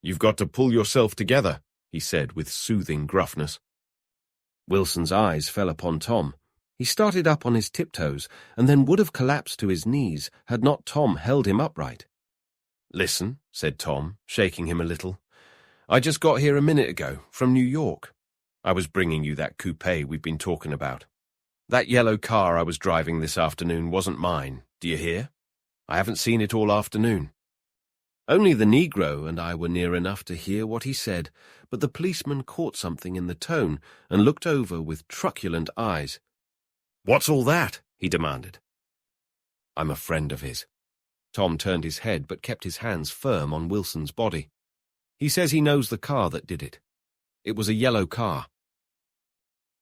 "You've got to pull yourself together," he said with soothing gruffness. Wilson's eyes fell upon Tom. He started up on his tiptoes and then would have collapsed to his knees had not Tom held him upright. "Listen," said Tom, shaking him a little. "I just got here a minute ago, from New York. I was bringing you that coupe we've been talking about. That yellow car I was driving this afternoon wasn't mine, do you hear? I haven't seen it all afternoon." Only the Negro and I were near enough to hear what he said, but the policeman caught something in the tone and looked over with truculent eyes. "What's all that?" he demanded. "I'm a friend of his." Tom turned his head but kept his hands firm on Wilson's body. "He says he knows the car that did it. It was a yellow car.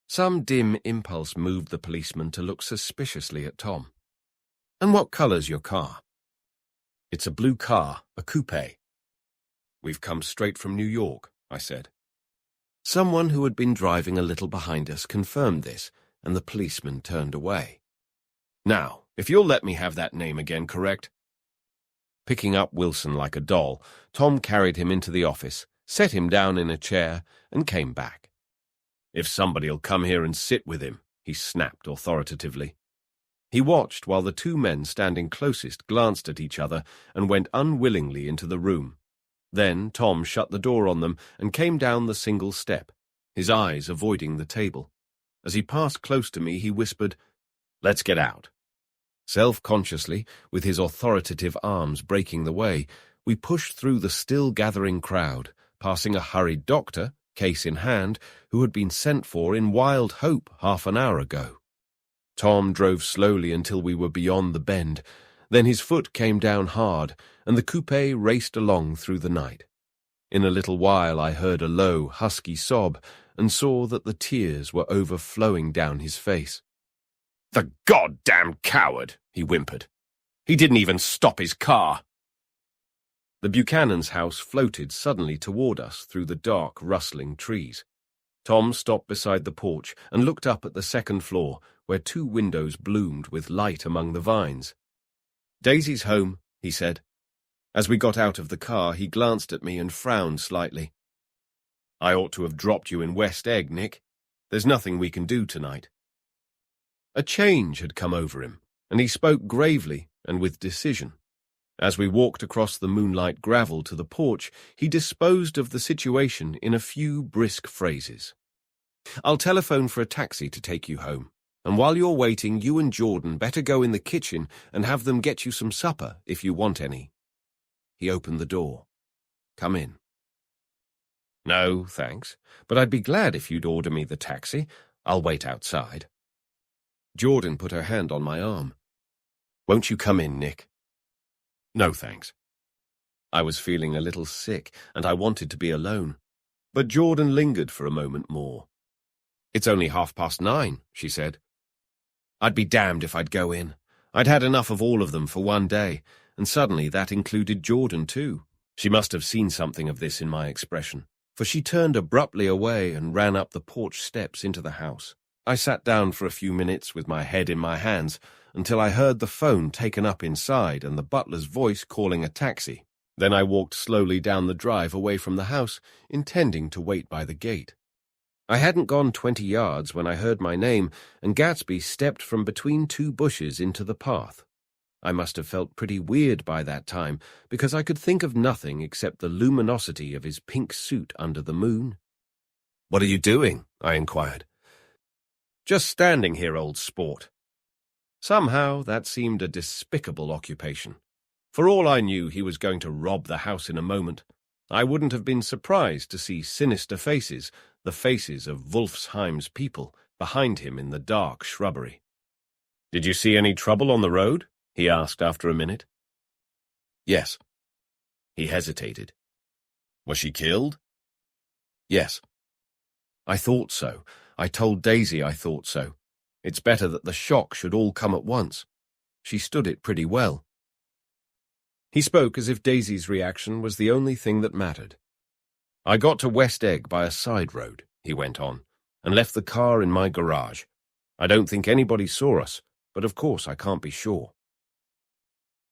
Some dim impulse moved the policeman to look suspiciously at Tom. "And what colour's your car?" "It's a blue car, a coupe." "We've come straight from New York," I said. Someone who had been driving a little behind us confirmed this, and the policeman turned away. "Now, if you'll let me have that name again, correct?" Picking up Wilson like a doll, Tom carried him into the office, set him down in a chair, and came back. "If somebody'll come here and sit with him," he snapped authoritatively. He watched while the two men standing closest glanced at each other and went unwillingly into the room. Then Tom shut the door on them and came down the single step, his eyes avoiding the table. As he passed close to me, he whispered, "Let's get out." Self-consciously, with his authoritative arms breaking the way, we pushed through the still-gathering crowd, passing a hurried doctor, case in hand, who had been sent for in wild hope half an hour ago. Tom drove slowly until we were beyond the bend. Then his foot came down hard, and the coupe raced along through the night. In a little while I heard a low, husky sob, and saw that the tears were overflowing down his face. "The goddamn coward," he whimpered. "He didn't even stop his car." The Buchanan's house floated suddenly toward us through the dark, rustling trees. Tom stopped beside the porch and looked up at the second floor, where two windows bloomed with light among the vines. "Daisy's home," he said. As we got out of the car, he glanced at me and frowned slightly. "I ought to have dropped you in West Egg, Nick. There's nothing we can do tonight." A change had come over him, and he spoke gravely and with decision. As we walked across the moonlight gravel to the porch, he disposed of the situation in a few brisk phrases. "I'll telephone for a taxi to take you home, and while you're waiting, you and Jordan better go in the kitchen and have them get you some supper if you want any." He opened the door. "Come in." "No, thanks, but I'd be glad if you'd order me the taxi. I'll wait outside." Jordan put her hand on my arm. "Won't you come in, Nick?" "No, thanks." I was feeling a little sick, and I wanted to be alone. But Jordan lingered for a moment more. "It's only 9:30, she said. I'd be damned if I'd go in. I'd had enough of all of them for one day, and suddenly that included Jordan too. She must have seen something of this in my expression, for she turned abruptly away and ran up the porch steps into the house. I sat down for a few minutes with my head in my hands, until I heard the phone taken up inside and the butler's voice calling a taxi. Then I walked slowly down the drive away from the house, intending to wait by the gate. I hadn't gone 20 yards when I heard my name, and Gatsby stepped from between two bushes into the path. I must have felt pretty weird by that time, because I could think of nothing except the luminosity of his pink suit under the moon. "What are you doing?" I inquired. "Just standing here, old sport." Somehow that seemed a despicable occupation. For all I knew, he was going to rob the house in a moment. I wouldn't have been surprised to see sinister faces, the faces of Wolfsheim's people, behind him in the dark shrubbery. "Did you see any trouble on the road?" he asked after a minute. "Yes." He hesitated. "Was she killed?" "Yes." I thought so. I told Daisy I thought so. It's better that the shock should all come at once. She stood it pretty well. He spoke as if Daisy's reaction was the only thing that mattered. "I got to West Egg by a side road," he went on, "and left the car in my garage. I don't think anybody saw us, but of course I can't be sure."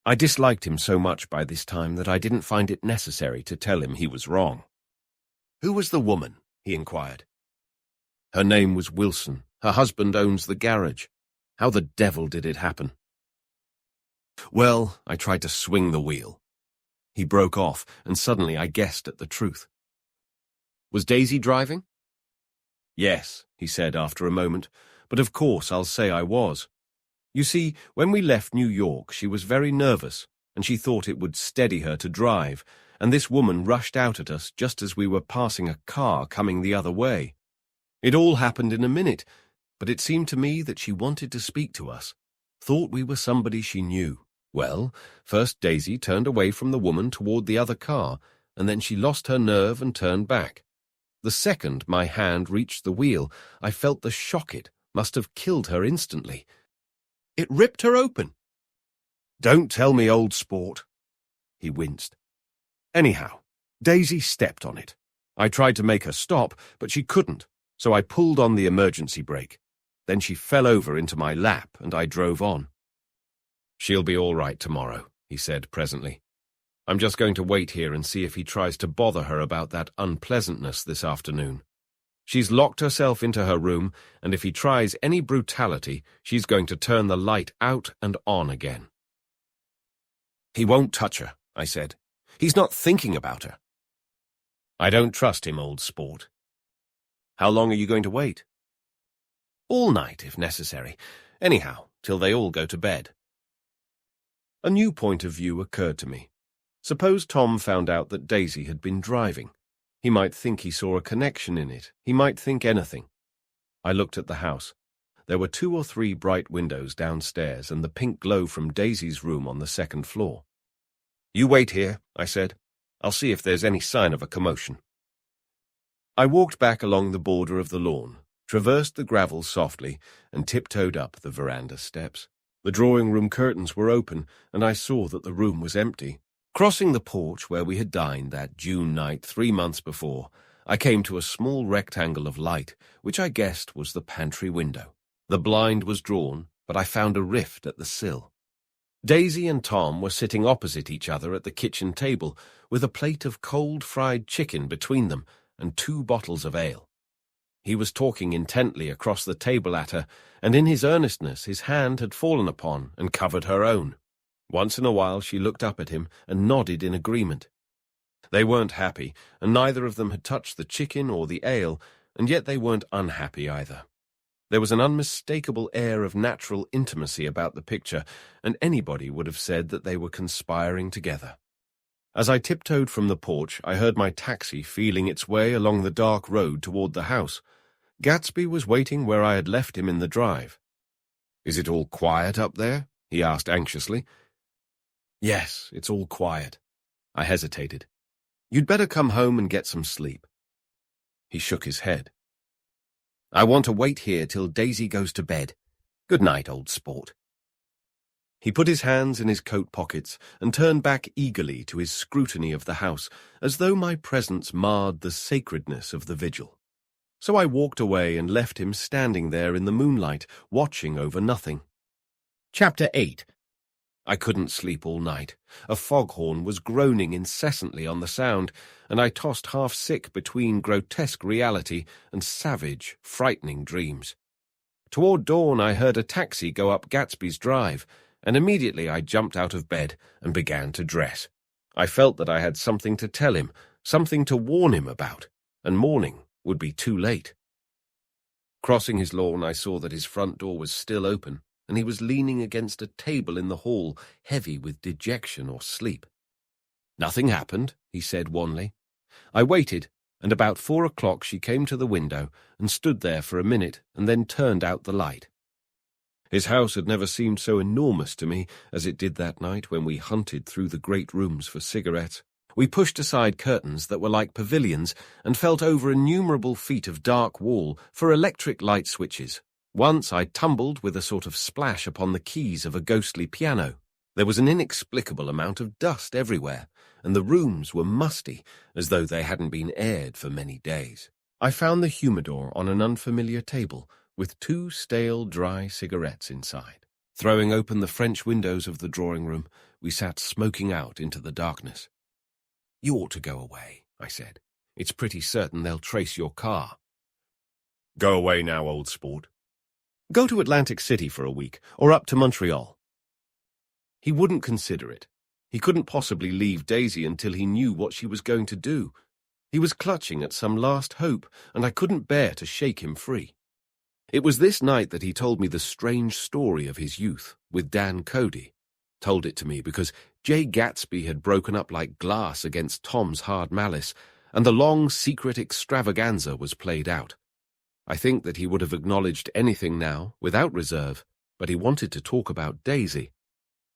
I disliked him so much by this time that I didn't find it necessary to tell him he was wrong. "Who was the woman?" he inquired. "Her name was Wilson. Her husband owns the garage. How the devil did it happen?" "Well, I tried to swing the wheel." He broke off, and suddenly I guessed at the truth. "Was Daisy driving?" "Yes," he said after a moment, "but of course I'll say I was. You see, when we left New York, she was very nervous, and she thought it would steady her to drive, and this woman rushed out at us just as we were passing a car coming the other way. It all happened in a minute, but it seemed to me that she wanted to speak to us, thought we were somebody she knew. Well, first Daisy turned away from the woman toward the other car, and then she lost her nerve and turned back. The second my hand reached the wheel, I felt the shock it must have killed her instantly. It ripped her open. "Don't tell me, old sport." He winced. Anyhow, Daisy stepped on it. I tried to make her stop, but she couldn't, so I pulled on the emergency brake. Then she fell over into my lap, and I drove on. "She'll be all right tomorrow," he said presently. "I'm just going to wait here and see if he tries to bother her about that unpleasantness this afternoon. She's locked herself into her room, and if he tries any brutality, she's going to turn the light out and on again." "He won't touch her," I said. "He's not thinking about her." "I don't trust him, old sport." "How long are you going to wait?" "All night, if necessary. Anyhow, till they all go to bed." A new point of view occurred to me. Suppose Tom found out that Daisy had been driving. He might think he saw a connection in it. He might think anything. I looked at the house. There were 2 or 3 bright windows downstairs and the pink glow from Daisy's room on the second floor. "You wait here," I said. "I'll see if there's any sign of a commotion." I walked back along the border of the lawn, traversed the gravel softly, and tiptoed up the veranda steps. The drawing-room curtains were open, and I saw that the room was empty. Crossing the porch where we had dined that June night 3 months before, I came to a small rectangle of light, which I guessed was the pantry window. The blind was drawn, but I found a rift at the sill. Daisy and Tom were sitting opposite each other at the kitchen table, with a plate of cold fried chicken between them and 2 bottles of ale. He was talking intently across the table at her, and in his earnestness his hand had fallen upon and covered her own. Once in a while she looked up at him and nodded in agreement. They weren't happy, and neither of them had touched the chicken or the ale, and yet they weren't unhappy either. There was an unmistakable air of natural intimacy about the picture, and anybody would have said that they were conspiring together. As I tiptoed from the porch, I heard my taxi feeling its way along the dark road toward the house. Gatsby was waiting where I had left him in the drive. "Is it all quiet up there?" he asked anxiously. "Yes, it's all quiet." I hesitated. "You'd better come home and get some sleep." He shook his head. "I want to wait here till Daisy goes to bed. Good night, old sport." He put his hands in his coat pockets and turned back eagerly to his scrutiny of the house, as though my presence marred the sacredness of the vigil. So I walked away and left him standing there in the moonlight, watching over nothing. Chapter 8. I couldn't sleep all night. A foghorn was groaning incessantly on the sound, and I tossed half-sick between grotesque reality and savage, frightening dreams. Toward dawn I heard a taxi go up Gatsby's drive, and immediately I jumped out of bed and began to dress. I felt that I had something to tell him, something to warn him about, and morning would be too late. Crossing his lawn, I saw that his front door was still open, and he was leaning against a table in the hall, heavy with dejection or sleep. "Nothing happened," he said wanly. I waited, and about 4 o'clock she came to the window and stood there for a minute and then turned out the light. His house had never seemed so enormous to me as it did that night when we hunted through the great rooms for cigarettes. We pushed aside curtains that were like pavilions and felt over innumerable feet of dark wall for electric light switches. Once I tumbled with a sort of splash upon the keys of a ghostly piano. There was an inexplicable amount of dust everywhere, and the rooms were musty, as though they hadn't been aired for many days. I found the humidor on an unfamiliar table, with 2 stale, dry cigarettes inside. Throwing open the French windows of the drawing-room, we sat smoking out into the darkness. "You ought to go away," I said. "It's pretty certain they'll trace your car." "Go away now, old sport." "Go to Atlantic City for a week, or up to Montreal." He wouldn't consider it. He couldn't possibly leave Daisy until he knew what she was going to do. He was clutching at some last hope, and I couldn't bear to shake him free. It was this night that he told me the strange story of his youth with Dan Cody. Told it to me because Jay Gatsby had broken up like glass against Tom's hard malice, and the long, secret extravaganza was played out. I think that he would have acknowledged anything now, without reserve, but he wanted to talk about Daisy.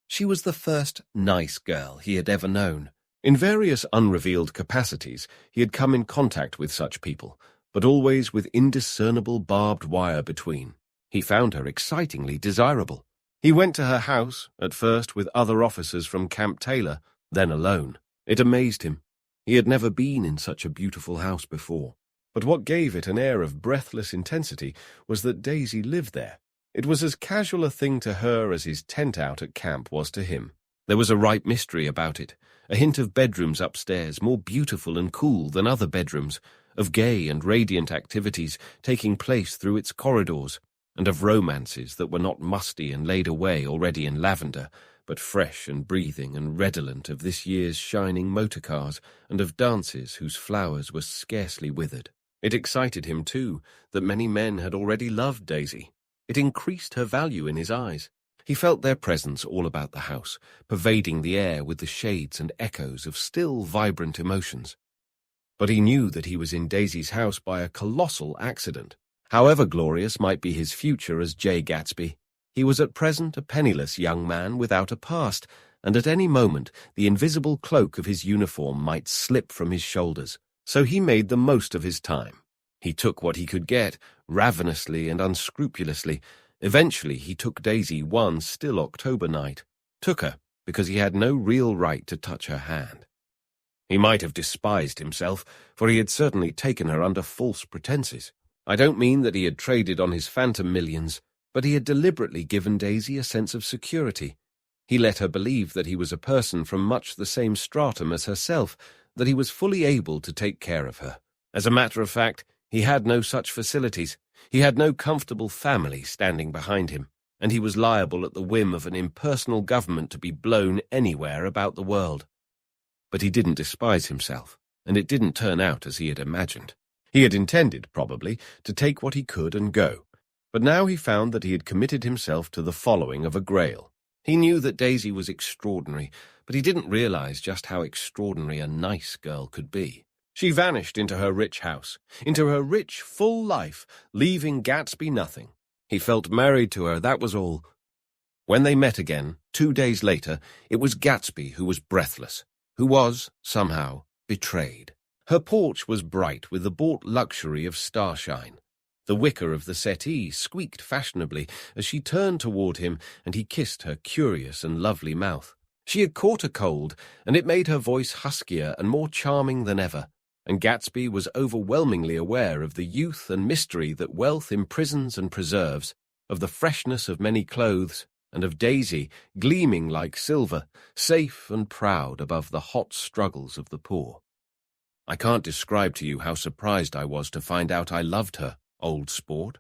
She was the first nice girl he had ever known, In various unrevealed capacities, he had come in contact with such people, but always with indiscernible barbed wire between. He found her excitingly desirable. He went to her house, at first with other officers from Camp Taylor, then alone. It amazed him. He had never been in such a beautiful house before. But what gave it an air of breathless intensity was that Daisy lived there. It was as casual a thing to her as his tent out at camp was to him. There was a ripe mystery about it, a hint of bedrooms upstairs, more beautiful and cool than other bedrooms, of gay and radiant activities taking place through its corridors, and of romances that were not musty and laid away already in lavender, but fresh and breathing and redolent of this year's shining motor cars, and of dances whose flowers were scarcely withered. It excited him, too, that many men had already loved Daisy. It increased her value in his eyes. He felt their presence all about the house, pervading the air with the shades and echoes of still vibrant emotions. But he knew that he was in Daisy's house by a colossal accident. However glorious might be his future as J. Gatsby, he was at present a penniless young man without a past, and at any moment the invisible cloak of his uniform might slip from his shoulders. So he made the most of his time. He took what he could get, ravenously and unscrupulously. Eventually he took Daisy one still October night. Took her because he had no real right to touch her hand. He might have despised himself, for he had certainly taken her under false pretenses. I don't mean that he had traded on his phantom millions, but he had deliberately given Daisy a sense of security. He let her believe that he was a person from much the same stratum as herself, that he was fully able to take care of her. As a matter of fact, he had no such facilities. He had no comfortable family standing behind him, and he was liable at the whim of an impersonal government to be blown anywhere about the world. But he didn't despise himself, and it didn't turn out as he had imagined. He had intended, probably, to take what he could and go, but now he found that he had committed himself to the following of a grail. He knew that Daisy was extraordinary, but he didn't realize just how extraordinary a nice girl could be. She vanished into her rich house, into her rich, full life, leaving Gatsby nothing. He felt married to her, that was all. When they met again, 2 days later, it was Gatsby who was breathless, who was, somehow, betrayed. Her porch was bright with the bought luxury of starshine. The wicker of the settee squeaked fashionably as she turned toward him, and he kissed her curious and lovely mouth. She had caught a cold, and it made her voice huskier and more charming than ever, and Gatsby was overwhelmingly aware of the youth and mystery that wealth imprisons and preserves, of the freshness of many clothes, and of Daisy, gleaming like silver, safe and proud above the hot struggles of the poor. I can't describe to you how surprised I was to find out I loved her, old sport.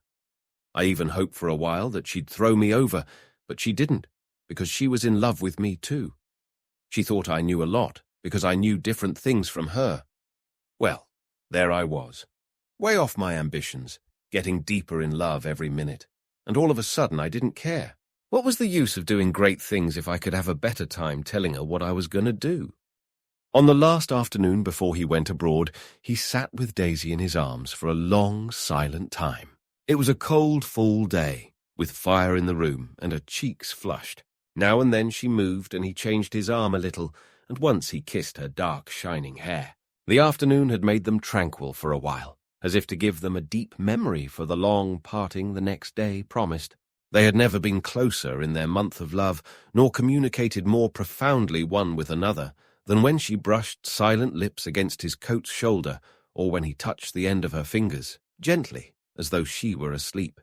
I even hoped for a while that she'd throw me over, but she didn't, because she was in love with me too. She thought I knew a lot, because I knew different things from her. Well, there I was, way off my ambitions, getting deeper in love every minute, and all of a sudden I didn't care. What was the use of doing great things if I could have a better time telling her what I was going to do? On the last afternoon before he went abroad, he sat with Daisy in his arms for a long, silent time. It was a cold fall day, with fire in the room and her cheeks flushed. Now and then she moved and he changed his arm a little, and once he kissed her dark, shining hair. The afternoon had made them tranquil for a while, as if to give them a deep memory for the long parting the next day promised. They had never been closer in their month of love, nor communicated more profoundly one with another, than when she brushed silent lips against his coat's shoulder, or when he touched the end of her fingers, gently, as though she were asleep.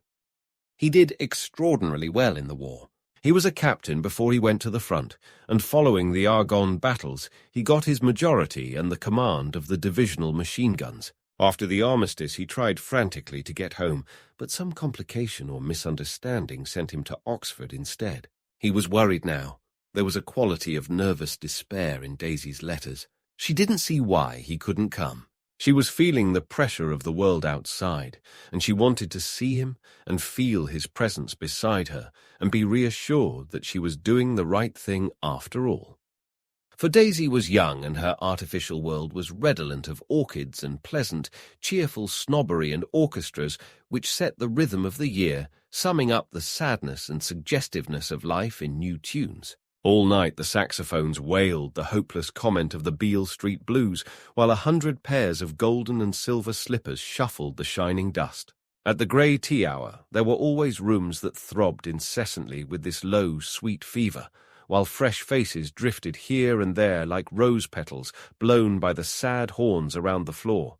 He did extraordinarily well in the war. He was a captain before he went to the front, and following the Argonne battles, he got his majority and the command of the divisional machine guns. After the armistice, he tried frantically to get home, but some complication or misunderstanding sent him to Oxford instead. He was worried now. There was a quality of nervous despair in Daisy's letters. She didn't see why he couldn't come. She was feeling the pressure of the world outside, and she wanted to see him and feel his presence beside her and be reassured that she was doing the right thing after all. For Daisy was young, and her artificial world was redolent of orchids and pleasant, cheerful snobbery and orchestras which set the rhythm of the year, summing up the sadness and suggestiveness of life in new tunes. All night the saxophones wailed the hopeless comment of the Beale Street Blues, while 100 pairs of golden and silver slippers shuffled the shining dust. At the grey tea hour, there were always rooms that throbbed incessantly with this low, sweet fever, while fresh faces drifted here and there like rose petals blown by the sad horns around the floor.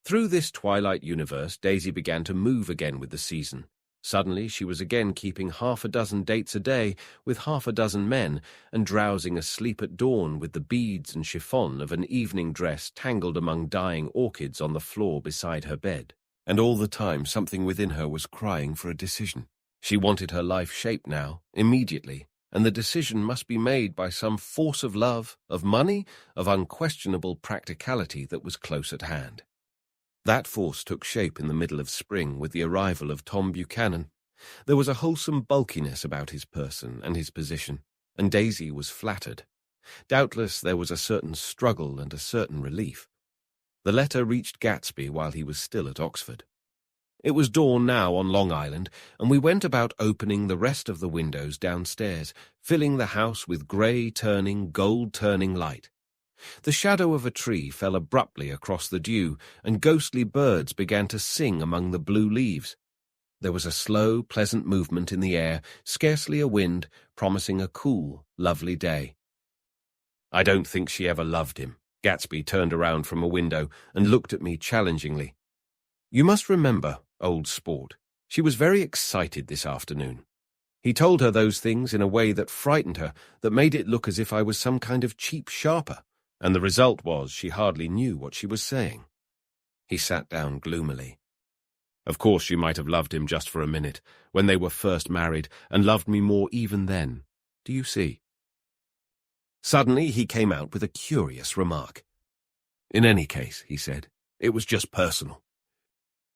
Through this twilight universe, Daisy began to move again with the season. Suddenly she was again keeping 6 dates a day with 6 men and drowsing asleep at dawn with the beads and chiffon of an evening dress tangled among dying orchids on the floor beside her bed. And all the time something within her was crying for a decision. She wanted her life shaped now, immediately, and the decision must be made by some force of love, of money, of unquestionable practicality that was close at hand. That force took shape in the middle of spring with the arrival of Tom Buchanan. There was a wholesome bulkiness about his person and his position, and Daisy was flattered. Doubtless there was a certain struggle and a certain relief. The letter reached Gatsby while he was still at Oxford. It was dawn now on Long Island, and we went about opening the rest of the windows downstairs, filling the house with grey-turning, gold-turning light. The shadow of a tree fell abruptly across the dew, and ghostly birds began to sing among the blue leaves. There was a slow, pleasant movement in the air, scarcely a wind, promising a cool, lovely day. I don't think she ever loved him. Gatsby turned around from a window and looked at me challengingly. You must remember, old sport, she was very excited this afternoon. He told her those things in a way that frightened her, that made it look as if I was some kind of cheap sharper, and the result was she hardly knew what she was saying. He sat down gloomily. Of course she might have loved him just for a minute, when they were first married, and loved me more even then. Do you see? Suddenly he came out with a curious remark. In any case, he said, it was just personal.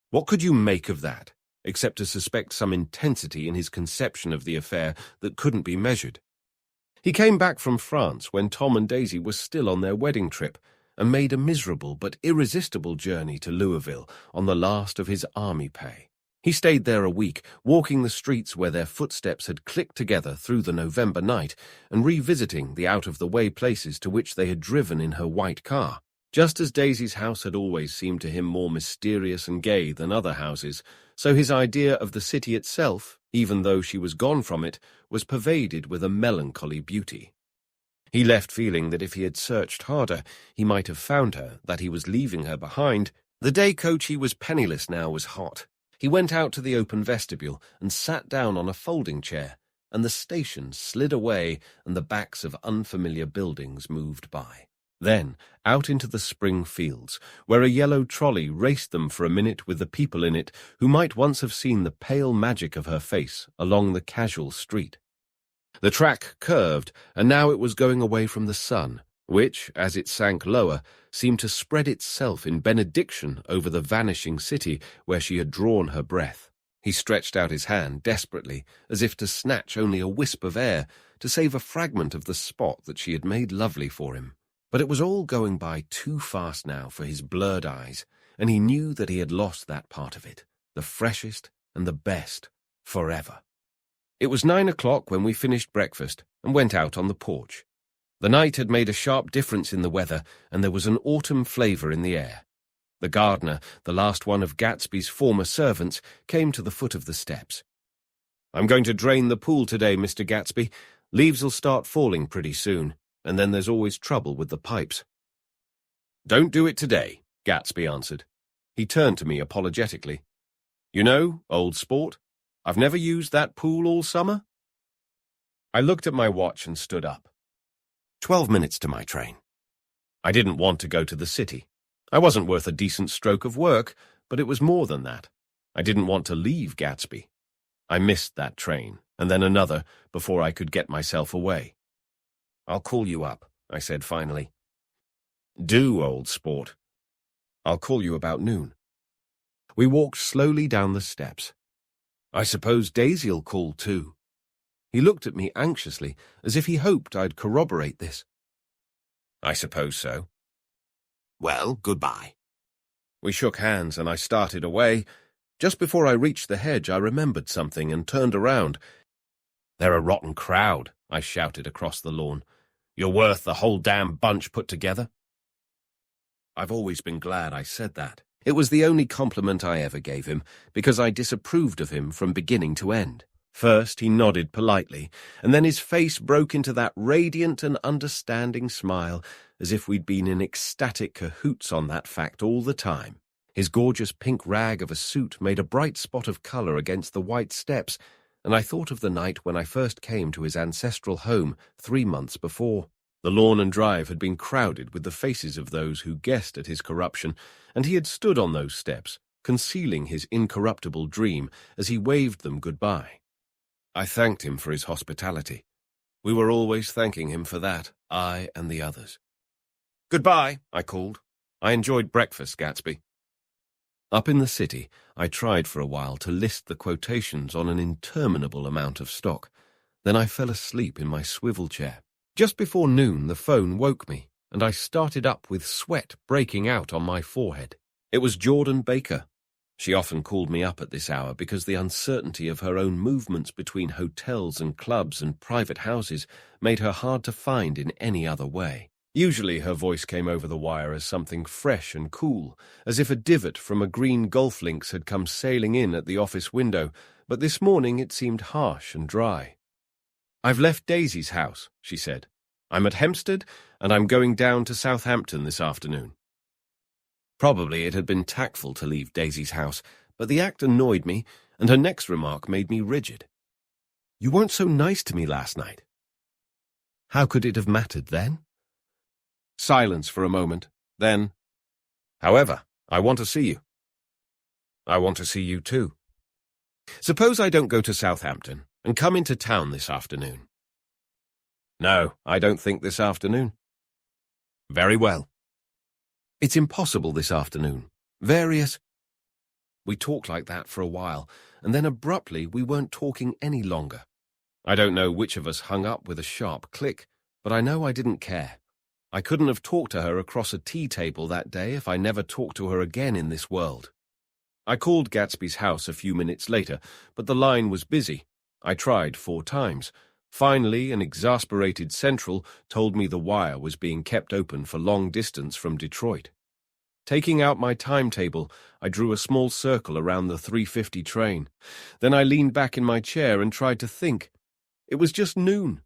What could you make of that, except to suspect some intensity in his conception of the affair that couldn't be measured? He came back from France when Tom and Daisy were still on their wedding trip, and made a miserable but irresistible journey to Louisville on the last of his army pay. He stayed there a week, walking the streets where their footsteps had clicked together through the November night, and revisiting the out-of-the-way places to which they had driven in her white car. Just as Daisy's house had always seemed to him more mysterious and gay than other houses, so his idea of the city itself, even though she was gone from it, was pervaded with a melancholy beauty. He left feeling that if he had searched harder, he might have found her, that he was leaving her behind. The day coach he was penniless now was hot. He went out to the open vestibule and sat down on a folding chair, and the station slid away and the backs of unfamiliar buildings moved by. Then, out into the spring fields, where a yellow trolley raced them for a minute with the people in it who might once have seen the pale magic of her face along the casual street. The track curved, and now it was going away from the sun, which, as it sank lower, seemed to spread itself in benediction over the vanishing city where she had drawn her breath. He stretched out his hand desperately, as if to snatch only a wisp of air, to save a fragment of the spot that she had made lovely for him. But it was all going by too fast now for his blurred eyes, and he knew that he had lost that part of it, the freshest and the best, forever. It was 9 o'clock when we finished breakfast and went out on the porch. The night had made a sharp difference in the weather, and there was an autumn flavour in the air. The gardener, the last one of Gatsby's former servants, came to the foot of the steps. "I'm going to drain the pool today, Mr. Gatsby. Leaves'll start falling pretty soon, and then there's always trouble with the pipes." "Don't do it today," Gatsby answered. He turned to me apologetically. "You know, old sport, I've never used that pool all summer." I looked at my watch and stood up. 12 minutes to my train. I didn't want to go to the city. I wasn't worth a decent stroke of work, but it was more than that. I didn't want to leave Gatsby. I missed that train, and then another, before I could get myself away. "I'll call you up," I said finally. "Do, old sport. I'll call you about noon." We walked slowly down the steps. "I suppose Daisy'll call too." He looked at me anxiously, as if he hoped I'd corroborate this. "I suppose so." "Well, goodbye." We shook hands and I started away. Just before I reached the hedge, I remembered something and turned around. "They're a rotten crowd," I shouted across the lawn. "You're worth the whole damn bunch put together." I've always been glad I said that. It was the only compliment I ever gave him, because I disapproved of him from beginning to end. First, he nodded politely, and then his face broke into that radiant and understanding smile, as if we'd been in ecstatic cahoots on that fact all the time. His gorgeous pink rag of a suit made a bright spot of colour against the white steps, and I thought of the night when I first came to his ancestral home 3 months before. The lawn and drive had been crowded with the faces of those who guessed at his corruption, and he had stood on those steps, concealing his incorruptible dream as he waved them goodbye. I thanked him for his hospitality. We were always thanking him for that, I and the others. "Goodbye," I called. "I enjoyed breakfast, Gatsby." Up in the city, I tried for a while to list the quotations on an interminable amount of stock. Then I fell asleep in my swivel chair. Just before noon, the phone woke me, and I started up with sweat breaking out on my forehead. It was Jordan Baker. She often called me up at this hour because the uncertainty of her own movements between hotels and clubs and private houses made her hard to find in any other way. Usually her voice came over the wire as something fresh and cool, as if a divot from a green golf links had come sailing in at the office window, but this morning it seemed harsh and dry. "I've left Daisy's house," she said. "I'm at Hempstead, and I'm going down to Southampton this afternoon." Probably it had been tactful to leave Daisy's house, but the act annoyed me, and her next remark made me rigid. "You weren't so nice to me last night." How could it have mattered then? Silence for a moment, then, "However, I want to see you." "I want to see you too." "Suppose I don't go to Southampton and come into town this afternoon." "No, I don't think this afternoon." "Very well." "It's impossible this afternoon. Various—" We talked like that for a while, and then abruptly we weren't talking any longer. I don't know which of us hung up with a sharp click, but I know I didn't care. I couldn't have talked to her across a tea table that day if I never talked to her again in this world. I called Gatsby's house a few minutes later, but the line was busy. I tried 4 times. Finally, an exasperated central told me the wire was being kept open for long distance from Detroit. Taking out my timetable, I drew a small circle around the 3:50 train. Then I leaned back in my chair and tried to think. It was just noon.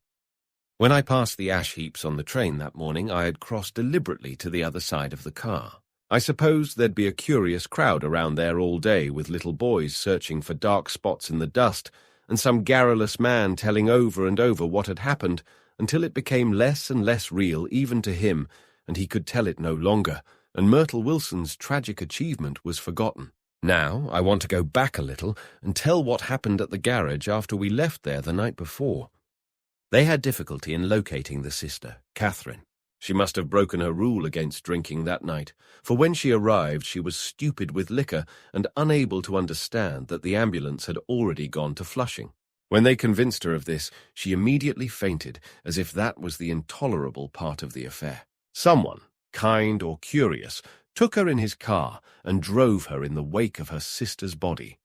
When I passed the ash heaps on the train that morning, I had crossed deliberately to the other side of the car. I supposed there'd be a curious crowd around there all day with little boys searching for dark spots in the dust, and some garrulous man telling over and over what had happened until it became less and less real even to him, and he could tell it no longer, and Myrtle Wilson's tragic achievement was forgotten. Now I want to go back a little and tell what happened at the garage after we left there the night before. They had difficulty in locating the sister, Catherine. She must have broken her rule against drinking that night, for when she arrived she was stupid with liquor and unable to understand that the ambulance had already gone to Flushing. When they convinced her of this, she immediately fainted, as if that was the intolerable part of the affair. Someone, kind or curious, took her in his car and drove her in the wake of her sister's body.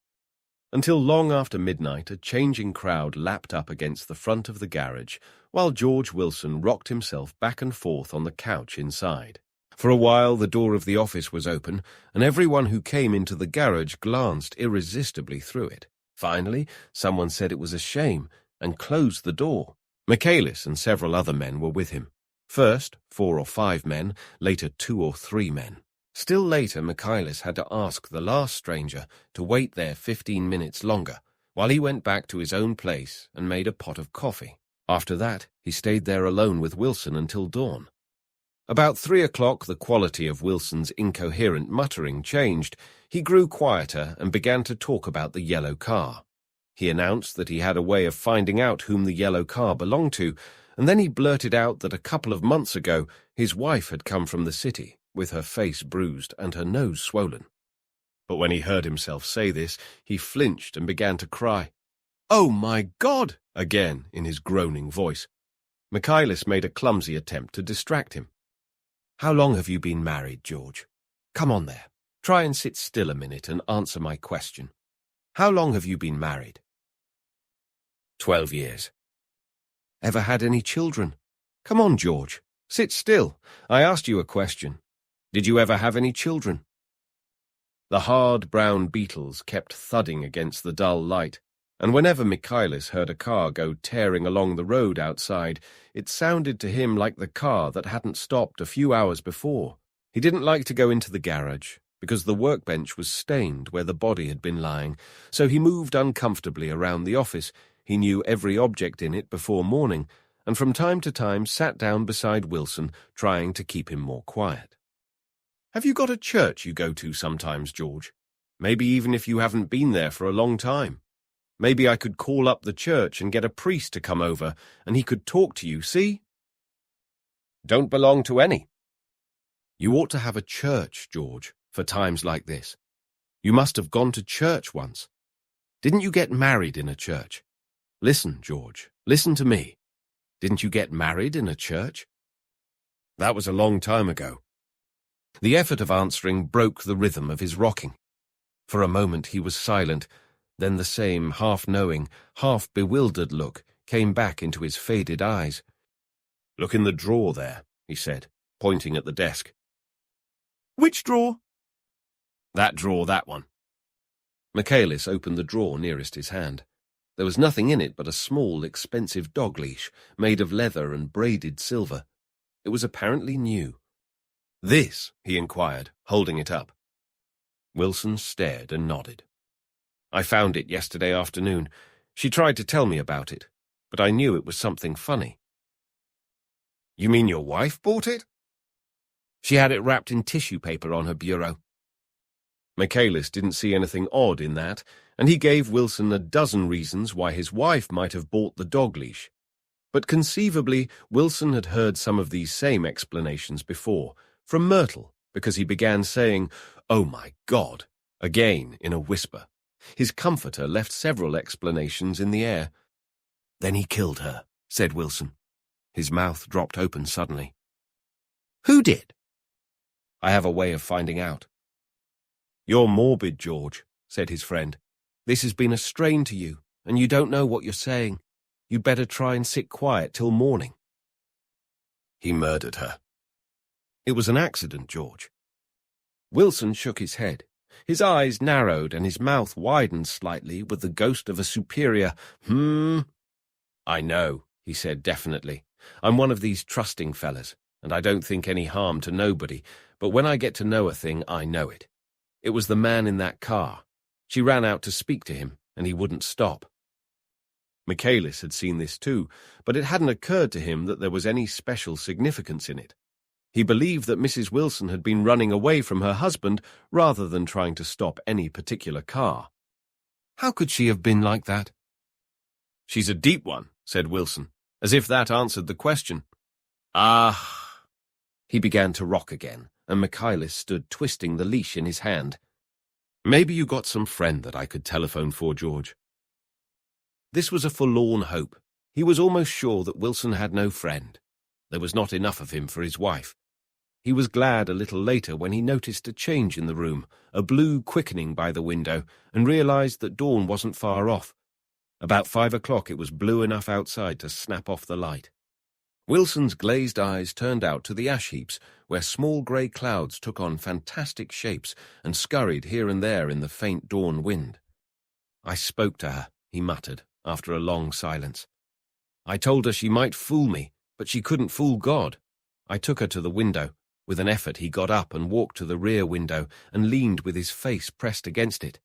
Until long after midnight, a changing crowd lapped up against the front of the garage, while George Wilson rocked himself back and forth on the couch inside. For a while the door of the office was open, and everyone who came into the garage glanced irresistibly through it. Finally, someone said it was a shame, and closed the door. Michaelis and several other men were with him. First, 4 or 5 men, later 2 or 3 men. Still later, Michaelis had to ask the last stranger to wait there 15 minutes longer, while he went back to his own place and made a pot of coffee. After that, he stayed there alone with Wilson until dawn. About 3 o'clock, the quality of Wilson's incoherent muttering changed. He grew quieter and began to talk about the yellow car. He announced that he had a way of finding out whom the yellow car belonged to, and then he blurted out that a couple of months ago his wife had come from the city, with her face bruised and her nose swollen. But when he heard himself say this, he flinched and began to cry. "Oh, my God!" again in his groaning voice. Michaelis made a clumsy attempt to distract him. "How long have you been married, George? Come on there. Try and sit still a minute and answer my question. How long have you been married?" 12 years. Ever had any children? Come on, George. Sit still. I asked you a question. Did you ever have any children? The hard brown beetles kept thudding against the dull light, and whenever Michaelis heard a car go tearing along the road outside, it sounded to him like the car that hadn't stopped a few hours before. He didn't like to go into the garage, because the workbench was stained where the body had been lying, so he moved uncomfortably around the office. He knew every object in it before morning, and from time to time sat down beside Wilson, trying to keep him more quiet. Have you got a church you go to sometimes, George? Maybe even if you haven't been there for a long time. Maybe I could call up the church and get a priest to come over, and he could talk to you, see? Don't belong to any. You ought to have a church, George, for times like this. You must have gone to church once. Didn't you get married in a church? Listen, George, listen to me. Didn't you get married in a church? That was a long time ago. The effort of answering broke the rhythm of his rocking. For a moment he was silent, then the same half-knowing, half-bewildered look came back into his faded eyes. Look in the drawer there, he said, pointing at the desk. Which drawer? That drawer, that one. Michaelis opened the drawer nearest his hand. There was nothing in it but a small, expensive dog leash, made of leather and braided silver. It was apparently new. This, he inquired, holding it up. Wilson stared and nodded. I found it yesterday afternoon. She tried to tell me about it, but I knew it was something funny. You mean your wife bought it? She had it wrapped in tissue paper on her bureau. Michaelis didn't see anything odd in that, and he gave Wilson a dozen reasons why his wife might have bought the dog leash. But conceivably, Wilson had heard some of these same explanations before, from Myrtle, because he began saying, "Oh my God," again in a whisper. His comforter left several explanations in the air. Then he killed her, said Wilson. His mouth dropped open suddenly. Who did? I have a way of finding out. You're morbid, George, said his friend. This has been a strain to you, and you don't know what you're saying. You'd better try and sit quiet till morning. He murdered her. It was an accident, George. Wilson shook his head. His eyes narrowed and his mouth widened slightly with the ghost of a superior, I know, he said definitely. I'm one of these trusting fellas, and I don't think any harm to nobody, but when I get to know a thing, I know it. It was the man in that car. She ran out to speak to him, and he wouldn't stop. Michaelis had seen this too, but it hadn't occurred to him that there was any special significance in it. He believed that Mrs. Wilson had been running away from her husband rather than trying to stop any particular car. How could she have been like that? She's a deep one, said Wilson, as if that answered the question. Ah. He began to rock again, and Michaelis stood twisting the leash in his hand. Maybe you got some friend that I could telephone for, George. This was a forlorn hope. He was almost sure that Wilson had no friend. There was not enough of him for his wife. He was glad a little later when he noticed a change in the room, a blue quickening by the window, and realized that dawn wasn't far off. About 5 o'clock it was blue enough outside to snap off the light. Wilson's glazed eyes turned out to the ash heaps, where small grey clouds took on fantastic shapes and scurried here and there in the faint dawn wind. I spoke to her, he muttered, after a long silence. I told her she might fool me, but she couldn't fool God. I took her to the window. With an effort he got up and walked to the rear window and leaned with his face pressed against it.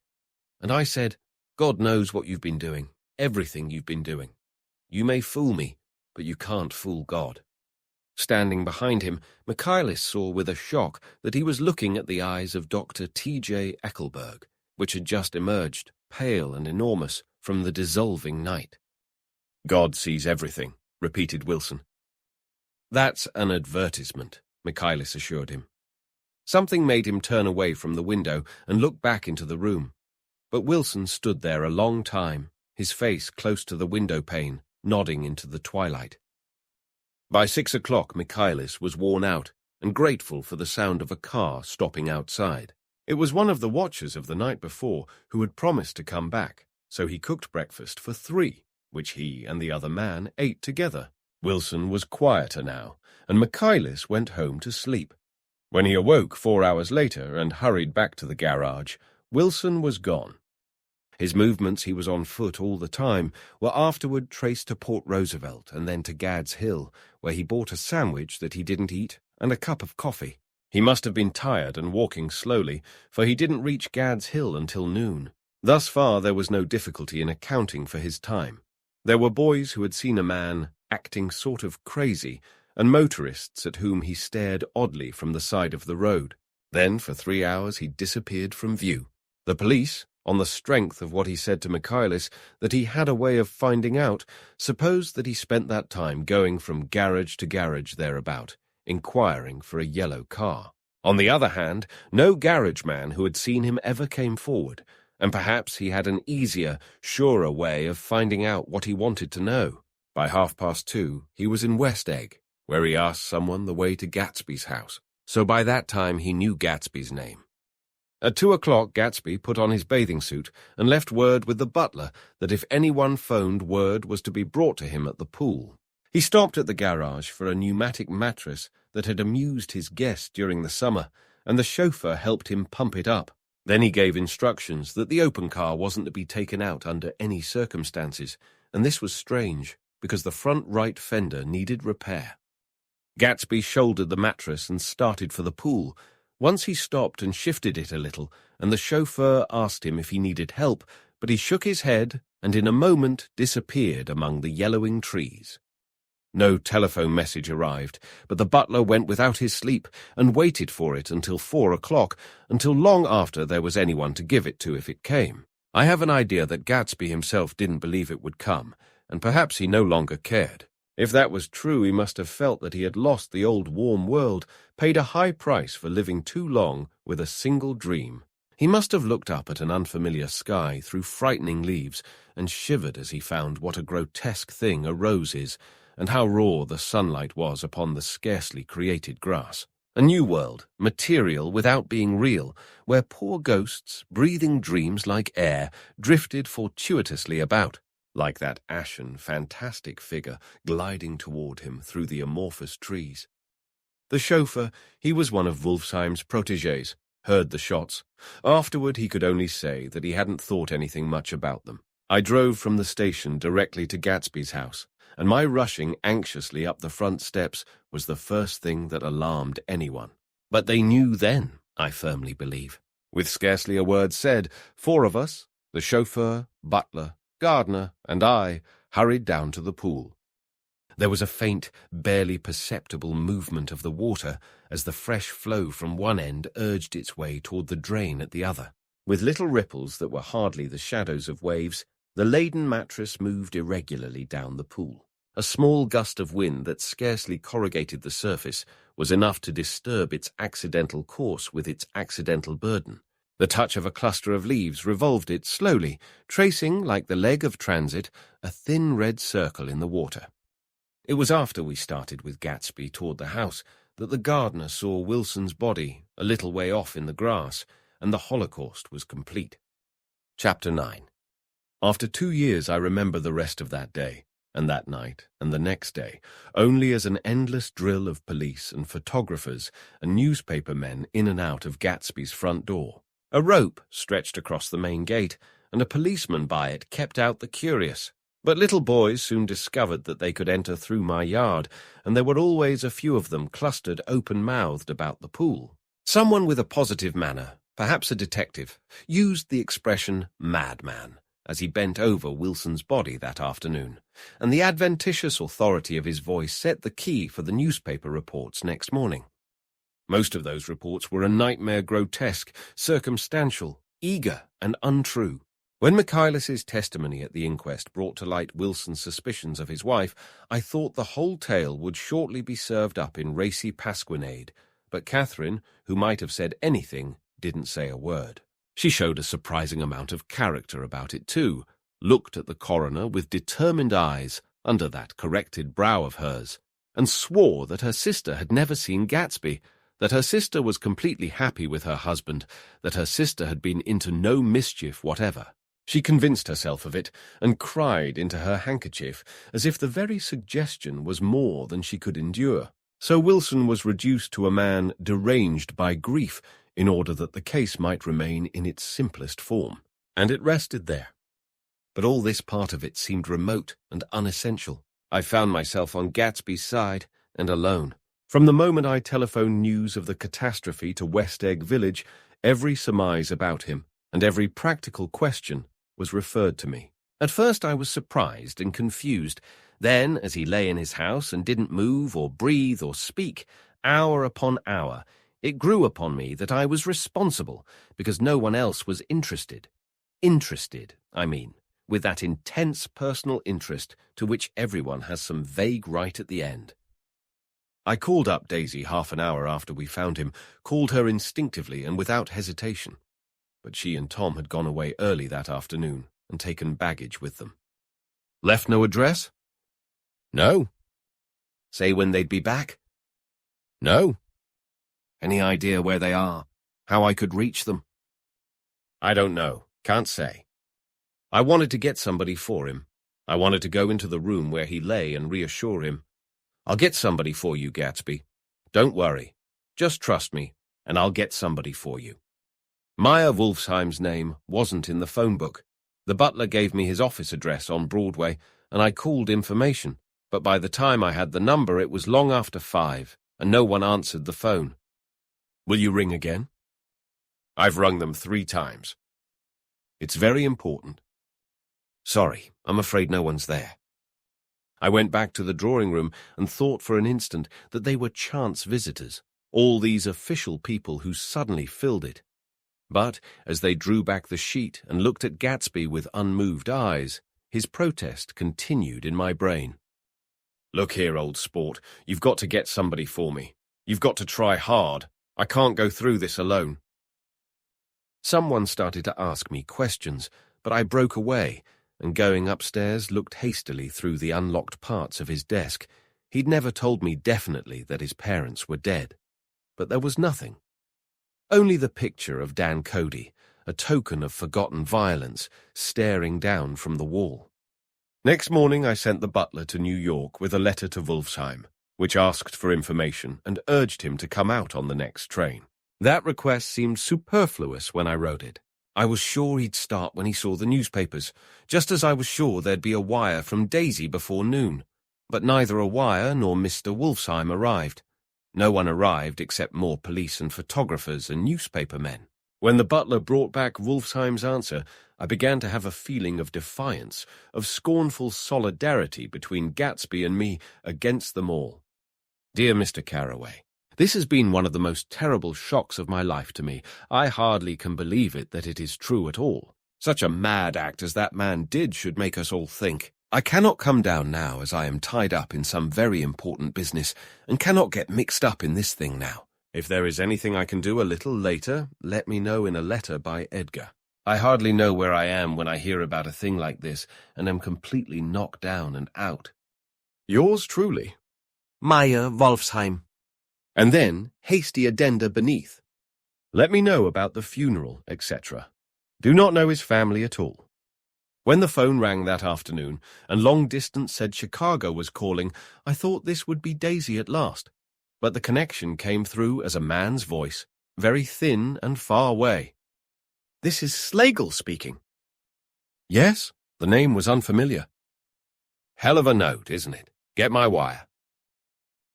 And I said, God knows what you've been doing, everything you've been doing. You may fool me, but you can't fool God. Standing behind him, Michaelis saw with a shock that he was looking at the eyes of Dr. T.J. Eckelberg, which had just emerged, pale and enormous, from the dissolving night. God sees everything, repeated Wilson. That's an advertisement, Michaelis assured him. Something made him turn away from the window and look back into the room. But Wilson stood there a long time, his face close to the window pane, nodding into the twilight. By 6 o'clock, Michaelis was worn out and grateful for the sound of a car stopping outside. It was one of the watchers of the night before who had promised to come back, so he cooked breakfast for 3, which he and the other man ate together. Wilson was quieter now, and Michaelis went home to sleep. When he awoke 4 hours later and hurried back to the garage, Wilson was gone. His movements, he was on foot all the time, were afterward traced to Port Roosevelt and then to Gad's Hill, where he bought a sandwich that he didn't eat and a cup of coffee. He must have been tired and walking slowly, for he didn't reach Gad's Hill until noon. Thus far there was no difficulty in accounting for his time. There were boys who had seen a man acting sort of crazy, and motorists at whom he stared oddly from the side of the road. Then, for 3 hours, he disappeared from view. The police, on the strength of what he said to Michaelis that he had a way of finding out, supposed that he spent that time going from garage to garage thereabout, inquiring for a yellow car. On the other hand, no garage man who had seen him ever came forward, and perhaps he had an easier, surer way of finding out what he wanted to know. By 2:30, he was in West Egg, where he asked someone the way to Gatsby's house, so by that time he knew Gatsby's name. At 2 o'clock, Gatsby put on his bathing suit and left word with the butler that if anyone phoned, word was to be brought to him at the pool. He stopped at the garage for a pneumatic mattress that had amused his guest during the summer, and the chauffeur helped him pump it up. Then he gave instructions that the open car wasn't to be taken out under any circumstances, and this was strange, because the front right fender needed repair. Gatsby shouldered the mattress and started for the pool. Once he stopped and shifted it a little, and the chauffeur asked him if he needed help, but he shook his head and in a moment disappeared among the yellowing trees. No telephone message arrived, but the butler went without his sleep and waited for it until 4 o'clock, until long after there was anyone to give it to if it came. I have an idea that Gatsby himself didn't believe it would come, and perhaps he no longer cared. If that was true, he must have felt that he had lost the old warm world, paid a high price for living too long with a single dream. He must have looked up at an unfamiliar sky through frightening leaves and shivered as he found what a grotesque thing a rose is, and how raw the sunlight was upon the scarcely created grass. A new world, material without being real, where poor ghosts, breathing dreams like air, drifted fortuitously about, like that ashen, fantastic figure gliding toward him through the amorphous trees. The chauffeur, he was one of Wolfsheim's protégés, heard the shots. Afterward he could only say that he hadn't thought anything much about them. I drove from the station directly to Gatsby's house, and my rushing anxiously up the front steps was the first thing that alarmed anyone. But they knew then, I firmly believe. With scarcely a word said, 4 of us, the chauffeur, butler, gardener, and I, hurried down to the pool. There was a faint, barely perceptible movement of the water as the fresh flow from one end urged its way toward the drain at the other. With little ripples that were hardly the shadows of waves, the laden mattress moved irregularly down the pool. A small gust of wind that scarcely corrugated the surface was enough to disturb its accidental course with its accidental burden. The touch of a cluster of leaves revolved it slowly, tracing, like the leg of transit, a thin red circle in the water. It was after we started with Gatsby toward the house that the gardener saw Wilson's body a little way off in the grass, and the Holocaust was complete. Chapter 9. After 2 years I remember the rest of that day, and that night, and the next day, only as an endless drill of police and photographers and newspaper men in and out of Gatsby's front door. A rope stretched across the main gate, and a policeman by it kept out the curious. But little boys soon discovered that they could enter through my yard, and there were always a few of them clustered open-mouthed about the pool. Someone with a positive manner, perhaps a detective, used the expression madman as he bent over Wilson's body that afternoon, and the adventitious authority of his voice set the key for the newspaper reports next morning. Most of those reports were a nightmare grotesque, circumstantial, eager, and untrue. When Michaelis's testimony at the inquest brought to light Wilson's suspicions of his wife, I thought the whole tale would shortly be served up in racy pasquinade, but Catherine, who might have said anything, didn't say a word. She showed a surprising amount of character about it too, looked at the coroner with determined eyes under that corrected brow of hers, and swore that her sister had never seen Gatsby, that her sister was completely happy with her husband, that her sister had been into no mischief whatever. She convinced herself of it and cried into her handkerchief as if the very suggestion was more than she could endure. So Wilson was reduced to a man deranged by grief in order that the case might remain in its simplest form. And it rested there. But all this part of it seemed remote and unessential. I found myself on Gatsby's side and alone. From the moment I telephoned news of the catastrophe to West Egg Village, every surmise about him and every practical question was referred to me. At first I was surprised and confused. Then, as he lay in his house and didn't move or breathe or speak, hour upon hour, it grew upon me that I was responsible because no one else was interested. Interested, I mean, with that intense personal interest to which everyone has some vague right at the end. I called up Daisy half an hour after we found him, called her instinctively and without hesitation. But she and Tom had gone away early that afternoon and taken baggage with them. Left no address? No. Say when they'd be back? No. Any idea where they are? How I could reach them? I don't know. Can't say. I wanted to get somebody for him. I wanted to go into the room where he lay and reassure him. I'll get somebody for you, Gatsby. Don't worry. Just trust me, and I'll get somebody for you. Meyer Wolfsheim's name wasn't in the phone book. The butler gave me his office address on Broadway, and I called information, but by the time I had the number it was long after 5, and no one answered the phone. Will you ring again? I've rung them 3 times. It's very important. Sorry, I'm afraid no one's there. I went back to the drawing room and thought for an instant that they were chance visitors, all these official people who suddenly filled it. But as they drew back the sheet and looked at Gatsby with unmoved eyes, his protest continued in my brain. Look here, old sport, you've got to get somebody for me. You've got to try hard. I can't go through this alone. Someone started to ask me questions, but I broke away, and going upstairs looked hastily through the unlocked parts of his desk. He'd never told me definitely that his parents were dead. But there was nothing. Only the picture of Dan Cody, a token of forgotten violence, staring down from the wall. Next morning I sent the butler to New York with a letter to Wolfsheim, which asked for information and urged him to come out on the next train. That request seemed superfluous when I wrote it. I was sure he'd start when he saw the newspapers, just as I was sure there'd be a wire from Daisy before noon. But neither a wire nor Mr. Wolfsheim arrived. No one arrived except more police and photographers and newspaper men. When the butler brought back Wolfsheim's answer, I began to have a feeling of defiance, of scornful solidarity between Gatsby and me against them all. Dear Mr. Carraway, this has been one of the most terrible shocks of my life to me. I hardly can believe it that it is true at all. Such a mad act as that man did should make us all think. I cannot come down now as I am tied up in some very important business and cannot get mixed up in this thing now. If there is anything I can do a little later, let me know in a letter by Edgar. I hardly know where I am when I hear about a thing like this and am completely knocked down and out. Yours truly, Meyer Wolfsheim. And then hasty addenda beneath. Let me know about the funeral, etc. Do not know his family at all. When the phone rang that afternoon, and long distance said Chicago was calling, I thought this would be Daisy at last. But the connection came through as a man's voice, very thin and far away. This is Slagle speaking. Yes, the name was unfamiliar. Hell of a note, isn't it? Get my wire.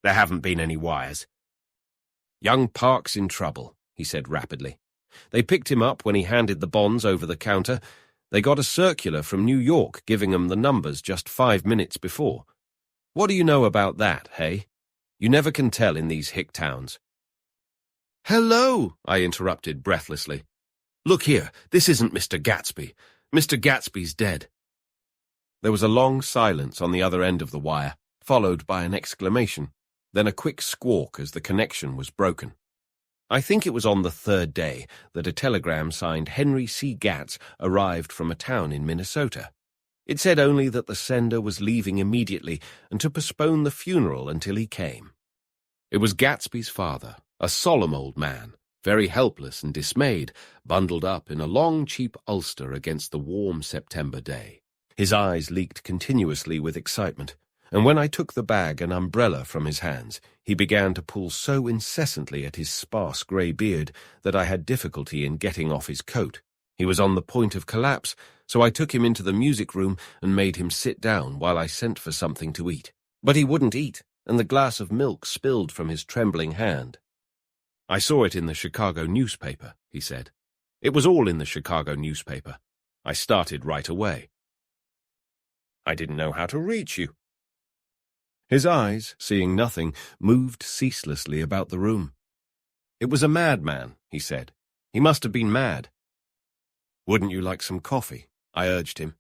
There haven't been any wires. Young Park's in trouble, he said rapidly. They picked him up when he handed the bonds over the counter. They got a circular from New York giving them the numbers just 5 minutes before. What do you know about that, hey? You never can tell in these hick towns. Hello, I interrupted breathlessly. Look here, this isn't Mr. Gatsby. Mr. Gatsby's dead. There was a long silence on the other end of the wire, followed by an exclamation, then a quick squawk as the connection was broken. I think it was on the 3rd day that a telegram signed Henry C. Gatz arrived from a town in Minnesota. It said only that the sender was leaving immediately and to postpone the funeral until he came. It was Gatsby's father, a solemn old man, very helpless and dismayed, bundled up in a long, cheap ulster against the warm September day. His eyes leaked continuously with excitement, and when I took the bag and umbrella from his hands, he began to pull so incessantly at his sparse grey beard that I had difficulty in getting off his coat. He was on the point of collapse, so I took him into the music room and made him sit down while I sent for something to eat. But he wouldn't eat, and the glass of milk spilled from his trembling hand. "I saw it in the Chicago newspaper," he said. "It was all in the Chicago newspaper. I started right away. I didn't know how to reach you." His eyes, seeing nothing, moved ceaselessly about the room. "It was a madman," he said. "He must have been mad." "Wouldn't you like some coffee?" I urged him.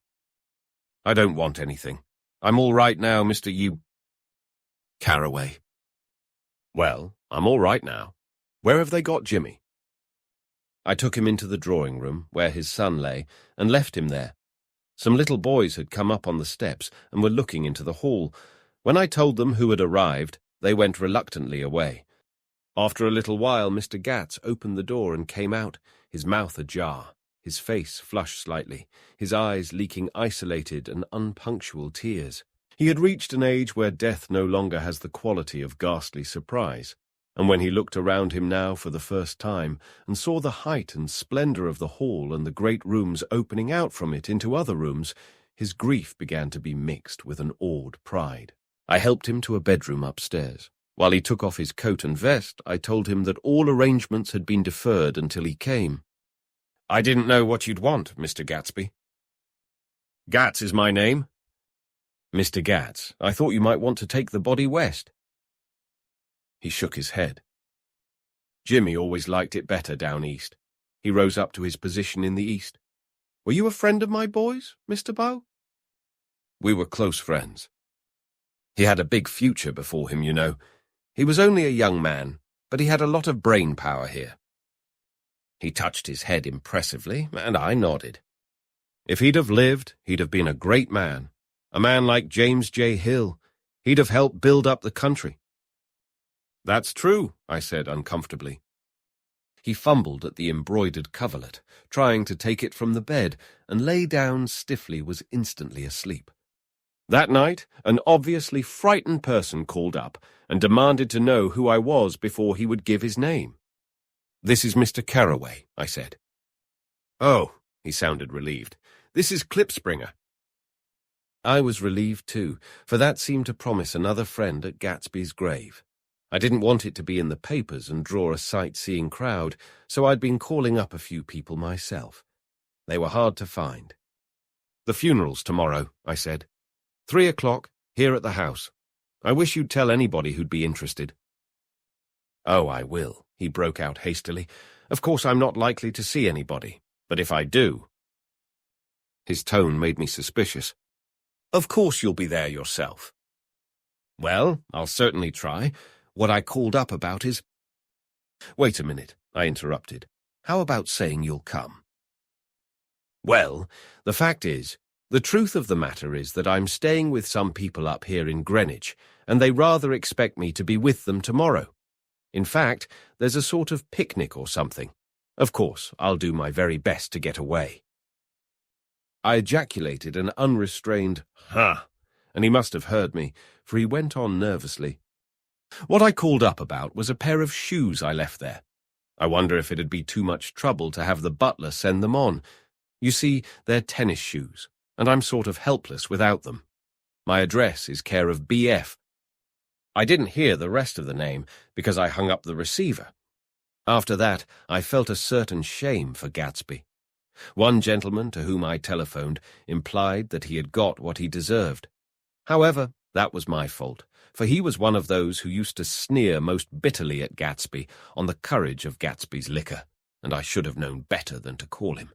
"I don't want anything. I'm all right now, Mr. Carraway." "Well, I'm all right now. Where have they got Jimmy?" I took him into the drawing room, where his son lay, and left him there. Some little boys had come up on the steps and were looking into the hall. When I told them who had arrived, they went reluctantly away. After a little while, Mr. Gatz opened the door and came out, his mouth ajar, his face flushed slightly, his eyes leaking isolated and unpunctual tears. He had reached an age where death no longer has the quality of ghastly surprise, and when he looked around him now for the first time and saw the height and splendor of the hall and the great rooms opening out from it into other rooms, his grief began to be mixed with an awed pride. I helped him to a bedroom upstairs. While he took off his coat and vest, I told him that all arrangements had been deferred until he came. "I didn't know what you'd want, Mr. Gatsby." "Gatz is my name." "Mr. Gatz, I thought you might want to take the body west." He shook his head. "Jimmy always liked it better down east." He rose up to his position in the east. "Were you a friend of my boys, Mr. Bow?" "We were close friends. He had a big future before him, you know. He was only a young man, but he had a lot of brain power here." He touched his head impressively, and I nodded. "If he'd have lived, he'd have been a great man. A man like James J. Hill. He'd have helped build up the country." "That's true," I said uncomfortably. He fumbled at the embroidered coverlet, trying to take it from the bed, and lay down stiffly, was instantly asleep. That night, an obviously frightened person called up and demanded to know who I was before he would give his name. "This is Mr. Carraway," I said. "Oh," he sounded relieved. "This is Klipspringer." I was relieved too, for that seemed to promise another friend at Gatsby's grave. I didn't want it to be in the papers and draw a sightseeing crowd, so I'd been calling up a few people myself. They were hard to find. "The funeral's tomorrow," I said. 3 o'clock, here at the house. I wish you'd tell anybody who'd be interested." "Oh, I will," he broke out hastily. "Of course I'm not likely to see anybody, but if I do—" His tone made me suspicious. "Of course you'll be there yourself." "Well, I'll certainly try. What I called up about is—" "Wait a minute," I interrupted. "How about saying you'll come?" "Well, the fact is, the truth of the matter is that I'm staying with some people up here in Greenwich, and they rather expect me to be with them tomorrow. In fact, there's a sort of picnic or something. Of course, I'll do my very best to get away." I ejaculated an unrestrained, "Huh," and he must have heard me, for he went on nervously. "What I called up about was a pair of shoes I left there. I wonder if it'd be too much trouble to have the butler send them on. You see, they're tennis shoes, and I'm sort of helpless without them. My address is care of B.F. I didn't hear the rest of the name because I hung up the receiver. After that, I felt a certain shame for Gatsby. One gentleman to whom I telephoned implied that he had got what he deserved. However, that was my fault, for he was one of those who used to sneer most bitterly at Gatsby on the courage of Gatsby's liquor, and I should have known better than to call him.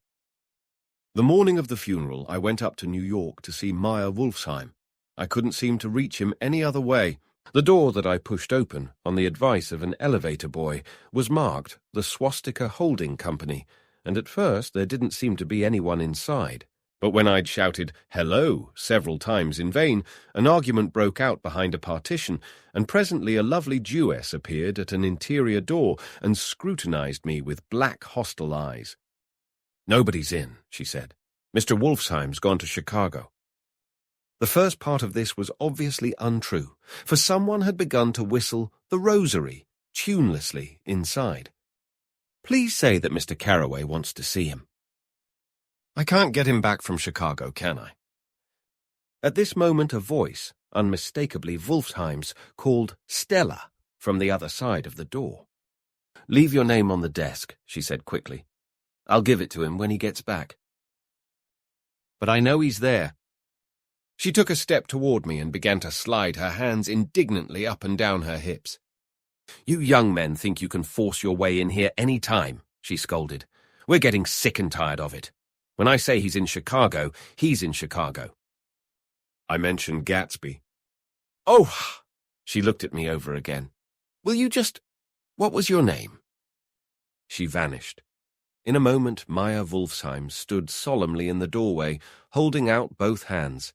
The morning of the funeral, I went up to New York to see Meyer Wolfsheim. I couldn't seem to reach him any other way. The door that I pushed open, on the advice of an elevator boy, was marked the Swastika Holding Company, and at first there didn't seem to be anyone inside. But when I'd shouted "hello" several times in vain, an argument broke out behind a partition, and presently a lovely Jewess appeared at an interior door and scrutinized me with black, hostile eyes. "Nobody's in," she said. "Mr. Wolfsheim's gone to Chicago." The first part of this was obviously untrue, for someone had begun to whistle "The Rosary" tunelessly inside. "Please say that Mr. Carraway wants to see him." "I can't get him back from Chicago, can I?" At this moment a voice, unmistakably Wolfsheim's, called "Stella" from the other side of the door. "Leave your name on the desk," she said quickly. "I'll give it to him when he gets back." "But I know he's there." She took a step toward me and began to slide her hands indignantly up and down her hips. "You young men think you can force your way in here any time," she scolded. "We're getting sick and tired of it. When I say he's in Chicago, he's in Chicago." I mentioned Gatsby. "Oh!" She looked at me over again. "Will you just— What was your name?" She vanished. In a moment, Meyer Wolfsheim stood solemnly in the doorway, holding out both hands.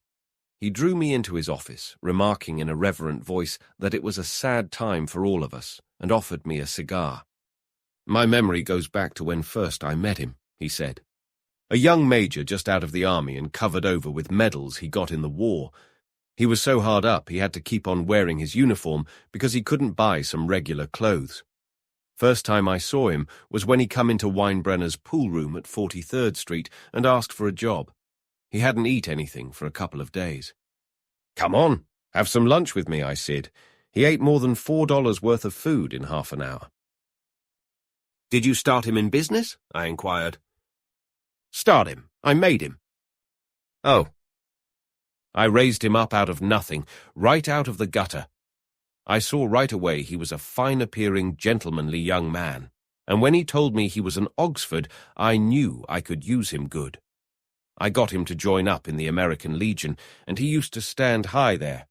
He drew me into his office, remarking in a reverent voice that it was a sad time for all of us, and offered me a cigar. "My memory goes back to when first I met him," he said. "A young major just out of the army and covered over with medals he got in the war. He was so hard up he had to keep on wearing his uniform because he couldn't buy some regular clothes. First time I saw him was when he come into Weinbrenner's pool room at 43rd Street and asked for a job. He hadn't eat anything for a couple of days. 'Come on, have some lunch with me,' I said. He ate more than $4 worth of food in half an hour." "Did you start him in business?" I inquired. "Start him. I made him." "Oh." "I raised him up out of nothing, right out of the gutter. I saw right away he was a fine-appearing, gentlemanly young man, and when he told me he was an Oxford, I knew I could use him good. I got him to join up in the American Legion, and he used to stand high there.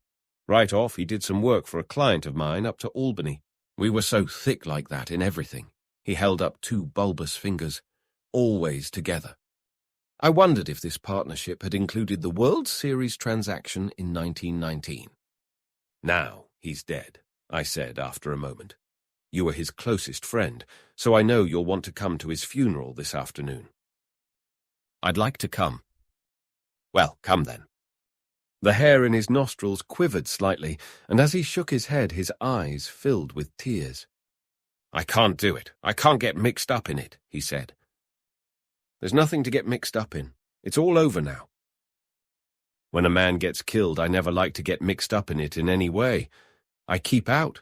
Right off, he did some work for a client of mine up to Albany. We were so thick like that in everything." He held up two bulbous fingers. "Always together." I wondered if this partnership had included the World Series transaction in 1919. "Now he's dead," I said after a moment. "You were his closest friend, so I know you'll want to come to his funeral this afternoon." "I'd like to come." "Well, come then." The hair in his nostrils quivered slightly, and as he shook his head, his eyes filled with tears. "I can't do it. I can't get mixed up in it," he said. "There's nothing to get mixed up in. It's all over now. When a man gets killed, I never like to get mixed up in it in any way. I keep out.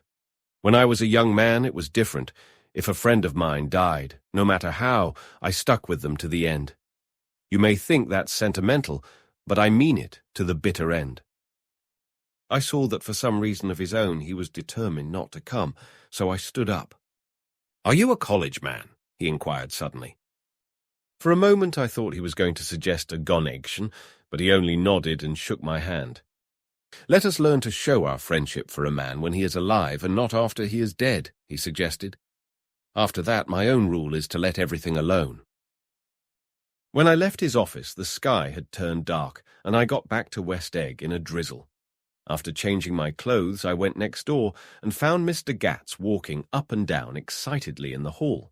When I was a young man, it was different. If a friend of mine died, no matter how, I stuck with them to the end. You may think that's sentimental, but I mean it to the bitter end." I saw that for some reason of his own he was determined not to come, so I stood up. "Are you a college man?" he inquired suddenly. For a moment I thought he was going to suggest a connection, but he only nodded and shook my hand. "Let us learn to show our friendship for a man when he is alive and not after he is dead," he suggested. "After that, my own rule is to let everything alone." When I left his office, the sky had turned dark, and I got back to West Egg in a drizzle. After changing my clothes, I went next door and found Mr. Gatz walking up and down excitedly in the hall.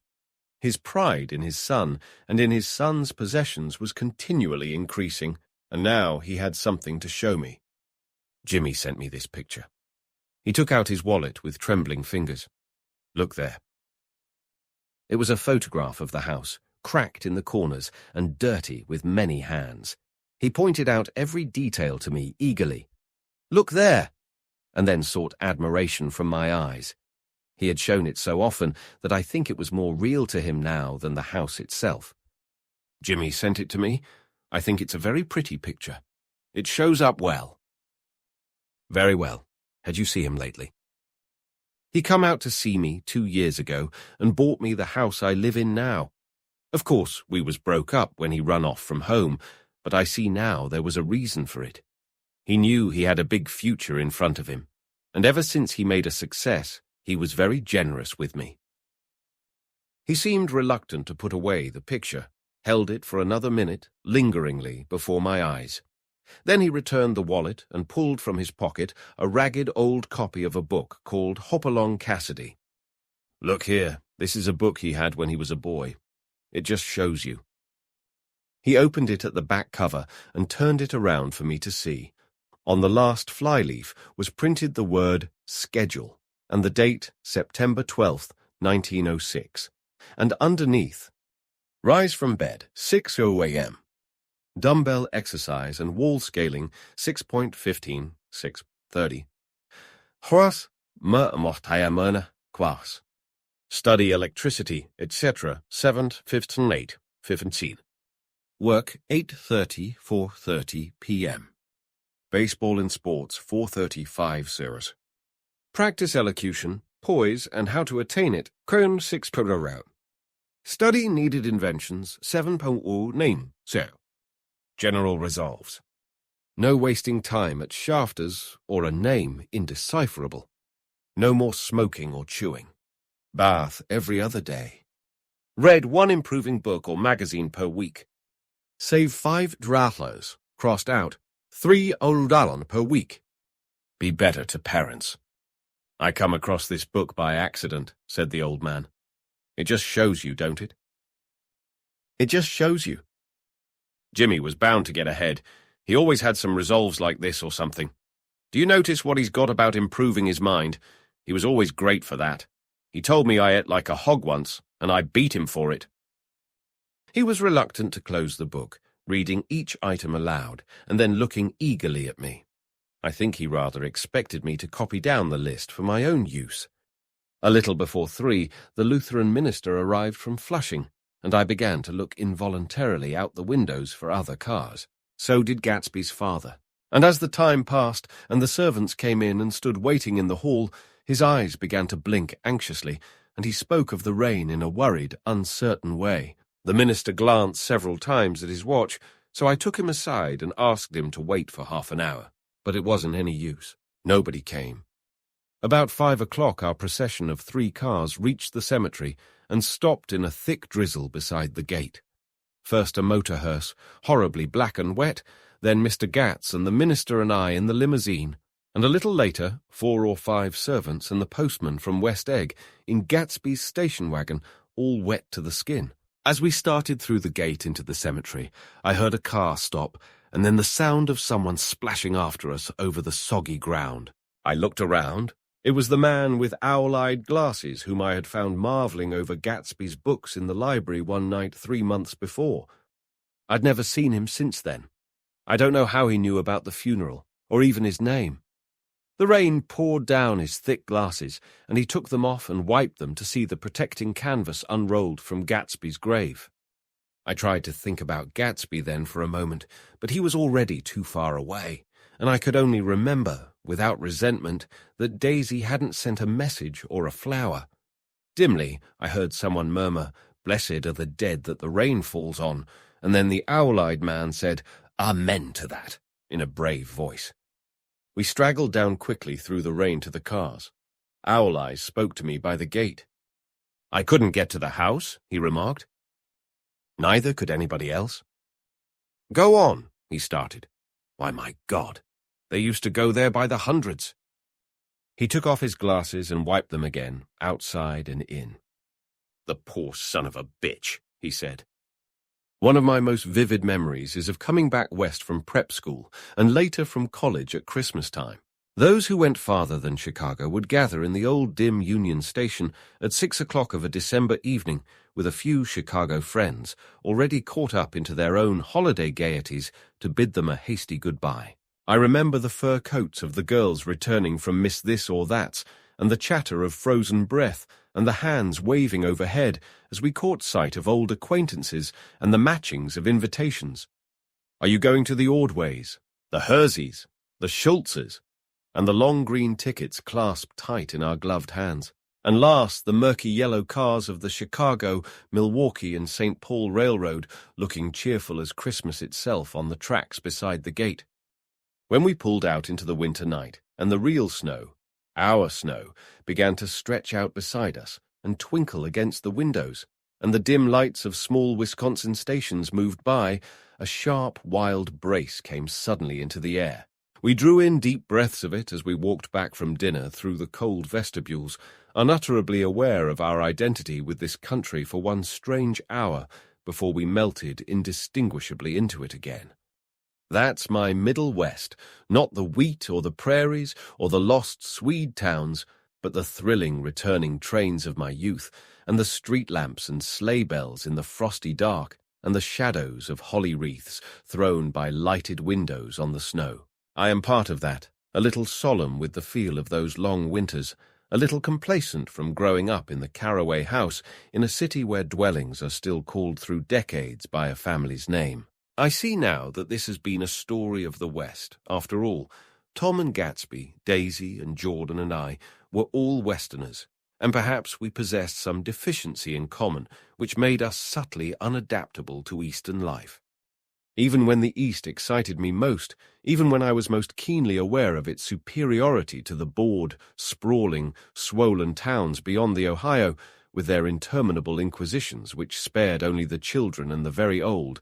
His pride in his son and in his son's possessions was continually increasing, and now he had something to show me. "Jimmy sent me this picture." He took out his wallet with trembling fingers. "Look there." It was a photograph of the house, cracked in the corners and dirty with many hands. He pointed out every detail to me eagerly. "Look there," and then sought admiration from my eyes. He had shown it so often that I think it was more real to him now than the house itself. "Jimmy sent it to me. I think it's a very pretty picture. It shows up well." "Very well. Had you seen him lately?" "He come out to see me 2 years ago and bought me the house I live in now. Of course, we was broke up when he run off from home, but I see now there was a reason for it. He knew he had a big future in front of him, and ever since he made a success, he was very generous with me." He seemed reluctant to put away the picture, held it for another minute, lingeringly, before my eyes. Then he returned the wallet and pulled from his pocket a ragged old copy of a book called Hopalong Cassidy. "Look here, this is a book he had when he was a boy. It just shows you." He opened it at the back cover and turned it around for me to see. On the last flyleaf was printed the word schedule and the date September 12th, 1906. And underneath, rise from bed, 6:00 a.m. Dumbbell exercise and wall scaling, 6.15, 6:30. Horas myrna quas. Study electricity, etc., 7th, 5th, and 8th, 15. Work, 8:30, 4:30 p.m. Baseball and sports, 4:30, 5:00. Practice elocution, poise, and how to attain it, Kern 6:00. Study needed inventions, 7.09, so. General resolves. No wasting time at shafters or a name indecipherable. No more smoking or chewing. Bath every other day. Read 1 improving book or magazine per week. Save 5 drachmas, crossed out, 3 oldalan per week. Be better to parents. "I come across this book by accident," said the old man. "It just shows you, don't it?" "It just shows you." Jimmy was bound to get ahead. He always had some resolves like this or something. "Do you notice what he's got about improving his mind? He was always great for that. He told me I ate like a hog once, and I beat him for it." He was reluctant to close the book, reading each item aloud, and then looking eagerly at me. I think he rather expected me to copy down the list for my own use. A little before 3, the Lutheran minister arrived from Flushing, and I began to look involuntarily out the windows for other cars. So did Gatsby's father. And as the time passed and the servants came in and stood waiting in the hall, his eyes began to blink anxiously, and he spoke of the rain in a worried, uncertain way. The minister glanced several times at his watch, so I took him aside and asked him to wait for half an hour. But it wasn't any use. Nobody came. About 5 o'clock, our procession of 3 cars reached the cemetery and stopped in a thick drizzle beside the gate. First a motor hearse, horribly black and wet, then Mr. Gatz and the minister and I in the limousine, and a little later 4 or 5 servants and the postman from West Egg in Gatsby's station wagon, all wet to the skin. As we started through the gate into the cemetery, I heard a car stop, and then the sound of someone splashing after us over the soggy ground. I looked around. It was the man with owl-eyed glasses whom I had found marvelling over Gatsby's books in the library one night 3 months before. I'd never seen him since then. I don't know how he knew about the funeral, or even his name. The rain poured down his thick glasses, and he took them off and wiped them to see the protecting canvas unrolled from Gatsby's grave. I tried to think about Gatsby then for a moment, but he was already too far away, and I could only remember, without resentment, that Daisy hadn't sent a message or a flower. Dimly, I heard someone murmur, "Blessed are the dead that the rain falls on," and then the owl-eyed man said, "Amen to that," in a brave voice. We straggled down quickly through the rain to the cars. Owl Eyes spoke to me by the gate. "I couldn't get to the house," he remarked. Neither could anybody else. "Go on," he started. "Why, my God, they used to go there by the hundreds." He took off his glasses and wiped them again, outside and in. "The poor son of a bitch," he said. One of my most vivid memories is of coming back west from prep school and later from college at Christmas time. Those who went farther than Chicago would gather in the old dim Union Station at 6 o'clock of a December evening with a few Chicago friends, already caught up into their own holiday gaieties, to bid them a hasty goodbye. I remember the fur coats of the girls returning from Miss This or That's, and the chatter of frozen breath, and the hands waving overhead as we caught sight of old acquaintances and the matchings of invitations. Are you going to the Ordways, the Herseys, the Schultzes, and the long green tickets clasped tight in our gloved hands? And last, the murky yellow cars of the Chicago, Milwaukee, and St. Paul Railroad, looking cheerful as Christmas itself on the tracks beside the gate. When we pulled out into the winter night, and the real snow, our snow, began to stretch out beside us and twinkle against the windows, and the dim lights of small Wisconsin stations moved by, a sharp, wild brace came suddenly into the air. We drew in deep breaths of it as we walked back from dinner through the cold vestibules, unutterably aware of our identity with this country for one strange hour before we melted indistinguishably into it again. That's my Middle West, not the wheat or the prairies or the lost Swede towns, but the thrilling returning trains of my youth, and the street lamps and sleigh bells in the frosty dark, and the shadows of holly wreaths thrown by lighted windows on the snow. I am part of that, a little solemn with the feel of those long winters, a little complacent from growing up in the Carraway house in a city where dwellings are still called through decades by a family's name. I see now that this has been a story of the West. After all, Tom and Gatsby, Daisy and Jordan and I were all Westerners, and perhaps we possessed some deficiency in common which made us subtly unadaptable to Eastern life. Even when the East excited me most, even when I was most keenly aware of its superiority to the bored, sprawling, swollen towns beyond the Ohio, with their interminable inquisitions which spared only the children and the very old,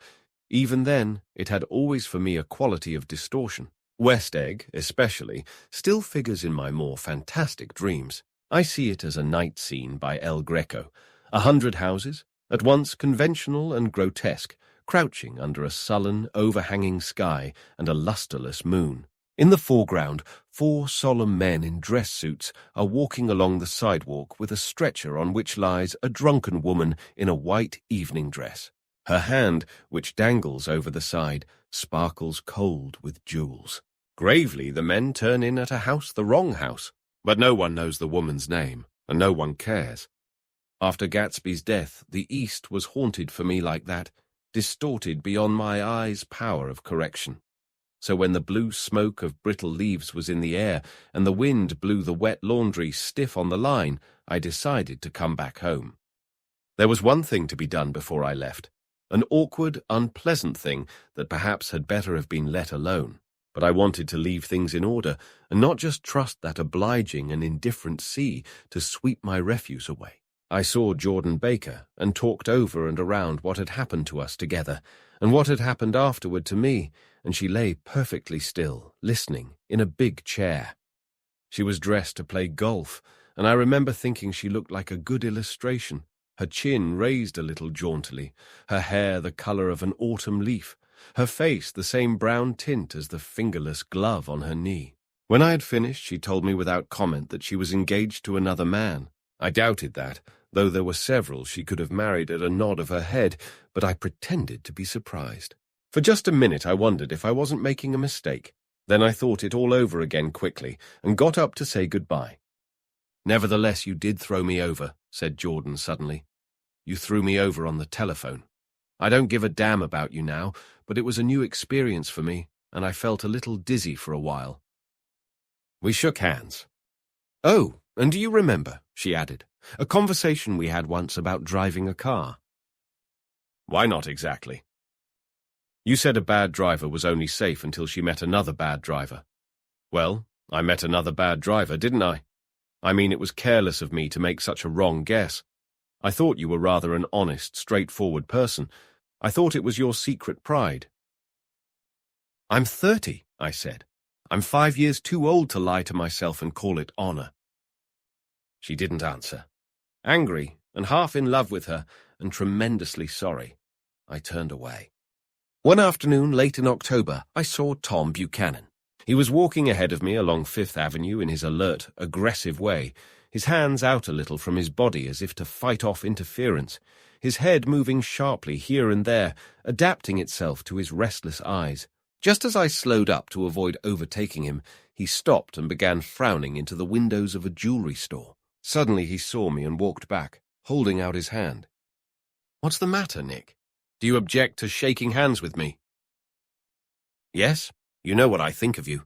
even then it had always for me a quality of distortion. West Egg, especially, still figures in my more fantastic dreams. I see it as a night scene by El Greco, 100 houses, at once conventional and grotesque, crouching under a sullen, overhanging sky and a lustreless moon. In the foreground, 4 solemn men in dress suits are walking along the sidewalk with a stretcher on which lies a drunken woman in a white evening dress. Her hand, which dangles over the side, sparkles cold with jewels. Gravely, the men turn in at a house, the wrong house, but no one knows the woman's name, and no one cares. After Gatsby's death, the East was haunted for me like that, distorted beyond my eyes' power of correction. So when the blue smoke of brittle leaves was in the air, and the wind blew the wet laundry stiff on the line, I decided to come back home. There was one thing to be done before I left, an awkward, unpleasant thing that perhaps had better have been let alone. But I wanted to leave things in order, and not just trust that obliging and indifferent sea to sweep my refuse away. I saw Jordan Baker, and talked over and around what had happened to us together, and what had happened afterward to me, and she lay perfectly still, listening, in a big chair. She was dressed to play golf, and I remember thinking she looked like a good illustration, her chin raised a little jauntily, her hair the colour of an autumn leaf, her face the same brown tint as the fingerless glove on her knee. When I had finished, she told me without comment that she was engaged to another man. I doubted that, though there were several she could have married at a nod of her head, but I pretended to be surprised. For just a minute I wondered if I wasn't making a mistake. Then I thought it all over again quickly, and got up to say goodbye. "Nevertheless, you did throw me over," said Jordan suddenly. "You threw me over on the telephone. I don't give a damn about you now, but it was a new experience for me, and I felt a little dizzy for a while." We shook hands. "Oh, and do you remember," she added, "a conversation we had once about driving a car?" "Why not exactly?" "You said a bad driver was only safe until she met another bad driver." "Well, I met another bad driver, didn't I? I mean, it was careless of me to make such a wrong guess. I thought you were rather an honest, straightforward person. I thought it was your secret pride." "I'm 30, I said. "I'm 5 years too old to lie to myself and call it honor." She didn't answer. Angry, and half in love with her, and tremendously sorry, I turned away. One afternoon late in October, I saw Tom Buchanan. He was walking ahead of me along Fifth Avenue in his alert, aggressive way, his hands out a little from his body as if to fight off interference, his head moving sharply here and there, adapting itself to his restless eyes. Just as I slowed up to avoid overtaking him, he stopped and began frowning into the windows of a jewelry store. Suddenly he saw me and walked back, holding out his hand. "What's the matter, Nick? Do you object to shaking hands with me?" "Yes, you know what I think of you."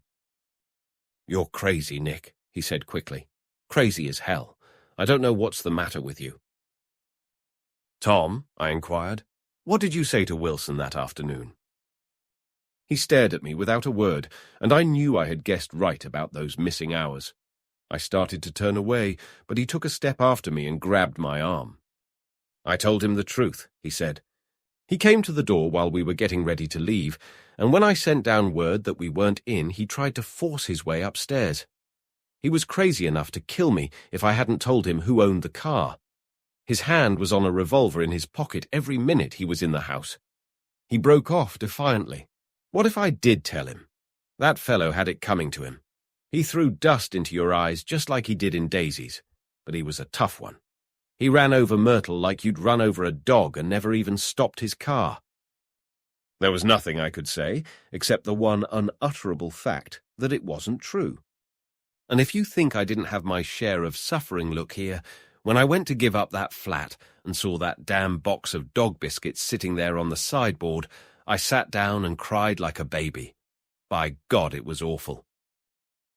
"You're crazy, Nick," he said quickly. "Crazy as hell. I don't know what's the matter with you." "Tom," I inquired, "what did you say to Wilson that afternoon?" He stared at me without a word, and I knew I had guessed right about those missing hours. I started to turn away, but he took a step after me and grabbed my arm. I told him the truth, he said. He came to the door while we were getting ready to leave, and when I sent down word that we weren't in, he tried to force his way upstairs. He was crazy enough to kill me if I hadn't told him who owned the car. His hand was on a revolver in his pocket every minute he was in the house. He broke off defiantly. What if I did tell him? That fellow had it coming to him. He threw dust into your eyes just like he did in Daisy's, but he was a tough one. He ran over Myrtle like you'd run over a dog and never even stopped his car. There was nothing I could say, except the one unutterable fact that it wasn't true. And if you think I didn't have my share of suffering, look here, when I went to give up that flat and saw that damn box of dog biscuits sitting there on the sideboard, I sat down and cried like a baby. By God, it was awful.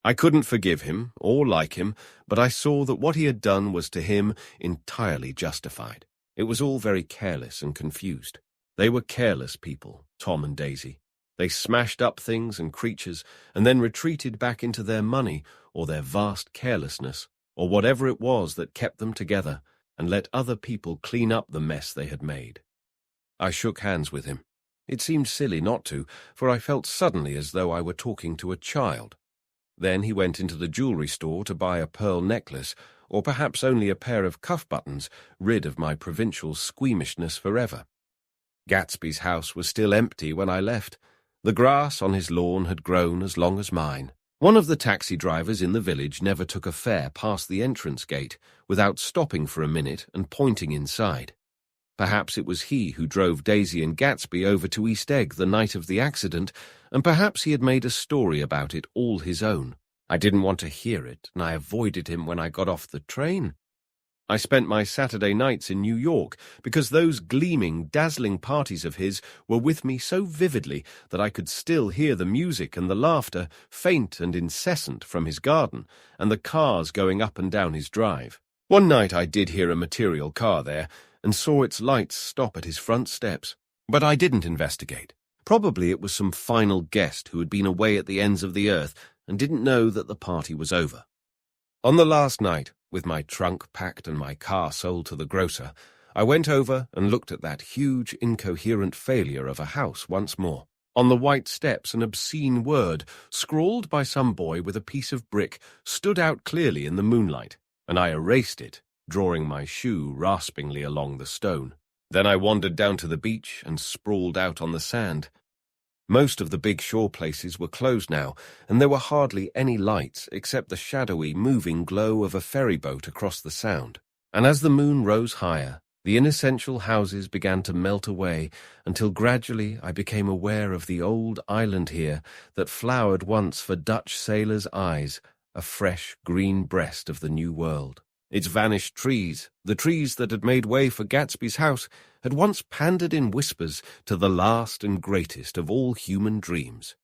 I couldn't forgive him or like him, but I saw that what he had done was to him entirely justified. It was all very careless and confused. They were careless people, Tom and Daisy. They smashed up things and creatures and then retreated back into their money or their vast carelessness or whatever it was that kept them together and let other people clean up the mess they had made. I shook hands with him. It seemed silly not to, for I felt suddenly as though I were talking to a child. Then he went into the jewelry store to buy a pearl necklace, or perhaps only a pair of cuff buttons, rid of my provincial squeamishness forever. Gatsby's house was still empty when I left. The grass on his lawn had grown as long as mine. One of the taxi drivers in the village never took a fare past the entrance gate without stopping for a minute and pointing inside. Perhaps it was he who drove Daisy and Gatsby over to East Egg the night of the accident, and perhaps he had made a story about it all his own. I didn't want to hear it, and I avoided him when I got off the train. I spent my Saturday nights in New York because those gleaming, dazzling parties of his were with me so vividly that I could still hear the music and the laughter, faint and incessant, from his garden, and the cars going up and down his drive. One night I did hear a material car there, and saw its lights stop at his front steps. But I didn't investigate. Probably it was some final guest who had been away at the ends of the earth and didn't know that the party was over. On the last night, with my trunk packed and my car sold to the grocer, I went over and looked at that huge, incoherent failure of a house once more. On the white steps, an obscene word, scrawled by some boy with a piece of brick, stood out clearly in the moonlight, and I erased it, drawing my shoe raspingly along the stone. Then I wandered down to the beach and sprawled out on the sand. Most of the big shore places were closed now, and there were hardly any lights except the shadowy, moving glow of a ferry boat across the sound. And as the moon rose higher, the inessential houses began to melt away until gradually I became aware of the old island here that flowered once for Dutch sailors' eyes, a fresh green breast of the new world. Its vanished trees, the trees that had made way for Gatsby's house, had once pandered in whispers to the last and greatest of all human dreams.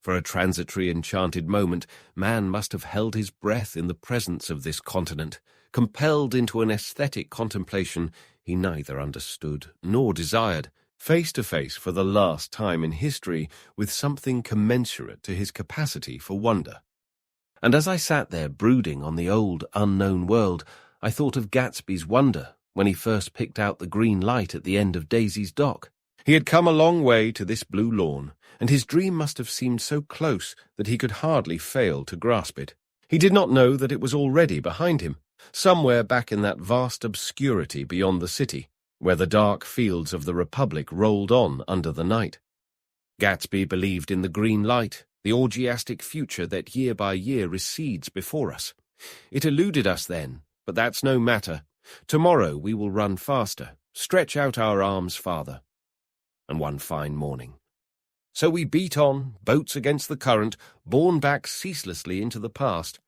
For a transitory enchanted moment, man must have held his breath in the presence of this continent, compelled into an aesthetic contemplation he neither understood nor desired, face to face for the last time in history with something commensurate to his capacity for wonder. And as I sat there brooding on the old, unknown world, I thought of Gatsby's wonder when he first picked out the green light at the end of Daisy's dock. He had come a long way to this blue lawn, and his dream must have seemed so close that he could hardly fail to grasp it. He did not know that it was already behind him, somewhere back in that vast obscurity beyond the city, where the dark fields of the Republic rolled on under the night. Gatsby believed in the green light, the orgiastic future that year by year recedes before us. It eluded us then, but that's no matter. Tomorrow we will run faster, stretch out our arms farther. And one fine morning. So we beat on, boats against the current, borne back ceaselessly into the past,